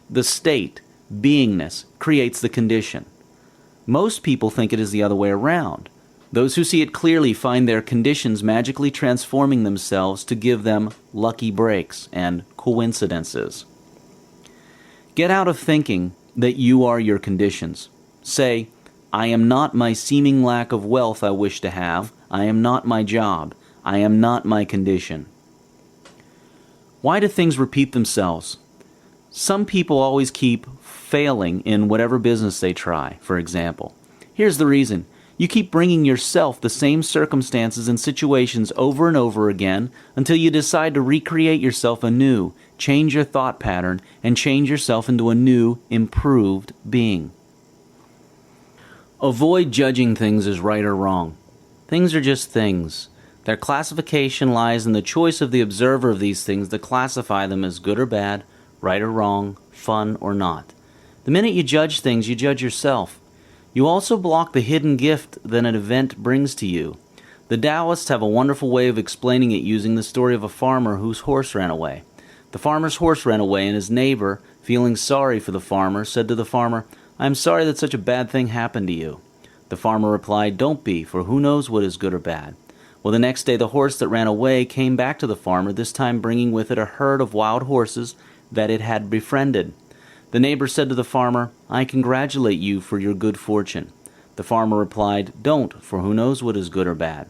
The state, beingness, creates the condition. Most people think it is the other way around. Those who see it clearly find their conditions magically transforming themselves to give them lucky breaks and coincidences. Get out of thinking that you are your conditions. Say, "I am not my seeming lack of wealth I wish to have. I am not my job. I am not my condition." Why do things repeat themselves? Some people always keep failing in whatever business they try, for example. Here's the reason. You keep bringing yourself the same circumstances and situations over and over again until you decide to recreate yourself anew, change your thought pattern, and change yourself into a new, improved being. Avoid judging things as right or wrong. Things are just things. Their classification lies in the choice of the observer of these things to classify them as good or bad, right or wrong, fun or not. The minute you judge things, you judge yourself. You also block the hidden gift that an event brings to you. The Taoists have a wonderful way of explaining it using the story of a farmer whose horse ran away. The farmer's horse ran away, and his neighbor, feeling sorry for the farmer, said to the farmer, "I am sorry that such a bad thing happened to you." The farmer replied, "Don't be, for who knows what is good or bad." Well, the next day the horse that ran away came back to the farmer, this time bringing with it a herd of wild horses that it had befriended. The neighbor said to the farmer, "I congratulate you for your good fortune." The farmer replied, "Don't, for who knows what is good or bad."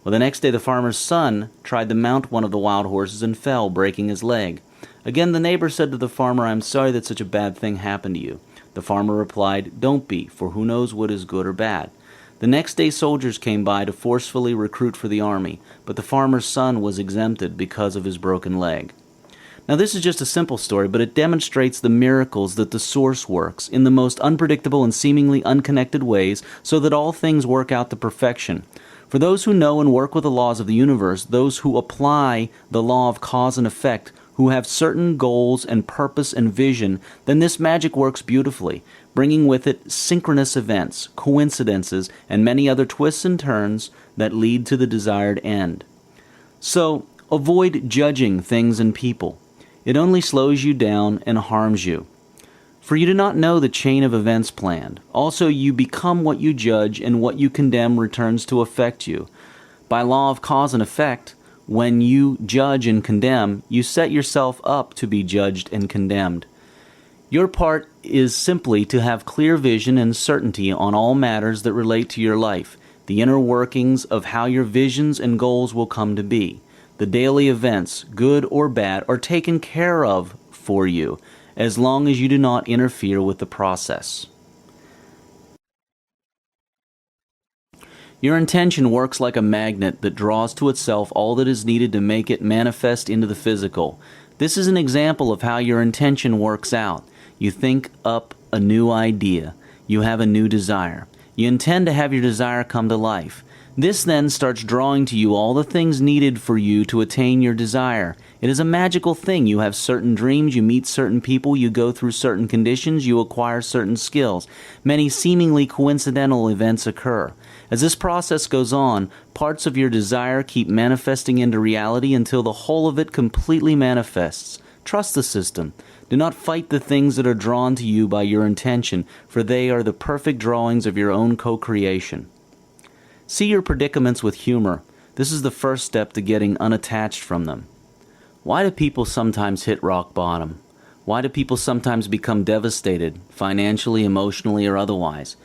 Well, the next day the farmer's son tried to mount one of the wild horses and fell, breaking his leg. Again the neighbor said to the farmer, "I am sorry that such a bad thing happened to you." The farmer replied, "Don't be, for who knows what is good or bad." The next day soldiers came by to forcefully recruit for the army, but the farmer's son was exempted because of his broken leg. Now this is just a simple story, but it demonstrates the miracles that the source works in the most unpredictable and seemingly unconnected ways so that all things work out to perfection. For those who know and work with the laws of the universe, those who apply the law of cause and effect, who have certain goals and purpose and vision, then this magic works beautifully, bringing with it synchronous events, coincidences, and many other twists and turns that lead to the desired end. So, avoid judging things and people. It only slows you down and harms you. For you do not know the chain of events planned. Also, you become what you judge, and what you condemn returns to affect you. By law of cause and effect, when you judge and condemn, you set yourself up to be judged and condemned. Your part is simply to have clear vision and certainty on all matters that relate to your life, the inner workings of how your visions and goals will come to be. The daily events, good or bad, are taken care of for you, as long as you do not interfere with the process. Your intention works like a magnet that draws to itself all that is needed to make it manifest into the physical. This is an example of how your intention works out. You think up a new idea. You have a new desire. You intend to have your desire come to life. This then starts drawing to you all the things needed for you to attain your desire. It is a magical thing. You have certain dreams, you meet certain people, you go through certain conditions, you acquire certain skills. Many seemingly coincidental events occur. As this process goes on, parts of your desire keep manifesting into reality until the whole of it completely manifests. Trust the system. Do not fight the things that are drawn to you by your intention, for they are the perfect drawings of your own co-creation. See your predicaments with humor. This is the first step to getting unattached from them. Why do people sometimes hit rock bottom? Why do people sometimes become devastated, financially, emotionally, or otherwise?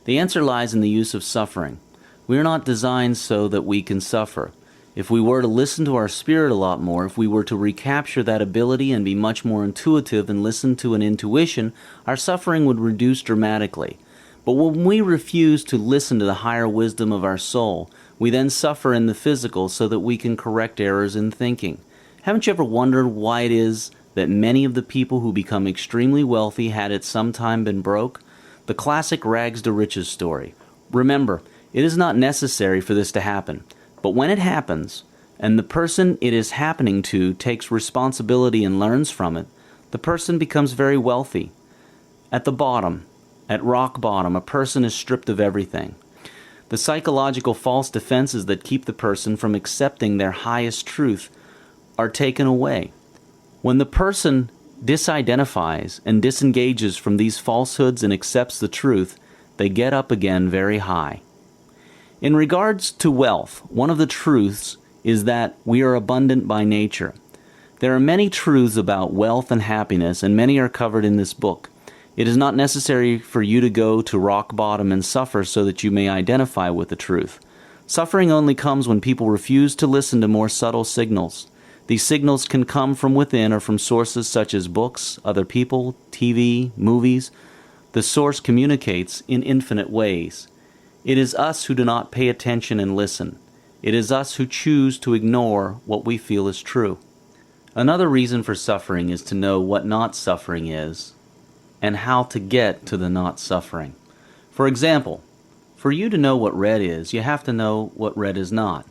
The answer lies in the use of suffering. We are not designed so that we can suffer. If we were to listen to our spirit a lot more, if we were to recapture that ability and be much more intuitive and listen to an intuition, our suffering would reduce dramatically. But when we refuse to listen to the higher wisdom of our soul, we then suffer in the physical so that we can correct errors in thinking. Haven't you ever wondered why it is that many of the people who become extremely wealthy had at some time been broke? The classic rags to riches story. Remember, it is not necessary for this to happen. But when it happens, and the person it is happening to takes responsibility and learns from it, the person becomes very wealthy. At the bottom, at rock bottom, a person is stripped of everything. The psychological false defenses that keep the person from accepting their highest truth are taken away. When the person disidentifies and disengages from these falsehoods and accepts the truth, they get up again very high. In regards to wealth, one of the truths is that we are abundant by nature. There are many truths about wealth and happiness, and many are covered in this book. It is not necessary for you to go to rock bottom and suffer so that you may identify with the truth. Suffering only comes when people refuse to listen to more subtle signals. These signals can come from within or from sources such as books, other people, TV, movies. The source communicates in infinite ways. It is us who do not pay attention and listen. It is us who choose to ignore what we feel is true. Another reason for suffering is to know what not suffering is and how to get to the not suffering. For example, for you to know what red is, you have to know what red is not.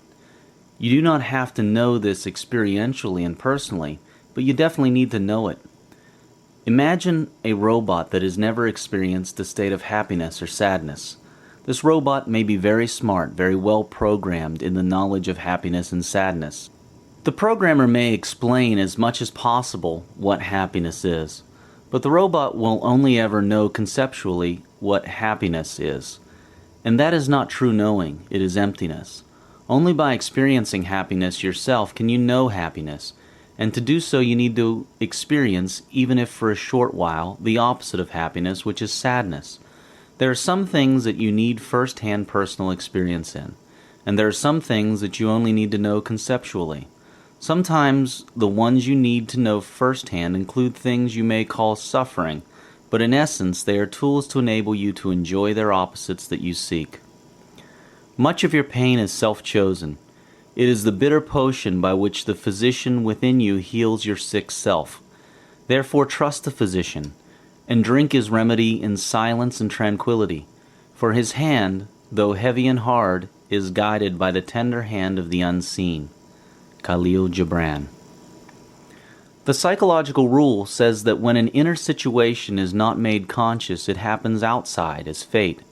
You do not have to know this experientially and personally, but you definitely need to know it. Imagine a robot that has never experienced a state of happiness or sadness. This robot may be very smart, very well programmed in the knowledge of happiness and sadness. The programmer may explain as much as possible what happiness is, but the robot will only ever know conceptually what happiness is. And that is not true knowing, it is emptiness. Only by experiencing happiness yourself can you know happiness, and to do so you need to experience, even if for a short while, the opposite of happiness, which is sadness. There are some things that you need first-hand personal experience in, and there are some things that you only need to know conceptually. Sometimes the ones you need to know firsthand include things you may call suffering, but in essence they are tools to enable you to enjoy their opposites that you seek. Much of your pain is self-chosen. It is the bitter potion by which the physician within you heals your sick self. Therefore trust the physician, and drink his remedy in silence and tranquility, for his hand, though heavy and hard, is guided by the tender hand of the unseen. Khalil Gibran. The psychological rule says that when an inner situation is not made conscious, it happens outside as fate.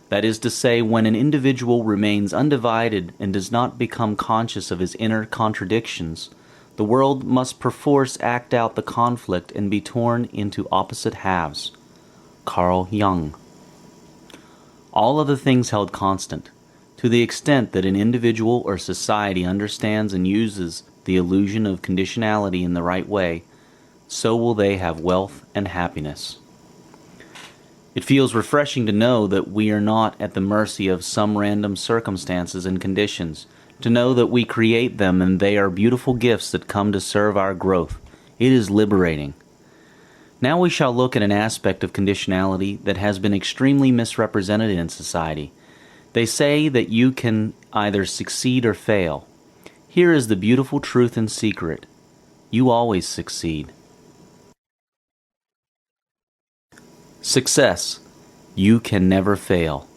That is to say, when an individual remains undivided and does not become conscious of his inner contradictions, the world must perforce act out the conflict and be torn into opposite halves. Carl Jung. All other things held constant. To the extent that an individual or society understands and uses the illusion of conditionality in the right way, so will they have wealth and happiness. It feels refreshing to know that we are not at the mercy of some random circumstances and conditions, to know that we create them and they are beautiful gifts that come to serve our growth. It is liberating. Now we shall look at an aspect of conditionality that has been extremely misrepresented in society. They say that you can either succeed or fail. Here is the beautiful truth and secret. You always succeed. Success. You can never fail.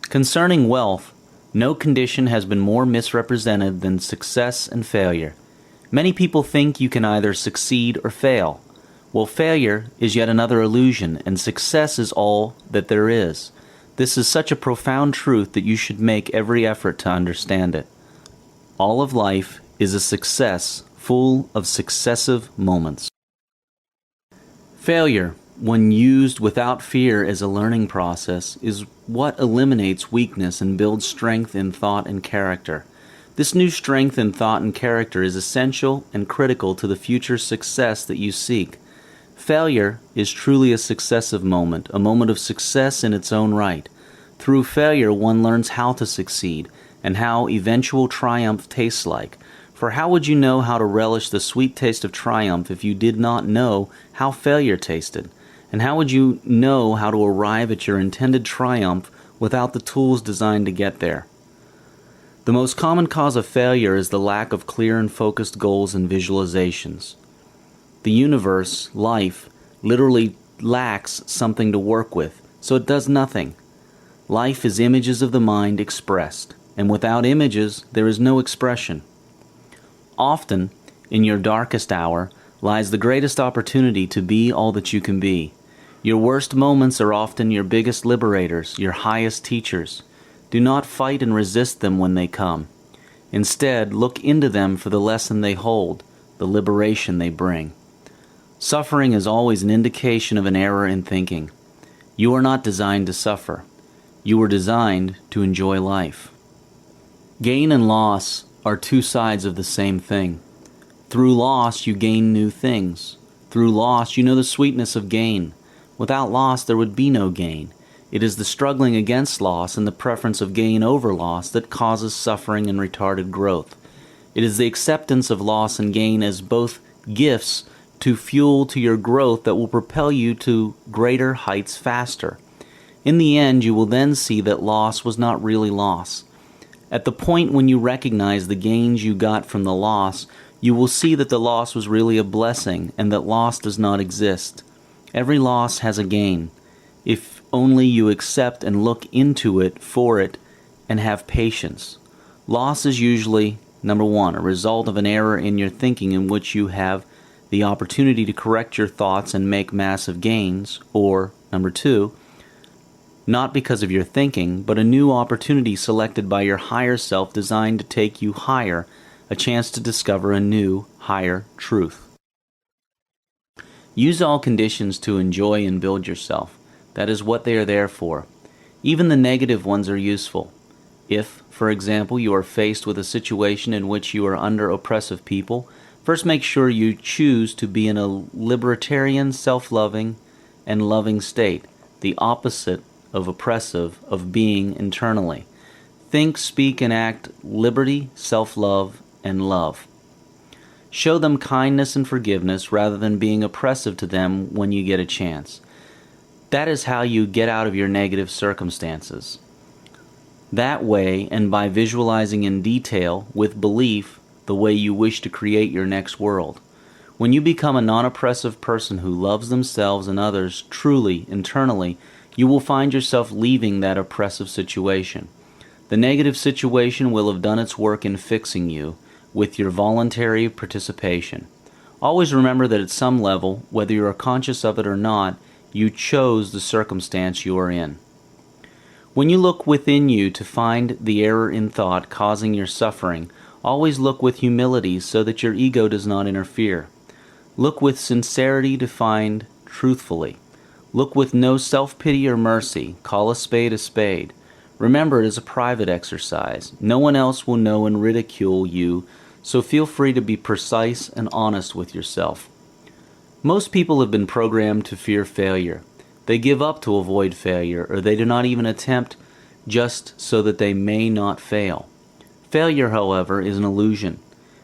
Concerning wealth, no condition has been more misrepresented than success and failure. Many people think you can either succeed or fail. Well, failure is yet another illusion, and success is all that there is. This is such a profound truth that you should make every effort to understand it. All of life is a success, full of successive moments. Failure, when used without fear as a learning process, is what eliminates weakness and builds strength in thought and character. This new strength in thought and character is essential and critical to the future success that you seek. Failure is truly a successive moment, a moment of success in its own right. Through failure, one learns how to succeed and how eventual triumph tastes like. For how would you know how to relish the sweet taste of triumph if you did not know how failure tasted? And how would you know how to arrive at your intended triumph without the tools designed to get there? The most common cause of failure is the lack of clear and focused goals and visualizations. The universe, life, literally lacks something to work with, so it does nothing. Life is images of the mind expressed, and without images there is no expression. Often, in your darkest hour, lies the greatest opportunity to be all that you can be. Your worst moments are often your biggest liberators, your highest teachers. Do not fight and resist them when they come. Instead, look into them for the lesson they hold, the liberation they bring. Suffering is always an indication of an error in thinking. You are not designed to suffer. You were designed to enjoy life. Gain and loss are two sides of the same thing. Through loss, you gain new things. Through loss, you know the sweetness of gain. Without loss, there would be no gain. It is the struggling against loss and the preference of gain over loss that causes suffering and retarded growth. It is the acceptance of loss and gain as both gifts to fuel to your growth that will propel you to greater heights faster. In the end, you will then see that loss was not really loss. At the point when you recognize the gains you got from the loss, you will see that the loss was really a blessing and that loss does not exist. Every loss has a gain, if only you accept and look into it for it and have patience. Loss is usually, number one, a result of an error in your thinking in which you have the opportunity to correct your thoughts and make massive gains, or, number two, not because of your thinking, but a new opportunity selected by your higher self designed to take you higher, a chance to discover a new, higher truth. Use all conditions to enjoy and build yourself. That is what they are there for. Even the negative ones are useful. If, for example, you are faced with a situation in which you are under oppressive people, first make sure you choose to be in a libertarian, self-loving, and loving state, the opposite of oppressive, of being internally. Think, speak, and act liberty, self-love, and love. Show them kindness and forgiveness rather than being oppressive to them when you get a chance. That is how you get out of your negative circumstances. That way, and by visualizing in detail, with belief, the way you wish to create your next world. When you become a non-oppressive person who loves themselves and others truly, internally, you will find yourself leaving that oppressive situation. The negative situation will have done its work in fixing you with your voluntary participation. Always remember that at some level, whether you are conscious of it or not, you chose the circumstance you are in. When you look within you to find the error in thought causing your suffering, always look with humility so that your ego does not interfere. Look with sincerity to find truthfully. Look with no self-pity or mercy. Call a spade a spade. Remember, it is a private exercise. No one else will know and ridicule you, so feel free to be precise and honest with yourself. Most people have been programmed to fear failure. They give up to avoid failure, or they do not even attempt just so that they may not fail. Failure, however, is an illusion.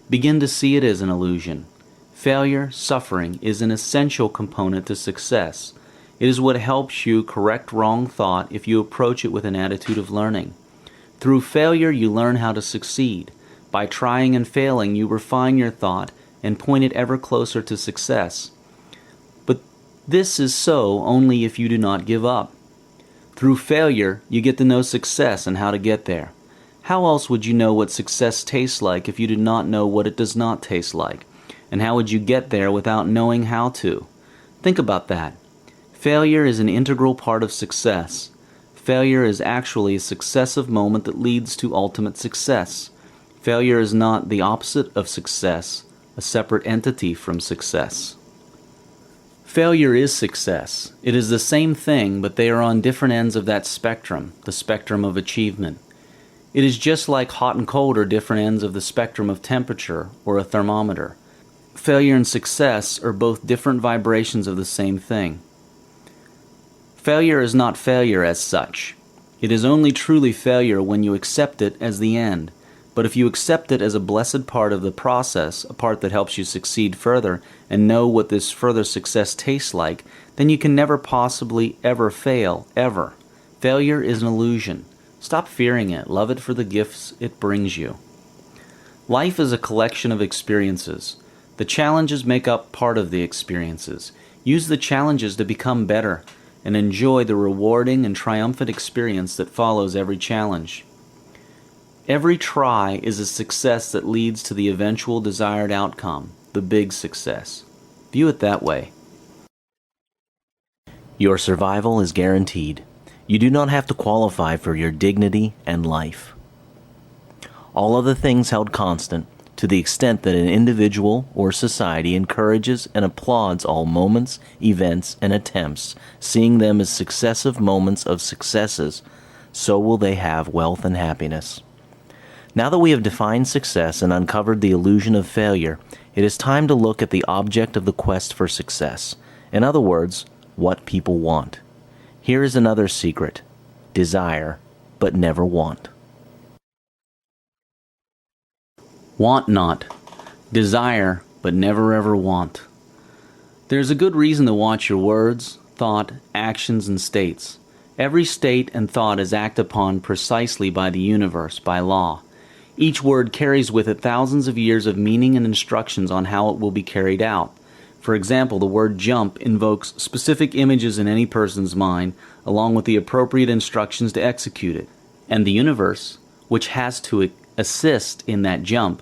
Begin to see it as an illusion. Failure, suffering, is an essential component to success. It is what helps you correct wrong thought if you approach it with an attitude of learning. Through failure, you learn how to succeed. By trying and failing, you refine your thought and point it ever closer to success. But this is so only if you do not give up. Through failure, you get to know success and how to get there. How else would you know what success tastes like if you did not know what it does not taste like? And how would you get there without knowing how to? Think about that. Failure is an integral part of success. Failure is actually a successive moment that leads to ultimate success. Failure is not the opposite of success, a separate entity from success. Failure is success. It is the same thing, but they are on different ends of that spectrum, the spectrum of achievement. It is just like hot and cold are different ends of the spectrum of temperature or a thermometer. Failure and success are both different vibrations of the same thing. Failure is not failure as such. It is only truly failure when you accept it as the end. But if you accept it as a blessed part of the process, a part that helps you succeed further, and know what this further success tastes like, then you can never possibly ever fail, ever. Failure is an illusion. Stop fearing it. Love it for the gifts it brings you. Life is a collection of experiences. The challenges make up part of the experiences. Use the challenges to become better, and enjoy the rewarding and triumphant experience that follows every challenge. Every try is a success that leads to the eventual desired outcome, the big success. View it that way. Your survival is guaranteed. You do not have to qualify for your dignity and life. All other things held constant, to the extent that an individual or society encourages and applauds all moments, events, and attempts, seeing them as successive moments of successes, so will they have wealth and happiness. Now that we have defined success and uncovered the illusion of failure, it is time to look at the object of the quest for success. In other words, what people want. Here is another secret: desire, but never want. Want not. Desire, but never ever want. There's a good reason to watch your words, thought, actions, and states. Every state and thought is acted upon precisely by the universe, by law. Each word carries with it thousands of years of meaning and instructions on how it will be carried out. For example, the word jump invokes specific images in any person's mind, along with the appropriate instructions to execute it. And the universe, which has to assist in that jump,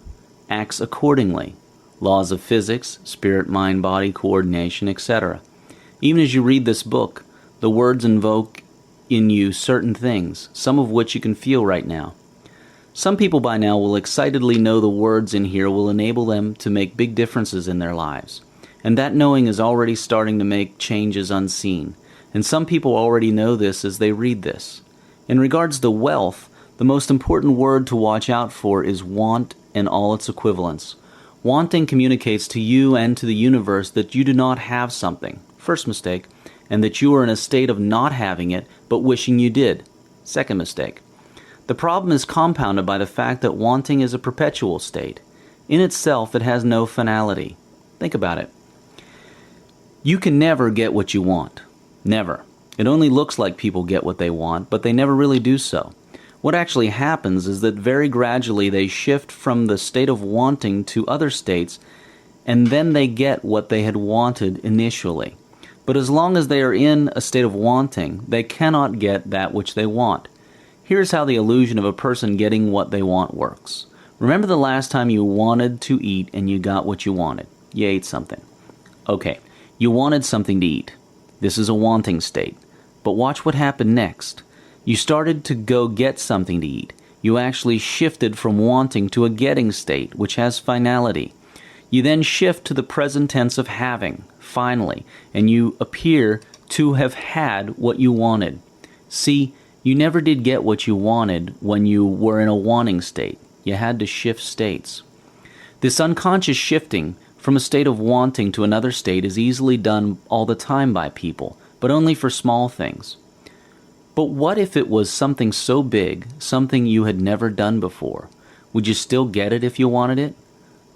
acts accordingly. Laws of physics, spirit, mind, body, coordination, etc. Even as you read this book, the words invoke in you certain things, some of which you can feel right now. Some people by now will excitedly know the words in here will enable them to make big differences in their lives. And that knowing is already starting to make changes unseen. And some people already know this as they read this. In regards to wealth, the most important word to watch out for is want and all its equivalents. Wanting communicates to you and to the universe that you do not have something, first mistake, and that you are in a state of not having it, but wishing you did, second mistake. The problem is compounded by the fact that wanting is a perpetual state. In itself, it has no finality. Think about it. You can never get what you want. Never. It only looks like people get what they want, but they never really do so. What actually happens is that very gradually they shift from the state of wanting to other states, and then they get what they had wanted initially. But as long as they are in a state of wanting, they cannot get that which they want. Here's how the illusion of a person getting what they want works. Remember the last time you wanted to eat and you got what you wanted. You ate something. Okay, you wanted something to eat. This is a wanting state. But watch what happened next. You started to go get something to eat. You actually shifted from wanting to a getting state, which has finality. You then shift to the present tense of having, finally, and you appear to have had what you wanted. See, you never did get what you wanted when you were in a wanting state. You had to shift states. This unconscious shifting from a state of wanting to another state is easily done all the time by people, but only for small things. But what if it was something so big, something you had never done before? Would you still get it if you wanted it?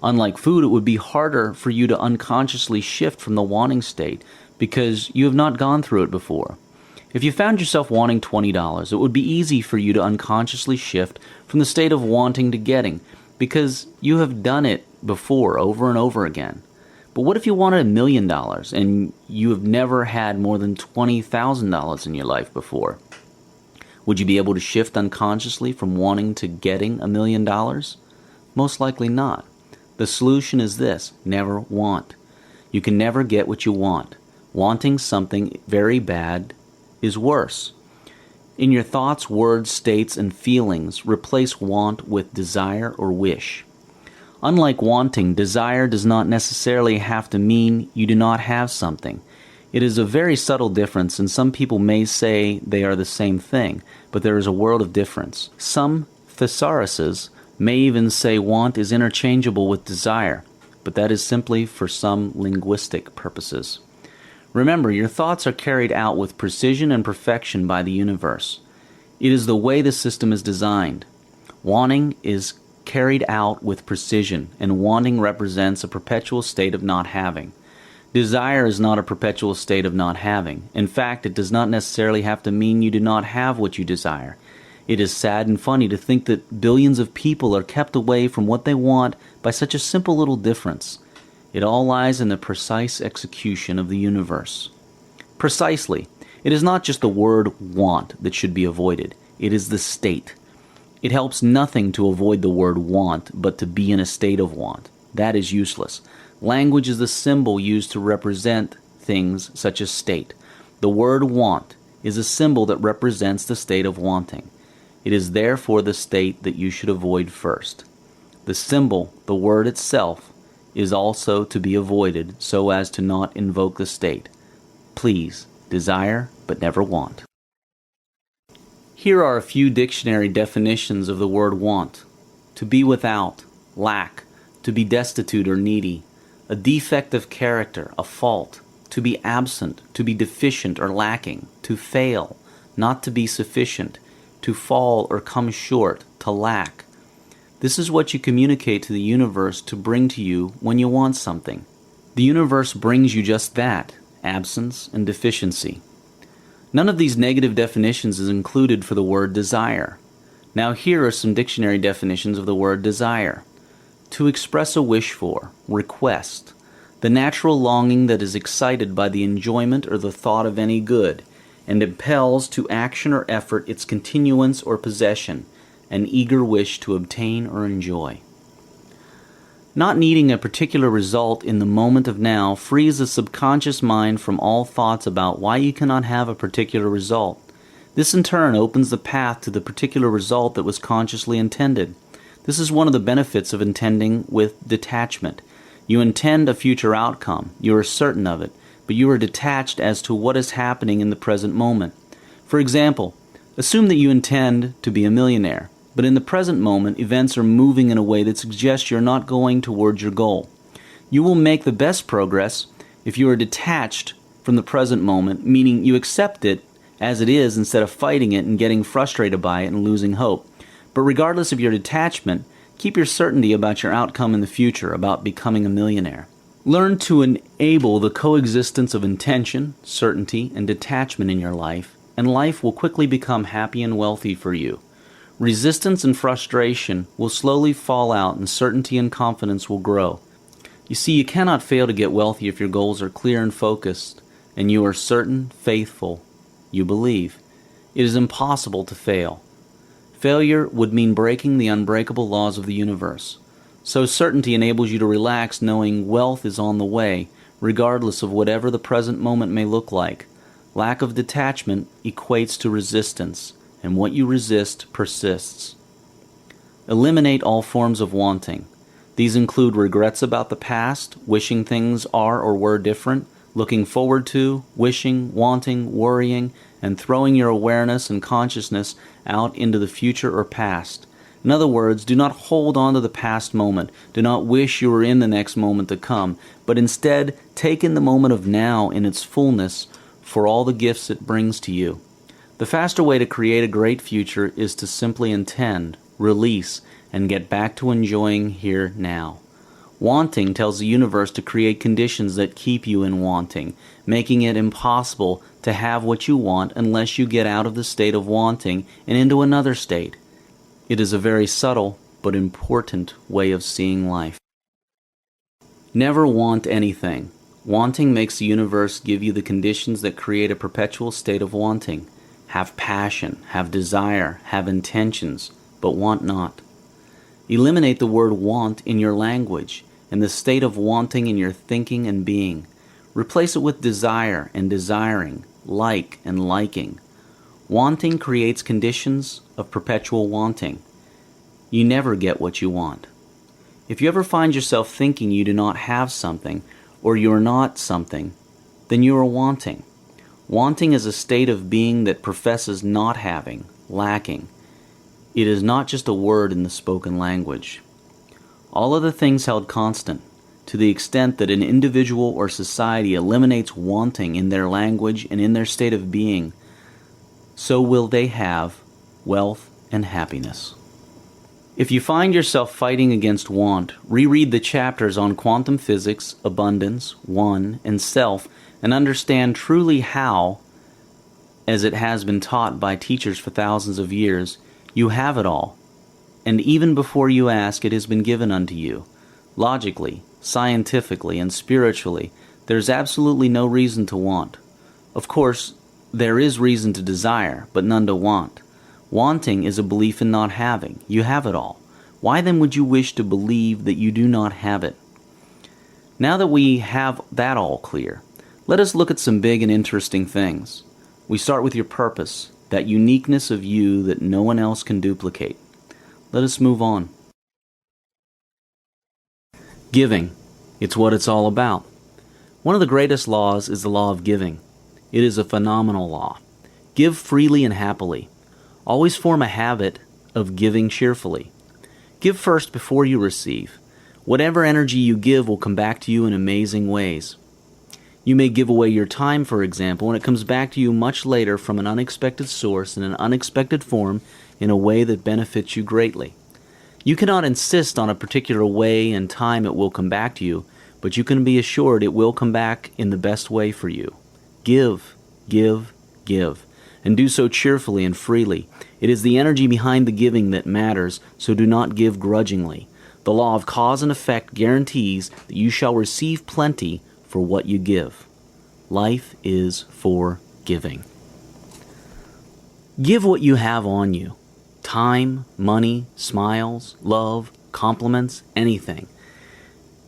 Unlike food, it would be harder for you to unconsciously shift from the wanting state because you have not gone through it before. If you found yourself wanting $20, it would be easy for you to unconsciously shift from the state of wanting to getting because you have done it before over and over again. But what if you wanted $1 million and you have never had more than $20,000 in your life before? Would you be able to shift unconsciously from wanting to getting $1 million? Most likely not. The solution is this: never want. You can never get what you want. Wanting something very bad is worse. In your thoughts, words, states, and feelings, replace want with desire or wish. Unlike wanting, desire does not necessarily have to mean you do not have something. It is a very subtle difference, and some people may say they are the same thing, but there is a world of difference. Some thesauruses may even say want is interchangeable with desire, but that is simply for some linguistic purposes. Remember, your thoughts are carried out with precision and perfection by the universe. It is the way the system is designed. Wanting is carried out with precision, and wanting represents a perpetual state of not having. Desire is not a perpetual state of not having. In fact, it does not necessarily have to mean you do not have what you desire. It is sad and funny to think that billions of people are kept away from what they want by such a simple little difference. It all lies in the precise execution of the universe. Precisely. It is not just the word want that should be avoided. It is the state. It helps nothing to avoid the word want, but to be in a state of want. That is useless. Language is the symbol used to represent things such as state. The word want is a symbol that represents the state of wanting. It is therefore the state that you should avoid first. The symbol, the word itself, is also to be avoided so as to not invoke the state. Please, desire, but never want. Here are a few dictionary definitions of the word want. To be without, lack, to be destitute or needy, a defect of character, a fault, to be absent, to be deficient or lacking, to fail, not to be sufficient, to fall or come short, to lack. This is what you communicate to the universe to bring to you when you want something. The universe brings you just that, absence and deficiency. None of these negative definitions is included for the word desire. Now here are some dictionary definitions of the word desire. To express a wish for, request, the natural longing that is excited by the enjoyment or the thought of any good, and impels to action or effort its continuance or possession, an eager wish to obtain or enjoy. Not needing a particular result in the moment of now frees the subconscious mind from all thoughts about why you cannot have a particular result. This in turn opens the path to the particular result that was consciously intended. This is one of the benefits of intending with detachment. You intend a future outcome, you are certain of it, but you are detached as to what is happening in the present moment. For example, assume that you intend to be a millionaire. But in the present moment, events are moving in a way that suggests you're not going towards your goal. You will make the best progress if you are detached from the present moment, meaning you accept it as it is instead of fighting it and getting frustrated by it and losing hope. But regardless of your detachment, keep your certainty about your outcome in the future, about becoming a millionaire. Learn to enable the coexistence of intention, certainty, and detachment in your life, and life will quickly become happy and wealthy for you. Resistance and frustration will slowly fall out, and certainty and confidence will grow. You see, you cannot fail to get wealthy if your goals are clear and focused, and you are certain, faithful, you believe. It is impossible to fail. Failure would mean breaking the unbreakable laws of the universe. So certainty enables you to relax, knowing wealth is on the way, regardless of whatever the present moment may look like. Lack of detachment equates to resistance, and what you resist persists. Eliminate all forms of wanting. These include regrets about the past, wishing things are or were different, looking forward to, wishing, wanting, worrying, and throwing your awareness and consciousness out into the future or past. In other words, do not hold on to the past moment. Do not wish you were in the next moment to come, but instead take in the moment of now in its fullness for all the gifts it brings to you. The faster way to create a great future is to simply intend, release, and get back to enjoying here now. Wanting tells the universe to create conditions that keep you in wanting, making it impossible to have what you want unless you get out of the state of wanting and into another state. It is a very subtle but important way of seeing life. Never want anything. Wanting makes the universe give you the conditions that create a perpetual state of wanting. Have passion, have desire, have intentions, but want not. Eliminate the word want in your language and the state of wanting in your thinking and being. Replace it with desire and desiring, like and liking. Wanting creates conditions of perpetual wanting. You never get what you want. If you ever find yourself thinking you do not have something, or you are not something, then you are wanting. Wanting is a state of being that professes not having, lacking. It is not just a word in the spoken language. All other things held constant, to the extent that an individual or society eliminates wanting in their language and in their state of being, so will they have wealth and happiness. If you find yourself fighting against want, reread the chapters on quantum physics, abundance, one, and self, and understand truly how, as it has been taught by teachers for thousands of years, you have it all. And even before you ask, it has been given unto you. Logically, scientifically, and spiritually, there is absolutely no reason to want. Of course, there is reason to desire, but none to want. Wanting is a belief in not having. You have it all. Why then would you wish to believe that you do not have it? Now that we have that all clear, let us look at some big and interesting things. We start with your purpose, that uniqueness of you that no one else can duplicate. Let us move on. Giving. It's what it's all about. One of the greatest laws is the law of giving. It is a phenomenal law. Give freely and happily. Always form a habit of giving cheerfully. Give first before you receive. Whatever energy you give will come back to you in amazing ways. You may give away your time, for example, and it comes back to you much later from an unexpected source in an unexpected form in a way that benefits you greatly. You cannot insist on a particular way and time it will come back to you, but you can be assured it will come back in the best way for you. Give, give, give, and do so cheerfully and freely. It is the energy behind the giving that matters, so do not give grudgingly. The law of cause and effect guarantees that you shall receive plenty for what you give. Life is for giving. Give what you have on you. Time, money, smiles, love, compliments, anything.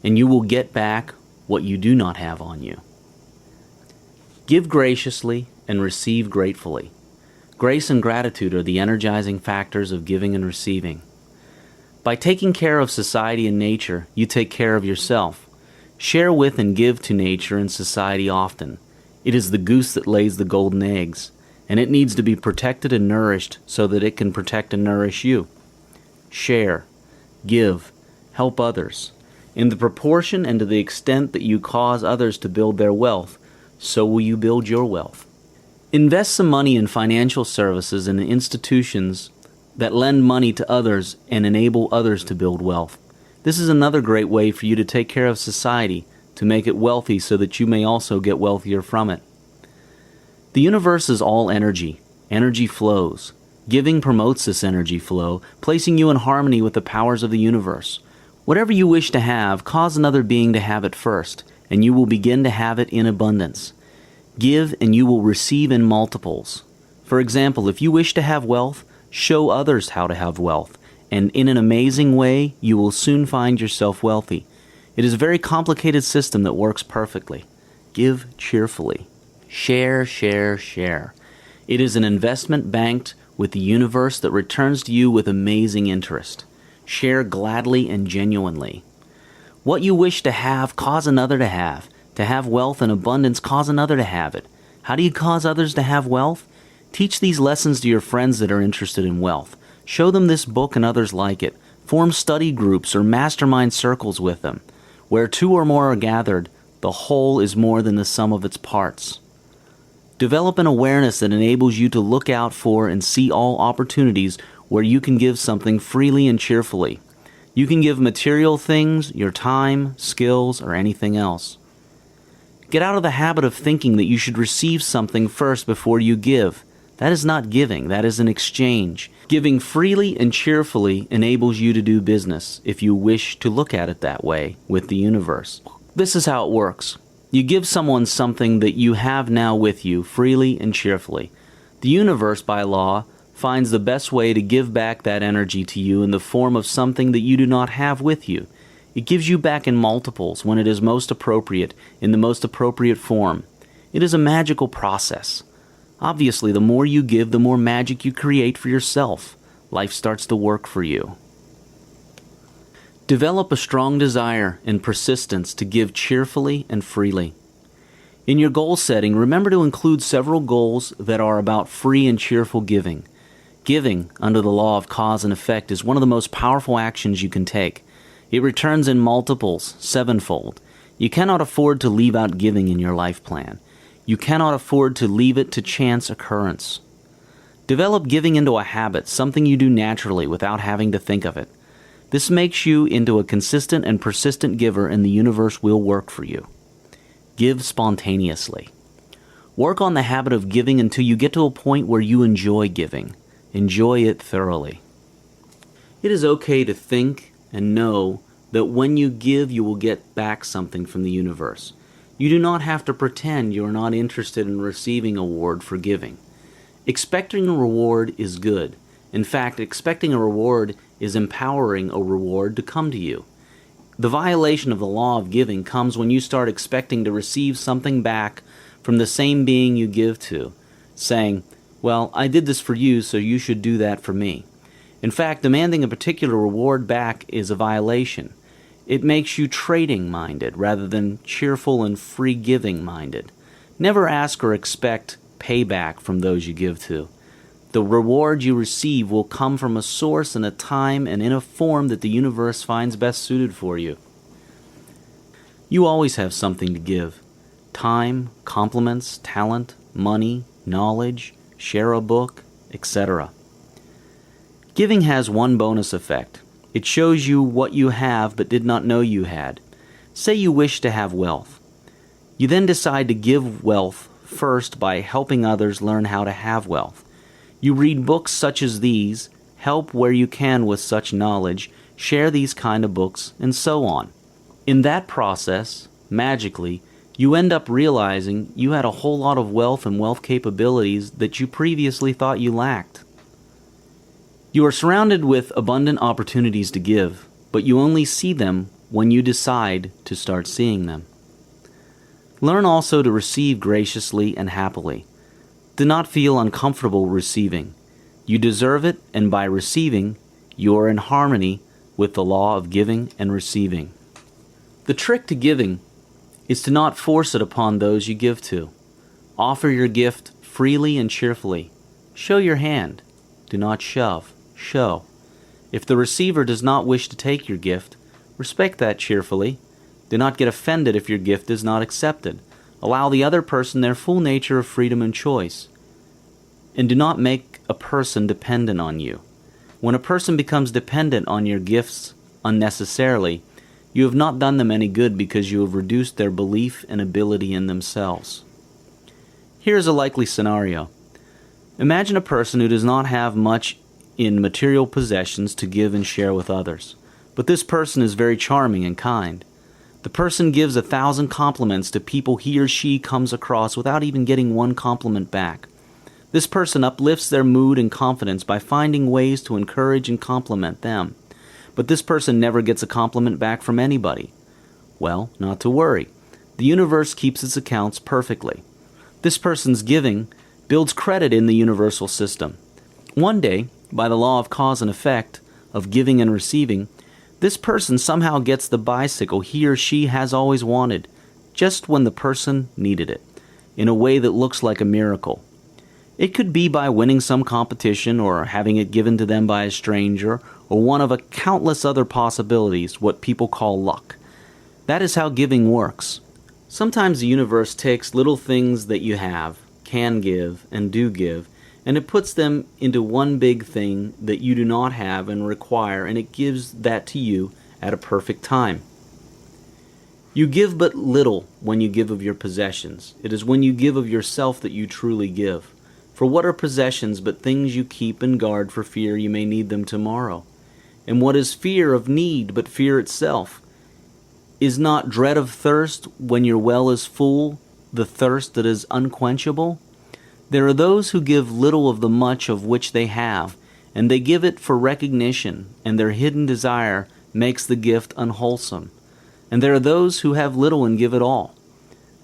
And you will get back what you do not have on you. Give graciously and receive gratefully. Grace and gratitude are the energizing factors of giving and receiving. By taking care of society and nature, you take care of yourself. Share with and give to nature and society often. It is the goose that lays the golden eggs, and it needs to be protected and nourished so that it can protect and nourish you. Share, give, help others. In the proportion and to the extent that you cause others to build their wealth, so will you build your wealth. Invest some money in financial services and in institutions that lend money to others and enable others to build wealth. This is another great way for you to take care of society, to make it wealthy so that you may also get wealthier from it. The universe is all energy. Energy flows. Giving promotes this energy flow, placing you in harmony with the powers of the universe. Whatever you wish to have, cause another being to have it first, and you will begin to have it in abundance. Give and you will receive in multiples. For example, if you wish to have wealth, show others how to have wealth, and in an amazing way, you will soon find yourself wealthy. It is a very complicated system that works perfectly. Give cheerfully. Share, share, share. It is an investment banked with the universe that returns to you with amazing interest. Share gladly and genuinely. What you wish to have, cause another to have. To have wealth and abundance, cause another to have it. How do you cause others to have wealth? Teach these lessons to your friends that are interested in wealth. Show them this book and others like it. Form study groups or mastermind circles with them. Where two or more are gathered, the whole is more than the sum of its parts. Develop an awareness that enables you to look out for and see all opportunities where you can give something freely and cheerfully. You can give material things, your time, skills, or anything else. Get out of the habit of thinking that you should receive something first before you give. That is not giving, that is an exchange. Giving freely and cheerfully enables you to do business, if you wish to look at it that way, with the universe. This is how it works. You give someone something that you have now with you, freely and cheerfully. The universe, by law, finds the best way to give back that energy to you in the form of something that you do not have with you. It gives you back in multiples when it is most appropriate, in the most appropriate form. It is a magical process. Obviously, the more you give, the more magic you create for yourself. Life starts to work for you. Develop a strong desire and persistence to give cheerfully and freely. In your goal setting, remember to include several goals that are about free and cheerful giving. Giving, under the law of cause and effect, is one of the most powerful actions you can take. It returns in multiples, sevenfold. You cannot afford to leave out giving in your life plan. You cannot afford to leave it to chance occurrence. Develop giving into a habit, something you do naturally without having to think of it. This makes you into a consistent and persistent giver, and the universe will work for you. Give spontaneously. Work on the habit of giving until you get to a point where you enjoy giving. Enjoy it thoroughly. It is okay to think and know that when you give, you will get back something from the universe. You do not have to pretend you are not interested in receiving a reward for giving. Expecting a reward is good. In fact, expecting a reward is empowering a reward to come to you. The violation of the law of giving comes when you start expecting to receive something back from the same being you give to, saying, "Well, I did this for you, so you should do that for me." In fact, demanding a particular reward back is a violation. It makes you trading-minded rather than cheerful and free-giving-minded. Never ask or expect payback from those you give to. The reward you receive will come from a source and a time and in a form that the universe finds best suited for you. You always have something to give. Time, compliments, talent, money, knowledge, share a book, etc. Giving has one bonus effect. It shows you what you have but did not know you had. Say you wish to have wealth. You then decide to give wealth first by helping others learn how to have wealth. You read books such as these, help where you can with such knowledge, share these kind of books, and so on. In that process, magically, you end up realizing you had a whole lot of wealth and wealth capabilities that you previously thought you lacked. You are surrounded with abundant opportunities to give, but you only see them when you decide to start seeing them. Learn also to receive graciously and happily. Do not feel uncomfortable receiving. You deserve it, and by receiving, you are in harmony with the law of giving and receiving. The trick to giving is to not force it upon those you give to. Offer your gift freely and cheerfully. Show your hand. Do not shove. Show. If the receiver does not wish to take your gift, respect that cheerfully. Do not get offended if your gift is not accepted. Allow the other person their full nature of freedom and choice. And do not make a person dependent on you. When a person becomes dependent on your gifts unnecessarily, you have not done them any good because you have reduced their belief and ability in themselves. Here is a likely scenario. Imagine a person who does not have much in material possessions to give and share with others. But this person is very charming and kind. The person gives 1,000 compliments to people he or she comes across without even getting one compliment back. This person uplifts their mood and confidence by finding ways to encourage and compliment them. But this person never gets a compliment back from anybody. Well, not to worry. The universe keeps its accounts perfectly. This person's giving builds credit in the universal system. One day, by the law of cause and effect, of giving and receiving, this person somehow gets the bicycle he or she has always wanted, just when the person needed it, in a way that looks like a miracle. It could be by winning some competition or having it given to them by a stranger, or one of a countless other possibilities, what people call luck. That is how giving works. Sometimes the universe takes little things that you have, can give, and do give, and it puts them into one big thing that you do not have and require, and it gives that to you at a perfect time. You give but little when you give of your possessions. It is when you give of yourself that you truly give. For what are possessions but things you keep and guard for fear you may need them tomorrow? And what is fear of need but fear itself? Is not dread of thirst when your well is full, the thirst that is unquenchable? There are those who give little of the much of which they have, and they give it for recognition, and their hidden desire makes the gift unwholesome. And there are those who have little and give it all.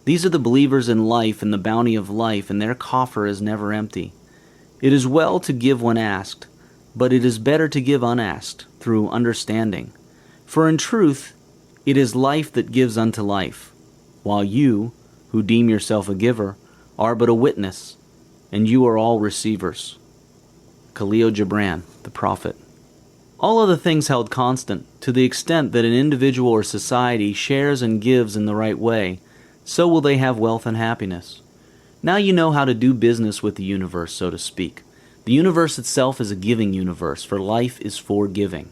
These are the believers in life and the bounty of life, and their coffer is never empty. It is well to give when asked, but it is better to give unasked, through understanding. For in truth, it is life that gives unto life, while you, who deem yourself a giver, are but a witness, and you are all receivers. Khalil Gibran, the Prophet. All other things held constant, to the extent that an individual or society shares and gives in the right way, so will they have wealth and happiness. Now you know how to do business with the universe, so to speak. The universe itself is a giving universe, for life is for giving.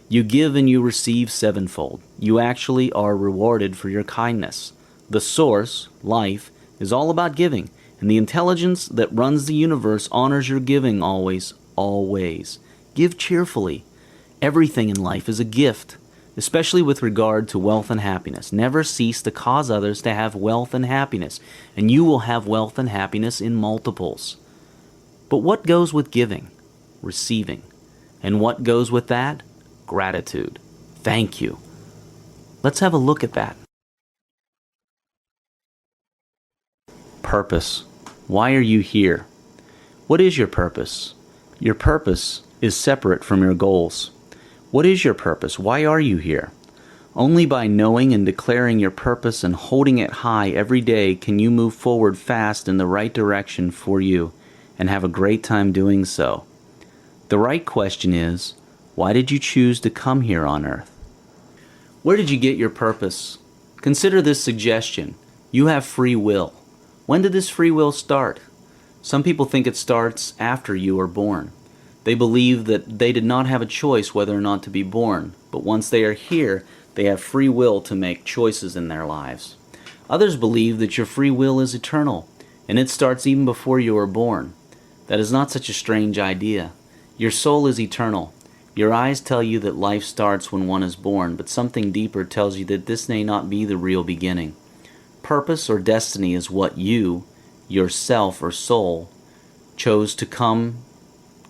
You give and you receive sevenfold. You actually are rewarded for your kindness. The source, life, is all about giving, and the intelligence that runs the universe honors your giving always, always. Give cheerfully. Everything in life is a gift, especially with regard to wealth and happiness. Never cease to cause others to have wealth and happiness, and you will have wealth and happiness in multiples. But what goes with giving? Receiving. And what goes with that? Gratitude. Thank you. Let's have a look at that. Purpose. Why are you here? What is your purpose? Your purpose is separate from your goals. What is your purpose? Why are you here? Only by knowing and declaring your purpose and holding it high every day can you move forward fast in the right direction for you and have a great time doing so. The right question is, why did you choose to come here on earth? Where did you get your purpose? Consider this suggestion. You have free will. When did this free will start? Some people think it starts after you are born. They believe that they did not have a choice whether or not to be born, but once they are here, they have free will to make choices in their lives. Others believe that your free will is eternal, and it starts even before you are born. That is not such a strange idea. Your soul is eternal. Your eyes tell you that life starts when one is born, but something deeper tells you that this may not be the real beginning. Purpose or destiny is what you, yourself or soul, chose to come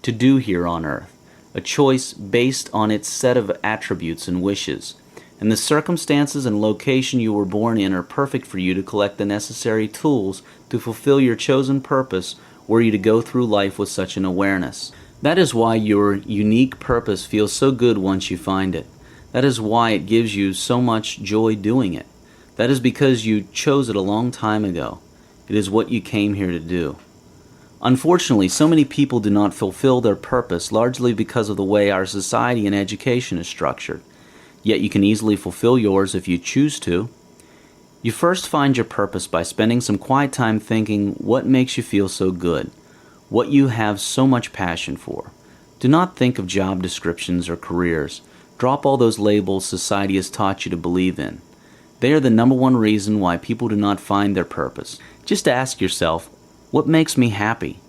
to do here on earth, a choice based on its set of attributes and wishes. And the circumstances and location you were born in are perfect for you to collect the necessary tools to fulfill your chosen purpose were you to go through life with such an awareness. That is why your unique purpose feels so good once you find it. That is why it gives you so much joy doing it. That is because you chose it a long time ago. It is what you came here to do. Unfortunately, so many people do not fulfill their purpose, largely because of the way our society and education is structured. Yet you can easily fulfill yours if you choose to. You first find your purpose by spending some quiet time thinking what makes you feel so good, what you have so much passion for. Do not think of job descriptions or careers. Drop all those labels society has taught you to believe in. They are the number one reason why people do not find their purpose. Just ask yourself, what makes me happy?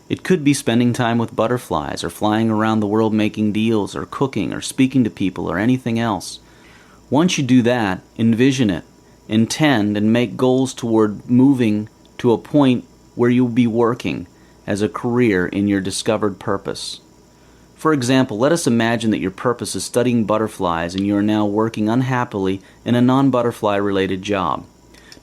It could be spending time with butterflies, or flying around the world making deals, or cooking, or speaking to people, or anything else. Once you do that, envision it, intend, and make goals toward moving to a point where you'll be working as a career in your discovered purpose. For example, let us imagine that your purpose is studying butterflies and you are now working unhappily in a non-butterfly related job.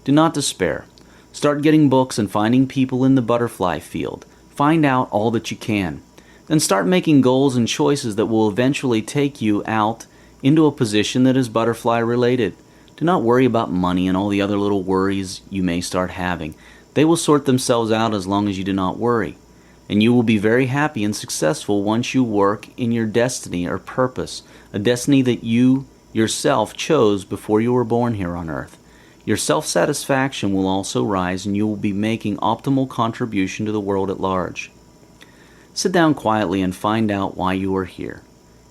Do not despair. Start getting books and finding people in the butterfly field. Find out all that you can. Then start making goals and choices that will eventually take you out into a position that is butterfly related. Do not worry about money and all the other little worries you may start having. They will sort themselves out as long as you do not worry. And you will be very happy and successful once you work in your destiny or purpose, a destiny that you yourself chose before you were born here on earth. Your self-satisfaction will also rise, and you will be making optimal contribution to the world at large. Sit down quietly and find out why you are here.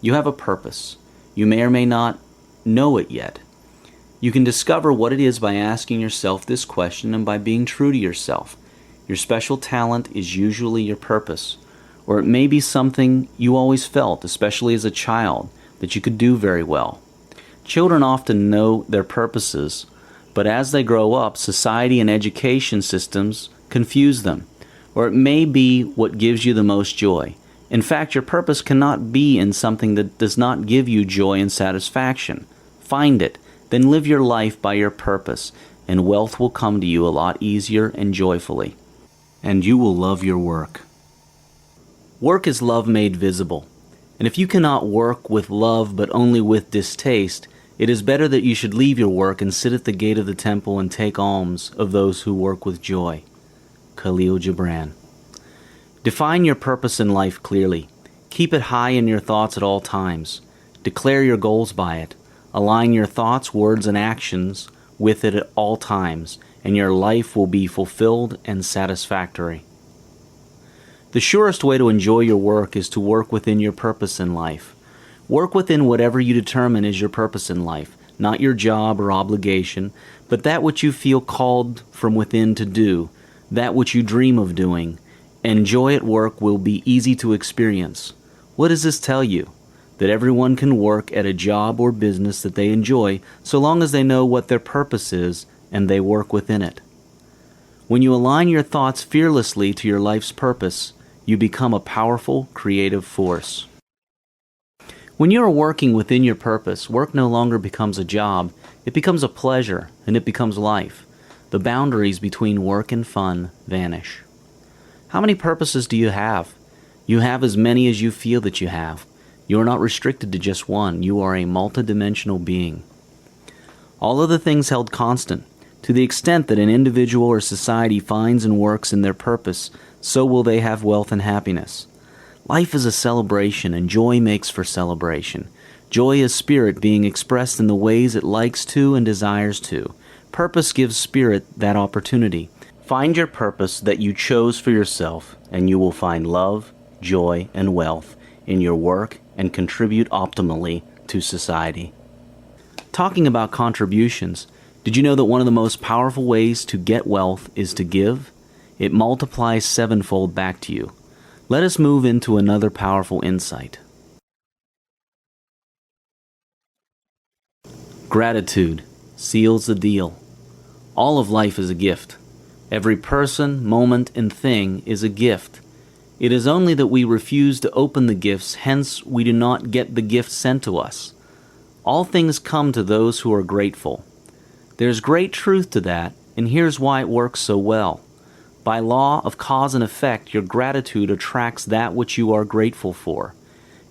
You have a purpose. You may or may not know it yet. You can discover what it is by asking yourself this question and by being true to yourself. Your special talent is usually your purpose, or it may be something you always felt, especially as a child, that you could do very well. Children often know their purposes, but as they grow up, society and education systems confuse them, or it may be what gives you the most joy. In fact, your purpose cannot be in something that does not give you joy and satisfaction. Find it, then live your life by your purpose, and wealth will come to you a lot easier and joyfully. And you will love your work. Work is love made visible. And if you cannot work with love but only with distaste, it is better that you should leave your work and sit at the gate of the temple and take alms of those who work with joy. Khalil Gibran. Define your purpose in life clearly. Keep it high in your thoughts at all times. Declare your goals by it. Align your thoughts, words, and actions with it at all times, and your life will be fulfilled and satisfactory. The surest way to enjoy your work is to work within your purpose in life. Work within whatever you determine is your purpose in life, not your job or obligation, but that which you feel called from within to do, that which you dream of doing, and joy at work will be easy to experience. What does this tell you? That everyone can work at a job or business that they enjoy so long as they know what their purpose is and they work within it. When you align your thoughts fearlessly to your life's purpose, you become a powerful, creative force. When you are working within your purpose, work no longer becomes a job, it becomes a pleasure, and it becomes life. The boundaries between work and fun vanish. How many purposes do you have? You have as many as you feel that you have. You are not restricted to just one. You are a multidimensional being. All other things held constant. To the extent that an individual or society finds and works in their purpose, so will they have wealth and happiness. Life is a celebration, and joy makes for celebration. Joy is spirit being expressed in the ways it likes to and desires to. Purpose gives spirit that opportunity. Find your purpose that you chose for yourself, and you will find love, joy, and wealth in your work and contribute optimally to society. Talking about contributions, did you know that one of the most powerful ways to get wealth is to give? It multiplies sevenfold back to you. Let us move into another powerful insight. Gratitude seals the deal. All of life is a gift. Every person, moment, and thing is a gift. It is only that we refuse to open the gifts, hence we do not get the gift sent to us. All things come to those who are grateful. There's great truth to that, and here's why it works so well. By law of cause and effect, your gratitude attracts that which you are grateful for.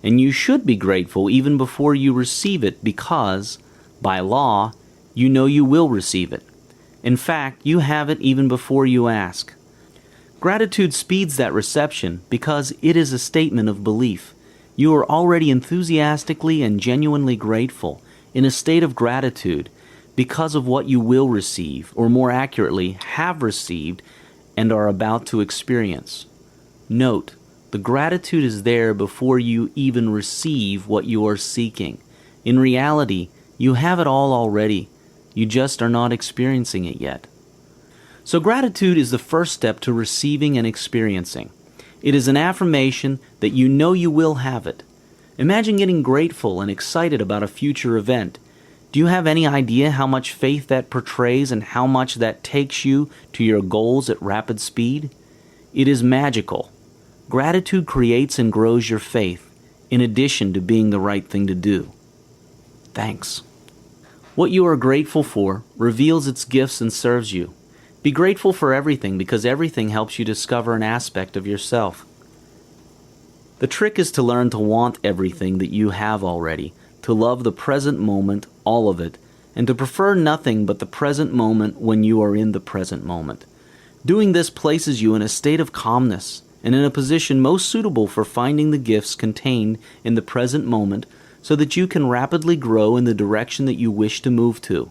And you should be grateful even before you receive it because, by law, you know you will receive it. In fact, you have it even before you ask. Gratitude speeds that reception because it is a statement of belief. You are already enthusiastically and genuinely grateful, in a state of gratitude, because of what you will receive, or more accurately, have received and are about to experience. Note, the gratitude is there before you even receive what you are seeking. In reality, you have it all already. You just are not experiencing it yet. So gratitude is the first step to receiving and experiencing. It is an affirmation that you know you will have it. Imagine getting grateful and excited about a future event. Do you have any idea how much faith that portrays and how much that takes you to your goals at rapid speed? It is magical. Gratitude creates and grows your faith, in addition to being the right thing to do. Thanks. What you are grateful for reveals its gifts and serves you. Be grateful for everything because everything helps you discover an aspect of yourself. The trick is to learn to want everything that you have already, to love the present moment, all of it, and to prefer nothing but the present moment when you are in the present moment. Doing this places you in a state of calmness and in a position most suitable for finding the gifts contained in the present moment so that you can rapidly grow in the direction that you wish to move to.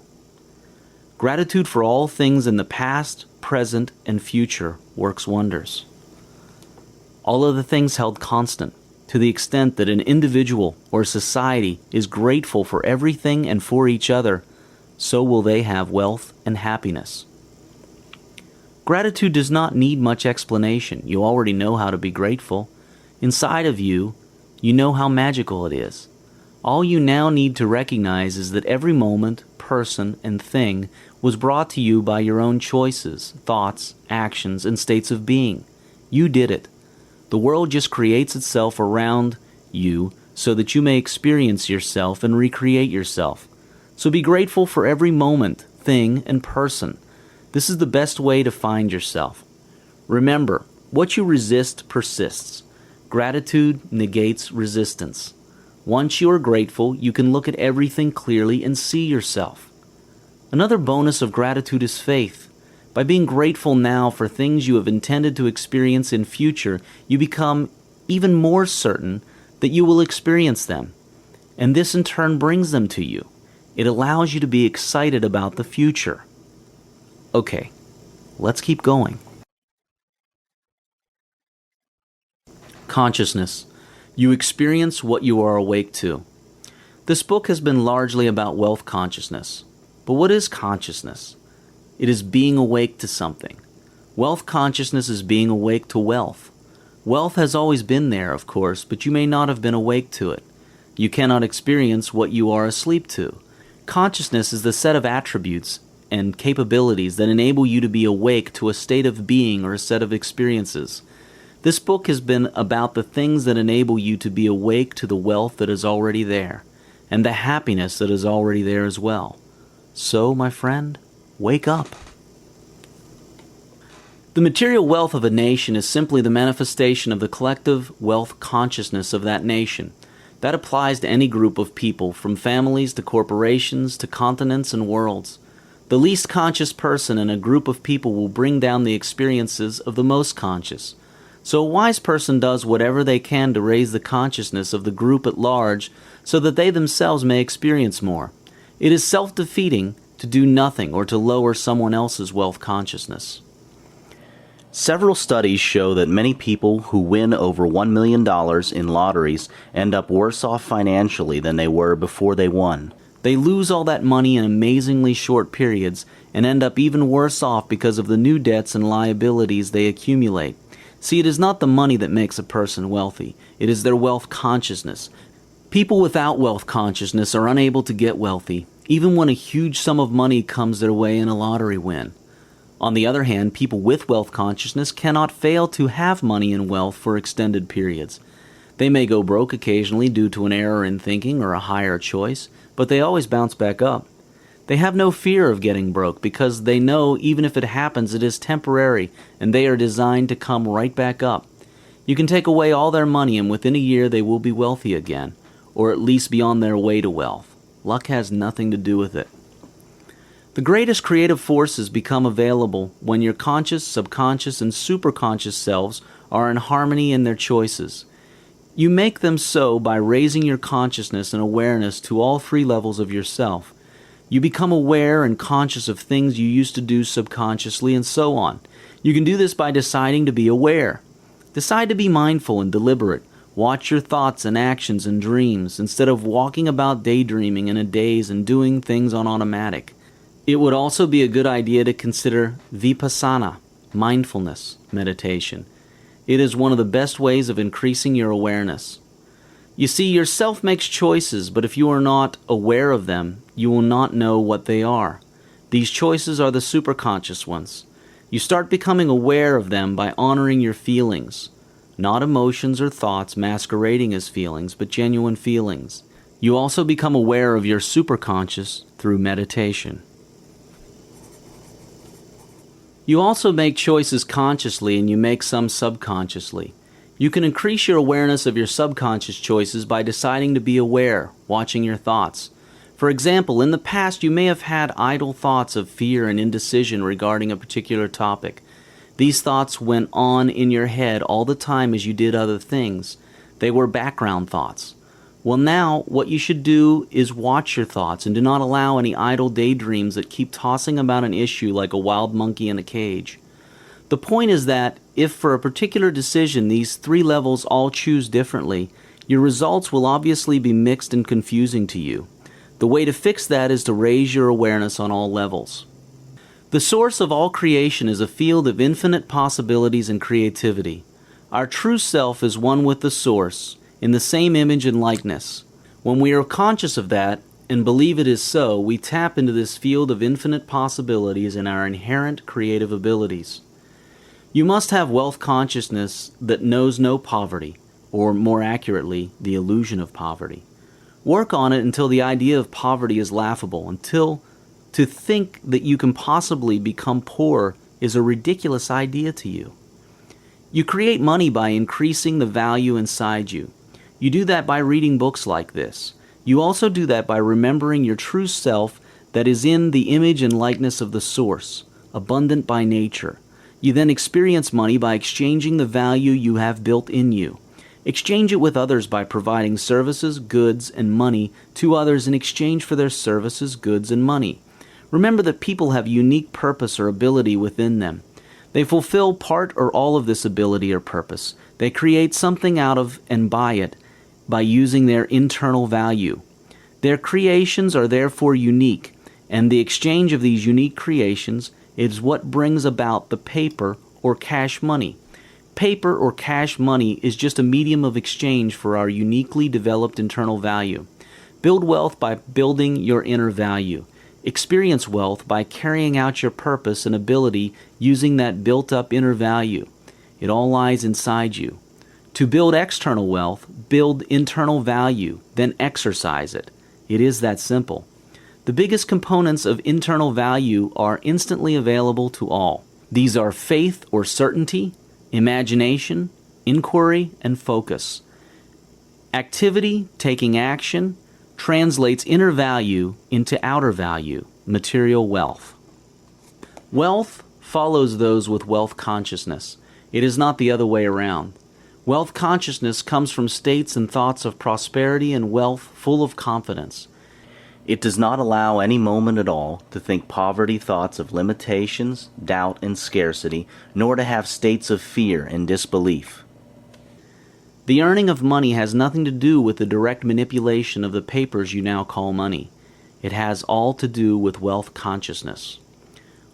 Gratitude for all things in the past, present, and future works wonders. All of the things held constant, to the extent that an individual or society is grateful for everything and for each other, so will they have wealth and happiness. Gratitude does not need much explanation. You already know how to be grateful. Inside of you, you know how magical it is. All you now need to recognize is that every moment, person, and thing was brought to you by your own choices, thoughts, actions, and states of being. You did it. The world just creates itself around you so that you may experience yourself and recreate yourself. So be grateful for every moment, thing, and person. This is the best way to find yourself. Remember, what you resist persists. Gratitude negates resistance. Once you are grateful, you can look at everything clearly and see yourself. Another bonus of gratitude is faith. By being grateful now for things you have intended to experience in future, you become even more certain that you will experience them. And this in turn brings them to you. It allows you to be excited about the future. Okay, let's keep going. Consciousness. You experience what you are awake to. This book has been largely about wealth consciousness. But what is consciousness? It is being awake to something. Wealth consciousness is being awake to wealth. Wealth has always been there, of course, but you may not have been awake to it. You cannot experience what you are asleep to. Consciousness is the set of attributes and capabilities that enable you to be awake to a state of being or a set of experiences. This book has been about the things that enable you to be awake to the wealth that is already there, and the happiness that is already there as well. So, my friend, wake up. The material wealth of a nation is simply the manifestation of the collective wealth consciousness of that nation. That applies to any group of people, from families to corporations to continents and worlds. The least conscious person in a group of people will bring down the experiences of the most conscious. So a wise person does whatever they can to raise the consciousness of the group at large so that they themselves may experience more. It is self-defeating to do nothing or to lower someone else's wealth consciousness. Several studies show that many people who win over $1 million in lotteries end up worse off financially than they were before they won. They lose all that money in amazingly short periods and end up even worse off because of the new debts and liabilities they accumulate. See, it is not the money that makes a person wealthy. It is their wealth consciousness. People without wealth consciousness are unable to get wealthy, even when a huge sum of money comes their way in a lottery win. On the other hand, people with wealth consciousness cannot fail to have money and wealth for extended periods. They may go broke occasionally due to an error in thinking or a higher choice, but they always bounce back up. They have no fear of getting broke because they know even if it happens, it is temporary and they are designed to come right back up. You can take away all their money and within a year they will be wealthy again, or at least be on their way to wealth. Luck has nothing to do with it. The greatest creative forces become available when your conscious, subconscious, and superconscious selves are in harmony in their choices. You make them so by raising your consciousness and awareness to all three levels of yourself. You become aware and conscious of things you used to do subconsciously and so on. You can do this by deciding to be aware. Decide to be mindful and deliberate. Watch your thoughts and actions and dreams instead of walking about daydreaming in a daze and doing things on automatic. It would also be a good idea to consider vipassana, mindfulness meditation. It is one of the best ways of increasing your awareness. You see, yourself makes choices, but if you are not aware of them, you will not know what they are. These choices are the superconscious ones. You start becoming aware of them by honoring your feelings, not emotions or thoughts masquerading as feelings, but genuine feelings. You also become aware of your superconscious through meditation. You also make choices consciously and you make some subconsciously. You can increase your awareness of your subconscious choices by deciding to be aware, watching your thoughts. For example, in the past you may have had idle thoughts of fear and indecision regarding a particular topic. These thoughts went on in your head all the time as you did other things. They were background thoughts. Well, now, what you should do is watch your thoughts and do not allow any idle daydreams that keep tossing about an issue like a wild monkey in a cage. The point is that if for a particular decision these three levels all choose differently, your results will obviously be mixed and confusing to you. The way to fix that is to raise your awareness on all levels. The source of all creation is a field of infinite possibilities and creativity. Our true self is one with the source, in the same image and likeness. When we are conscious of that, and believe it is so, we tap into this field of infinite possibilities and our inherent creative abilities. You must have wealth consciousness that knows no poverty, or more accurately, the illusion of poverty. Work on it until the idea of poverty is laughable, until to think that you can possibly become poor is a ridiculous idea to you. You create money by increasing the value inside you. You do that by reading books like this. You also do that by remembering your true self that is in the image and likeness of the source, abundant by nature. You then experience money by exchanging the value you have built in you. Exchange it with others by providing services, goods, and money to others in exchange for their services, goods, and money. Remember that people have unique purpose or ability within them. They fulfill part or all of this ability or purpose. They create something out of and by it by using their internal value. Their creations are therefore unique, and the exchange of these unique creations is what brings about the paper or cash money. Paper or cash money is just a medium of exchange for our uniquely developed internal value. Build wealth by building your inner value. Experience wealth by carrying out your purpose and ability using that built-up inner value. It all lies inside you. To build external wealth, build internal value, then exercise it. It is that simple. The biggest components of internal value are instantly available to all. These are faith or certainty, imagination, inquiry, and focus. Activity, taking action, translates inner value into outer value, material wealth. Wealth follows those with wealth consciousness. It is not the other way around. Wealth consciousness comes from states and thoughts of prosperity and wealth full of confidence. It does not allow any moment at all to think poverty thoughts of limitations, doubt, and scarcity, nor to have states of fear and disbelief. The earning of money has nothing to do with the direct manipulation of the papers you now call money. It has all to do with wealth consciousness.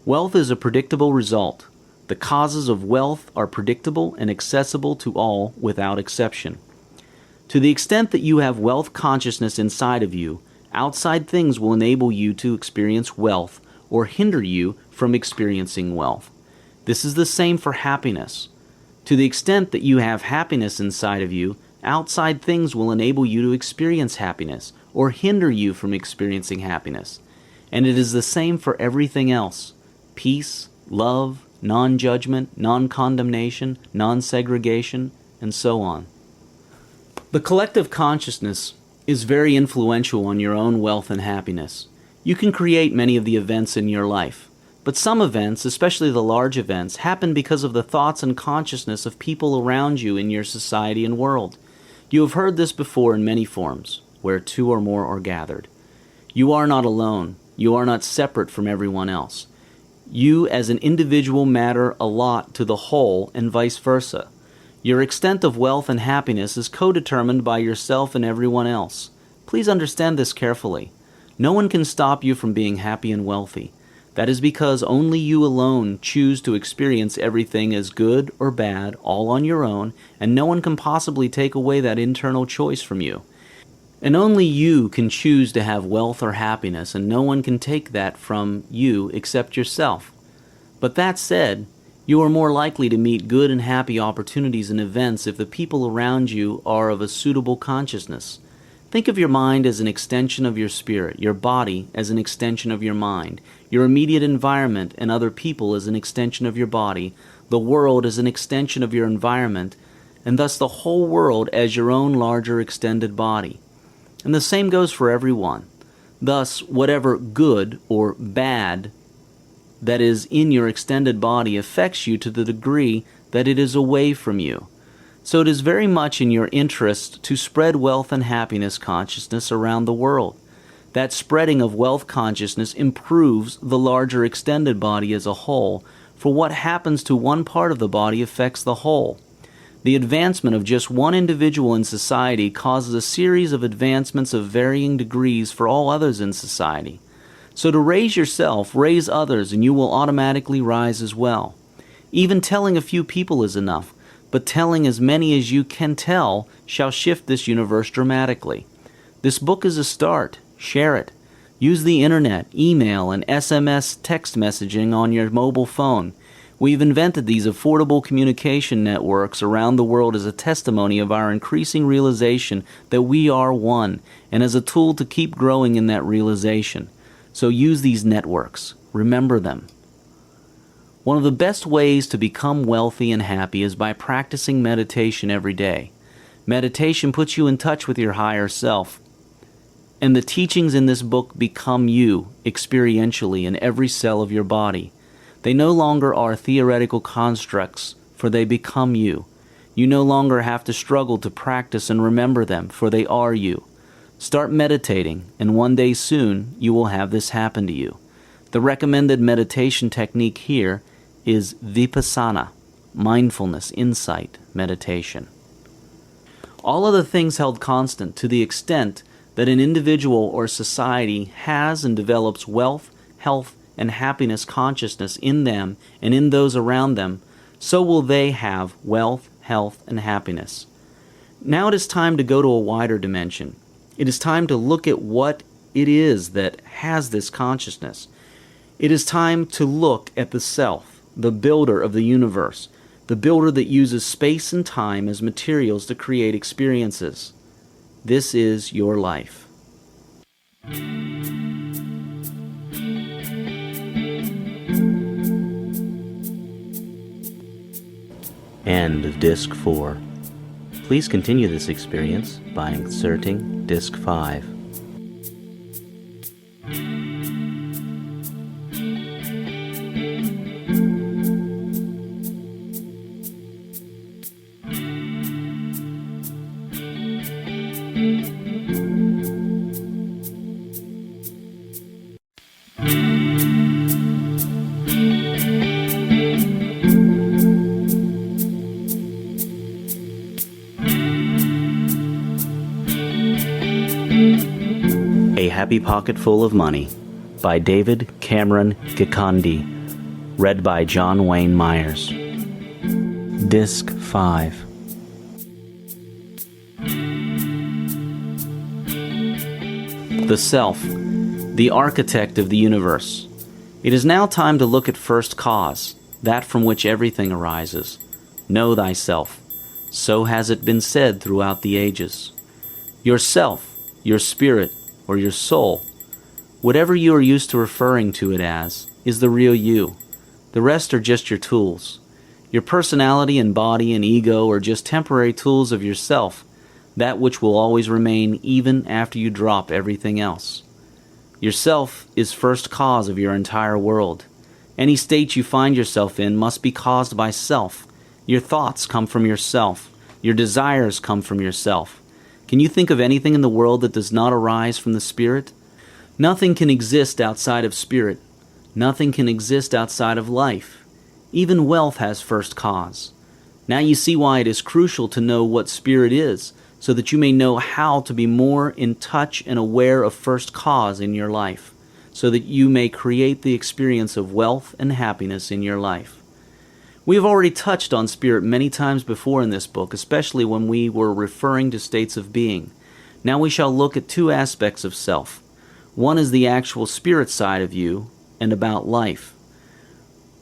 Wealth is a predictable result. The causes of wealth are predictable and accessible to all without exception. To the extent that you have wealth consciousness inside of you, outside things will enable you to experience wealth or hinder you from experiencing wealth. This is the same for happiness. To the extent that you have happiness inside of you, outside things will enable you to experience happiness or hinder you from experiencing happiness. And it is the same for everything else. Peace, love, non-judgment, non-condemnation, non-segregation, and so on. The collective consciousness is very influential on your own wealth and happiness. You can create many of the events in your life, but some events, especially the large events, happen because of the thoughts and consciousness of people around you in your society and world. You have heard this before in many forms, where two or more are gathered. You are not alone. You are not separate from everyone else. You as an individual matter a lot to the whole and vice versa. Your extent of wealth and happiness is co-determined by yourself and everyone else. Please understand this carefully. No one can stop you from being happy and wealthy. That is because only you alone choose to experience everything as good or bad, all on your own, and no one can possibly take away that internal choice from you. And only you can choose to have wealth or happiness, and no one can take that from you except yourself. But that said, you are more likely to meet good and happy opportunities and events if the people around you are of a suitable consciousness. Think of your mind as an extension of your spirit, your body as an extension of your mind, your immediate environment and other people as an extension of your body, the world as an extension of your environment, and thus the whole world as your own larger extended body. And the same goes for everyone. Thus, whatever good or bad that is in your extended body affects you to the degree that it is away from you. So it is very much in your interest to spread wealth and happiness consciousness around the world. That spreading of wealth consciousness improves the larger extended body as a whole, for what happens to one part of the body affects the whole. The advancement of just one individual in society causes a series of advancements of varying degrees for all others in society. So to raise yourself, raise others, and you will automatically rise as well. Even telling a few people is enough, but telling as many as you can tell shall shift this universe dramatically. This book is a start. Share it. Use the internet, email, and SMS text messaging on your mobile phone. We've invented these affordable communication networks around the world as a testimony of our increasing realization that we are one, and as a tool to keep growing in that realization. So use these networks. Remember them. One of the best ways to become wealthy and happy is by practicing meditation every day. Meditation puts you in touch with your higher self, and the teachings in this book become you experientially in every cell of your body. They no longer are theoretical constructs, for they become you. You no longer have to struggle to practice and remember them, for they are you. Start meditating, and one day soon you will have this happen to you. The recommended meditation technique here is vipassana, mindfulness, insight, meditation. All other things held constant to the extent that an individual or society has and develops wealth, health, and happiness consciousness in them and in those around them, so will they have wealth, health, and happiness. Now it is time to go to a wider dimension. It is time to look at what it is that has this consciousness. It is time to look at the self, the builder of the universe, the builder that uses space and time as materials to create experiences. This is your life. End of Disc 4. Please continue this experience by inserting Disc 5. A Happy Pocket Full of Money by David Cameron Gikandi. Read by John Wayne Myers. Disc 5. The self, the architect of the universe. It is now time to look at first cause, that from which everything arises. Know thyself. So has it been said throughout the ages. Yourself, your spirit, or your soul, whatever you are used to referring to it as, is the real you. The rest are just your tools. Your personality and body and ego are just temporary tools of yourself, that which will always remain even after you drop everything else. Yourself is first cause of your entire world. Any state you find yourself in must be caused by self. Your thoughts come from yourself. Your desires come from yourself. Can you think of anything in the world that does not arise from the spirit? Nothing can exist outside of spirit. Nothing can exist outside of life. Even wealth has first cause. Now you see why it is crucial to know what spirit is, so that you may know how to be more in touch and aware of first cause in your life, so that you may create the experience of wealth and happiness in your life. We have already touched on spirit many times before in this book, especially when we were referring to states of being. Now we shall look at two aspects of self. One is the actual spirit side of you and about life.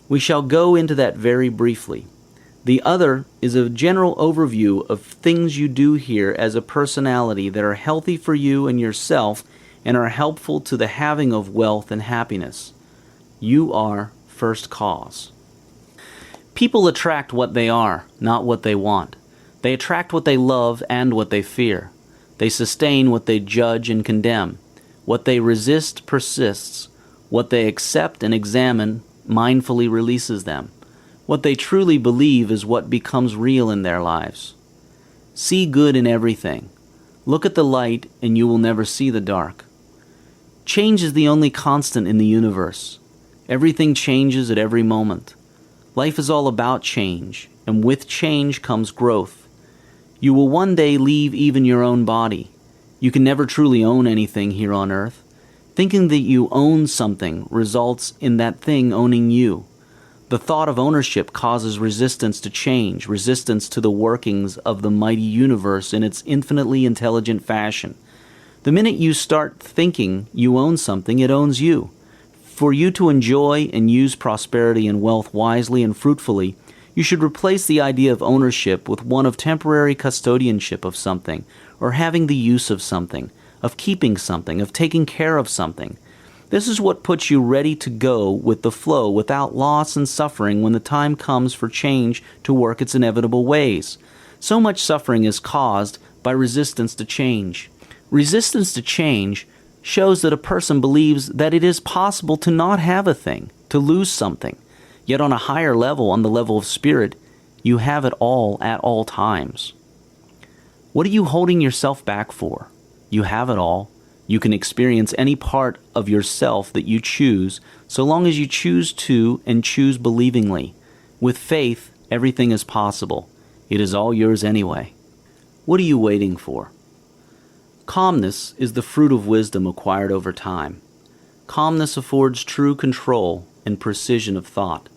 We shall go into that very briefly. The other is a general overview of things you do here as a personality that are healthy for you and yourself and are helpful to the having of wealth and happiness. You are first cause. People attract what they are, not what they want. They attract what they love and what they fear. They sustain what they judge and condemn. What they resist persists. What they accept and examine mindfully releases them. What they truly believe is what becomes real in their lives. See good in everything. Look at the light and you will never see the dark. Change is the only constant in the universe. Everything changes at every moment. Life is all about change, and with change comes growth. You will one day leave even your own body. You can never truly own anything here on earth. Thinking that you own something results in that thing owning you. The thought of ownership causes resistance to change, resistance to the workings of the mighty universe in its infinitely intelligent fashion. The minute you start thinking you own something, it owns you. For you to enjoy and use prosperity and wealth wisely and fruitfully, you should replace the idea of ownership with one of temporary custodianship of something, or having the use of something, of keeping something, of taking care of something. This is what puts you ready to go with the flow without loss and suffering when the time comes for change to work its inevitable ways. So much suffering is caused by resistance to change. Resistance to change shows that a person believes that it is possible to not have a thing, to lose something. Yet on a higher level, on the level of spirit, you have it all at all times. What are you holding yourself back for? You have it all. You can experience any part of yourself that you choose, so long as you choose to and choose believingly. With faith, everything is possible. It is all yours anyway. What are you waiting for? Calmness is the fruit of wisdom acquired over time. Calmness affords true control and precision of thought.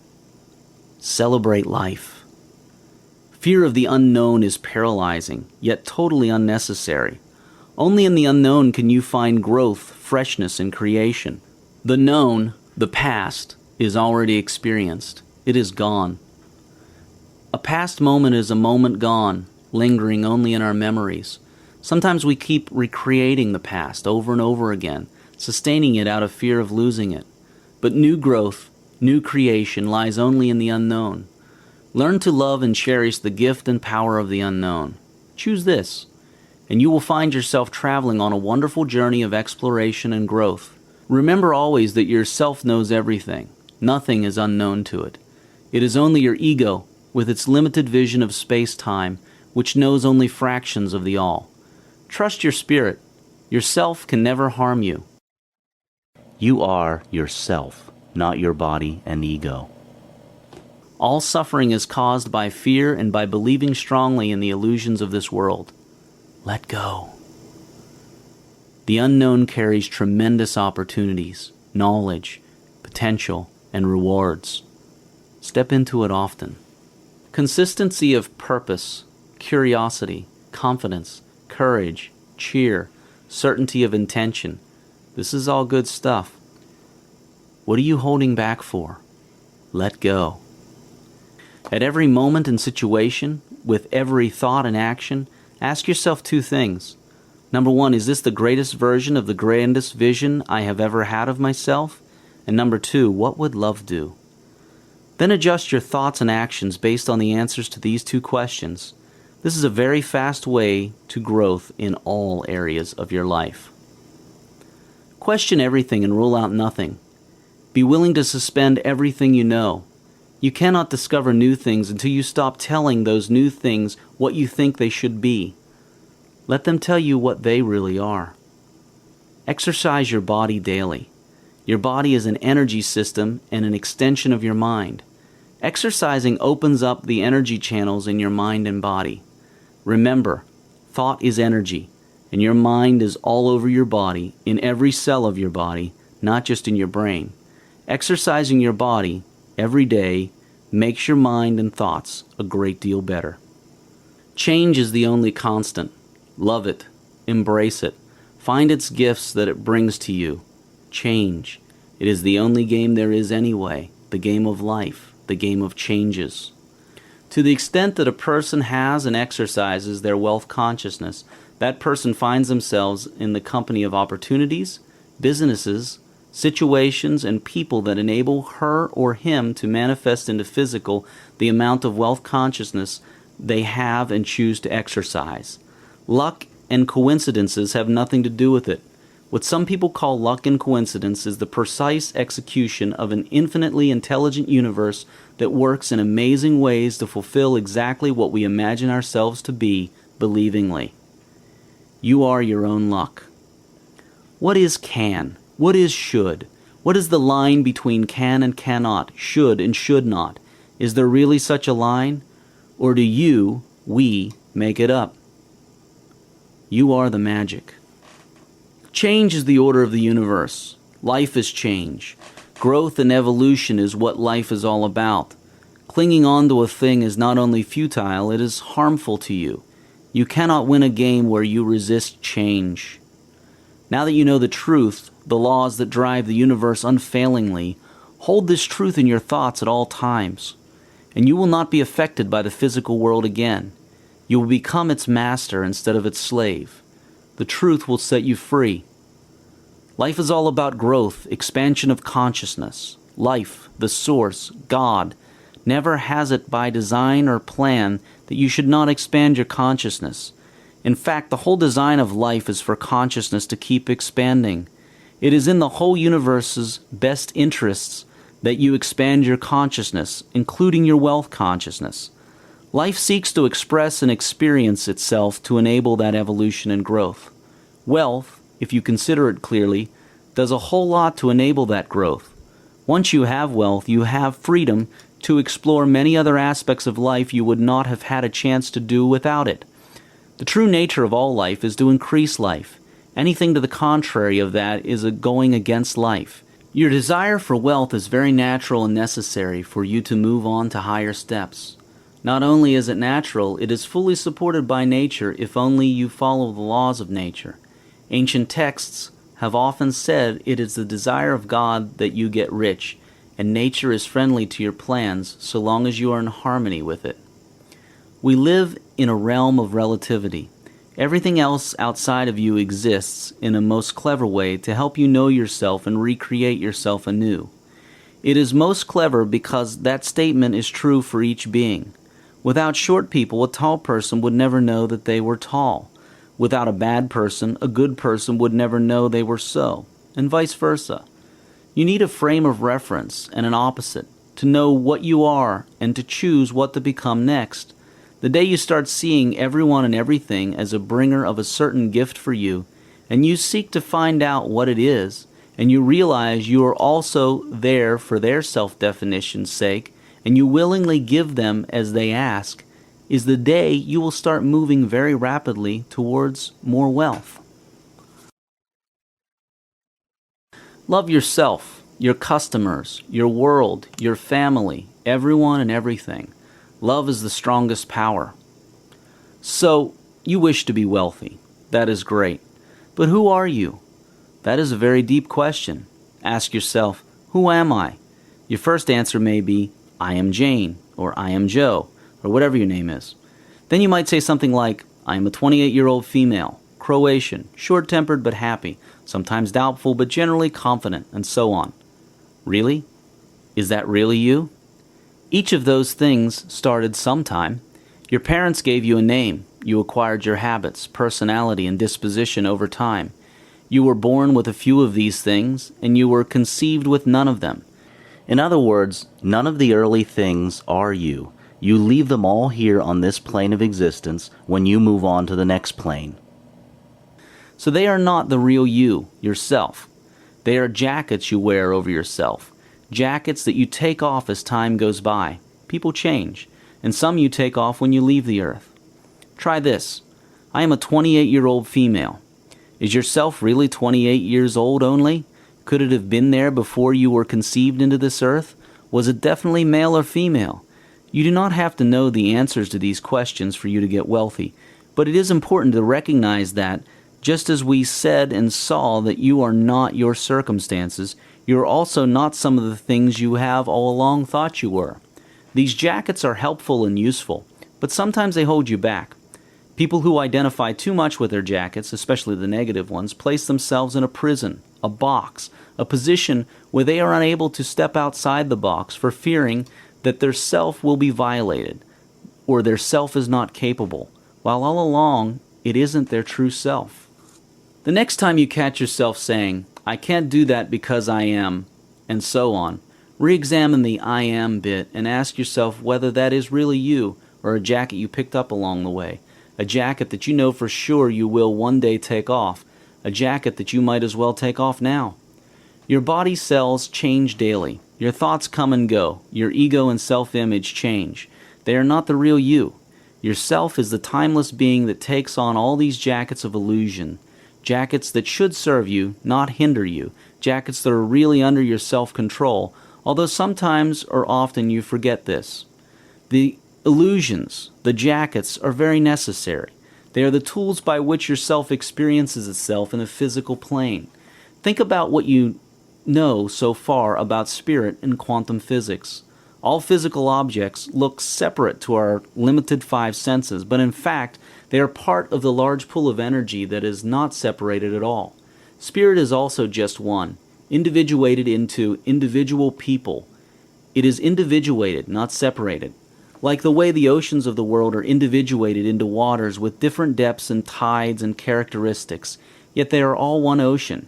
Celebrate life. Fear of the unknown is paralyzing, yet totally unnecessary. Only in the unknown can you find growth, freshness, and creation. The known, the past, is already experienced. It is gone. A past moment is a moment gone, lingering only in our memories. Sometimes we keep recreating the past over and over again, sustaining it out of fear of losing it. But new growth, new creation lies only in the unknown. Learn to love and cherish the gift and power of the unknown. Choose this, and you will find yourself traveling on a wonderful journey of exploration and growth. Remember always that yourself knows everything. Nothing is unknown to it. It is only your ego, with its limited vision of space-time, which knows only fractions of the all. Trust your spirit. Yourself can never harm you. You are yourself, not your body and ego. All suffering is caused by fear and by believing strongly in the illusions of this world. Let go. The unknown carries tremendous opportunities, knowledge, potential, and rewards. Step into it often. Consistency of purpose, curiosity, confidence, courage, cheer, certainty of intention. This is all good stuff. What are you holding back for? Let go. At every moment and situation, with every thought and action, ask yourself two things. Number one, is this the greatest version of the grandest vision I have ever had of myself? And number two, what would love do? Then adjust your thoughts and actions based on the answers to these two questions. This is a very fast way to growth in all areas of your life. Question everything and rule out nothing. Be willing to suspend everything you know. You cannot discover new things until you stop telling those new things what you think they should be. Let them tell you what they really are. Exercise your body daily. Your body is an energy system and an extension of your mind. Exercising opens up the energy channels in your mind and body. Remember, thought is energy, and your mind is all over your body, in every cell of your body, not just in your brain. Exercising your body every day makes your mind and thoughts a great deal better. Change is the only constant. Love it. Embrace it. Find its gifts that it brings to you. Change. It is the only game there is anyway, the game of life, the game of changes. To the extent that a person has and exercises their wealth consciousness, that person finds themselves in the company of opportunities, businesses, situations, and people that enable her or him to manifest into physical the amount of wealth consciousness they have and choose to exercise. Luck and coincidences have nothing to do with it. What some people call luck and coincidence is the precise execution of an infinitely intelligent universe that works in amazing ways to fulfill exactly what we imagine ourselves to be, believingly. You are your own luck. What is can? What is should? What is the line between can and cannot, should and should not? Is there really such a line? Or do we, make it up? You are the magic. Change is the order of the universe. Life is change. Growth and evolution is what life is all about. Clinging on to a thing is not only futile, it is harmful to you. You cannot win a game where you resist change. Now that you know the truth, the laws that drive the universe unfailingly, hold this truth in your thoughts at all times, and you will not be affected by the physical world again. You will become its master instead of its slave. The truth will set you free. Life is all about growth, expansion of consciousness. Life, the source, God, never has it by design or plan that you should not expand your consciousness. In fact, the whole design of life is for consciousness to keep expanding. It is in the whole universe's best interests that you expand your consciousness, including your wealth consciousness. Life seeks to express and experience itself to enable that evolution and growth. Wealth, if you consider it clearly, does a whole lot to enable that growth. Once you have wealth, you have freedom to explore many other aspects of life you would not have had a chance to do without it. The true nature of all life is to increase life. Anything to the contrary of that is a going against life. Your desire for wealth is very natural and necessary for you to move on to higher steps. Not only is it natural, it is fully supported by nature if only you follow the laws of nature. Ancient texts have often said it is the desire of God that you get rich, and nature is friendly to your plans so long as you are in harmony with it. We live in a realm of relativity. Everything else outside of you exists in a most clever way to help you know yourself and recreate yourself anew. It is most clever because that statement is true for each being. Without short people, a tall person would never know that they were tall. Without a bad person, a good person would never know they were so, and vice versa. You need a frame of reference and an opposite to know what you are and to choose what to become next. The day you start seeing everyone and everything as a bringer of a certain gift for you, and you seek to find out what it is, and you realize you are also there for their self-definition's sake, and you willingly give them as they ask, is the day you will start moving very rapidly towards more wealth. Love yourself, your customers, your world, your family, everyone and everything. Love is the strongest power. So, you wish to be wealthy. That is great. But who are you? That is a very deep question. Ask yourself, who am I? Your first answer may be, I am Jane, or I am Joe, or whatever your name is. Then you might say something like, I am a 28-year-old female, Croatian, short-tempered but happy, sometimes doubtful but generally confident, and so on. Really? Is that really you? Each of those things started sometime. Your parents gave you a name. You acquired your habits, personality, and disposition over time. You were born with a few of these things, and you were conceived with none of them. In other words, none of the early things are you. You leave them all here on this plane of existence when you move on to the next plane. So they are not the real you, yourself. They are jackets you wear over yourself. Jackets that you take off as time goes by. People change, and some you take off when you leave the earth. Try this. I am a 28-year-old female. Is your self really 28 years old only? Could it have been there before you were conceived into this earth? Was it definitely male or female? You do not have to know the answers to these questions for you to get wealthy, but it is important to recognize that, just as we said and saw that you are not your circumstances, you are also not some of the things you have all along thought you were. These jackets are helpful and useful, but sometimes they hold you back. People who identify too much with their jackets, especially the negative ones, place themselves in a prison, a box, a position where they are unable to step outside the box for fearing that their self will be violated, or their self is not capable, while all along it isn't their true self. The next time you catch yourself saying, "I can't do that because I am," and so on, re-examine the "I am" bit and ask yourself whether that is really you or a jacket you picked up along the way, a jacket that you know for sure you will one day take off, a jacket that you might as well take off now. Your body cells change daily. Your thoughts come and go. Your ego and self-image change. They are not the real you. Your self is the timeless being that takes on all these jackets of illusion, jackets that should serve you, not hinder you, jackets that are really under your self-control, although sometimes or often you forget this. The illusions, the jackets, are very necessary. They are the tools by which your self experiences itself in a physical plane. Think about what you know so far about spirit and quantum physics. All physical objects look separate to our limited five senses, but in fact, they are part of the large pool of energy that is not separated at all. Spirit is also just one, individuated into individual people. It is individuated, not separated. Like the way the oceans of the world are individuated into waters with different depths and tides and characteristics, yet they are all one ocean.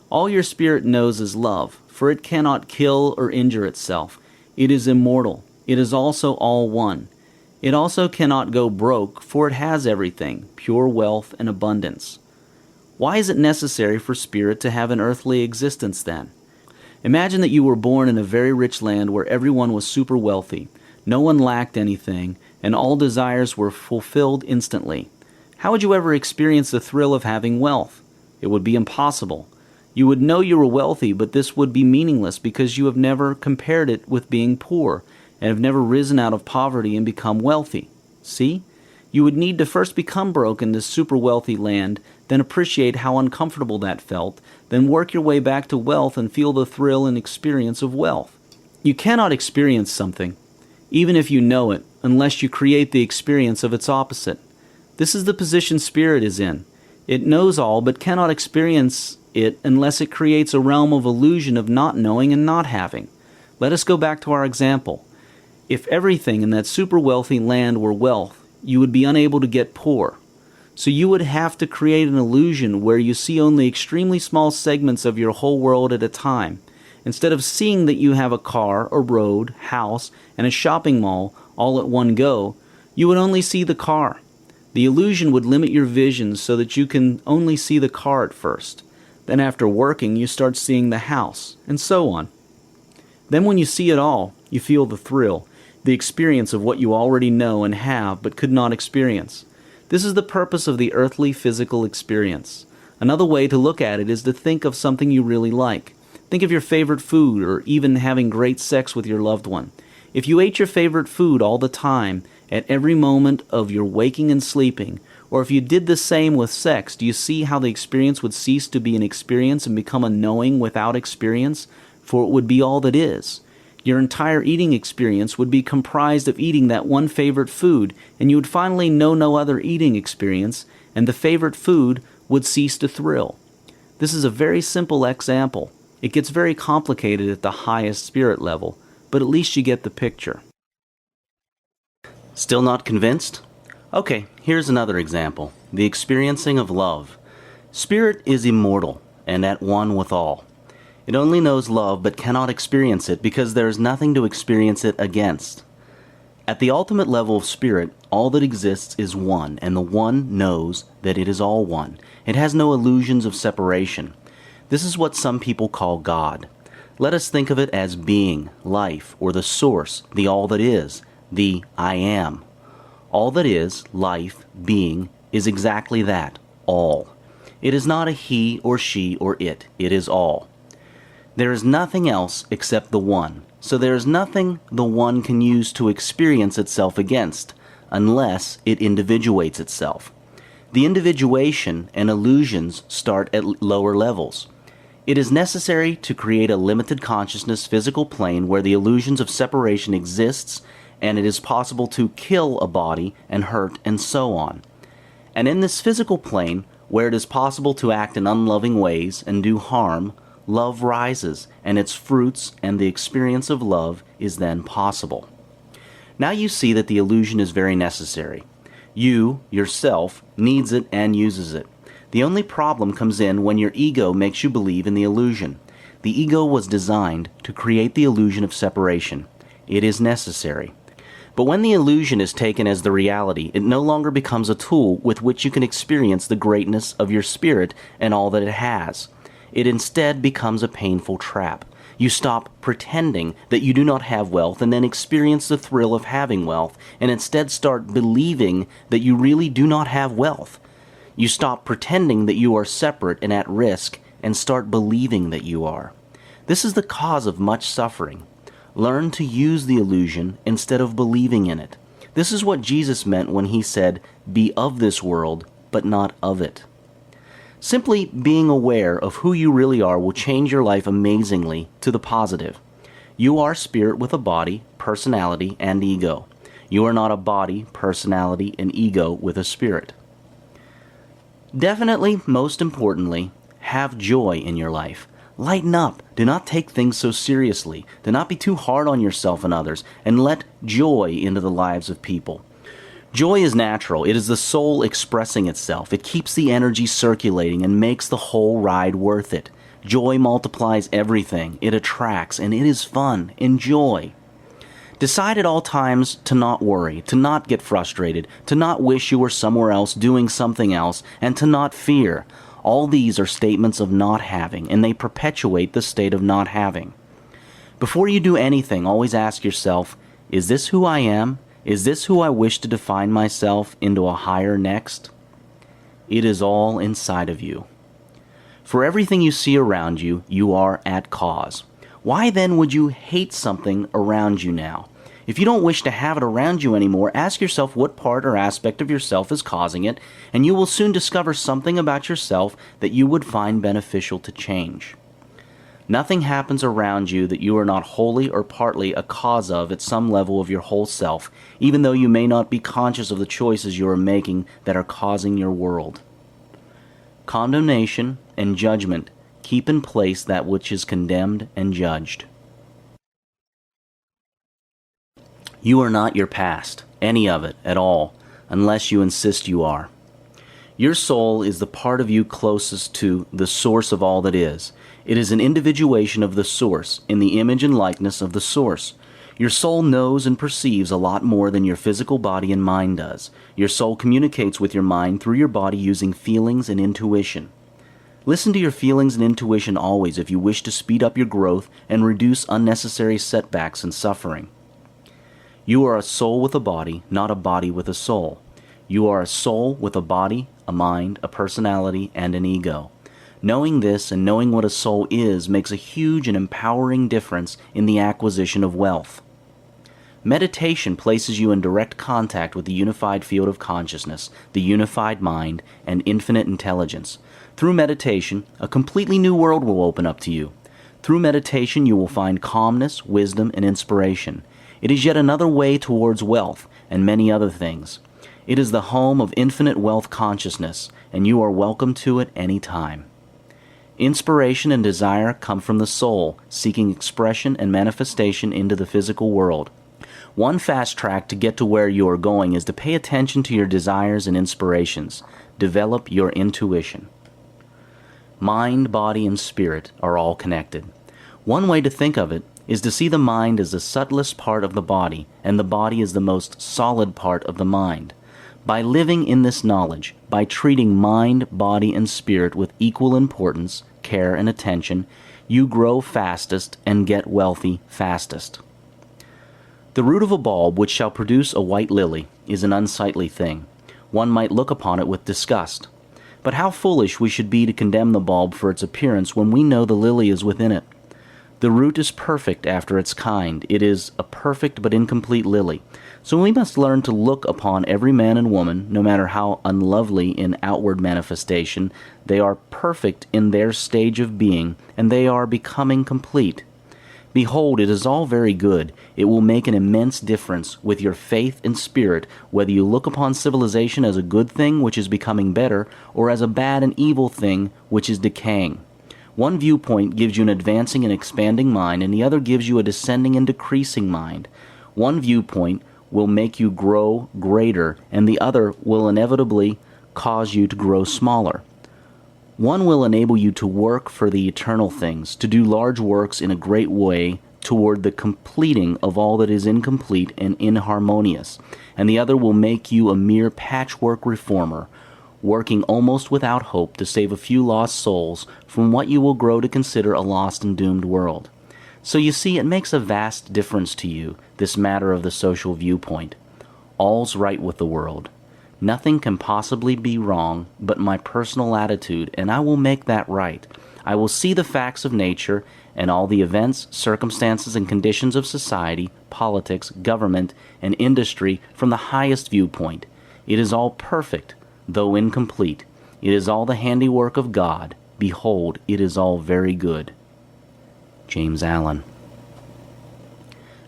All your spirit knows is love, for it cannot kill or injure itself. It is immortal. It is also all one. It also cannot go broke, for it has everything, pure wealth and abundance. Why is it necessary for spirit to have an earthly existence then? Imagine that you were born in a very rich land where everyone was super wealthy. No one lacked anything, and all desires were fulfilled instantly. How would you ever experience the thrill of having wealth? It would be impossible. You would know you were wealthy, but this would be meaningless because you have never compared it with being poor, and have never risen out of poverty and become wealthy. See? You would need to first become broke in this super wealthy land, then appreciate how uncomfortable that felt, then work your way back to wealth and feel the thrill and experience of wealth. You cannot experience something, even if you know it, unless you create the experience of its opposite. This is the position spirit is in. It knows all but cannot experience it unless it creates a realm of illusion of not knowing and not having. Let us go back to our example. If everything in that super wealthy land were wealth, you would be unable to get poor. So you would have to create an illusion where you see only extremely small segments of your whole world at a time. Instead of seeing that you have a car, a road, house, and a shopping mall all at one go, you would only see the car. The illusion would limit your vision so that you can only see the car at first. Then after working, you start seeing the house, and so on. Then when you see it all, you feel the thrill, the experience of what you already know and have but could not experience. This is the purpose of the earthly physical experience. Another way to look at it is to think of something you really like. Think of your favorite food, or even having great sex with your loved one. If you ate your favorite food all the time, at every moment of your waking and sleeping, or if you did the same with sex, do you see how the experience would cease to be an experience and become a knowing without experience? For it would be all that is. Your entire eating experience would be comprised of eating that one favorite food, and you would finally know no other eating experience, and the favorite food would cease to thrill. This is a very simple example. It gets very complicated at the highest spirit level, but at least you get the picture. Still not convinced? Okay, here's another example. The experiencing of love. Spirit is immortal and at one with all. It only knows love but cannot experience it because there is nothing to experience it against. At the ultimate level of spirit, all that exists is one, and the one knows that it is all one. It has no illusions of separation. This is what some people call God. Let us think of it as being, life, or the source, the all that is, the I am. All that is, life, being, is exactly that, all. It is not a he or she or it is all. There is nothing else except the one, so there is nothing the one can use to experience itself against, unless it individuates itself. The individuation and illusions start at lower levels. It is necessary to create a limited consciousness physical plane where the illusions of separation exists, and it is possible to kill a body and hurt and so on. And in this physical plane, where it is possible to act in unloving ways and do harm, love rises, and its fruits and the experience of love is then possible. Now you see that the illusion is very necessary. You, yourself, needs it and uses it. The only problem comes in when your ego makes you believe in the illusion. The ego was designed to create the illusion of separation. It is necessary. But when the illusion is taken as the reality, it no longer becomes a tool with which you can experience the greatness of your spirit and all that it has. It instead becomes a painful trap. You stop pretending that you do not have wealth and then experience the thrill of having wealth, and instead start believing that you really do not have wealth. You stop pretending that you are separate and at risk and start believing that you are. This is the cause of much suffering. Learn to use the illusion instead of believing in it. This is what Jesus meant when he said, "Be of this world, but not of it." Simply being aware of who you really are will change your life amazingly to the positive. You are spirit with a body, personality, and ego. You are not a body, personality, and ego with a spirit. Definitely, most importantly, have joy in your life. Lighten up. Do not take things so seriously. Do not be too hard on yourself and others, and let joy into the lives of people. Joy is natural. It is the soul expressing itself. It keeps the energy circulating and makes the whole ride worth it. Joy multiplies everything. It attracts, and it is fun. Enjoy. Decide at all times to not worry, to not get frustrated, to not wish you were somewhere else doing something else, and to not fear. All these are statements of not having, and they perpetuate the state of not having. Before you do anything, always ask yourself, is this who I am? Is this who I wish to define myself into a higher next? It is all inside of you. For everything you see around you, you are at cause. Why then would you hate something around you now? If you don't wish to have it around you anymore, ask yourself what part or aspect of yourself is causing it, and you will soon discover something about yourself that you would find beneficial to change. Nothing happens around you that you are not wholly or partly a cause of at some level of your whole self, even though you may not be conscious of the choices you are making that are causing your world. Condemnation and judgment keep in place that which is condemned and judged. You are not your past, any of it at all, unless you insist you are. Your soul is the part of you closest to the source of all that is. It is an individuation of the source, in the image and likeness of the source. Your soul knows and perceives a lot more than your physical body and mind does. Your soul communicates with your mind through your body using feelings and intuition. Listen to your feelings and intuition always if you wish to speed up your growth and reduce unnecessary setbacks and suffering. You are a soul with a body, not a body with a soul. You are a soul with a body, a mind, a personality, and an ego. Knowing this and knowing what a soul is makes a huge and empowering difference in the acquisition of wealth. Meditation places you in direct contact with the unified field of consciousness, the unified mind, and infinite intelligence. Through meditation, a completely new world will open up to you. Through meditation, you will find calmness, wisdom, and inspiration. It is yet another way towards wealth and many other things. It is the home of infinite wealth consciousness, and you are welcome to it any time. Inspiration and desire come from the soul, seeking expression and manifestation into the physical world. One fast track to get to where you are going is to pay attention to your desires and inspirations. Develop your intuition. Mind, body, and spirit are all connected. One way to think of it is to see the mind as the subtlest part of the body, and the body as the most solid part of the mind. By living in this knowledge, by treating mind, body, and spirit with equal importance, care, and attention, You grow fastest and get wealthy fastest. The root of a bulb which shall produce a white lily is an unsightly thing. One might look upon it with disgust. But how foolish we should be to condemn the bulb for its appearance when we know the lily is within it. The root is perfect after its kind. It is a perfect but incomplete lily. So we must learn to look upon every man and woman, no matter how unlovely in outward manifestation, they are perfect in their stage of being, and they are becoming complete. Behold, it is all very good. It will make an immense difference with your faith and spirit, whether you look upon civilization as a good thing which is becoming better, or as a bad and evil thing which is decaying. One viewpoint gives you an advancing and expanding mind, and the other gives you a descending and decreasing mind. One viewpoint will make you grow greater, and the other will inevitably cause you to grow smaller. One will enable you to work for the eternal things, to do large works in a great way toward the completing of all that is incomplete and inharmonious, and the other will make you a mere patchwork reformer, working almost without hope to save a few lost souls from what you will grow to consider a lost and doomed world. So you see, it makes a vast difference to you, this matter of the social viewpoint. All's right with the world. Nothing can possibly be wrong but my personal attitude, and I will make that right. I will see the facts of nature and all the events, circumstances, and conditions of society, politics, government, and industry from the highest viewpoint. It is all perfect, though incomplete. It is all the handiwork of God. Behold, it is all very good. James Allen.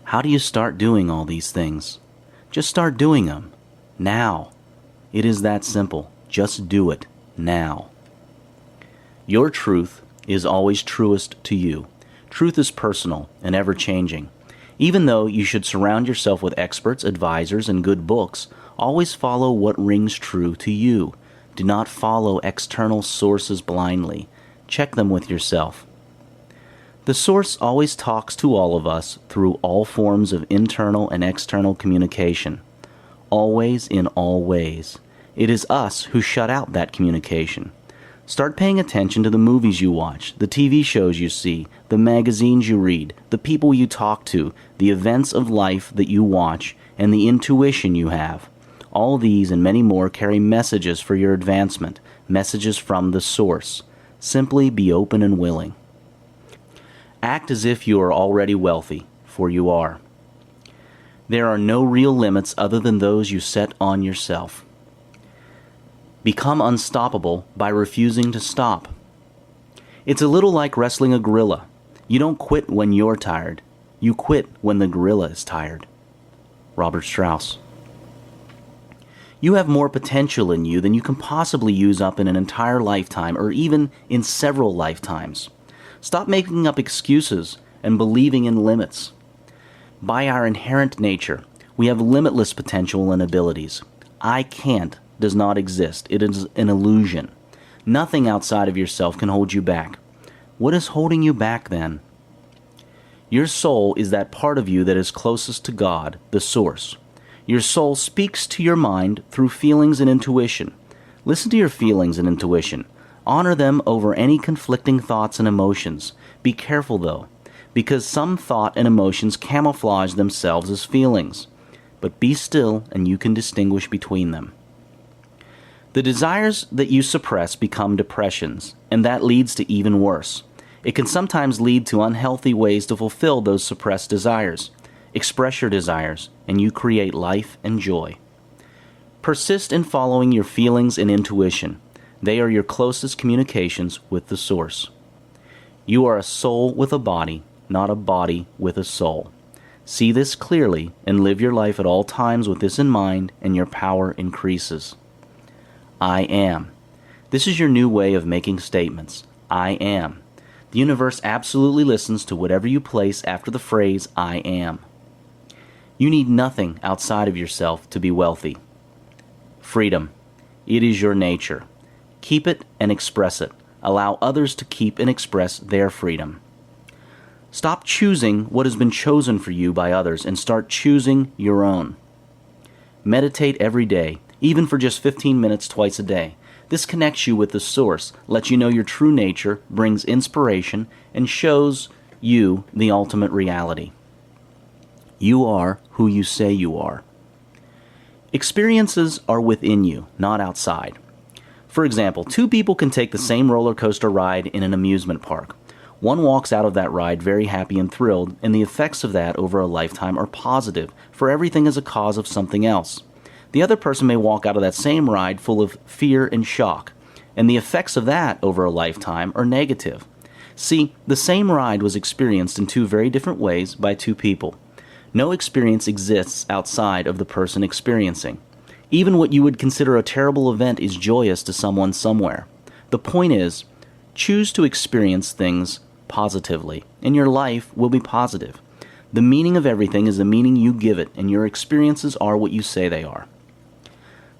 How do you start doing all these things? Just start doing them. Now. It is that simple. Just do it. Now. Your truth is always truest to you. Truth is personal and ever-changing. Even though you should surround yourself with experts, advisors, and good books, always follow what rings true to you. Do not follow external sources blindly. Check them with yourself. The source always talks to all of us through all forms of internal and external communication. Always in all ways. It is us who shut out that communication. Start paying attention to the movies you watch, the TV shows you see, the magazines you read, the people you talk to, the events of life that you watch, and the intuition you have. All these and many more carry messages for your advancement, messages from the source. Simply be open and willing. Act as if you are already wealthy, for you are. There are no real limits other than those you set on yourself. Become unstoppable by refusing to stop. It's a little like wrestling a gorilla. You don't quit when you're tired. You quit when the gorilla is tired. Robert Strauss. You have more potential in you than you can possibly use up in an entire lifetime or even in several lifetimes. Stop making up excuses and believing in limits. By our inherent nature, we have limitless potential and abilities. I can't does not exist. It is an illusion. Nothing outside of yourself can hold you back. What is holding you back then? Your soul is that part of you that is closest to God, the source. Your soul speaks to your mind through feelings and intuition. Listen to your feelings and intuition. Honor them over any conflicting thoughts and emotions. Be careful, though, because some thought and emotions camouflage themselves as feelings. But be still, and you can distinguish between them. The desires that you suppress become depressions, and that leads to even worse. It can sometimes lead to unhealthy ways to fulfill those suppressed desires. Express your desires, and you create life and joy. Persist in following your feelings and intuition. They are your closest communications with the source. You are a soul with a body, not a body with a soul. See this clearly and live your life at all times with this in mind, and your power increases. I am. This is your new way of making statements. I am. The universe absolutely listens to whatever you place after the phrase I am. You need nothing outside of yourself to be wealthy. Freedom. It is your nature. Keep it and express it. Allow others to keep and express their freedom. Stop choosing what has been chosen for you by others and start choosing your own. Meditate every day, even for just 15 minutes twice a day. This connects you with the source, lets you know your true nature, brings inspiration, and shows you the ultimate reality. You are who you say you are. Experiences are within you, not outside. For example, two people can take the same roller coaster ride in an amusement park. One walks out of that ride very happy and thrilled, and the effects of that over a lifetime are positive, for everything is a cause of something else. The other person may walk out of that same ride full of fear and shock, and the effects of that over a lifetime are negative. See, the same ride was experienced in two very different ways by two people. No experience exists outside of the person experiencing. Even what you would consider a terrible event is joyous to someone somewhere. The point is, choose to experience things positively, and your life will be positive. The meaning of everything is the meaning you give it, and your experiences are what you say they are.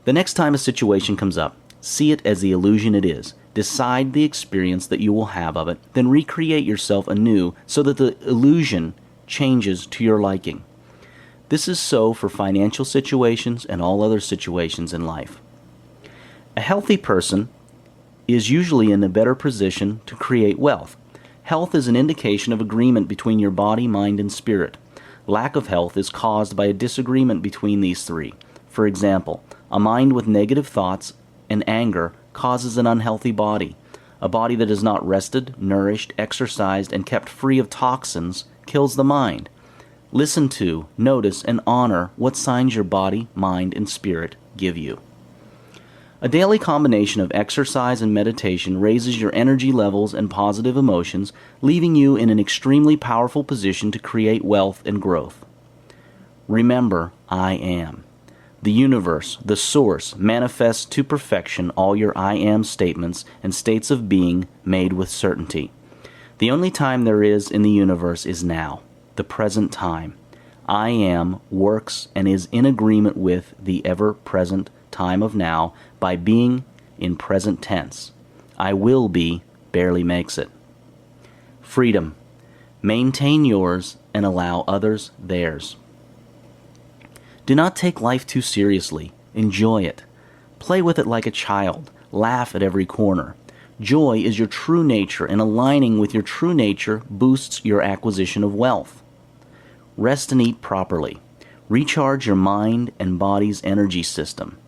The next time a situation comes up, see it as the illusion it is. Decide the experience that you will have of it, then recreate yourself anew so that the illusion changes to your liking. This is so for financial situations and all other situations in life. A healthy person is usually in a better position to create wealth. Health is an indication of agreement between your body, mind, and spirit. Lack of health is caused by a disagreement between these three. For example, a mind with negative thoughts and anger causes an unhealthy body. A body that is not rested, nourished, exercised, and kept free of toxins kills the mind. Listen to, notice, and honor what signs your body, mind, and spirit give you. A daily combination of exercise and meditation raises your energy levels and positive emotions, leaving you in an extremely powerful position to create wealth and growth. Remember, I am. The universe, the source, manifests to perfection all your I am statements and states of being made with certainty. The only time there is in the universe is now, the present time. I am works and is in agreement with the ever-present time of now by being in present tense. I will be barely makes it. Freedom. Maintain yours and allow others theirs. Do not take life too seriously. Enjoy it. Play with it like a child. Laugh at every corner. Joy is your true nature, and aligning with your true nature boosts your acquisition of wealth. Rest and eat properly. Recharge your mind and body's energy system.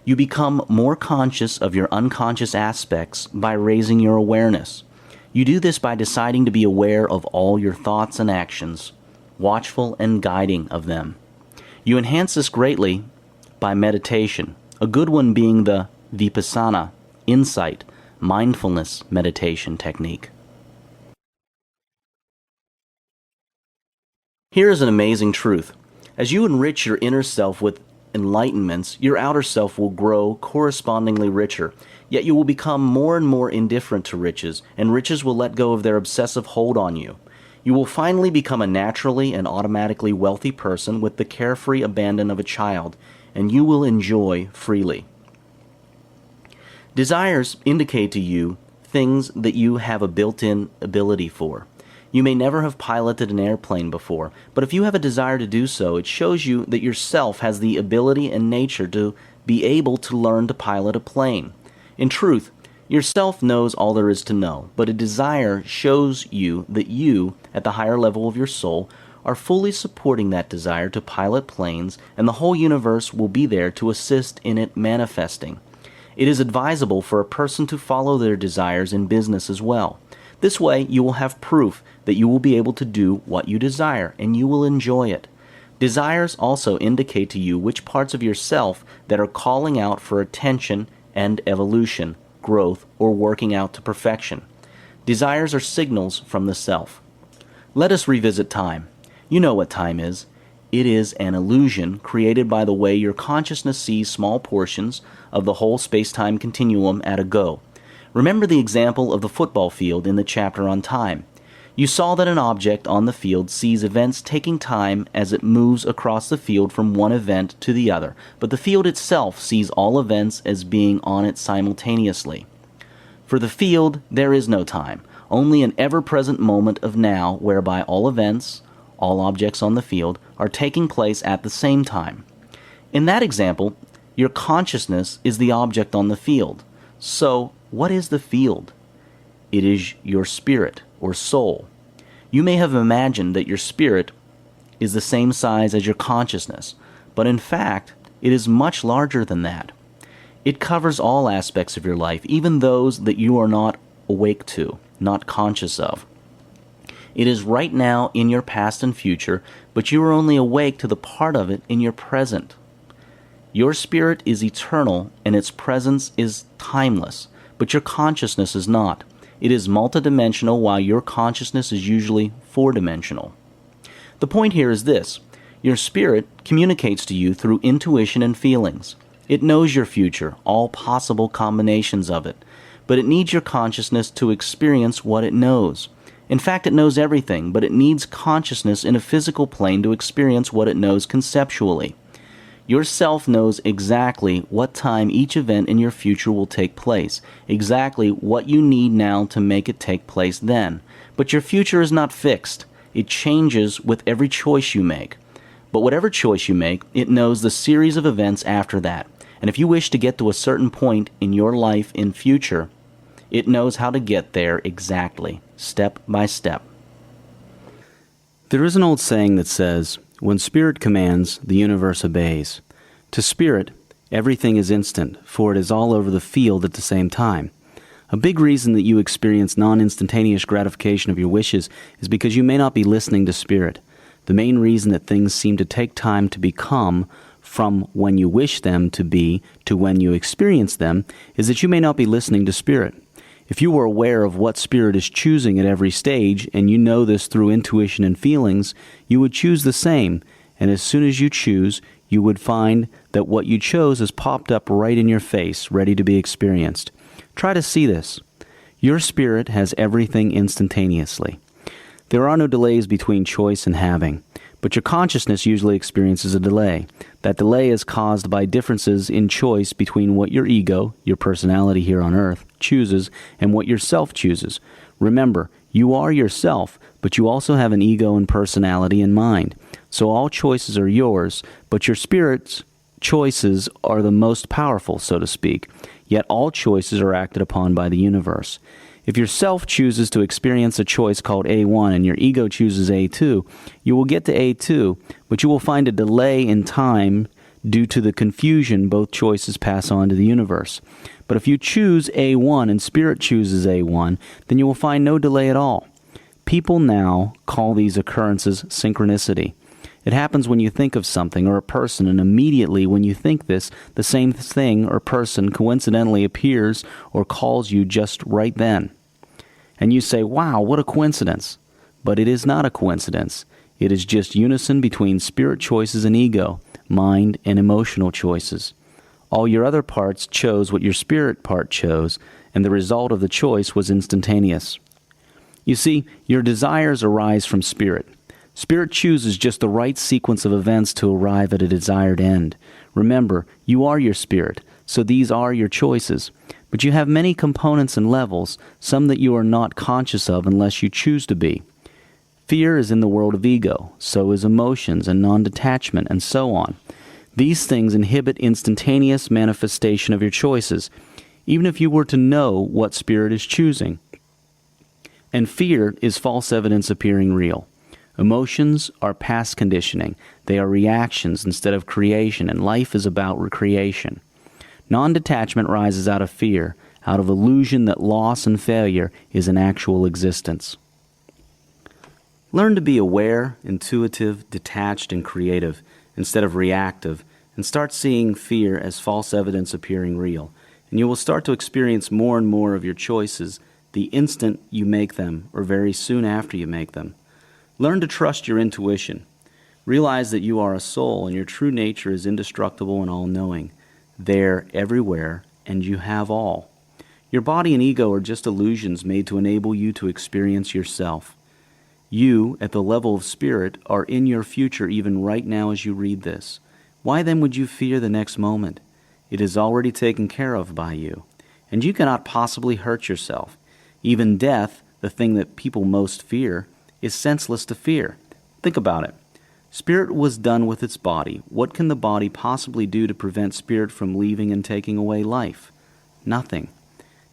You become more conscious of your unconscious aspects by raising your awareness. You do this by deciding to be aware of all your thoughts and actions, watchful and guiding of them. You enhance this greatly by meditation, a good one being the Vipassana, insight, mindfulness meditation technique. Here is an amazing truth. As you enrich your inner self with enlightenments, your outer self will grow correspondingly richer, yet you will become more and more indifferent to riches, and riches will let go of their obsessive hold on you. You will finally become a naturally and automatically wealthy person with the carefree abandon of a child, and you will enjoy freely. Desires indicate to you things that you have a built-in ability for. You may never have piloted an airplane before, but if you have a desire to do so, it shows you that yourself has the ability and nature to be able to learn to pilot a plane. In truth, yourself knows all there is to know, but a desire shows you that you, at the higher level of your soul, are fully supporting that desire to pilot planes, and the whole universe will be there to assist in it manifesting. It is advisable for a person to follow their desires in business as well. This way, you will have proof that you will be able to do what you desire, and you will enjoy it. Desires also indicate to you which parts of yourself that are calling out for attention and evolution, growth, or working out to perfection. Desires are signals from the self. Let us revisit time. You know what time is. It is an illusion created by the way your consciousness sees small portions of the whole space-time continuum at a go. Remember the example of the football field in the chapter on time. You saw that an object on the field sees events taking time as it moves across the field from one event to the other, but the field itself sees all events as being on it simultaneously. For the field, there is no time, only an ever-present moment of now whereby all events, all objects on the field, are taking place at the same time. In that example, Your consciousness is the object on the field. So, what is the field? It is your spirit or soul. You may have imagined that your spirit is the same size as your consciousness, but in fact, it is much larger than that. It covers all aspects of your life, even those that you are not awake to, not conscious of. It is right now in your past and future, but you are only awake to the part of it in your present. Your spirit is eternal, and its presence is timeless, but your consciousness is not. It is multidimensional, while your consciousness is usually four-dimensional. The point here is this: your spirit communicates to you through intuition and feelings. It knows your future, all possible combinations of it, but it needs your consciousness to experience what it knows. In fact, it knows everything, but it needs consciousness in a physical plane to experience what it knows conceptually. Your self knows exactly what time each event in your future will take place, exactly what you need now to make it take place then. But your future is not fixed. It changes with every choice you make. But whatever choice you make, it knows the series of events after that. And if you wish to get to a certain point in your life in future, it knows how to get there exactly, step by step. There is an old saying that says, "When spirit commands, the universe obeys." To spirit, everything is instant, for it is all over the field at the same time. A big reason that you experience non-instantaneous gratification of your wishes is because you may not be listening to spirit. The main reason that things seem to take time to become from when you wish them to be to when you experience them is that you may not be listening to spirit. If you were aware of what spirit is choosing at every stage, and you know this through intuition and feelings, you would choose the same, and as soon as you choose, you would find that what you chose has popped up right in your face, ready to be experienced. Try to see this. Your spirit has everything instantaneously. There are no delays between choice and having, but your consciousness usually experiences a delay. That delay is caused by differences in choice between what your ego, your personality here on earth, chooses and what your self chooses. Remember, you are yourself, but you also have an ego and personality and mind. So all choices are yours, but your spirit's choices are the most powerful, so to speak. Yet all choices are acted upon by the universe. If your self chooses to experience a choice called A1 and your ego chooses A2, you will get to A2, but you will find a delay in time due to the confusion both choices pass on to the universe. But if you choose A1 and spirit chooses A1, then you will find no delay at all. People now call these occurrences synchronicity. It happens when you think of something or a person, and immediately when you think this, the same thing or person coincidentally appears or calls you just right then. And you say, "Wow, what a coincidence." But it is not a coincidence. It is just unison between spirit choices and ego, mind and emotional choices. All your other parts chose what your spirit part chose, and the result of the choice was instantaneous. You see, your desires arise from spirit. Spirit chooses just the right sequence of events to arrive at a desired end. Remember, you are your spirit, so these are your choices. But you have many components and levels, some that you are not conscious of unless you choose to be. Fear is in the world of ego, so is emotions and non-detachment, and so on. These things inhibit instantaneous manifestation of your choices, even if you were to know what spirit is choosing. And fear is false evidence appearing real. Emotions are past conditioning. They are reactions instead of creation, and life is about recreation. Non-detachment rises out of fear, out of illusion that loss and failure is an actual existence. Learn to be aware, intuitive, detached, and creative instead of reactive, and start seeing fear as false evidence appearing real. And you will start to experience more and more of your choices the instant you make them, or very soon after you make them. Learn to trust your intuition. Realize that you are a soul and your true nature is indestructible and all-knowing. There, everywhere, and you have all. Your body and ego are just illusions made to enable you to experience yourself. You, at the level of spirit, are in your future even right now as you read this. Why then would you fear the next moment? It is already taken care of by you, and you cannot possibly hurt yourself. Even death, the thing that people most fear, is senseless to fear. Think about it. Spirit was done with its body. What can the body possibly do to prevent spirit from leaving and taking away life? Nothing.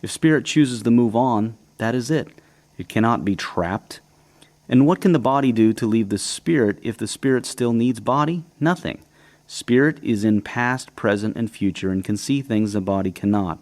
If spirit chooses to move on, that is it. It cannot be trapped. And what can the body do to leave the spirit if the spirit still needs body? Nothing. Spirit is in past, present, and future and can see things the body cannot.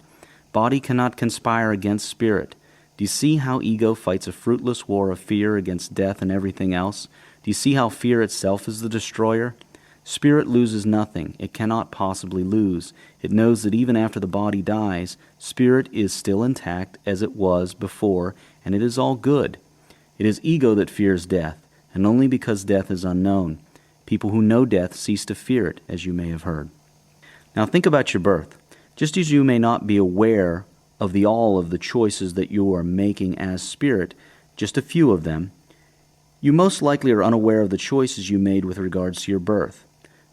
Body cannot conspire against spirit. Do you see how ego fights a fruitless war of fear against death and everything else? Do you see how fear itself is the destroyer? Spirit loses nothing. It cannot possibly lose. It knows that even after the body dies, spirit is still intact as it was before, and it is all good. It is ego that fears death, and only because death is unknown. People who know death cease to fear it, as you may have heard. Now think about your birth. Just as you may not be aware of all of the choices that you are making as spirit, just a few of them, you most likely are unaware of the choices you made with regards to your birth.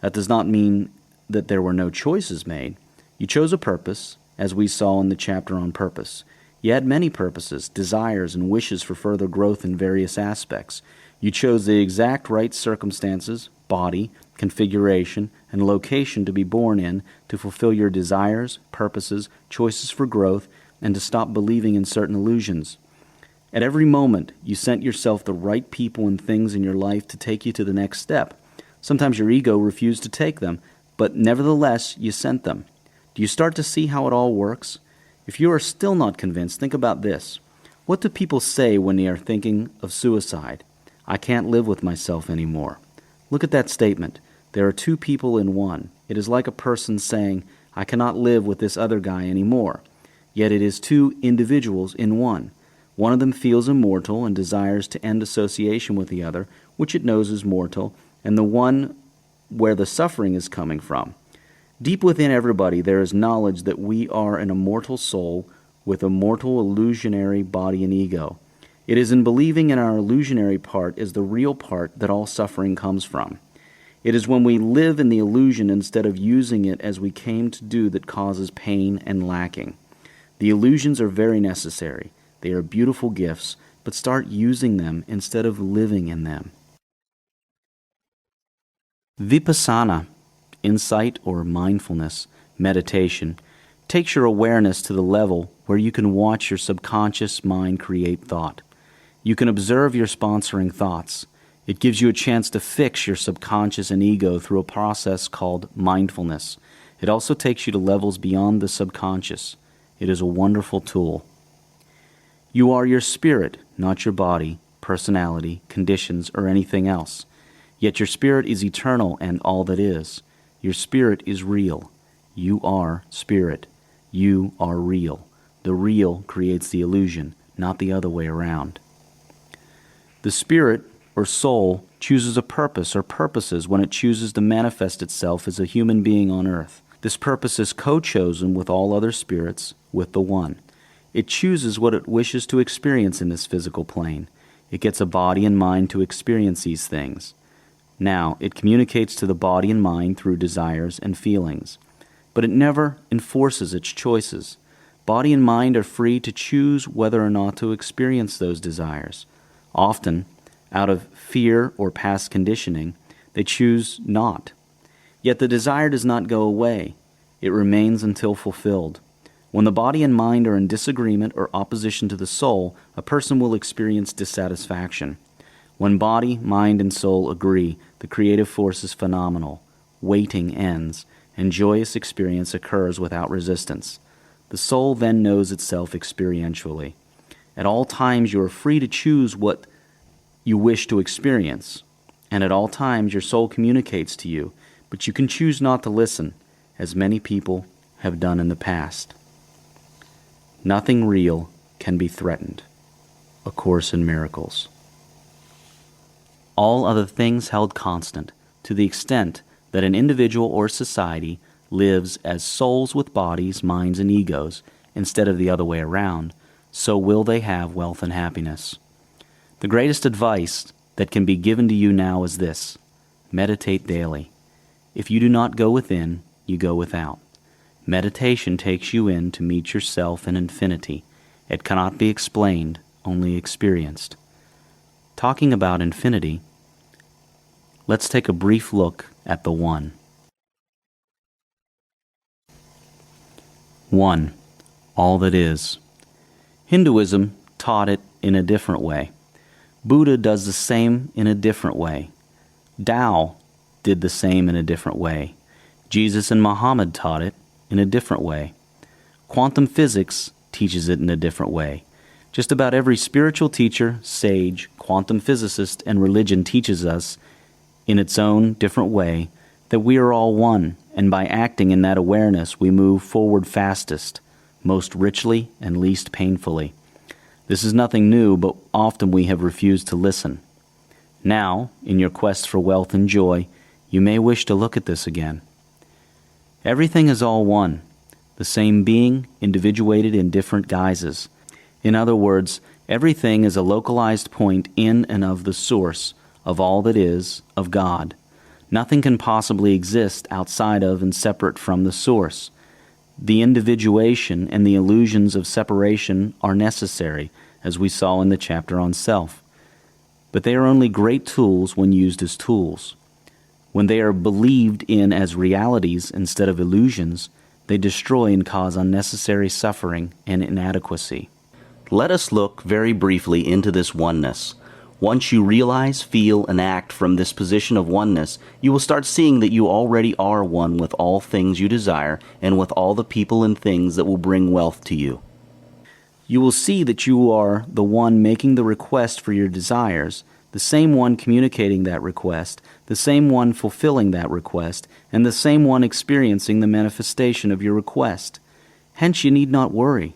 That does not mean that there were no choices made. You chose a purpose, as we saw in the chapter on purpose. You had many purposes, desires, and wishes for further growth in various aspects. You chose the exact right circumstances, body, configuration, and location to be born in to fulfill your desires, purposes, choices for growth, and to stop believing in certain illusions. At every moment, you sent yourself the right people and things in your life to take you to the next step. Sometimes your ego refused to take them, but nevertheless, you sent them. Do you start to see how it all works? If you are still not convinced, think about this. What do people say when they are thinking of suicide? I can't live with myself anymore. Look at that statement. There are two people in one. It is like a person saying, I cannot live with this other guy anymore. Yet it is two individuals in one. One of them feels immortal and desires to end association with the other, which it knows is mortal, and the one where the suffering is coming from. Deep within everybody there is knowledge that we are an immortal soul with a mortal illusionary body and ego. It is in believing in our illusionary part as the real part that all suffering comes from. It is when we live in the illusion instead of using it as we came to do that causes pain and lacking. The illusions are very necessary. They are beautiful gifts, but start using them instead of living in them. Vipassana, insight or mindfulness, meditation, takes your awareness to the level where you can watch your subconscious mind create thought. You can observe your sponsoring thoughts. It gives you a chance to fix your subconscious and ego through a process called mindfulness. It also takes you to levels beyond the subconscious. It is a wonderful tool. You are your spirit, not your body, personality, conditions, or anything else. Yet your spirit is eternal and all that is. Your spirit is real. You are spirit. You are real. The real creates the illusion, not the other way around. The spirit, or soul, chooses a purpose or purposes when it chooses to manifest itself as a human being on earth. This purpose is co-chosen with all other spirits, with the One. It chooses what it wishes to experience in this physical plane. It gets a body and mind to experience these things. Now, it communicates to the body and mind through desires and feelings. But it never enforces its choices. Body and mind are free to choose whether or not to experience those desires. Often, out of fear or past conditioning, they choose not. Yet the desire does not go away. It remains until fulfilled. When the body and mind are in disagreement or opposition to the soul, a person will experience dissatisfaction. When body, mind, and soul agree, the creative force is phenomenal. Waiting ends, and joyous experience occurs without resistance. The soul then knows itself experientially. At all times you are free to choose what you wish to experience, and at all times your soul communicates to you, but you can choose not to listen, as many people have done in the past. Nothing real can be threatened. A Course in Miracles. All other things held constant, to the extent that an individual or society lives as souls with bodies, minds, and egos, instead of the other way around, so will they have wealth and happiness. The greatest advice that can be given to you now is this: meditate daily. If you do not go within, you go without. Meditation takes you in to meet yourself in infinity. It cannot be explained, only experienced. Talking about infinity, let's take a brief look at the One. 1. All that is. Hinduism taught it in a different way. Buddha does the same in a different way. Tao did the same in a different way. Jesus and Muhammad taught it in a different way. Quantum physics teaches it in a different way. Just about every spiritual teacher, sage, quantum physicist, and religion teaches us, in its own different way, that we are all one, and by acting in that awareness we move forward fastest, most richly and least painfully. This is nothing new, but often we have refused to listen. Now, in your quest for wealth and joy, you may wish to look at this again. Everything is all one, the same being, individuated in different guises. In other words, everything is a localized point in and of the source of all that is, of God. Nothing can possibly exist outside of and separate from the source. The individuation and the illusions of separation are necessary, as we saw in the chapter on self. But they are only great tools when used as tools. When they are believed in as realities instead of illusions, they destroy and cause unnecessary suffering and inadequacy. Let us look very briefly into this oneness. Once you realize, feel, and act from this position of oneness, you will start seeing that you already are one with all things you desire and with all the people and things that will bring wealth to you. You will see that you are the one making the request for your desires, the same one communicating that request, the same one fulfilling that request, and the same one experiencing the manifestation of your request. Hence you need not worry.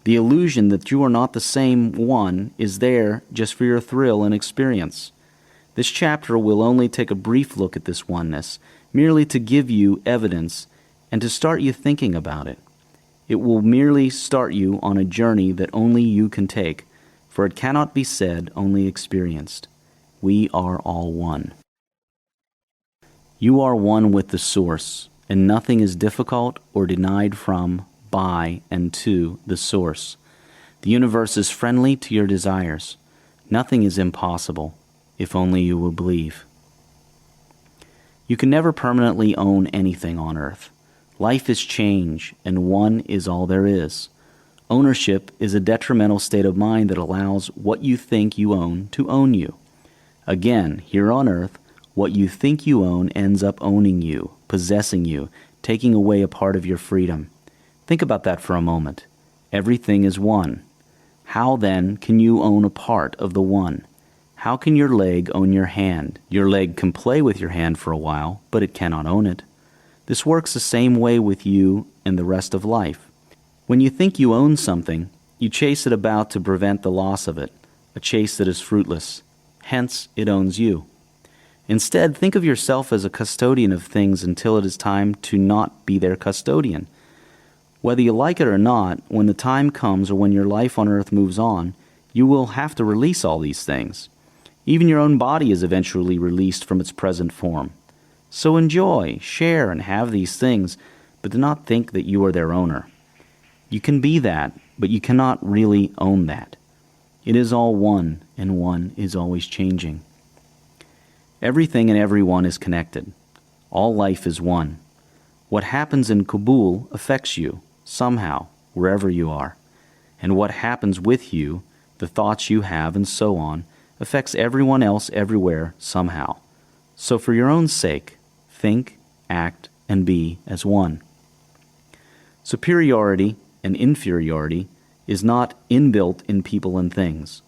The illusion that you are not the same one is there just for your thrill and experience. This chapter will only take a brief look at this oneness, merely to give you evidence and to start you thinking about it. It will merely start you on a journey that only you can take, for it cannot be said, only experienced. We are all one. You are one with the Source, and nothing is difficult or denied from, by, and to the Source. The universe is friendly to your desires. Nothing is impossible, if only you will believe. You can never permanently own anything on earth. Life is change, and one is all there is. Ownership is a detrimental state of mind that allows what you think you own to own you. Again, here on earth, what you think you own ends up owning you, possessing you, taking away a part of your freedom. Think about that for a moment. Everything is one. How then can you own a part of the one? How can your leg own your hand? Your leg can play with your hand for a while, but it cannot own it. This works the same way with you and the rest of life. When you think you own something, you chase it about to prevent the loss of it, a chase that is fruitless. Hence, it owns you. Instead, think of yourself as a custodian of things until it is time to not be their custodian. Whether you like it or not, when the time comes or when your life on earth moves on, you will have to release all these things. Even your own body is eventually released from its present form. So enjoy, share, and have these things, but do not think that you are their owner. You can be that, but you cannot really own that. It is all one, and one is always changing. Everything and everyone is connected. All life is one. What happens in Kabul affects you, somehow, wherever you are. And what happens with you, the thoughts you have, and so on, affects everyone else everywhere, somehow. So for your own sake, think, act, and be as one. Superiority and inferiority is not inbuilt in people and things.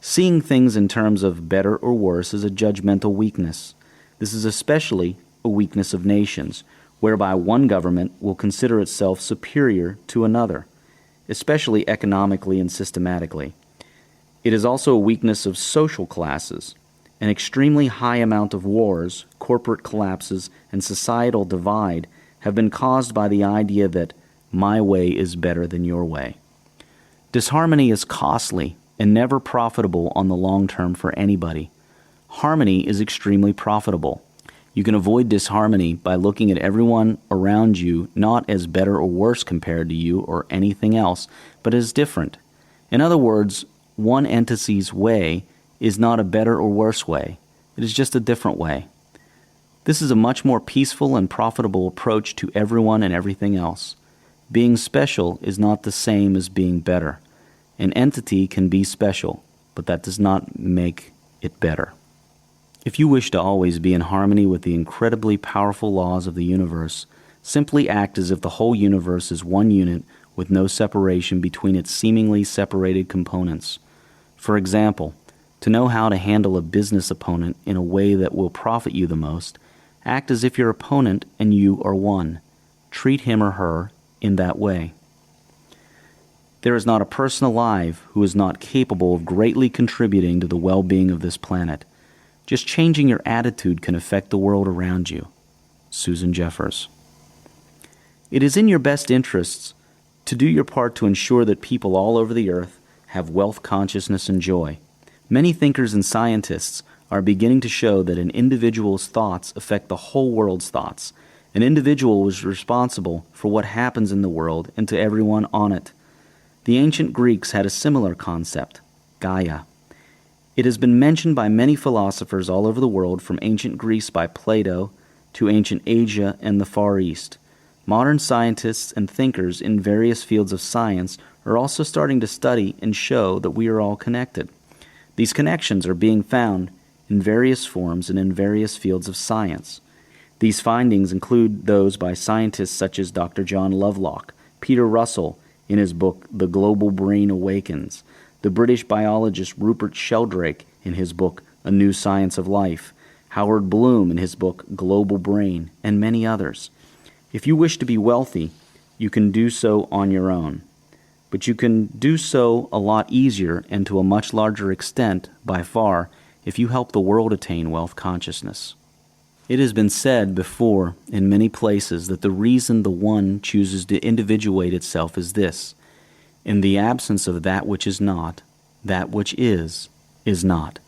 Seeing things in terms of better or worse is a judgmental weakness. This is especially a weakness of nations, whereby one government will consider itself superior to another, especially economically and systematically. It is also a weakness of social classes. An extremely high amount of wars, corporate collapses, and societal divide have been caused by the idea that my way is better than your way. Disharmony is costly and never profitable on the long term for anybody. Harmony is extremely profitable. You can avoid disharmony by looking at everyone around you not as better or worse compared to you or anything else, but as different. In other words, one entity's way is not a better or worse way. It is just a different way. This is a much more peaceful and profitable approach to everyone and everything else. Being special is not the same as being better. An entity can be special, but that does not make it better. If you wish to always be in harmony with the incredibly powerful laws of the universe, simply act as if the whole universe is one unit with no separation between its seemingly separated components. For example, to know how to handle a business opponent in a way that will profit you the most, act as if your opponent and you are one. Treat him or her in that way. There is not a person alive who is not capable of greatly contributing to the well-being of this planet. Just changing your attitude can affect the world around you. Susan Jeffers. It is in your best interests to do your part to ensure that people all over the earth have wealth consciousness and joy. Many thinkers and scientists are beginning to show that an individual's thoughts affect the whole world's thoughts. An individual was responsible for what happens in the world and to everyone on it. The ancient Greeks had a similar concept, Gaia. It has been mentioned by many philosophers all over the world, from ancient Greece by Plato to ancient Asia and the Far East. Modern scientists and thinkers in various fields of science are also starting to study and show that we are all connected. These connections are being found in various forms and in various fields of science. These findings include those by scientists such as Dr. John Lovelock, Peter Russell in his book The Global Brain Awakens, the British biologist Rupert Sheldrake in his book A New Science of Life, Howard Bloom in his book Global Brain, and many others. If you wish to be wealthy, you can do so on your own. But you can do so a lot easier and to a much larger extent, by far, if you help the world attain wealth consciousness. It has been said before in many places that the reason the one chooses to individuate itself is this: in the absence of that which is not, that which is not.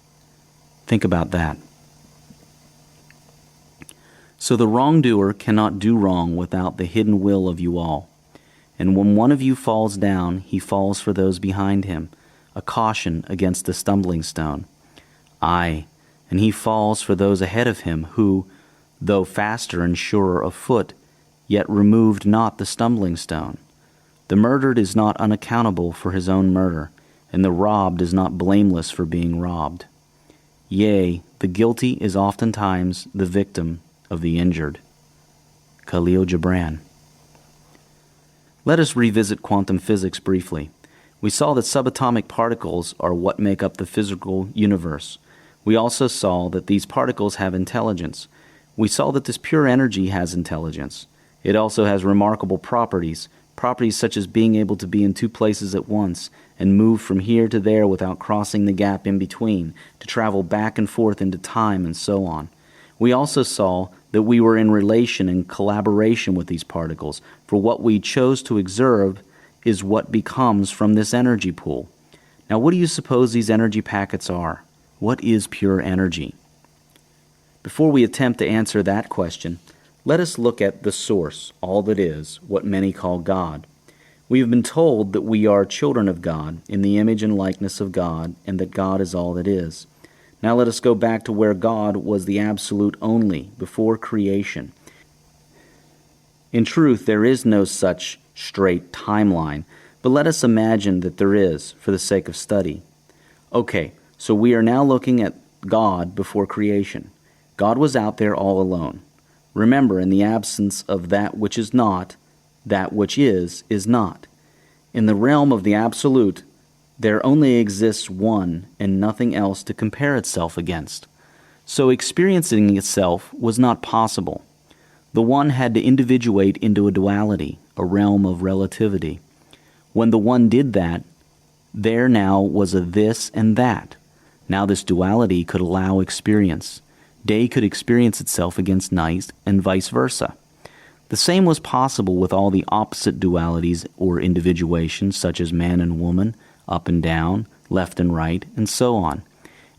Think about that. So the wrongdoer cannot do wrong without the hidden will of you all. And when one of you falls down, he falls for those behind him, a caution against the stumbling stone. Aye, and he falls for those ahead of him who, though faster and surer of foot, yet removed not the stumbling stone. The murdered is not unaccountable for his own murder, and the robbed is not blameless for being robbed. Yea, the guilty is oftentimes the victim of the injured. Khalil Gibran. Let us revisit quantum physics briefly. We saw that subatomic particles are what make up the physical universe. We also saw that these particles have intelligence. We saw that this pure energy has intelligence. It also has remarkable properties such as being able to be in two places at once and move from here to there without crossing the gap in between, to travel back and forth into time, and so on. We also saw that we were in relation and collaboration with these particles, for what we chose to observe is what becomes from this energy pool. Now, what do you suppose these energy packets are? What is pure energy? Before we attempt to answer that question, let us look at the source, all that is, what many call God. We have been told that we are children of God, in the image and likeness of God, and that God is all that is. Now let us go back to where God was the absolute only, before creation. In truth, there is no such straight timeline, but let us imagine that there is, for the sake of study. Okay, so we are now looking at God before creation. God was out there all alone. Remember, in the absence of that which is not, that which is not. In the realm of the absolute, there only exists one and nothing else to compare itself against. So experiencing itself was not possible. The one had to individuate into a duality, a realm of relativity. When the one did that, there now was a this and that. Now this duality could allow experience. Day could experience itself against night, and vice versa. The same was possible with all the opposite dualities or individuations, such as man and woman, up and down, left and right, and so on.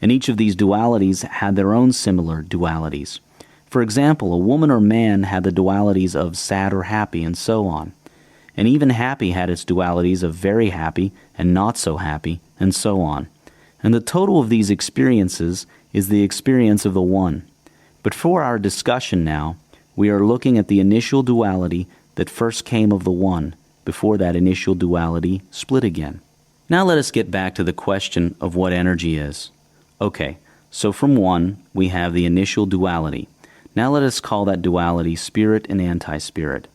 And each of these dualities had their own similar dualities. For example, a woman or man had the dualities of sad or happy, and so on. And even happy had its dualities of very happy and not so happy, and so on. And the total of these experiences is the experience of the one. But for our discussion now, we are looking at the initial duality that first came of the One, before that initial duality split again. Now let us get back to the question of what energy is. Okay, so from one, we have the initial duality. Now let us call that duality spirit and anti-spirit.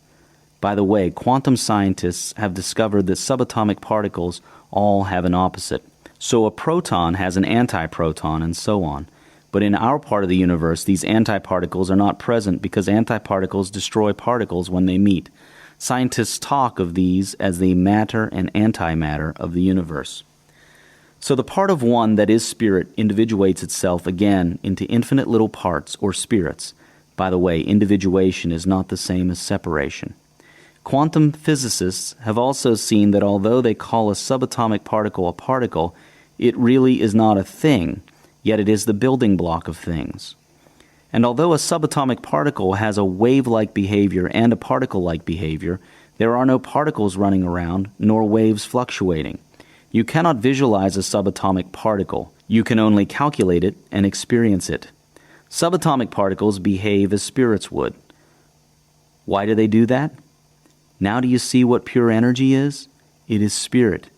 By the way, quantum scientists have discovered that subatomic particles all have an opposite. So a proton has an antiproton and so on. But in our part of the universe, these antiparticles are not present because antiparticles destroy particles when they meet. Scientists talk of these as the matter and antimatter of the universe. So the part of one that is spirit individuates itself again into infinite little parts or spirits. By the way, individuation is not the same as separation. Quantum physicists have also seen that although they call a subatomic particle a particle, it really is not a thing, yet it is the building block of things. And although a subatomic particle has a wave-like behavior and a particle-like behavior, there are no particles running around, nor waves fluctuating. You cannot visualize a subatomic particle. You can only calculate it and experience it. Subatomic particles behave as spirits would. Why do they do that? Now do you see what pure energy is? It is spirit.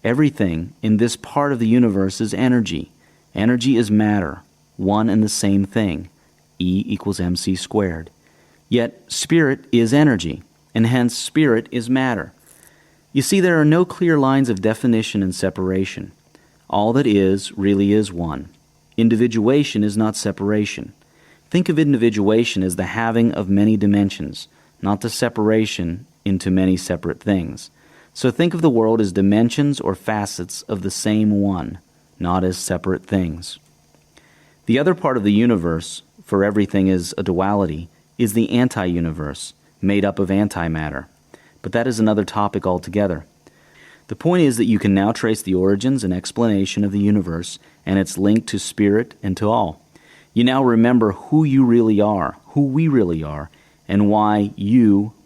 Everything in this part of the universe is energy. Energy is matter, one and the same thing. E equals mc squared. Yet spirit is energy, and hence spirit is matter. You see, there are no clear lines of definition and separation. All that is really is one. Individuation is not separation. Think of individuation as the having of many dimensions, not the separation into many separate things. So think of the world as dimensions or facets of the same one, not as separate things. The other part of the universe, for everything is a duality, is the anti-universe, made up of antimatter. But that is another topic altogether. The point is that you can now trace the origins and explanation of the universe and its link to spirit and to all. You now remember who you really are, who we really are, and why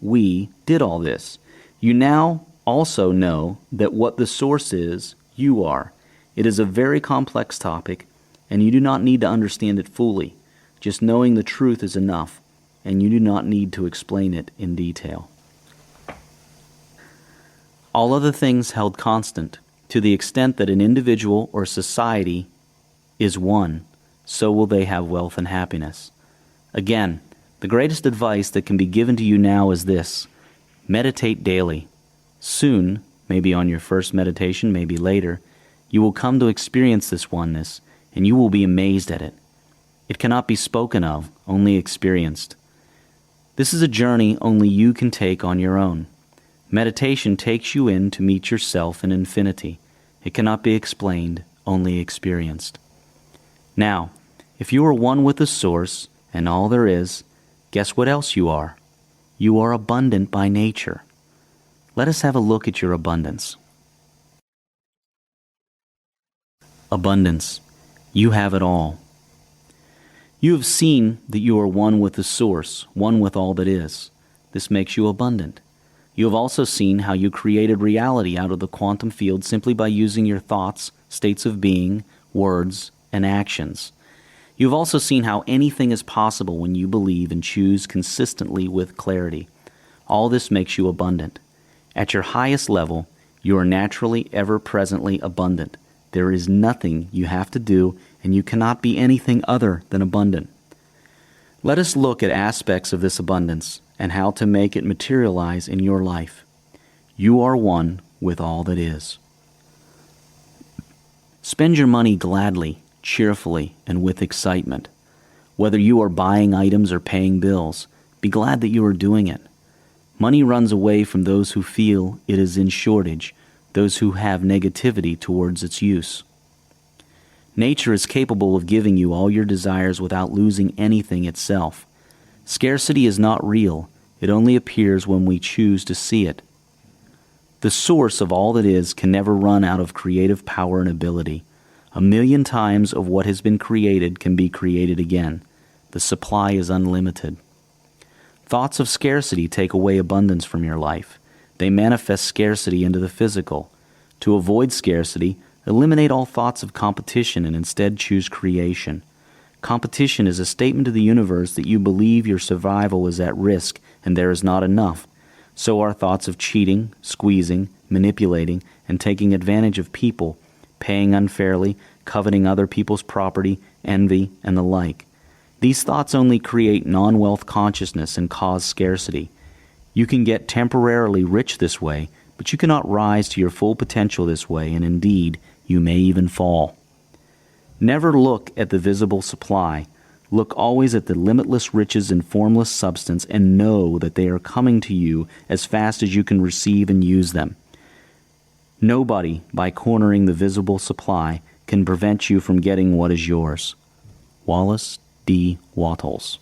we did all this. You now also know that what the source is, you are. It is a very complex topic, and you do not need to understand it fully. Just knowing the truth is enough, and you do not need to explain it in detail. All other things held constant, to the extent that an individual or society is one, so will they have wealth and happiness. Again, the greatest advice that can be given to you now is this: meditate daily. Soon, maybe on your first meditation, maybe later, you will come to experience this oneness, and you will be amazed at it. It cannot be spoken of, only experienced. This is a journey only you can take on your own. Meditation takes you in to meet yourself in infinity. It cannot be explained, only experienced. Now, if you are one with the Source and all there is, guess what else you are? You are abundant by nature. Let us have a look at your abundance. Abundance. You have it all. You have seen that you are one with the Source, one with all that is. This makes you abundant. You have also seen how you created reality out of the quantum field simply by using your thoughts, states of being, words, and actions. You have also seen how anything is possible when you believe and choose consistently with clarity. All this makes you abundant. At your highest level, you are naturally, ever-presently abundant. There is nothing you have to do, and you cannot be anything other than abundant. Let us look at aspects of this abundance and how to make it materialize in your life. You are one with all that is. Spend your money gladly, cheerfully, and with excitement. Whether you are buying items or paying bills, be glad that you are doing it. Money runs away from those who feel it is in shortage, those who have negativity towards its use. Nature is capable of giving you all your desires without losing anything itself. Scarcity is not real. It only appears when we choose to see it. The source of all that is can never run out of creative power and ability. 1,000,000 times of what has been created can be created again. The supply is unlimited. Thoughts of scarcity take away abundance from your life. They manifest scarcity into the physical. To avoid scarcity, eliminate all thoughts of competition and instead choose creation. Competition is a statement to the universe that you believe your survival is at risk and there is not enough. So are thoughts of cheating, squeezing, manipulating, and taking advantage of people, paying unfairly, coveting other people's property, envy, and the like. These thoughts only create non-wealth consciousness and cause scarcity. You can get temporarily rich this way, but you cannot rise to your full potential this way, and indeed, you may even fall. Never look at the visible supply. Look always at the limitless riches and formless substance and know that they are coming to you as fast as you can receive and use them. Nobody, by cornering the visible supply, can prevent you from getting what is yours. Wallace D. Wattles.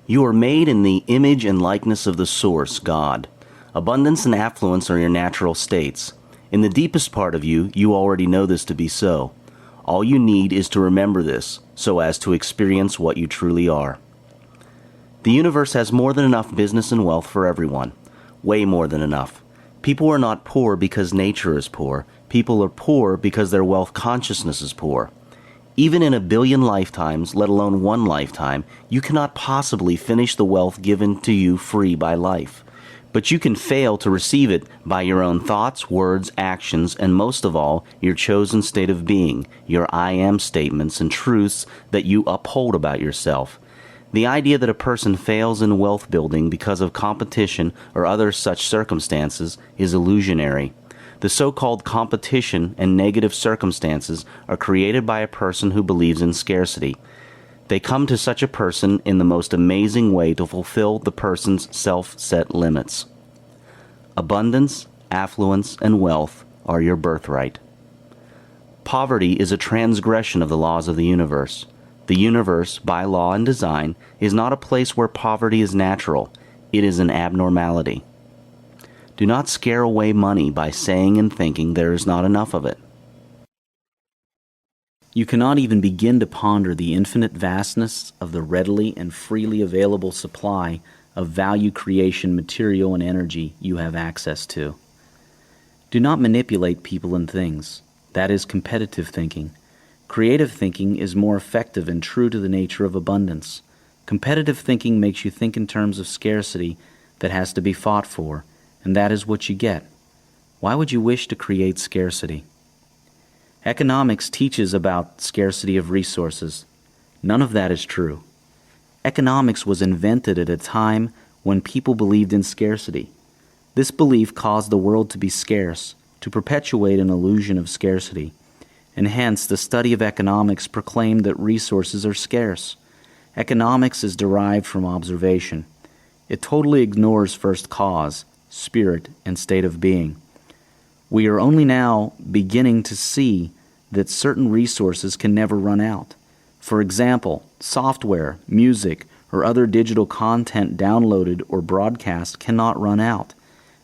You are made in the image and likeness of the Source, God. Abundance and affluence are your natural states. In the deepest part of you, you already know this to be so. All you need is to remember this, so as to experience what you truly are. The universe has more than enough business and wealth for everyone. Way more than enough. People are not poor because nature is poor. People are poor because their wealth consciousness is poor. Even in 1 billion lifetimes, let alone one lifetime, you cannot possibly finish the wealth given to you free by life. But you can fail to receive it by your own thoughts, words, actions, and most of all, your chosen state of being, your I am statements and truths that you uphold about yourself. The idea that a person fails in wealth building because of competition or other such circumstances is illusionary. The so-called competition and negative circumstances are created by a person who believes in scarcity. They come to such a person in the most amazing way to fulfill the person's self-set limits. Abundance, affluence, and wealth are your birthright. Poverty is a transgression of the laws of the universe. The universe, by law and design, is not a place where poverty is natural. It is an abnormality. Do not scare away money by saying and thinking there is not enough of it. You cannot even begin to ponder the infinite vastness of the readily and freely available supply of value creation material and energy you have access to. Do not manipulate people and things. That is competitive thinking. Creative thinking is more effective and true to the nature of abundance. Competitive thinking makes you think in terms of scarcity that has to be fought for, and that is what you get. Why would you wish to create scarcity? Economics teaches about scarcity of resources. None of that is true. Economics was invented at a time when people believed in scarcity. This belief caused the world to be scarce, to perpetuate an illusion of scarcity, and hence the study of economics proclaimed that resources are scarce. Economics is derived from observation. It totally ignores first cause, spirit, and state of being. We are only now beginning to see that certain resources can never run out. For example, software, music, or other digital content downloaded or broadcast cannot run out.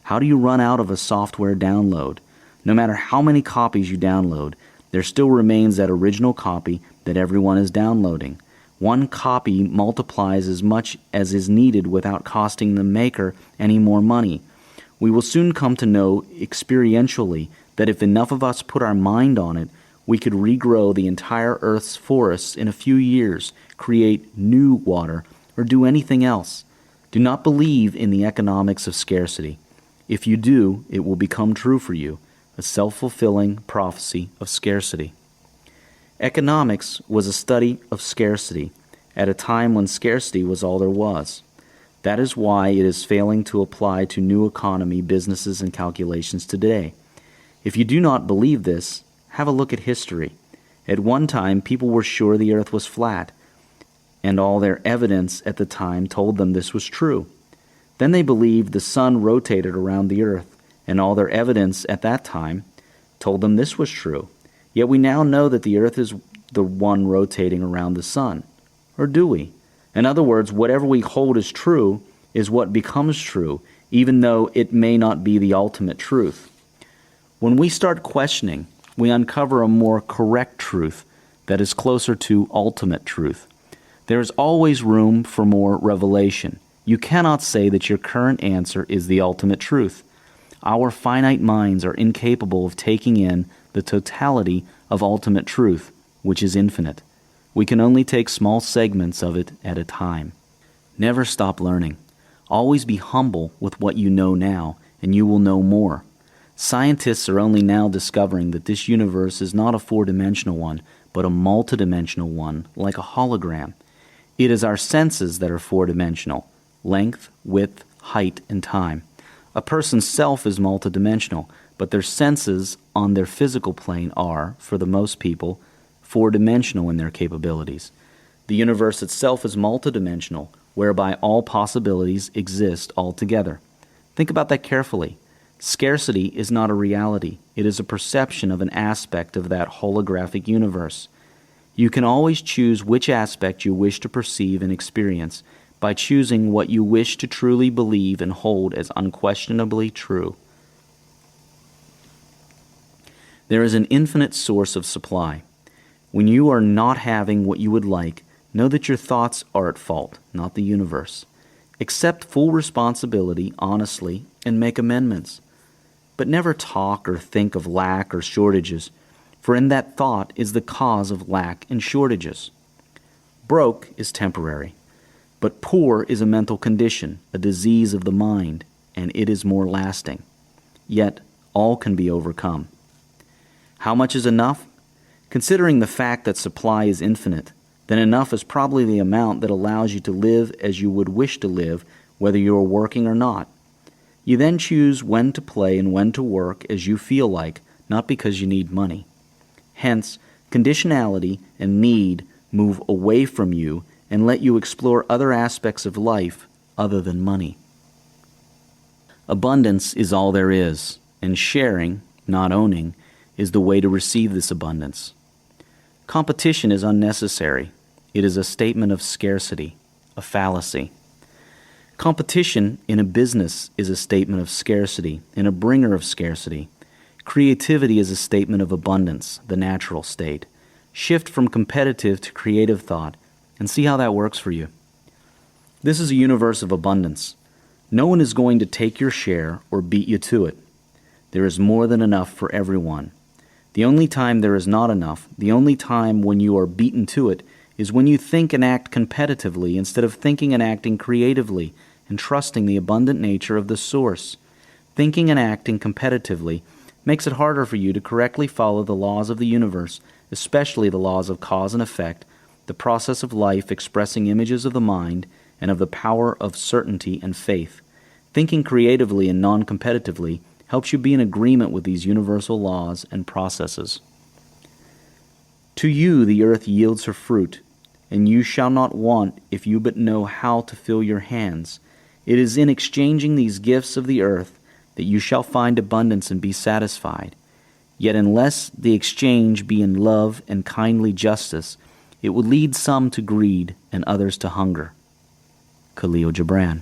How do you run out of a software download? No matter how many copies you download, there still remains that original copy that everyone is downloading. One copy multiplies as much as is needed without costing the maker any more money. We will soon come to know experientially that if enough of us put our mind on it, we could regrow the entire Earth's forests in a few years, create new water, or do anything else. Do not believe in the economics of scarcity. If you do, it will become true for you, a self-fulfilling prophecy of scarcity. Economics was a study of scarcity at a time when scarcity was all there was. That is why it is failing to apply to new economy, businesses, and calculations today. If you do not believe this, have a look at history. At one time, people were sure the earth was flat, and all their evidence at the time told them this was true. Then they believed the sun rotated around the earth, and all their evidence at that time told them this was true. Yet we now know that the earth is the one rotating around the sun. Or do we? In other words, whatever we hold as true is what becomes true, even though it may not be the ultimate truth. When we start questioning, we uncover a more correct truth that is closer to ultimate truth. There is always room for more revelation. You cannot say that your current answer is the ultimate truth. Our finite minds are incapable of taking in the totality of ultimate truth, which is infinite. We can only take small segments of it at a time. Never stop learning. Always be humble with what you know now, and you will know more. Scientists are only now discovering that this universe is not a four-dimensional one, but a multidimensional one, like a hologram. It is our senses that are four-dimensional: length, width, height, and time. A person's self is multidimensional, but their senses on their physical plane are, for the most people, four-dimensional in their capabilities. The universe itself is multidimensional, whereby all possibilities exist altogether. Think about that carefully. Scarcity is not a reality. It is a perception of an aspect of that holographic universe. You can always choose which aspect you wish to perceive and experience by choosing what you wish to truly believe and hold as unquestionably true. There is an infinite source of supply. When you are not having what you would like, know that your thoughts are at fault, not the universe. Accept full responsibility honestly and make amendments. But never talk or think of lack or shortages, for in that thought is the cause of lack and shortages. Broke is temporary, but poor is a mental condition, a disease of the mind, and it is more lasting. Yet all can be overcome. How much is enough? Considering the fact that supply is infinite, then enough is probably the amount that allows you to live as you would wish to live, whether you are working or not. You then choose when to play and when to work as you feel like, not because you need money. Hence, conditionality and need move away from you and let you explore other aspects of life other than money. Abundance is all there is, and sharing, not owning, is the way to receive this abundance. Competition is unnecessary. It is a statement of scarcity, a fallacy. Competition in a business is a statement of scarcity and a bringer of scarcity. Creativity is a statement of abundance, the natural state. Shift from competitive to creative thought and see how that works for you. This is a universe of abundance. No one is going to take your share or beat you to it. There is more than enough for everyone. The only time there is not enough, the only time when you are beaten to it, is when you think and act competitively instead of thinking and acting creatively and trusting the abundant nature of the source. Thinking and acting competitively makes it harder for you to correctly follow the laws of the universe, especially the laws of cause and effect, the process of life expressing images of the mind, and of the power of certainty and faith. Thinking creatively and non-competitively helps you be in agreement with these universal laws and processes. To you the earth yields her fruit, and you shall not want if you but know how to fill your hands. It is in exchanging these gifts of the earth that you shall find abundance and be satisfied. Yet unless the exchange be in love and kindly justice, it will lead some to greed and others to hunger. Khalil Gibran.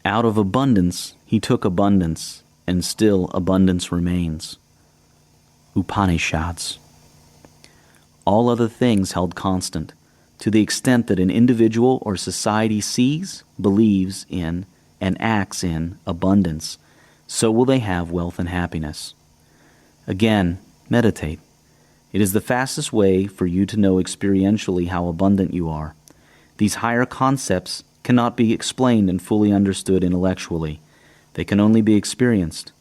Out of abundance he took abundance, and still abundance remains. Upanishads. All other things held constant, to the extent that an individual or society sees, believes in, and acts in abundance, so will they have wealth and happiness. Again, meditate. It is the fastest way for you to know experientially how abundant you are. These higher concepts cannot be explained and fully understood intellectually. They can only be experienced.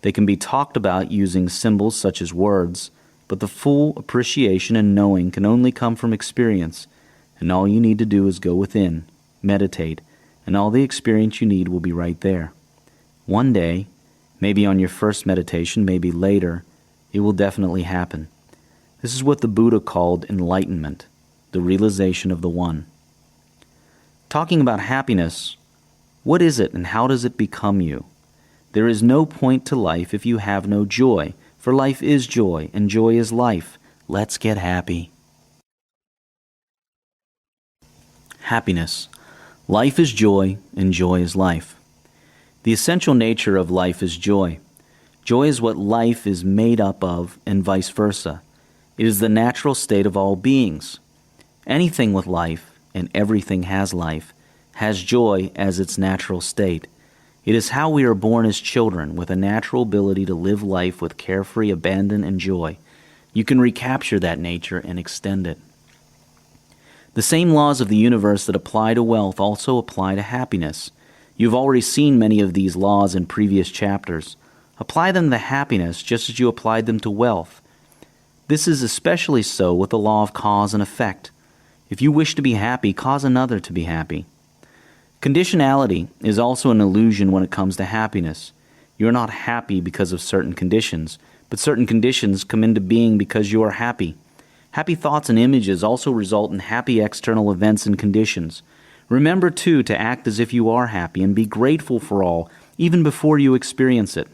They can be talked about using symbols such as words, but the full appreciation and knowing can only come from experience, and all you need to do is go within, meditate, and all the experience you need will be right there. One day, maybe on your first meditation, maybe later, it will definitely happen. This is what the Buddha called enlightenment, the realization of the One. Talking about happiness, what is it and how does it become you? There is no point to life if you have no joy, for life is joy, and joy is life. Let's get happy. Happiness. Life is joy, and joy is life. The essential nature of life is joy. Joy is what life is made up of, and vice versa. It is the natural state of all beings. Anything with life, and everything has life, has joy as its natural state. It is how we are born as children, with a natural ability to live life with carefree abandon and joy. You can recapture that nature and extend it. The same laws of the universe that apply to wealth also apply to happiness. You've already seen many of these laws in previous chapters. Apply them to happiness just as you applied them to wealth. This is especially so with the law of cause and effect. If you wish to be happy, cause another to be happy. Conditionality is also an illusion when it comes to happiness. You are not happy because of certain conditions, but certain conditions come into being because you are happy. Happy thoughts and images also result in happy external events and conditions. Remember, too, to act as if you are happy and be grateful for all, even before you experience it.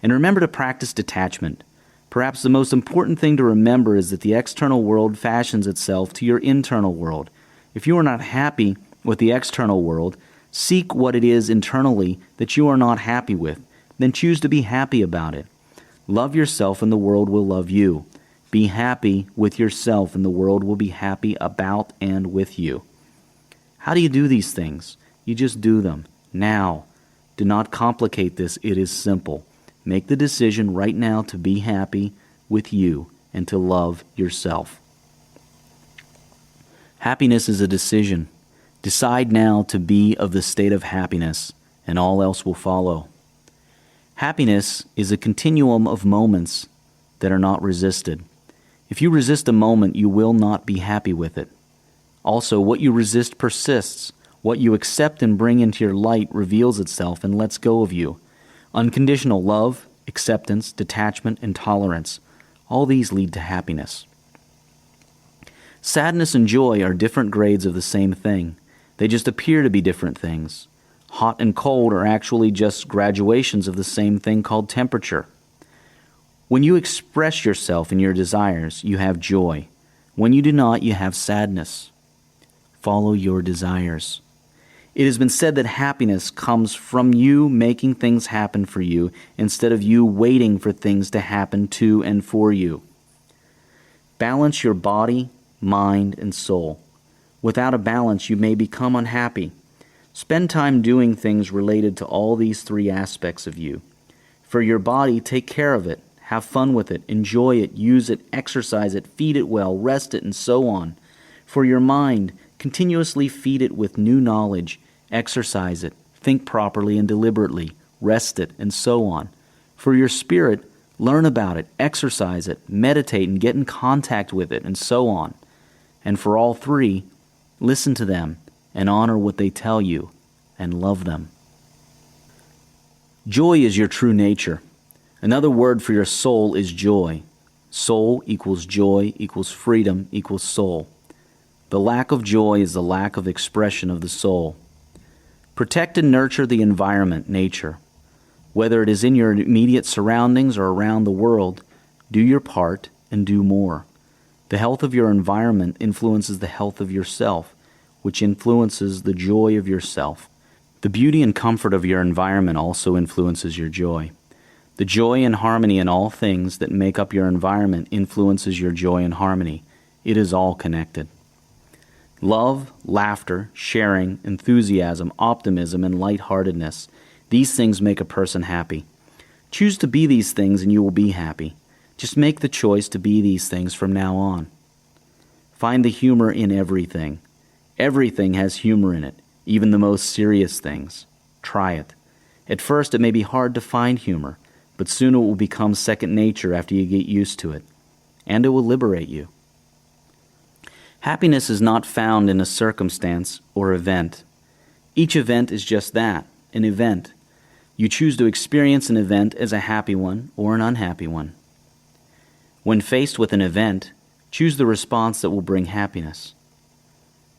And remember to practice detachment. Perhaps the most important thing to remember is that the external world fashions itself to your internal world. If you are not happy with the external world, seek what it is internally that you are not happy with, then choose to be happy about it. Love yourself and the world will love you. Be happy with yourself and the world will be happy about and with you. How do you do these things? You just do them. Now. Do not complicate this. It is simple. Make the decision right now to be happy with you and to love yourself. Happiness is a decision. Decide now to be of the state of happiness, and all else will follow. Happiness is a continuum of moments that are not resisted. If you resist a moment, you will not be happy with it. Also, what you resist persists. What you accept and bring into your light reveals itself and lets go of you. Unconditional love, acceptance, detachment, and tolerance, all these lead to happiness. Sadness and joy are different grades of the same thing. They just appear to be different things. Hot and cold are actually just graduations of the same thing called temperature. When you express yourself and your desires, you have joy. When you do not, you have sadness. Follow your desires. It has been said that happiness comes from you making things happen for you instead of you waiting for things to happen to and for you. Balance your body, mind, and soul. Without a balance, you may become unhappy. Spend time doing things related to all these three aspects of you. For your body, take care of it. Have fun with it. Enjoy it. Use it. Exercise it. Feed it well. Rest it, and so on. For your mind, continuously feed it with new knowledge. Exercise it. Think properly and deliberately. Rest it, and so on. For your spirit, learn about it. Exercise it. Meditate and get in contact with it, and so on. And for all three, listen to them and honor what they tell you and love them. Joy is your true nature. Another word for your soul is joy. Soul equals joy equals freedom equals soul. The lack of joy is the lack of expression of the soul. Protect and nurture the environment, nature. Whether it is in your immediate surroundings or around the world, do your part and do more. The health of your environment influences the health of yourself, which influences the joy of yourself. The beauty and comfort of your environment also influences your joy. The joy and harmony in all things that make up your environment influences your joy and harmony. It is all connected. Love, laughter, sharing, enthusiasm, optimism, and lightheartedness. These things make a person happy. Choose to be these things and you will be happy. Just make the choice to be these things from now on. Find the humor in everything. Everything has humor in it, even the most serious things. Try it. At first it may be hard to find humor, but soon it will become second nature after you get used to it, and it will liberate you. Happiness is not found in a circumstance or event. Each event is just that, an event. You choose to experience an event as a happy one or an unhappy one. When faced with an event, choose the response that will bring happiness.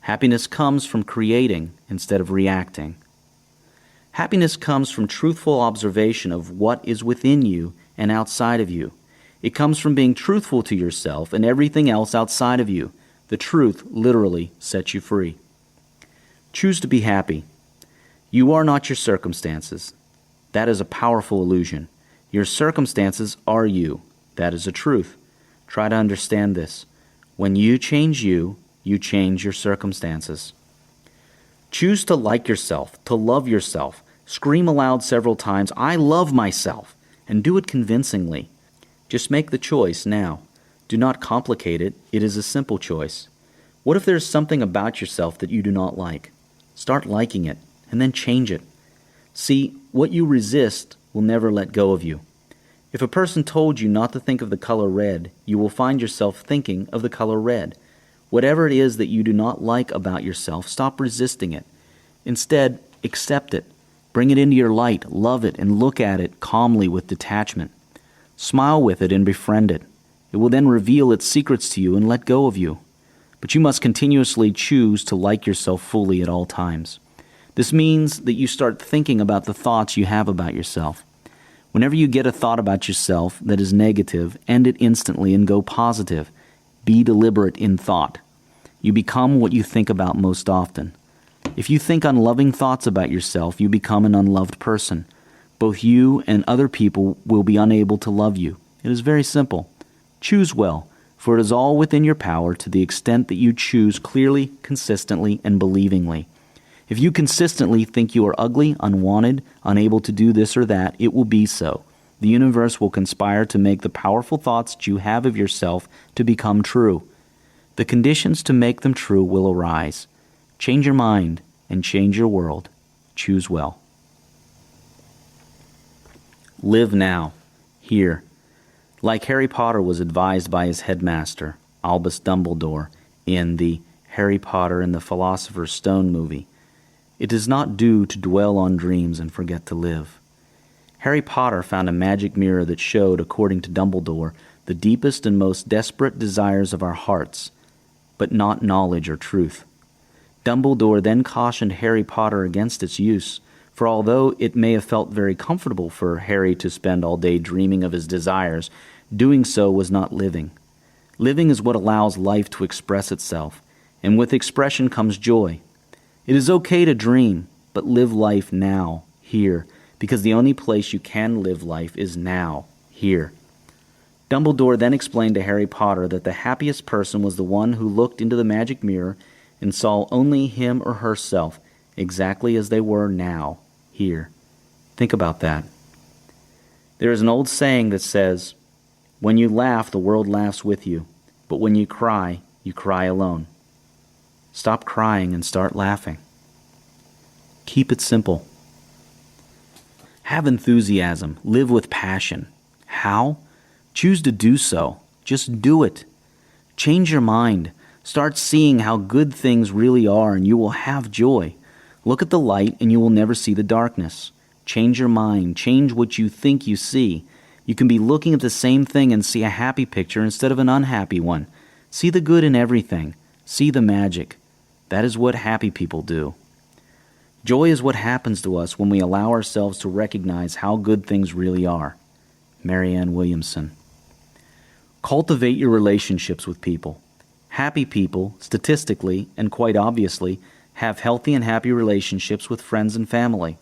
Happiness comes from creating instead of reacting. Happiness comes from truthful observation of what is within you and outside of you. It comes from being truthful to yourself and everything else outside of you. The truth literally sets you free. Choose to be happy. You are not your circumstances. That is a powerful illusion. Your circumstances are you. That is a truth. Try to understand this. When you change you, you change your circumstances. Choose to like yourself, to love yourself. Scream aloud several times, "I love myself," and do it convincingly. Just make the choice now. Do not complicate it. It is a simple choice. What if there is something about yourself that you do not like? Start liking it, and then change it. See, what you resist will never let go of you. If a person told you not to think of the color red, you will find yourself thinking of the color red. Whatever it is that you do not like about yourself, stop resisting it. Instead, accept it. Bring it into your light, love it, and look at it calmly with detachment. Smile with it and befriend it. It will then reveal its secrets to you and let go of you. But you must continuously choose to like yourself fully at all times. This means that you start thinking about the thoughts you have about yourself. Whenever you get a thought about yourself that is negative, end it instantly and go positive. Be deliberate in thought. You become what you think about most often. If you think unloving thoughts about yourself, you become an unloved person. Both you and other people will be unable to love you. It is very simple. Choose well, for it is all within your power to the extent that you choose clearly, consistently, and believingly. If you consistently think you are ugly, unwanted, unable to do this or that, it will be so. The universe will conspire to make the powerful thoughts that you have of yourself to become true. The conditions to make them true will arise. Change your mind and change your world. Choose well. Live now, here. Like Harry Potter was advised by his headmaster, Albus Dumbledore, in the Harry Potter and the Philosopher's Stone movie, it is not due to dwell on dreams and forget to live. Harry Potter found a magic mirror that showed, according to Dumbledore, the deepest and most desperate desires of our hearts, but not knowledge or truth. Dumbledore then cautioned Harry Potter against its use, for although it may have felt very comfortable for Harry to spend all day dreaming of his desires, doing so was not living. Living is what allows life to express itself, and with expression comes joy. It is okay to dream, but live life now, here, because the only place you can live life is now, here. Dumbledore then explained to Harry Potter that the happiest person was the one who looked into the magic mirror and saw only him or herself exactly as they were now, here. Think about that. There is an old saying that says, "When you laugh, the world laughs with you, but when you cry alone." Stop crying and start laughing. Keep it simple. Have enthusiasm. Live with passion. How? Choose to do so. Just do it. Change your mind. Start seeing how good things really are, and you will have joy. Look at the light, and you will never see the darkness. Change your mind. Change what you think you see. You can be looking at the same thing and see a happy picture instead of an unhappy one. See the good in everything. See the magic. That is what happy people do. Joy is what happens to us when we allow ourselves to recognize how good things really are. Marianne Williamson. Cultivate your relationships with people. Happy people, statistically and quite obviously, have healthy and happy relationships with friends and family.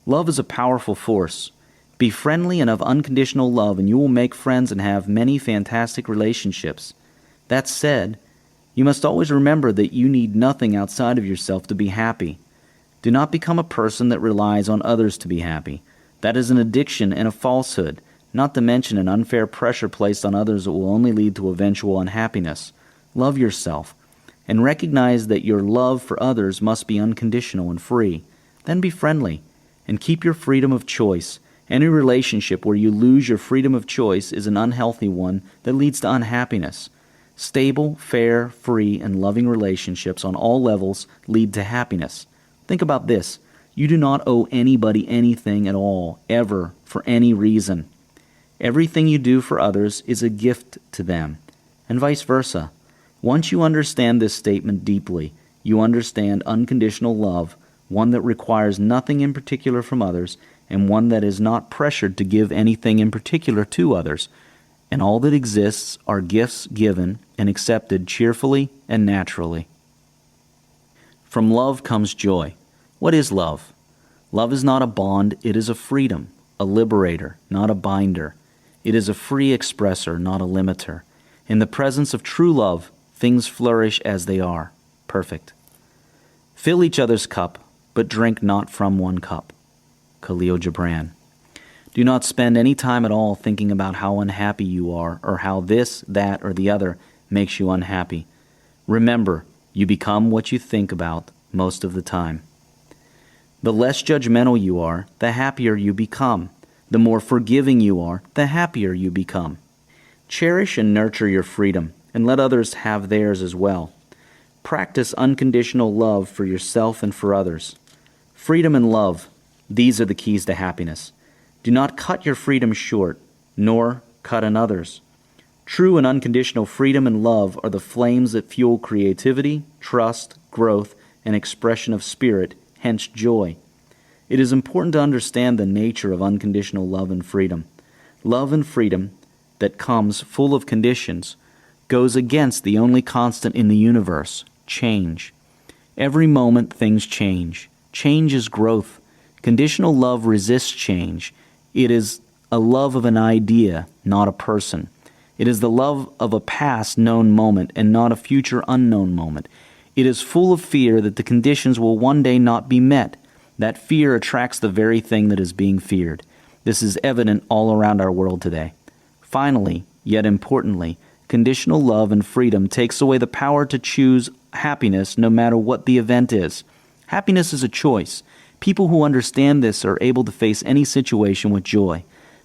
Love is a powerful force. Be friendly and of unconditional love, and you will make friends and have many fantastic relationships. That said, you must always remember that you need nothing outside of yourself to be happy. Do not become a person that relies on others to be happy. That is an addiction and a falsehood, not to mention an unfair pressure placed on others that will only lead to eventual unhappiness. Love yourself, and recognize that your love for others must be unconditional and free. Then be friendly, and keep your freedom of choice. Any relationship where you lose your freedom of choice is an unhealthy one that leads to unhappiness. Stable, fair, free, and loving relationships on all levels lead to happiness. Think about this. You do not owe anybody anything at all, ever, for any reason. Everything you do for others is a gift to them, and vice versa. Once you understand this statement deeply, you understand unconditional love, one that requires nothing in particular from others, and one that is not pressured to give anything in particular to others. And all that exists are gifts given and accepted cheerfully and naturally. From love comes joy. What is love? Love is not a bond, it is a freedom, a liberator, not a binder. It is a free expressor, not a limiter. In the presence of true love, things flourish as they are, perfect. Fill each other's cup, but drink not from one cup. Khalil Gibran. Do not spend any time at all thinking about how unhappy you are or how this, that, or the other makes you unhappy. Remember, you become what you think about most of the time. The less judgmental you are, the happier you become. The more forgiving you are, the happier you become. Cherish and nurture your freedom, and let others have theirs as well. Practice unconditional love for yourself and for others. Freedom and love, these are the keys to happiness. Do not cut your freedom short, nor cut another's. True and unconditional freedom and love are the flames that fuel creativity, trust, growth, and expression of spirit, hence joy. It is important to understand the nature of unconditional love and freedom. Love and freedom that comes full of conditions goes against the only constant in the universe, change. Every moment things change. Change is growth. Conditional love resists change. It is a love of an idea, not a person. It is the love of a past known moment and not a future unknown moment. It is full of fear that the conditions will one day not be met. That fear attracts the very thing that is being feared. This is evident all around our world today. Finally, yet importantly, conditional love and freedom takes away the power to choose happiness no matter what the event is. Happiness is a choice. People who understand this are able to face any situation with joy.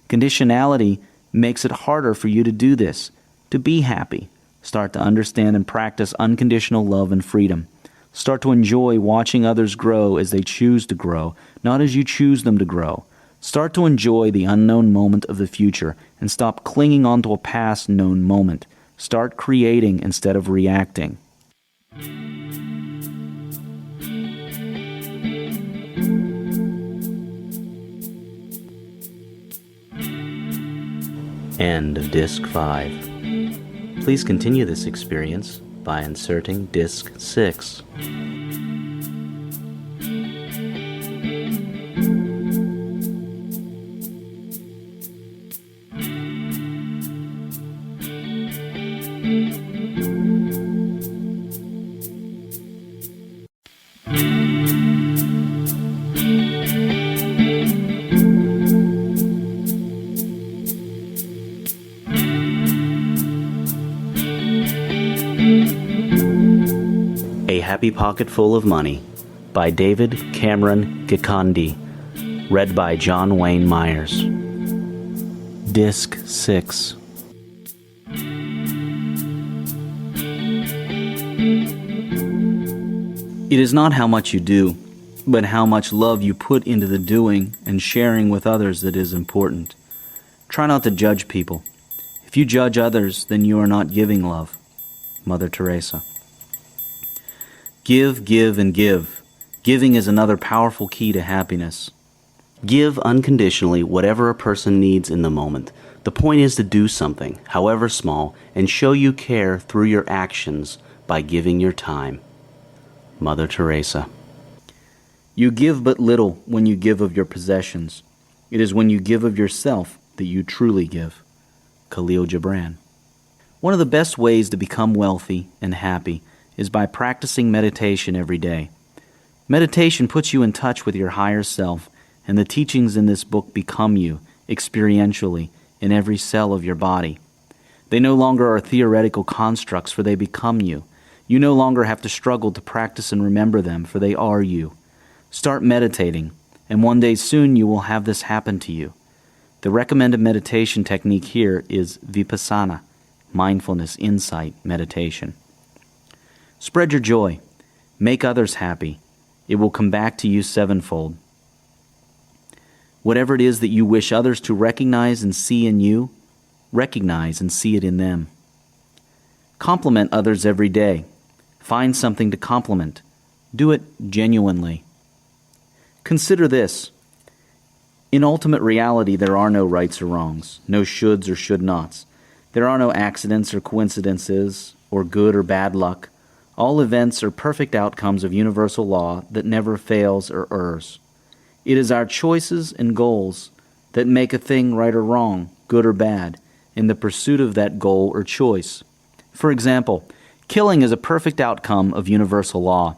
Conditionality makes it harder for you to do this. To be happy, start to understand and practice unconditional love and freedom. Start to enjoy watching others grow as they choose to grow, not as you choose them to grow. Start to enjoy the unknown moment of the future and stop clinging onto a past known moment. Start creating instead of reacting. End of Disc 5. Please continue this experience by inserting Disc 6. A Happy Pocket Full of Money by David Cameron Gikandi. Read by John Wayne Myers. Disc 6. It is not how much you do, but how much love you put into the doing and sharing with others that is important. Try not to judge people. If you judge others, then you are not giving love. Mother Teresa. Give, give, and give. Giving is another powerful key to happiness. Give unconditionally whatever a person needs in the moment. The point is to do something, however small, and show you care through your actions by giving your time. Mother Teresa. You give but little when you give of your possessions. It is when you give of yourself that you truly give. Khalil Gibran. One of the best ways to become wealthy and happy is by practicing meditation every day. Meditation puts you in touch with your higher self, and the teachings in this book become you, experientially, in every cell of your body. They no longer are theoretical constructs, for they become you. You no longer have to struggle to practice and remember them, for they are you. Start meditating, and one day soon you will have this happen to you. The recommended meditation technique here is Vipassana, mindfulness, insight, meditation. Spread your joy. Make others happy. It will come back to you sevenfold. Whatever it is that you wish others to recognize and see in you, recognize and see it in them. Compliment others every day. Find something to compliment. Do it genuinely. Consider this. In ultimate reality, there are no rights or wrongs, no shoulds or should nots. There are no accidents or coincidences, or good or bad luck. All events are perfect outcomes of universal law that never fails or errs. It is our choices and goals that make a thing right or wrong, good or bad, in the pursuit of that goal or choice. For example, killing is a perfect outcome of universal law,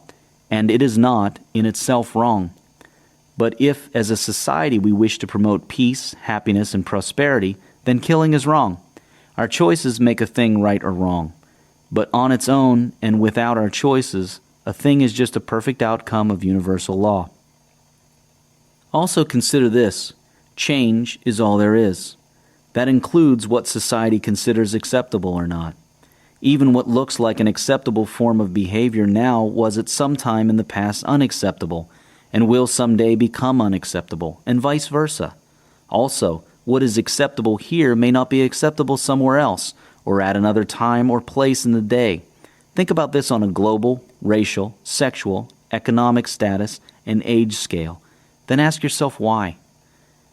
and it is not in itself wrong. But if, as a society, we wish to promote peace, happiness, and prosperity, then killing is wrong. Our choices make a thing right or wrong. But on its own and without our choices, a thing is just a perfect outcome of universal law. Also consider this: change is all there is. That includes what society considers acceptable or not. Even what looks like an acceptable form of behavior now was at some time in the past unacceptable, and will someday become unacceptable, and vice versa. Also, what is acceptable here may not be acceptable somewhere else, or at another time or place in the day. Think about this on a global, racial, sexual, economic status, and age scale. Then ask yourself why.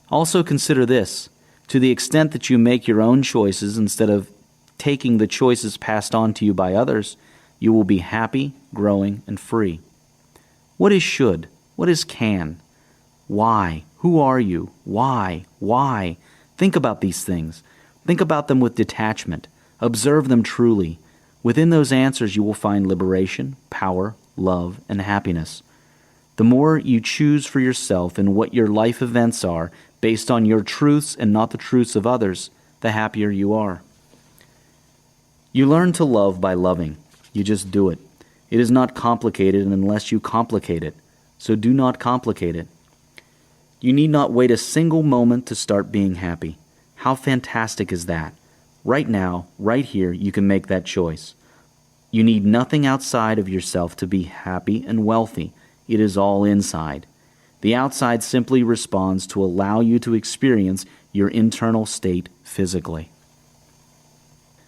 Also consider this: to the extent that you make your own choices instead of taking the choices passed on to you by others, you will be happy, growing, and free. What is should? What is can? Why? Who are you? Why? Why? Think about these things. Think about them with detachment. Observe them truly. Within those answers you will find liberation, power, love, and happiness. The more you choose for yourself and what your life events are, based on your truths and not the truths of others, the happier you are. You learn to love by loving. You just do it. It is not complicated unless you complicate it, so do not complicate it. You need not wait a single moment to start being happy. How fantastic is that? Right now, right here, you can make that choice. You need nothing outside of yourself to be happy and wealthy. It is all inside. The outside simply responds to allow you to experience your internal state physically.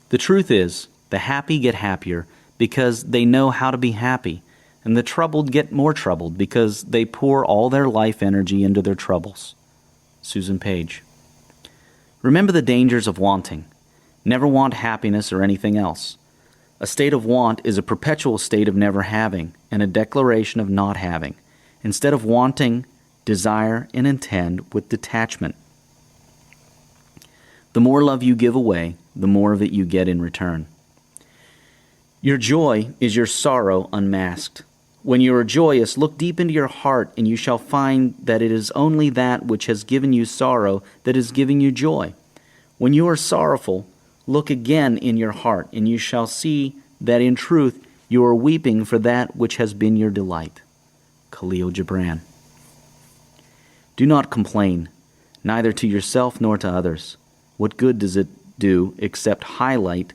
The truth is, the happy get happier because they know how to be happy, and the troubled get more troubled because they pour all their life energy into their troubles. Susan Page. Remember the dangers of wanting. Never want happiness or anything else. A state of want is a perpetual state of never having and a declaration of not having. Instead of wanting, desire and intend with detachment. The more love you give away, the more of it you get in return. Your joy is your sorrow unmasked. When you are joyous, look deep into your heart, and you shall find that it is only that which has given you sorrow that is giving you joy. When you are sorrowful, look again in your heart, and you shall see that in truth you are weeping for that which has been your delight. Khalil Gibran. Do not complain, neither to yourself nor to others. What good does it do except highlight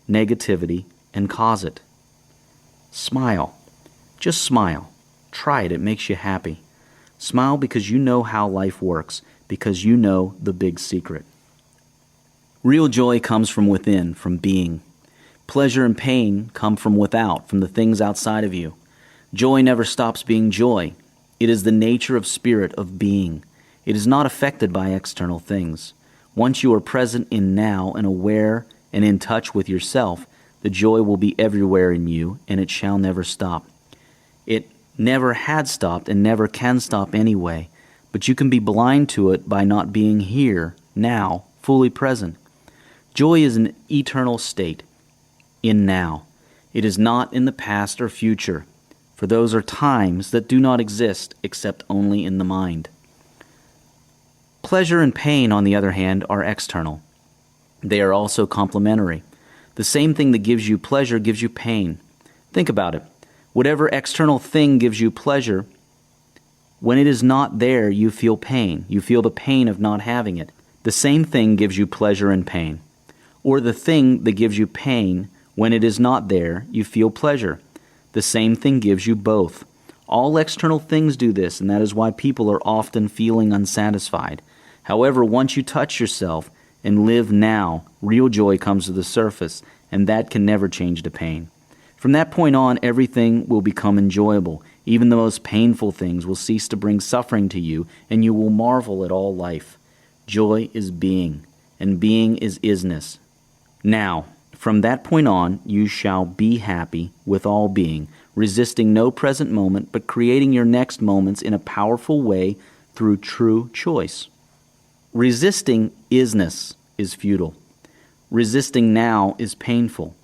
negativity and cause it? Smile. Just smile. Try it. It makes you happy. Smile because you know how life works, because you know the big secret. Real joy comes from within, from being. Pleasure and pain come from without, from the things outside of you. Joy never stops being joy. It is the nature of spirit, of being. It is not affected by external things. Once you are present in now and aware and in touch with yourself, the joy will be everywhere in you, and it shall never stop. It never had stopped and never can stop anyway, but you can be blind to it by not being here, now, fully present. Joy is an eternal state, in now. It is not in the past or future, for those are times that do not exist except only in the mind. Pleasure and pain, on the other hand, are external. They are also complementary. The same thing that gives you pleasure gives you pain. Think about it. Whatever external thing gives you pleasure, when it is not there, you feel pain. You feel the pain of not having it. The same thing gives you pleasure and pain. Or the thing that gives you pain, when it is not there, you feel pleasure. The same thing gives you both. All external things do this, and that is why people are often feeling unsatisfied. However, once you touch yourself and live now, real joy comes to the surface, and that can never change the pain. From that point on, everything will become enjoyable. Even the most painful things will cease to bring suffering to you, and you will marvel at all life. Joy is being, and being is isness. Now, from that point on, you shall be happy with all being, resisting no present moment, but creating your next moments in a powerful way through true choice. Resisting isness is futile. Resisting now is painful.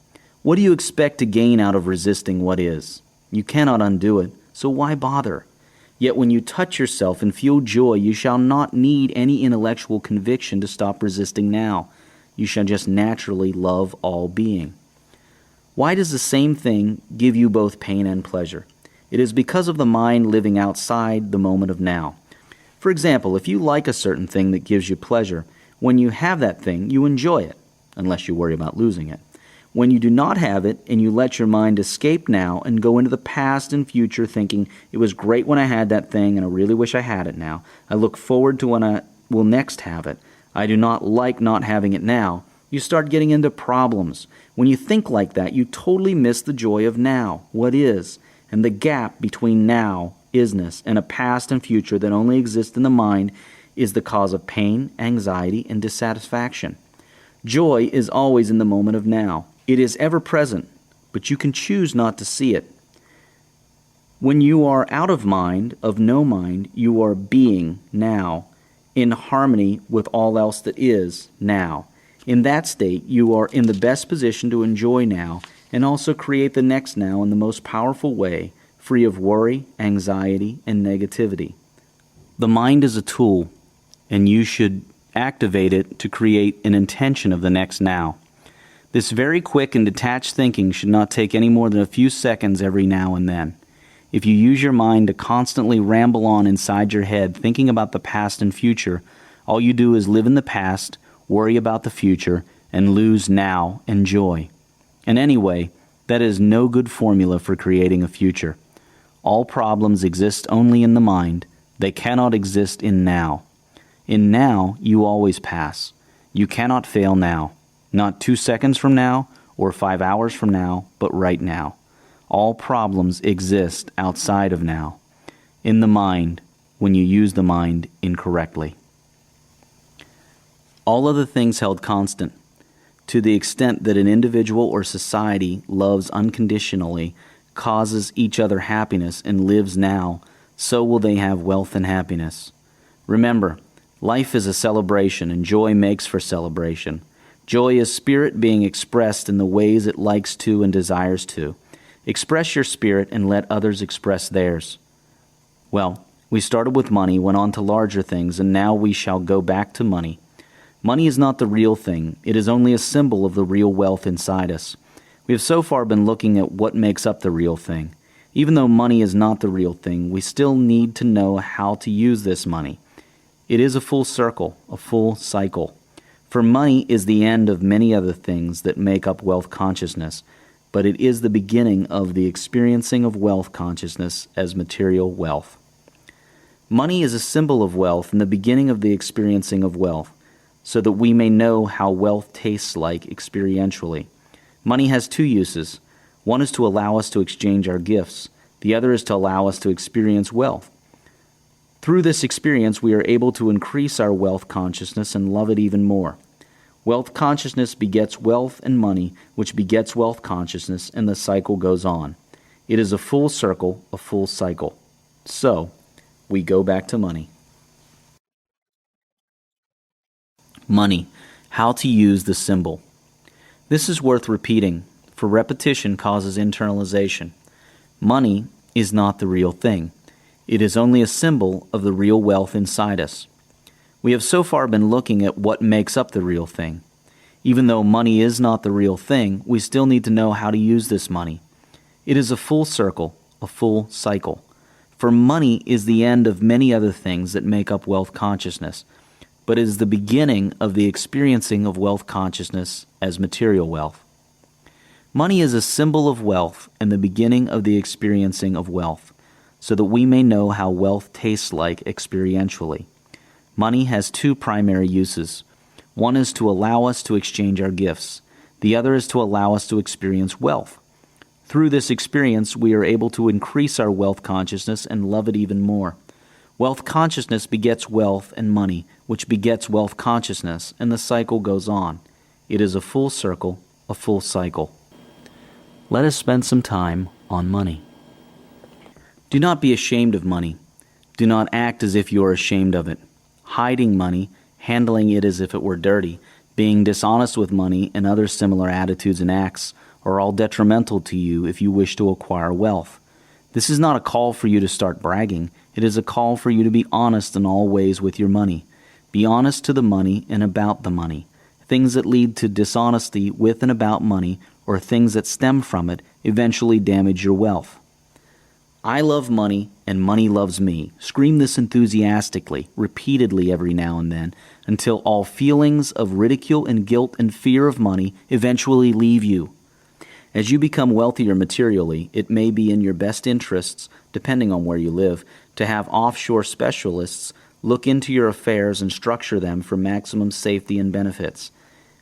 What do you expect to gain out of resisting what is? You cannot undo it, so why bother? Yet when you touch yourself and feel joy, you shall not need any intellectual conviction to stop resisting now. You shall just naturally love all being. Why does the same thing give you both pain and pleasure? It is because of the mind living outside the moment of now. For example, if you like a certain thing that gives you pleasure, when you have that thing, you enjoy it, unless you worry about losing it. When you do not have it and you let your mind escape now and go into the past and future thinking, it was great when I had that thing and I really wish I had it now. I look forward to when I will next have it. I do not like not having it now. You start getting into problems. When you think like that, you totally miss the joy of now, what is, and the gap between now, isness, and a past and future that only exists in the mind is the cause of pain, anxiety, and dissatisfaction. Joy is always in the moment of now. It is ever present, but you can choose not to see it. When you are out of mind, of no mind, you are being now, in harmony with all else that is now. In that state, you are in the best position to enjoy now and also create the next now in the most powerful way, free of worry, anxiety, and negativity. The mind is a tool, and you should activate it to create an intention of the next now. This very quick and detached thinking should not take any more than a few seconds every now and then. If you use your mind to constantly ramble on inside your head thinking about the past and future, all you do is live in the past, worry about the future, and lose now and joy. And anyway, that is no good formula for creating a future. All problems exist only in the mind. They cannot exist in now. In now, you always pass. You cannot fail now. Not 2 seconds from now or 5 hours from now, but right now. All problems exist outside of now, in the mind, when you use the mind incorrectly. All other things held constant. To the extent that an individual or society loves unconditionally, causes each other happiness, and lives now, so will they have wealth and happiness. Remember, life is a celebration, and joy makes for celebration. Joy is spirit being expressed in the ways it likes to and desires to. Express your spirit and let others express theirs. Well, we started with money, went on to larger things, and now we shall go back to money. Money is not the real thing. It is only a symbol of the real wealth inside us. We have so far been looking at what makes up the real thing. Even though money is not the real thing, we still need to know how to use this money. It is a full circle, a full cycle. For money is the end of many other things that make up wealth consciousness, but it is the beginning of the experiencing of wealth consciousness as material wealth. Money is a symbol of wealth and the beginning of the experiencing of wealth, so that we may know how wealth tastes like experientially. Money has two uses. One is to allow us to exchange our gifts. The other is to allow us to experience wealth. Through this experience, we are able to increase our wealth consciousness and love it even more. Wealth consciousness begets wealth and money, which begets wealth consciousness, and the cycle goes on. It is a full circle, a full cycle. So, we go back to money. Money. How to use the symbol. This is worth repeating, for repetition causes internalization. Money is not the real thing. It is only a symbol of the real wealth inside us. We have so far been looking at what makes up the real thing. Even though money is not the real thing, we still need to know how to use this money. It is a full circle, a full cycle. For money is the end of many other things that make up wealth consciousness, but is the beginning of the experiencing of wealth consciousness as material wealth. Money is a symbol of wealth and the beginning of the experiencing of wealth, so that we may know how wealth tastes like experientially. Money has two primary uses. One is to allow us to exchange our gifts. The other is to allow us to experience wealth. Through this experience, we are able to increase our wealth consciousness and love it even more. Wealth consciousness begets wealth and money, which begets wealth consciousness, and the cycle goes on. It is a full circle, a full cycle. Let us spend some time on money. Do not be ashamed of money. Do not act as if you are ashamed of it. Hiding money, handling it as if it were dirty, being dishonest with money, and other similar attitudes and acts are all detrimental to you if you wish to acquire wealth. This is not a call for you to start bragging. It is a call for you to be honest in all ways with your money. Be honest to the money and about the money. Things that lead to dishonesty with and about money, or things that stem from it, eventually damage your wealth. I love money, and money loves me. Scream this enthusiastically, repeatedly every now and then, until all feelings of ridicule and guilt and fear of money eventually leave you. As you become wealthier materially, it may be in your best interests, depending on where you live, to have offshore specialists look into your affairs and structure them for maximum safety and benefits.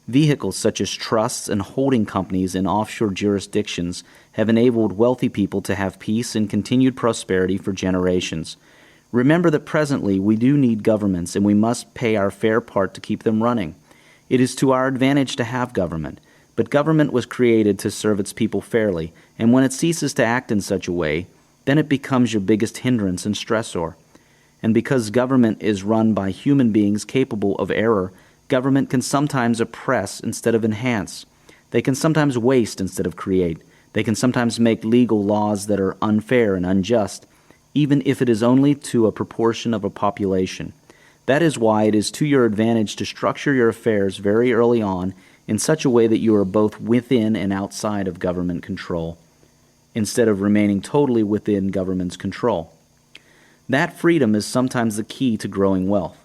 Vehicles such as trusts and holding companies in offshore jurisdictions have enabled wealthy people to have peace and continued prosperity for generations. Remember that presently we do need governments, and we must pay our fair part to keep them running. It is to our advantage to have government, but government was created to serve its people fairly, and when it ceases to act in such a way, then it becomes your biggest hindrance and stressor. And because government is run by human beings capable of error, government can sometimes oppress instead of enhance. They can sometimes waste instead of create. They can sometimes make legal laws that are unfair and unjust, even if it is only to a proportion of a population. That is why it is to your advantage to structure your affairs very early on in such a way that you are both within and outside of government control, instead of remaining totally within government's control. That freedom is sometimes the key to growing wealth.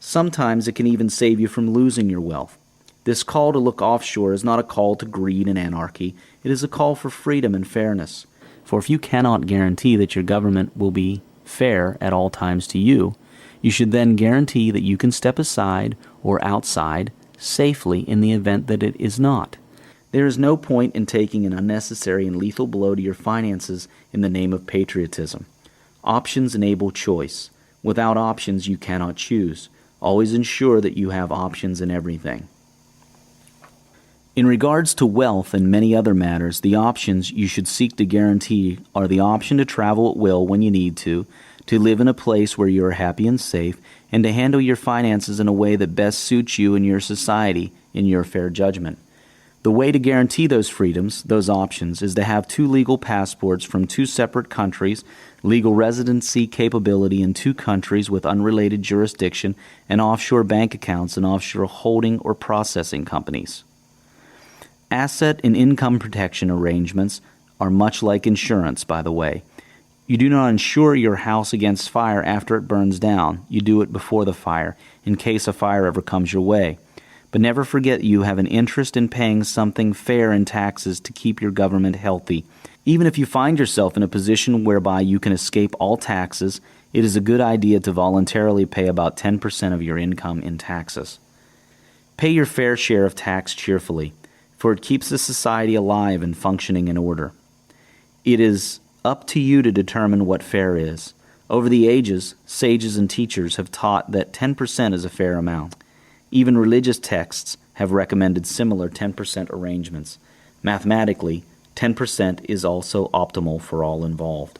Sometimes it can even save you from losing your wealth. This call to look offshore is not a call to greed and anarchy. It is a call for freedom and fairness. For if you cannot guarantee that your government will be fair at all times to you, you should then guarantee that you can step aside or outside safely in the event that it is not. There is no point in taking an unnecessary and lethal blow to your finances in the name of patriotism. Options enable choice. Without options, you cannot choose. Always ensure that you have options in everything. In regards to wealth and many other matters, the options you should seek to guarantee are the option to travel at will when you need to live in a place where you are happy and safe, and to handle your finances in a way that best suits you and your society in your fair judgment. The way to guarantee those freedoms, those options, is to have 2 legal passports from 2 separate countries, legal residency capability in 2 countries with unrelated jurisdiction, and offshore bank accounts and offshore holding or processing companies. Asset and income protection arrangements are much like insurance, by the way. You do not insure your house against fire after it burns down. You do it before the fire, in case a fire ever comes your way. But never forget you have an interest in paying something fair in taxes to keep your government healthy. Even if you find yourself in a position whereby you can escape all taxes, it is a good idea to voluntarily pay about 10% of your income in taxes. Pay your fair share of tax cheerfully, for it keeps the society alive and functioning in order. It is up to you to determine what fair is. Over the ages, sages and teachers have taught that 10% is a fair amount. Even religious texts have recommended similar 10% arrangements. Mathematically, 10% is also optimal for all involved.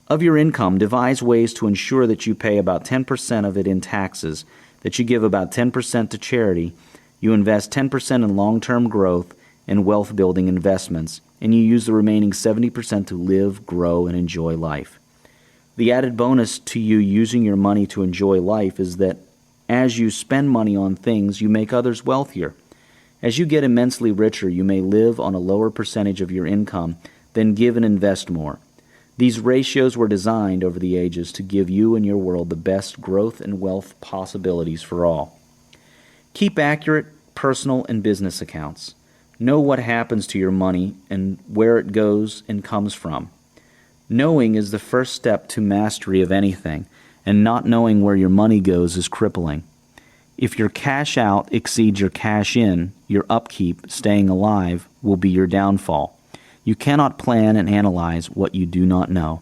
Of your income, devise ways to ensure that you pay about 10% of it in taxes, that you give about 10% to charity, you invest 10% in long-term growth and wealth-building investments, and you use the remaining 70% to live, grow, and enjoy life. The added bonus to you using your money to enjoy life is that as you spend money on things, you make others wealthier. As you get immensely richer, you may live on a lower percentage of your income, then give and invest more. These ratios were designed over the ages to give you and your world the best growth and wealth possibilities for all. Keep accurate personal and business accounts. Know what happens to your money and where it goes and comes from. Knowing is the first step to mastery of anything, and not knowing where your money goes is crippling. If your cash out exceeds your cash in, your upkeep, staying alive, will be your downfall. You cannot plan and analyze what you do not know.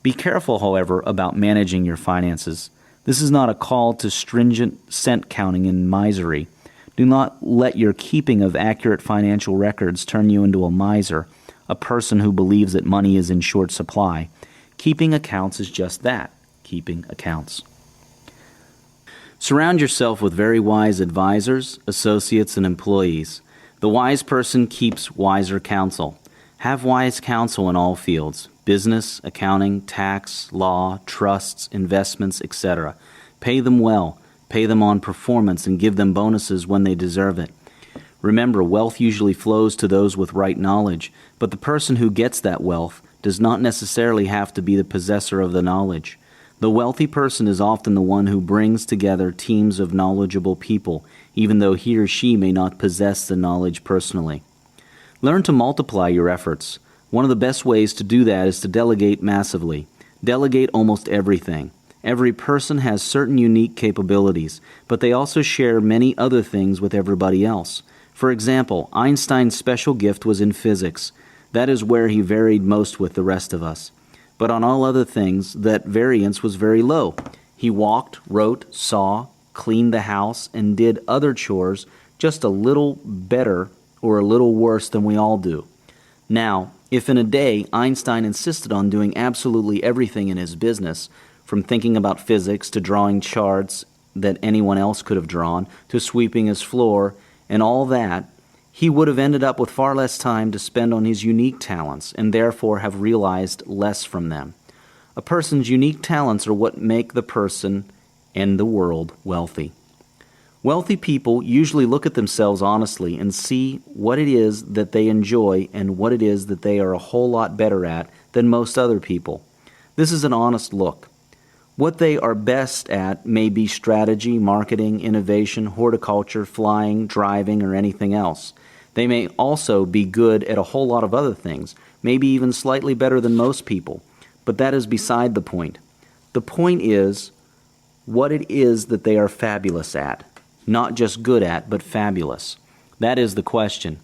Be careful, however, about managing your finances. This is not a call to stringent cent counting and misery. Do not let your keeping of accurate financial records turn you into a miser, a person who believes that money is in short supply. Keeping accounts is just that, keeping accounts. Surround yourself with very wise advisors, associates, and employees. The wise person keeps wiser counsel. Have wise counsel in all fields. business, accounting, tax, law, trusts, investments, etc. Pay them well, pay them on performance, and give them bonuses when they deserve it. Remember, wealth usually flows to those with right knowledge, but the person who gets that wealth does not necessarily have to be the possessor of the knowledge. The wealthy person is often the one who brings together teams of knowledgeable people, even though he or she may not possess the knowledge personally. Learn to multiply your efforts. One of the best ways to do that is to delegate massively. Delegate almost everything. Every person has certain unique capabilities, but they also share many other things with everybody else. For example, Einstein's special gift was in physics. That is where he varied most with the rest of us. But on all other things, that variance was very low. He walked, wrote, saw, cleaned the house, and did other chores just a little better or a little worse than we all do. Now, if in a day Einstein insisted on doing absolutely everything in his business, from thinking about physics to drawing charts that anyone else could have drawn, to sweeping his floor, and all that, he would have ended up with far less time to spend on his unique talents and therefore have realized less from them. A person's unique talents are what make the person and the world wealthy. Wealthy people usually look at themselves honestly and see what it is that they enjoy and what it is that they are a whole lot better at than most other people. This is an honest look. What they are best at may be strategy, marketing, innovation, horticulture, flying, driving, or anything else. They may also be good at a whole lot of other things, maybe even slightly better than most people, but that is beside the point. The point is what it is that they are fabulous at, not just good at, but fabulous. That is the question.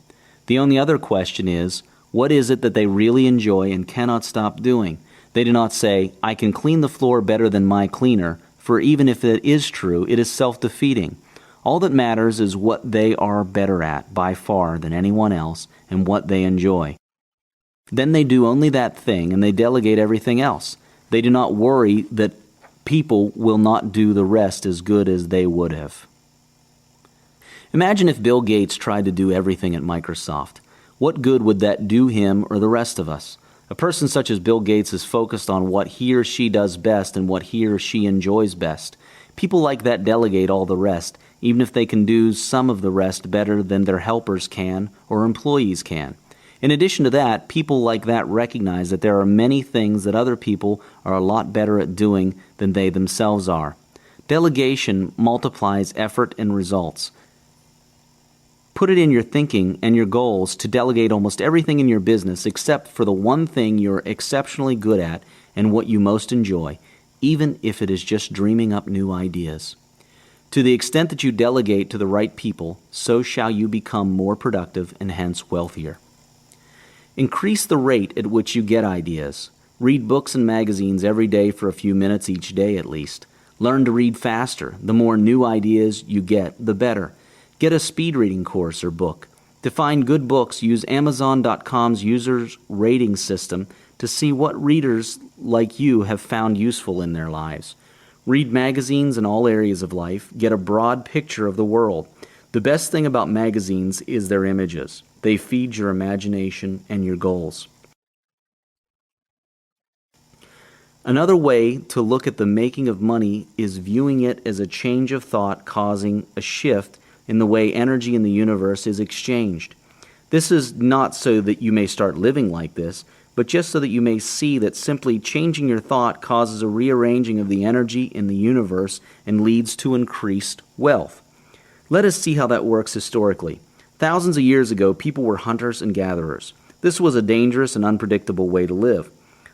The only other question is, what is it that they really enjoy and cannot stop doing? They do not say, I can clean the floor better than my cleaner, for even if it is true, it is self-defeating. All that matters is what they are better at, by far, than anyone else, and what they enjoy. Then they do only that thing, and they delegate everything else. They do not worry that people will not do the rest as good as they would have. Imagine if Bill Gates tried to do everything at Microsoft. What good would that do him or the rest of us? A person such as Bill Gates is focused on what he or she does best and what he or she enjoys best. People like that delegate all the rest, even if they can do some of the rest better than their helpers can or employees can. In addition to that, people like that recognize that there are many things that other people are a lot better at doing than they themselves are. Delegation multiplies effort and results. Put it in your thinking and your goals to delegate almost everything in your business except for the one thing you're exceptionally good at and what you most enjoy, even if it is just dreaming up new ideas. To the extent that you delegate to the right people, so shall you become more productive and hence wealthier. Increase the rate at which you get ideas. Read books and magazines every day for a few minutes each day at least. Learn to read faster. The more new ideas you get, the better. Get a speed reading course or book. To find good books, use Amazon.com's users rating system to see what readers like you have found useful in their lives. Read magazines in all areas of life. Get a broad picture of the world. The best thing about magazines is their images. They feed your imagination and your goals. Another way to look at the making of money is viewing it as a change of thought causing a shift in the way energy in the universe is exchanged. This is not so that you may start living like this, but just so that you may see that simply changing your thought causes a rearranging of the energy in the universe and leads to increased wealth. Let us see how that works historically. Thousands of years ago, people were hunters and gatherers. This was a dangerous and unpredictable way to live.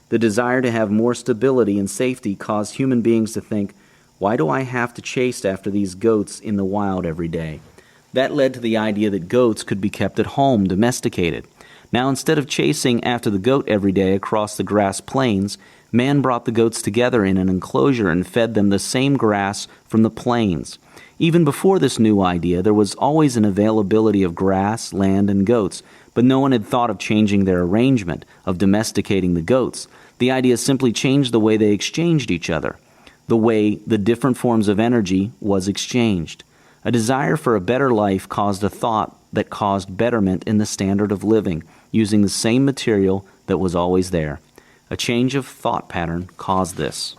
The desire to have more stability and safety caused human beings to think, why do I have to chase after these goats in the wild every day? That led to the idea that goats could be kept at home, domesticated. Now, instead of chasing after the goat every day across the grass plains, man brought the goats together in an enclosure and fed them the same grass from the plains. Even before this new idea, there was always an availability of grass, land, and goats, but no one had thought of changing their arrangement, of domesticating the goats. The idea simply changed the way they exchanged each other, the way the different forms of energy was exchanged. A desire for a better life caused a thought that caused betterment in the standard of living, using the same material that was always there. A change of thought pattern caused this.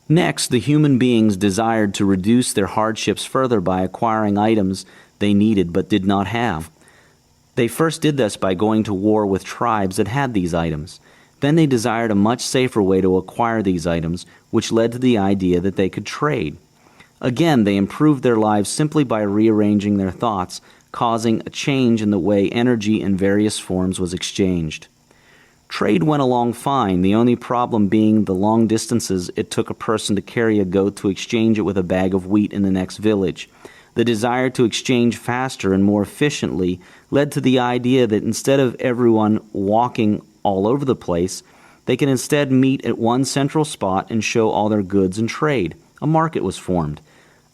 Next, the human beings desired to reduce their hardships further by acquiring items they needed but did not have. They first did this by going to war with tribes that had these items. Then they desired a much safer way to acquire these items, which led to the idea that they could trade. Again, they improved their lives simply by rearranging their thoughts, causing a change in the way energy in various forms was exchanged. Trade went along fine, the only problem being the long distances it took a person to carry a goat to exchange it with a bag of wheat in the next village. The desire to exchange faster and more efficiently led to the idea that instead of everyone walking all over the place, they can instead meet at one central spot and show all their goods and trade. A market was formed.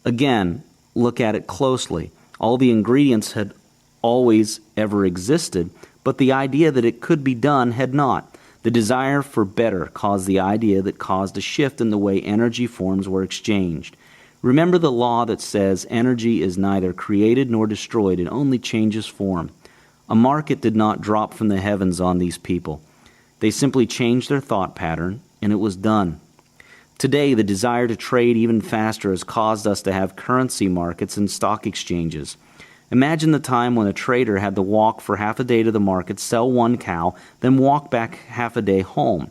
Again, look at it closely. All the ingredients had always ever existed, but the idea that it could be done had not. The desire for better caused the idea that caused a shift in the way energy forms were exchanged. Remember the law that says energy is neither created nor destroyed, it only changes form. A market did not drop from the heavens on these people. They simply changed their thought pattern, and it was done. Today, the desire to trade even faster has caused us to have currency markets and stock exchanges. Imagine the time when a trader had to walk for half a day to the market, sell one cow, then walk back half a day home.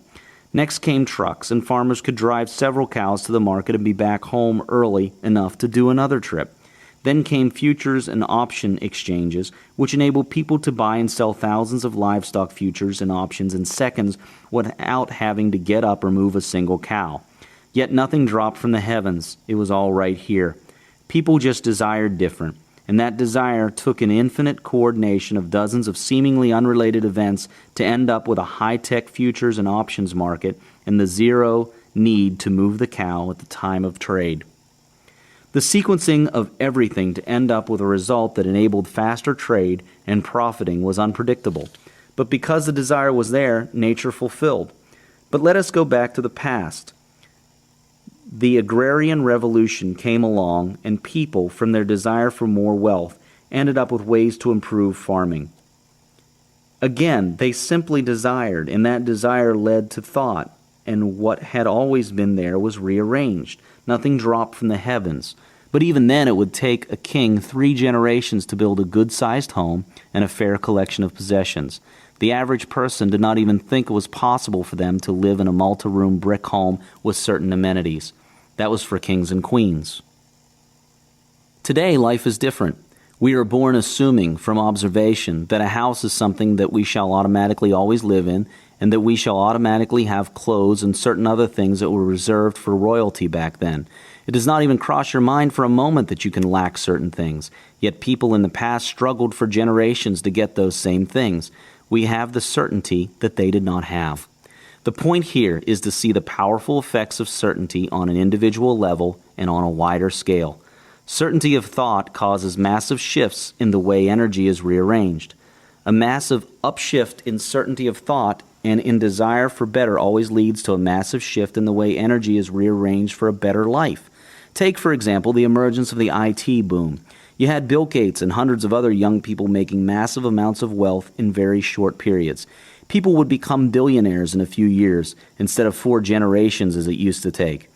Next came trucks, and farmers could drive several cows to the market and be back home early enough to do another trip. Then came futures and option exchanges, which enabled people to buy and sell thousands of livestock futures and options in seconds without having to get up or move a single cow. Yet nothing dropped from the heavens. It was all right here. People just desired different. And that desire took an infinite coordination of dozens of seemingly unrelated events to end up with a high-tech futures and options market and the zero need to move the cow at the time of trade. The sequencing of everything to end up with a result that enabled faster trade and profiting was unpredictable. But because the desire was there, nature fulfilled. But let us go back to the past. The agrarian revolution came along, and people, from their desire for more wealth, ended up with ways to improve farming. Again, they simply desired, and that desire led to thought, and what had always been there was rearranged. Nothing dropped from the heavens. But even then, it would take a king 3 generations to build a good-sized home and a fair collection of possessions. The average person did not even think it was possible for them to live in a multi-room brick home with certain amenities. That was for kings and queens. Today, life is different. We are born assuming from observation that a house is something that we shall automatically always live in, and that we shall automatically have clothes and certain other things that were reserved for royalty back then. It does not even cross your mind for a moment that you can lack certain things. Yet people in the past struggled for generations to get those same things. We have the certainty that they did not have. The point here is to see the powerful effects of certainty on an individual level and on a wider scale. Certainty of thought causes massive shifts in the way energy is rearranged. A massive upshift in certainty of thought and in desire for better always leads to a massive shift in the way energy is rearranged for a better life. Take, for example, the emergence of the IT boom. You had Bill Gates and hundreds of other young people making massive amounts of wealth in very short periods. People would become billionaires in a few years instead of 4 generations as it used to take.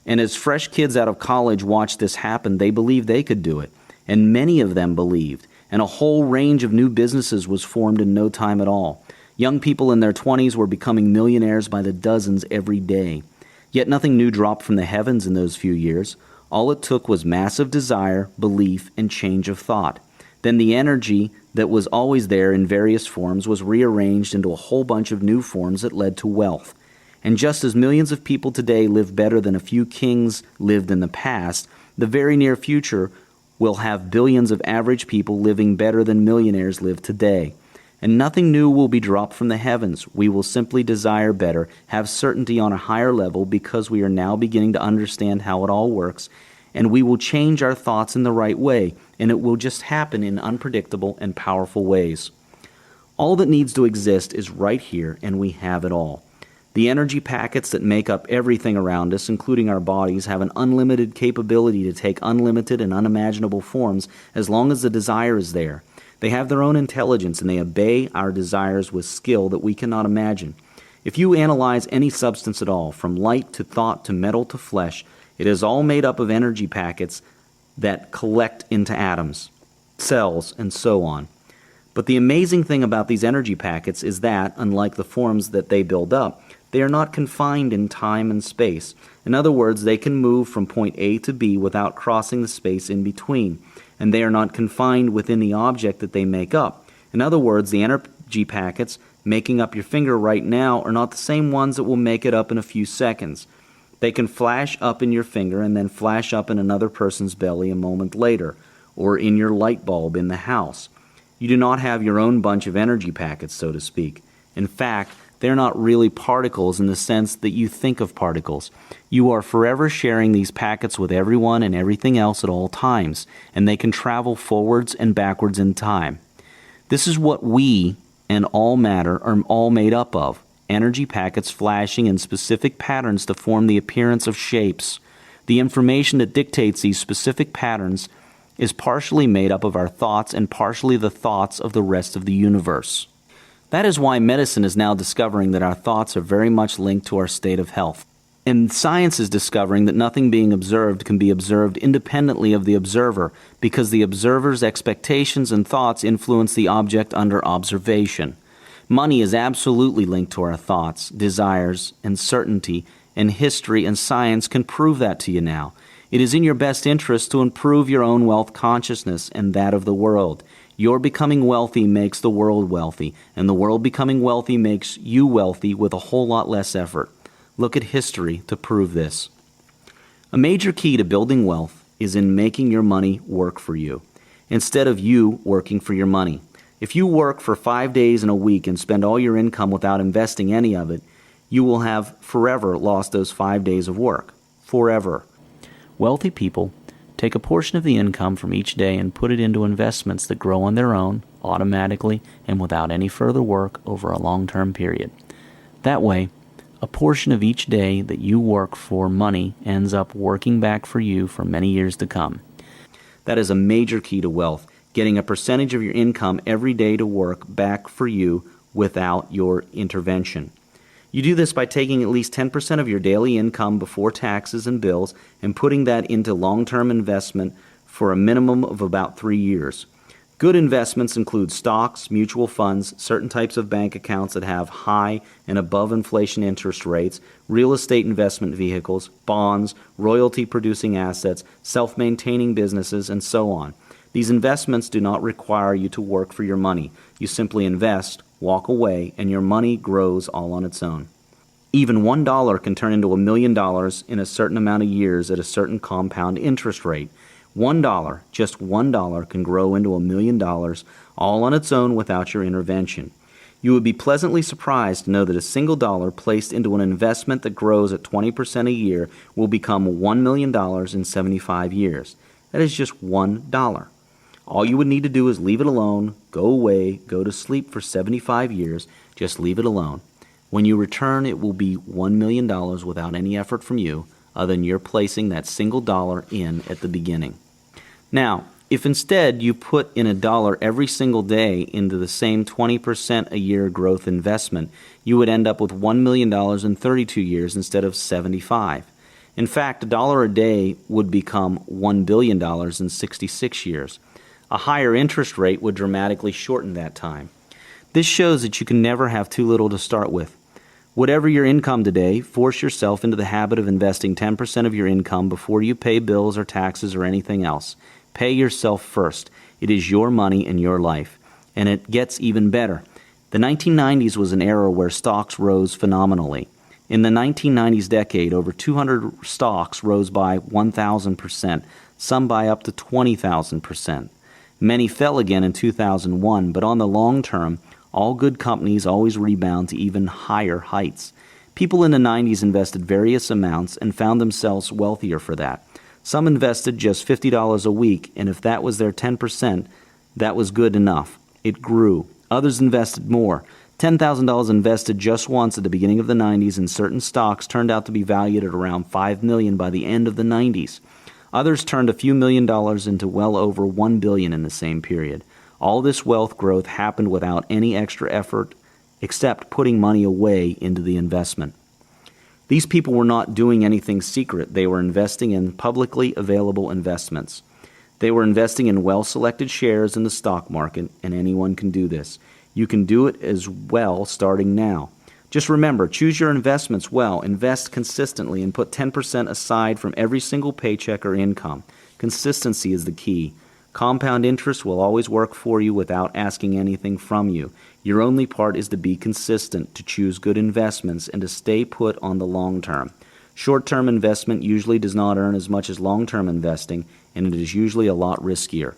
And as fresh kids out of college watched this happen, they believed they could do it. And many of them believed. And a whole range of new businesses was formed in no time at all. Young people in their 20s were becoming millionaires by the dozens every day. Yet nothing new dropped from the heavens in those few years. All it took was massive desire, belief, and change of thought. Then the energy that was always there in various forms was rearranged into a whole bunch of new forms that led to wealth. And just as millions of people today live better than a few kings lived in the past, the very near future will have billions of average people living better than millionaires live today. And nothing new will be dropped from the heavens. We will simply desire better, have certainty on a higher level because we are now beginning to understand how it all works, and we will change our thoughts in the right way, and it will just happen in unpredictable and powerful ways. All that needs to exist is right here, and we have it all. The energy packets that make up everything around us, including our bodies, have an unlimited capability to take unlimited and unimaginable forms as long as the desire is there. They have their own intelligence, and they obey our desires with skill that we cannot imagine. If you analyze any substance at all, from light to thought to metal to flesh, it is all made up of energy packets that collect into atoms, cells, and so on. But the amazing thing about these energy packets is that, unlike the forms that they build up, they are not confined in time and space. In other words, they can move from point A to B without crossing the space in between, and they are not confined within the object that they make up. In other words, the energy packets making up your finger right now are not the same ones that will make it up in a few seconds. They can flash up in your finger and then flash up in another person's belly a moment later, or in your light bulb in the house. You do not have your own bunch of energy packets, so to speak. In fact, they're not really particles in the sense that you think of particles. You are forever sharing these packets with everyone and everything else at all times, and they can travel forwards and backwards in time. This is what we and all matter are all made up of. Energy packets flashing in specific patterns to form the appearance of shapes. The information that dictates these specific patterns is partially made up of our thoughts and partially the thoughts of the rest of the universe. That is why medicine is now discovering that our thoughts are very much linked to our state of health. And science is discovering that nothing being observed can be observed independently of the observer, because the observer's expectations and thoughts influence the object under observation. Money is absolutely linked to our thoughts, desires, and certainty, and history and science can prove that to you now. It is in your best interest to improve your own wealth consciousness and that of the world. Your becoming wealthy makes the world wealthy, and the world becoming wealthy makes you wealthy with a whole lot less effort. Look at history to prove this. A major key to building wealth is in making your money work for you, instead of you working for your money. If you work for 5 days in a week and spend all your income without investing any of it, you will have forever lost those 5 days of work. Forever. Wealthy people take a portion of the income from each day and put it into investments that grow on their own, automatically, and without any further work over a long-term period. That way, a portion of each day that you work for money ends up working back for you for many years to come. That is a major key to wealth, getting a percentage of your income every day to work back for you without your intervention. You do this by taking at least 10% of your daily income before taxes and bills and putting that into long-term investment for a minimum of about 3 years. Good investments include stocks, mutual funds, certain types of bank accounts that have high and above inflation interest rates, real estate investment vehicles, bonds, royalty-producing assets, self-maintaining businesses, and so on. These investments do not require you to work for your money. You simply invest, walk away, and your money grows all on its own. Even $1 can turn into $1 million in a certain amount of years at a certain compound interest rate. $1, just $1, can grow into $1 million all on its own without your intervention. You would be pleasantly surprised to know that a single dollar placed into an investment that grows at 20% a year will become $1 million in 75 years. That is just $1. All you would need to do is leave it alone, go away, go to sleep for 75 years, just leave it alone. When you return, it will be $1 million without any effort from you, other than you're placing that single dollar in at the beginning. Now, if instead you put in $1 every single day into the same 20% a year growth investment, you would end up with $1 million in 32 years instead of 75. In fact, $1 a day would become $1 billion in 66 years. A higher interest rate would dramatically shorten that time. This shows that you can never have too little to start with. Whatever your income today, force yourself into the habit of investing 10% of your income before you pay bills or taxes or anything else. Pay yourself first. It is your money and your life. And it gets even better. The 1990s was an era where stocks rose phenomenally. In the 1990s decade, over 200 stocks rose by 1,000%, some by up to 20,000%. Many fell again in 2001, but on the long term, all good companies always rebound to even higher heights. People in the 90s invested various amounts and found themselves wealthier for that. Some invested just $50 a week, and if that was their 10%, that was good enough. It grew. Others invested more. $10,000 invested just once at the beginning of the 90s in certain stocks turned out to be valued at around $5 million by the end of the 90s. Others turned a few million dollars into well over $1 billion in the same period. All this wealth growth happened without any extra effort except putting money away into the investment. These people were not doing anything secret. They were investing in publicly available investments. They were investing in well-selected shares in the stock market, and anyone can do this. You can do it as well starting now. Just remember, choose your investments well, invest consistently, and put 10% aside from every single paycheck or income. Consistency is the key. Compound interest will always work for you without asking anything from you. Your only part is to be consistent, to choose good investments, and to stay put on the long term. Short-term investment usually does not earn as much as long-term investing, and it is usually a lot riskier.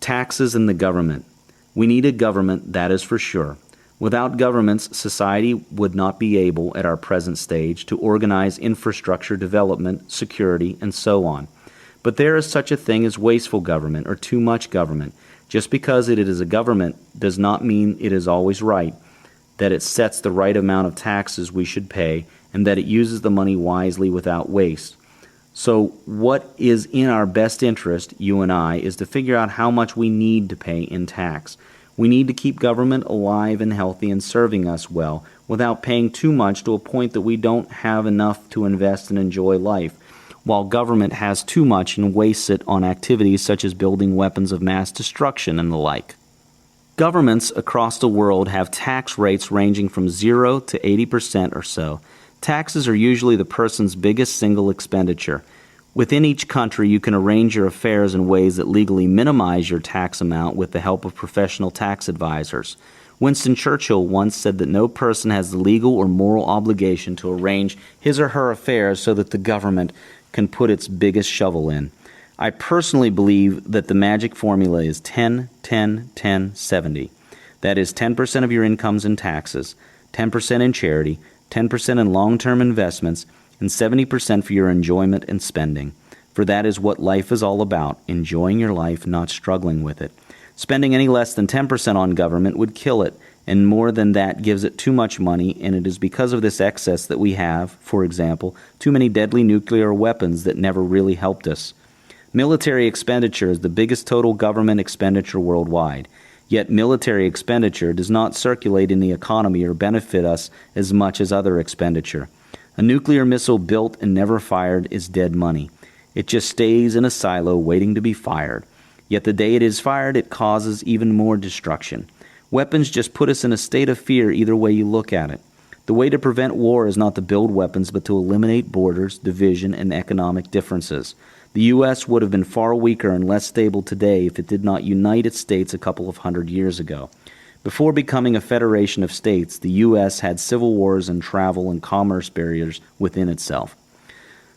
Taxes and the government. We need a government, that is for sure. Without governments, society would not be able, at our present stage, to organize infrastructure development, security, and so on. But there is such a thing as wasteful government or too much government. Just because it is a government does not mean it is always right, that it sets the right amount of taxes we should pay, and that it uses the money wisely without waste. So what is in our best interest, you and I, is to figure out how much we need to pay in tax. We need to keep government alive and healthy and serving us well without paying too much to a point that we don't have enough to invest and enjoy life, while government has too much and wastes it on activities such as building weapons of mass destruction and the like. Governments across the world have tax rates ranging from 0 to 80% or so. Taxes are usually the person's biggest single expenditure. Within each country, you can arrange your affairs in ways that legally minimize your tax amount with the help of professional tax advisors. Winston Churchill once said that no person has the legal or moral obligation to arrange his or her affairs so that the government can put its biggest shovel in. I personally believe that the magic formula is 10, 10, 10, 70. That is 10% of your incomes in taxes, 10% in charity, 10% in long-term investments, and 70% for your enjoyment and spending. For that is what life is all about, enjoying your life, not struggling with it. Spending any less than 10% on government would kill it, and more than that gives it too much money, and it is because of this excess that we have, for example, too many deadly nuclear weapons that never really helped us. Military expenditure is the biggest total government expenditure worldwide. Yet military expenditure does not circulate in the economy or benefit us as much as other expenditure. A nuclear missile built and never fired is dead money. It just stays in a silo waiting to be fired. Yet the day it is fired, it causes even more destruction. Weapons just put us in a state of fear either way you look at it. The way to prevent war is not to build weapons, but to eliminate borders, division, and economic differences. The U.S. would have been far weaker and less stable today if it did not unite its states a couple of 100 years ago. Before becoming a federation of states, the U.S. had civil wars and travel and commerce barriers within itself.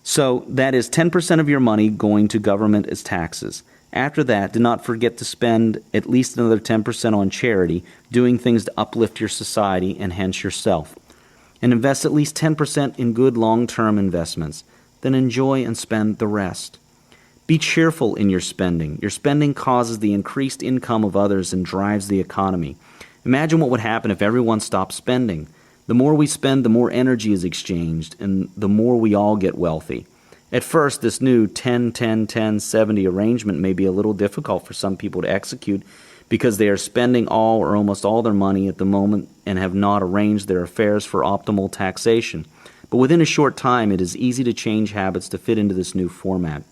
So that is 10% of your money going to government as taxes. After that, do not forget to spend at least another 10% on charity, doing things to uplift your society and hence yourself. And invest at least 10% in good long-term investments. Then enjoy and spend the rest. Be cheerful in your spending. Your spending causes the increased income of others and drives the economy. Imagine what would happen if everyone stopped spending. The more we spend, the more energy is exchanged, and the more we all get wealthy. At first, this new 10, 10, 10, 70 arrangement may be a little difficult for some people to execute because they are spending all or almost all their money at the moment and have not arranged their affairs for optimal taxation. But within a short time, it is easy to change habits to fit into this new format.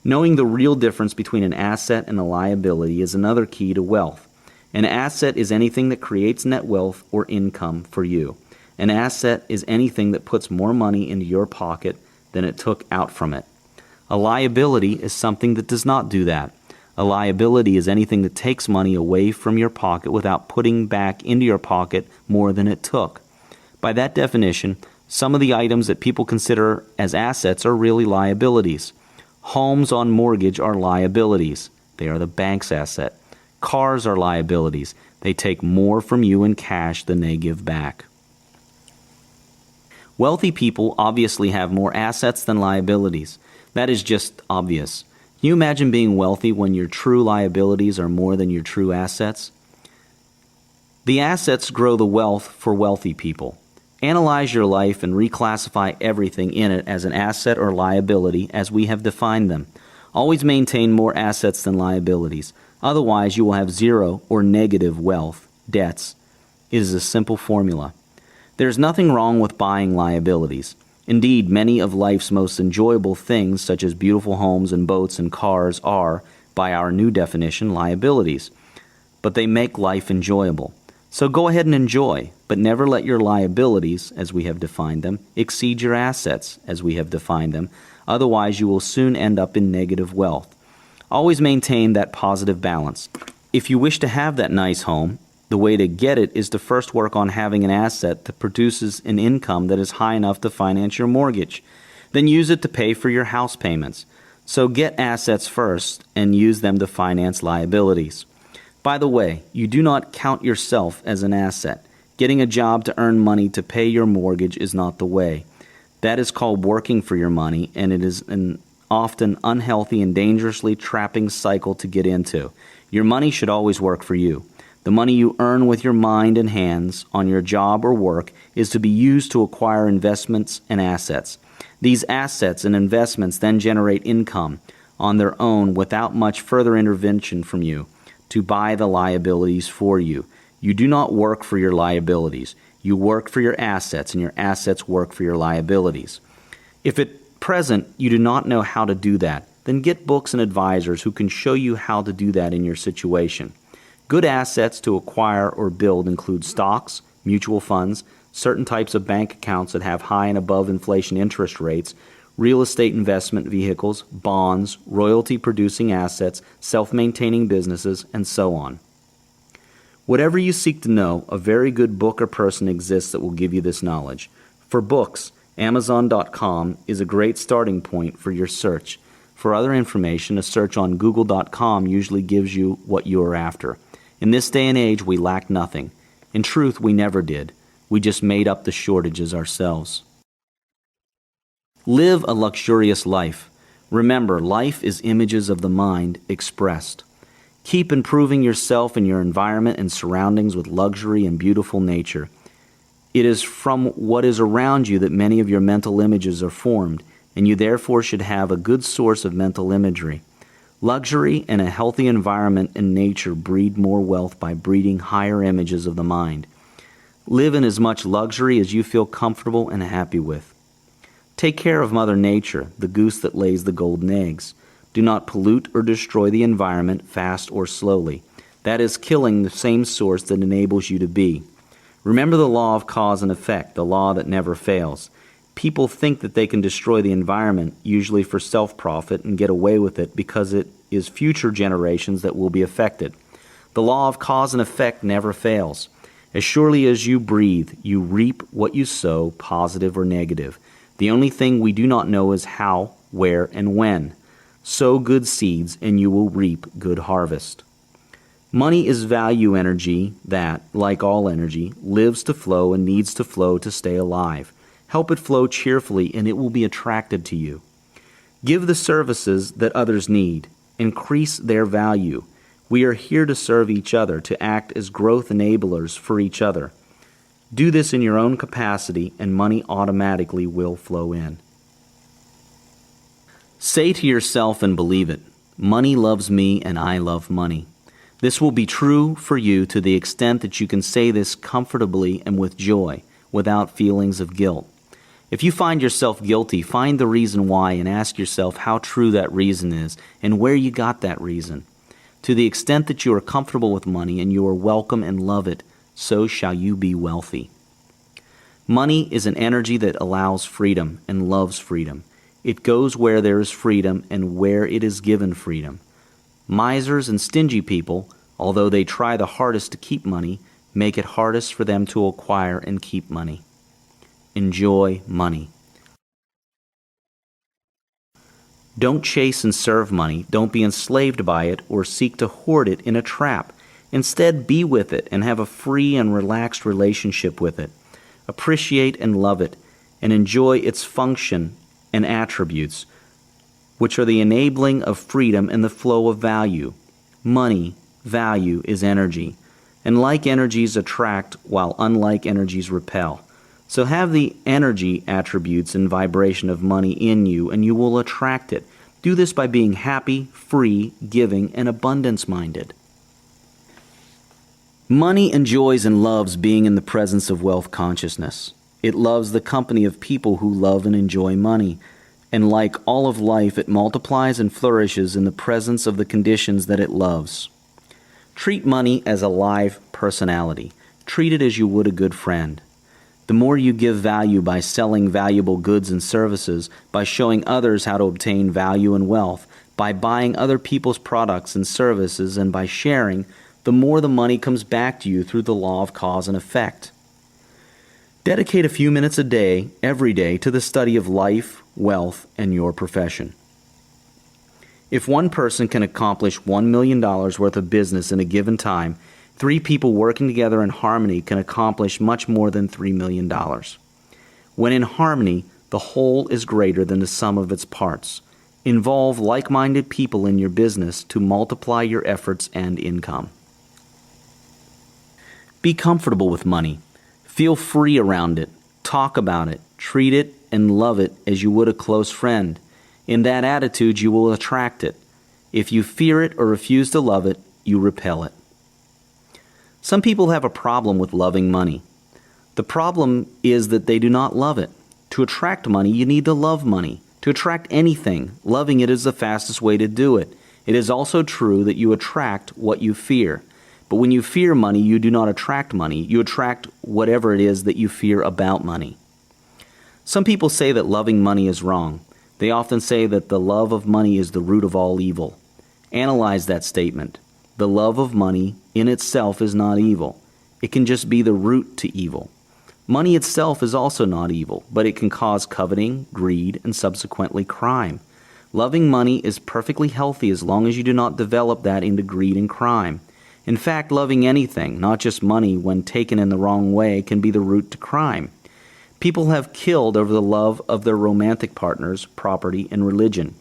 Knowing the real difference between an asset and a liability is another key to wealth. An asset is anything that creates net wealth or income for you. An asset is anything that puts more money into your pocket than it took out from it. A liability is something that does not do that. A liability is anything that takes money away from your pocket without putting back into your pocket more than it took. By that definition, some of the items that people consider as assets are really liabilities. Homes on mortgage are liabilities. They are the bank's asset. Cars are liabilities. They take more from you in cash than they give back. Wealthy people obviously have more assets than liabilities. That is just obvious. Can you imagine being wealthy when your true liabilities are more than your true assets? The assets grow the wealth for wealthy people. Analyze your life and reclassify everything in it as an asset or liability as we have defined them. Always maintain more assets than liabilities. Otherwise, you will have zero or negative wealth, debts. It is a simple formula. There is nothing wrong with buying liabilities. Indeed, many of life's most enjoyable things, such as beautiful homes and boats and cars, are, by our new definition, liabilities. But they make life enjoyable. So go ahead and enjoy, but never let your liabilities, as we have defined them, exceed your assets, as we have defined them. Otherwise, you will soon end up in negative wealth. Always maintain that positive balance. If you wish to have that nice home, the way to get it is to first work on having an asset that produces an income that is high enough to finance your mortgage. Then use it to pay for your house payments. So get assets first and use them to finance liabilities. By the way, you do not count yourself as an asset. Getting a job to earn money to pay your mortgage is not the way. That is called working for your money, and it is an often unhealthy and dangerously trapping cycle to get into. Your money should always work for you. The money you earn with your mind and hands on your job or work is to be used to acquire investments and assets. These assets and investments then generate income on their own without much further intervention from you to buy the liabilities for you. You do not work for your liabilities. You work for your assets, and your assets work for your liabilities. If at present you do not know how to do that, then get books and advisors who can show you how to do that in your situation. Good assets to acquire or build include stocks, mutual funds, certain types of bank accounts that have high and above inflation interest rates, real estate investment vehicles, bonds, royalty-producing assets, self-maintaining businesses, and so on. Whatever you seek to know, a very good book or person exists that will give you this knowledge. For books, Amazon.com is a great starting point for your search. For other information, a search on Google.com usually gives you what you are after. In this day and age, we lack nothing. In truth, we never did. We just made up the shortages ourselves. Live a luxurious life. Remember, life is images of the mind expressed. Keep improving yourself and your environment and surroundings with luxury and beautiful nature. It is from what is around you that many of your mental images are formed, and you therefore should have a good source of mental imagery. Luxury and a healthy environment and nature breed more wealth by breeding higher images of the mind. Live in as much luxury as you feel comfortable and happy with. Take care of Mother Nature, the goose that lays the golden eggs. Do not pollute or destroy the environment fast or slowly. That is killing the same source that enables you to be. Remember the law of cause and effect, the law that never fails. People think that they can destroy the environment, usually for self-profit, and get away with it because it is future generations that will be affected. The law of cause and effect never fails. As surely as you breathe, you reap what you sow, positive or negative. The only thing we do not know is how, where, and when. Sow good seeds, and you will reap good harvest. Money is value energy that, like all energy, lives to flow and needs to flow to stay alive. Help it flow cheerfully, and it will be attracted to you. Give the services that others need. Increase their value. We are here to serve each other, to act as growth enablers for each other. Do this in your own capacity, and money automatically will flow in. Say to yourself and believe it, money loves me and I love money. This will be true for you to the extent that you can say this comfortably and with joy, without feelings of guilt. If you find yourself guilty, find the reason why and ask yourself how true that reason is and where you got that reason. To the extent that you are comfortable with money and you are welcome and love it, so shall you be wealthy. Money is an energy that allows freedom and loves freedom. It goes where there is freedom and where it is given freedom. Misers and stingy people, although they try the hardest to keep money, make it hardest for them to acquire and keep money. Enjoy money. Don't chase and serve money. Don't be enslaved by it or seek to hoard it in a trap. Instead, be with it and have a free and relaxed relationship with it. Appreciate and love it, and enjoy its function and attributes, which are the enabling of freedom and the flow of value. Money, value, is energy, and like energies attract while unlike energies repel. So have the energy attributes and vibration of money in you, and you will attract it. Do this by being happy, free, giving, and abundance-minded. Money enjoys and loves being in the presence of wealth consciousness. It loves the company of people who love and enjoy money. And like all of life, it multiplies and flourishes in the presence of the conditions that it loves. Treat money as a live personality. Treat it as you would a good friend. The more you give value by selling valuable goods and services, by showing others how to obtain value and wealth, by buying other people's products and services, and by sharing, the more the money comes back to you through the law of cause and effect. Dedicate a few minutes a day, every day, to the study of life, wealth, and your profession. If one person can accomplish $1 million worth of business in a given time, 3 people working together in harmony can accomplish much more than $3 million. When in harmony, the whole is greater than the sum of its parts. Involve like-minded people in your business to multiply your efforts and income. Be comfortable with money. Feel free around it. Talk about it. Treat it and love it as you would a close friend. In that attitude, you will attract it. If you fear it or refuse to love it, you repel it. Some people have a problem with loving money. The problem is that they do not love it. To attract money, you need to love money. To attract anything, loving it is the fastest way to do it. It is also true that you attract what you fear. But when you fear money, you do not attract money. You attract whatever it is that you fear about money. Some people say that loving money is wrong. They often say that the love of money is the root of all evil. Analyze that statement. The love of money in itself is not evil. It can just be the root to evil. Money itself is also not evil, but it can cause coveting, greed, and subsequently crime. Loving money is perfectly healthy as long as you do not develop that into greed and crime. In fact, loving anything, not just money, when taken in the wrong way, can be the root to crime. People have killed over the love of their romantic partners, property, and religion.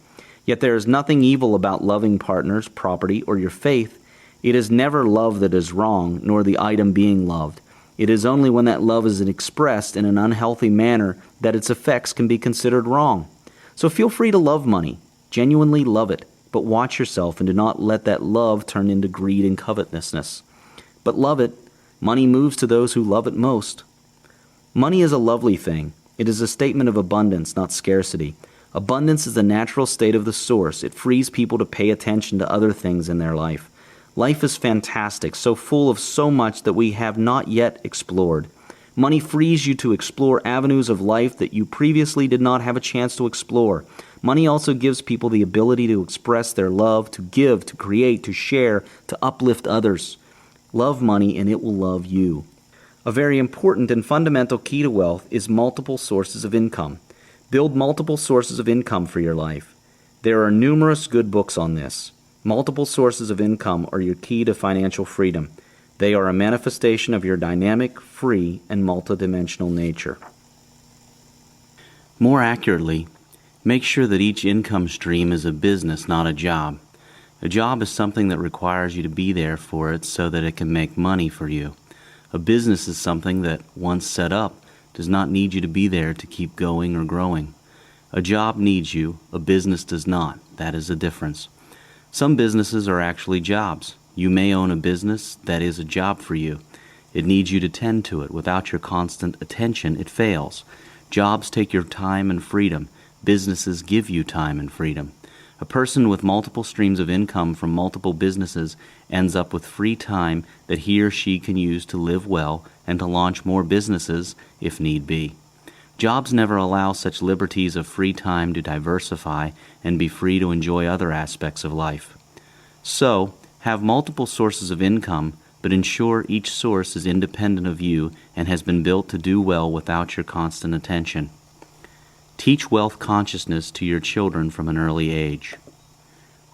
Yet there is nothing evil about loving partners, property, or your faith. It is never love that is wrong, nor the item being loved. It is only when that love is expressed in an unhealthy manner that its effects can be considered wrong. So feel free to love money. Genuinely love it. But watch yourself and do not let that love turn into greed and covetousness. But love it. Money moves to those who love it most. Money is a lovely thing. It is a statement of abundance, not scarcity. Abundance is the natural state of the source. It frees people to pay attention to other things in their life. Life is fantastic, so full of so much that we have not yet explored. Money frees you to explore avenues of life that you previously did not have a chance to explore. Money also gives people the ability to express their love, to give, to create, to share, to uplift others. Love money and it will love you. A very important and fundamental key to wealth is multiple sources of income. Build multiple sources of income for your life. There are numerous good books on this. Multiple sources of income are your key to financial freedom. They are a manifestation of your dynamic, free, and multidimensional nature. More accurately, make sure that each income stream is a business, not a job. A job is something that requires you to be there for it so that it can make money for you. A business is something that, once set up, does not need you to be there to keep going or growing. A job needs you, a business does not. That is the difference. Some businesses are actually jobs. You may own a business that is a job for you. It needs you to tend to it. Without your constant attention, it fails. Jobs take your time and freedom. Businesses give you time and freedom. A person with multiple streams of income from multiple businesses ends up with free time that he or she can use to live well and to launch more businesses if need be. Jobs never allow such liberties of free time to diversify and be free to enjoy other aspects of life. So, have multiple sources of income, but ensure each source is independent of you and has been built to do well without your constant attention. Teach wealth consciousness to your children from an early age.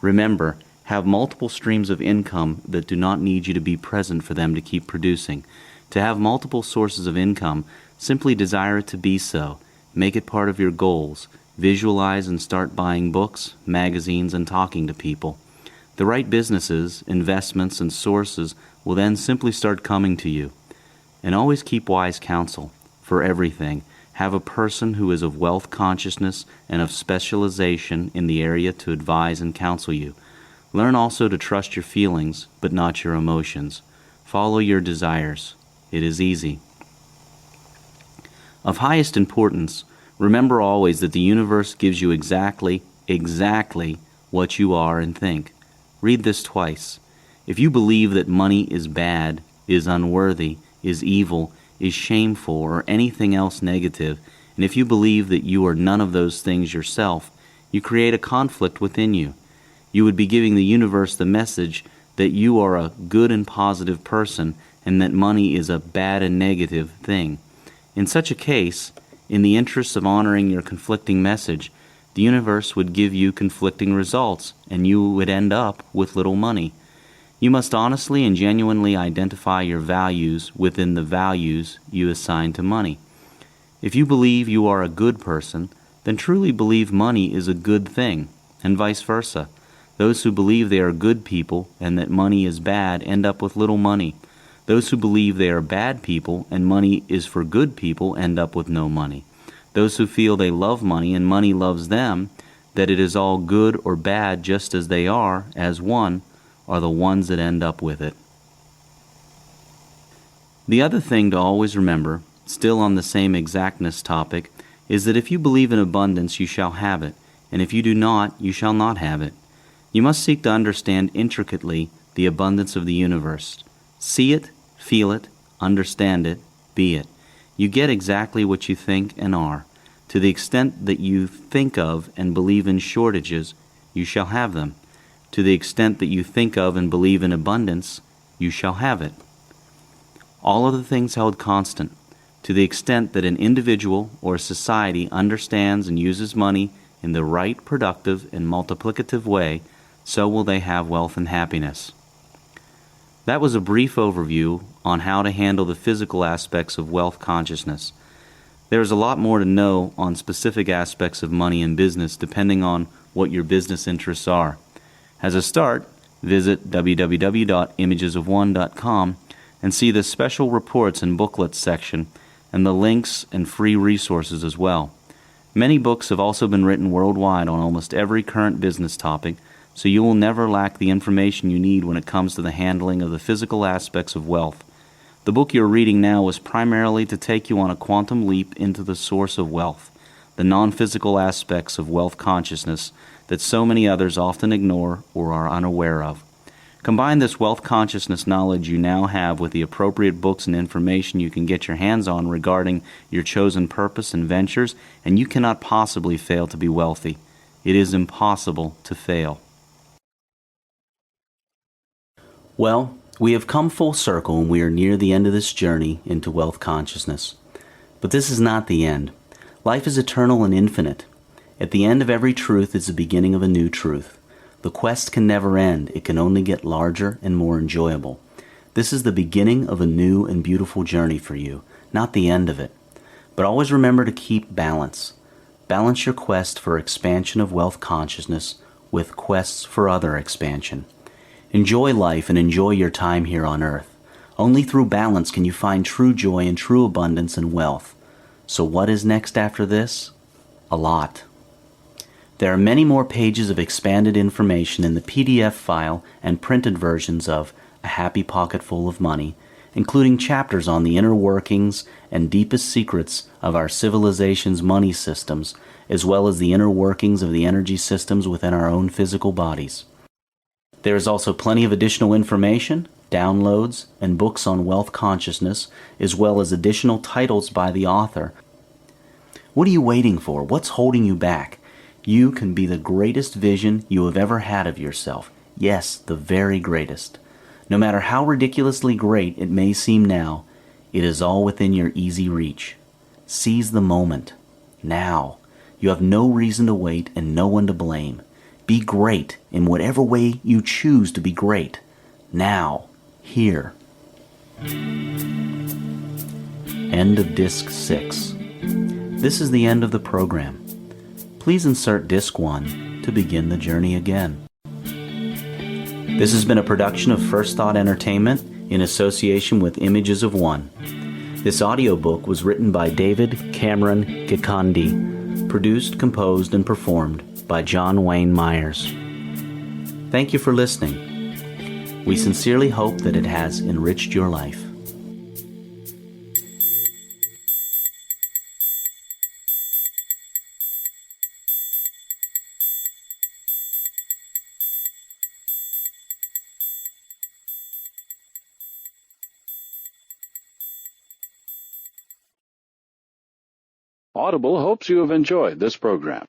Remember, have multiple streams of income that do not need you to be present for them to keep producing. To have multiple sources of income, simply desire it to be so. Make it part of your goals. Visualize and start buying books, magazines, and talking to people. The right businesses, investments, and sources will then simply start coming to you. And always keep wise counsel. For everything, Have a person who is of wealth consciousness and of specialization in the area to advise and counsel you. Learn also to trust your feelings, but not your emotions. Follow your desires. It is easy. Of highest importance, remember always that the universe gives you exactly what you are and think. Read this twice. If you believe that money is bad, is unworthy, is evil, is shameful, or anything else negative, and if you believe that you are none of those things yourself, you create a conflict within you. You would be giving the universe the message that you are a good and positive person and that money is a bad and negative thing. In such a case, in the interest of honoring your conflicting message, the universe would give you conflicting results, and you would end up with little money. You must honestly and genuinely identify your values within the values you assign to money. If you believe you are a good person, then truly believe money is a good thing, and vice versa. Those who believe they are good people and that money is bad end up with little money. Those who believe they are bad people and money is for good people end up with no money. Those who feel they love money and money loves them, that it is all good or bad just as they are, as one, are the ones that end up with it. The other thing to always remember, still on the same exactness topic, is that if you believe in abundance, you shall have it, and if you do not, you shall not have it. You must seek to understand intricately the abundance of the universe. See it, feel it, understand it, be it. You get exactly what you think and are. To the extent that you think of and believe in shortages, you shall have them. To the extent that you think of and believe in abundance, you shall have it. All of the things held constant. To the extent that an individual or a society understands and uses money in the right, productive, and multiplicative way, so will they have wealth and happiness. That was a brief overview on how to handle the physical aspects of wealth consciousness. There is a lot more to know on specific aspects of money and business depending on what your business interests are. As a start, visit www.imagesofone.com and see the special reports and booklets section and the links and free resources as well. Many books have also been written worldwide on almost every current business topic, so you will never lack the information you need when it comes to the handling of the physical aspects of wealth. The book you're reading now was primarily to take you on a quantum leap into the source of wealth, the non-physical aspects of wealth consciousness that so many others often ignore or are unaware of. Combine this wealth consciousness knowledge you now have with the appropriate books and information you can get your hands on regarding your chosen purpose and ventures, and you cannot possibly fail to be wealthy. It is impossible to fail. Well, we have come full circle and we are near the end of this journey into wealth consciousness. But this is not the end. Life is eternal and infinite. At the end of every truth is the beginning of a new truth. The quest can never end. It can only get larger and more enjoyable. This is the beginning of a new and beautiful journey for you, not the end of it. But always remember to keep balance. Balance your quest for expansion of wealth consciousness with quests for other expansion. Enjoy life and enjoy your time here on earth. Only through balance can you find true joy and true abundance and wealth. So what is next after this? A lot. There are many more pages of expanded information in the PDF file and printed versions of A Happy Pocket Full of Money, including chapters on the inner workings and deepest secrets of our civilization's money systems, as well as the inner workings of the energy systems within our own physical bodies. There is also plenty of additional information, downloads, and books on wealth consciousness, as well as additional titles by the author. What are you waiting for? What's holding you back? You can be the greatest vision you have ever had of yourself. Yes, the very greatest. No matter how ridiculously great it may seem now, it is all within your easy reach. Seize the moment. Now. You have no reason to wait and no one to blame. Be great in whatever way you choose to be great. Now. Here. End of Disc 6. This is the end of the program. Please insert Disc 1 to begin the journey again. This has been a production of First Thought Entertainment in association with Images of One. This audiobook was written by David Cameron Gikandi, produced, composed, and performed by John Wayne Myers. Thank you for listening. We sincerely hope that it has enriched your life. Audible hopes you have enjoyed this program.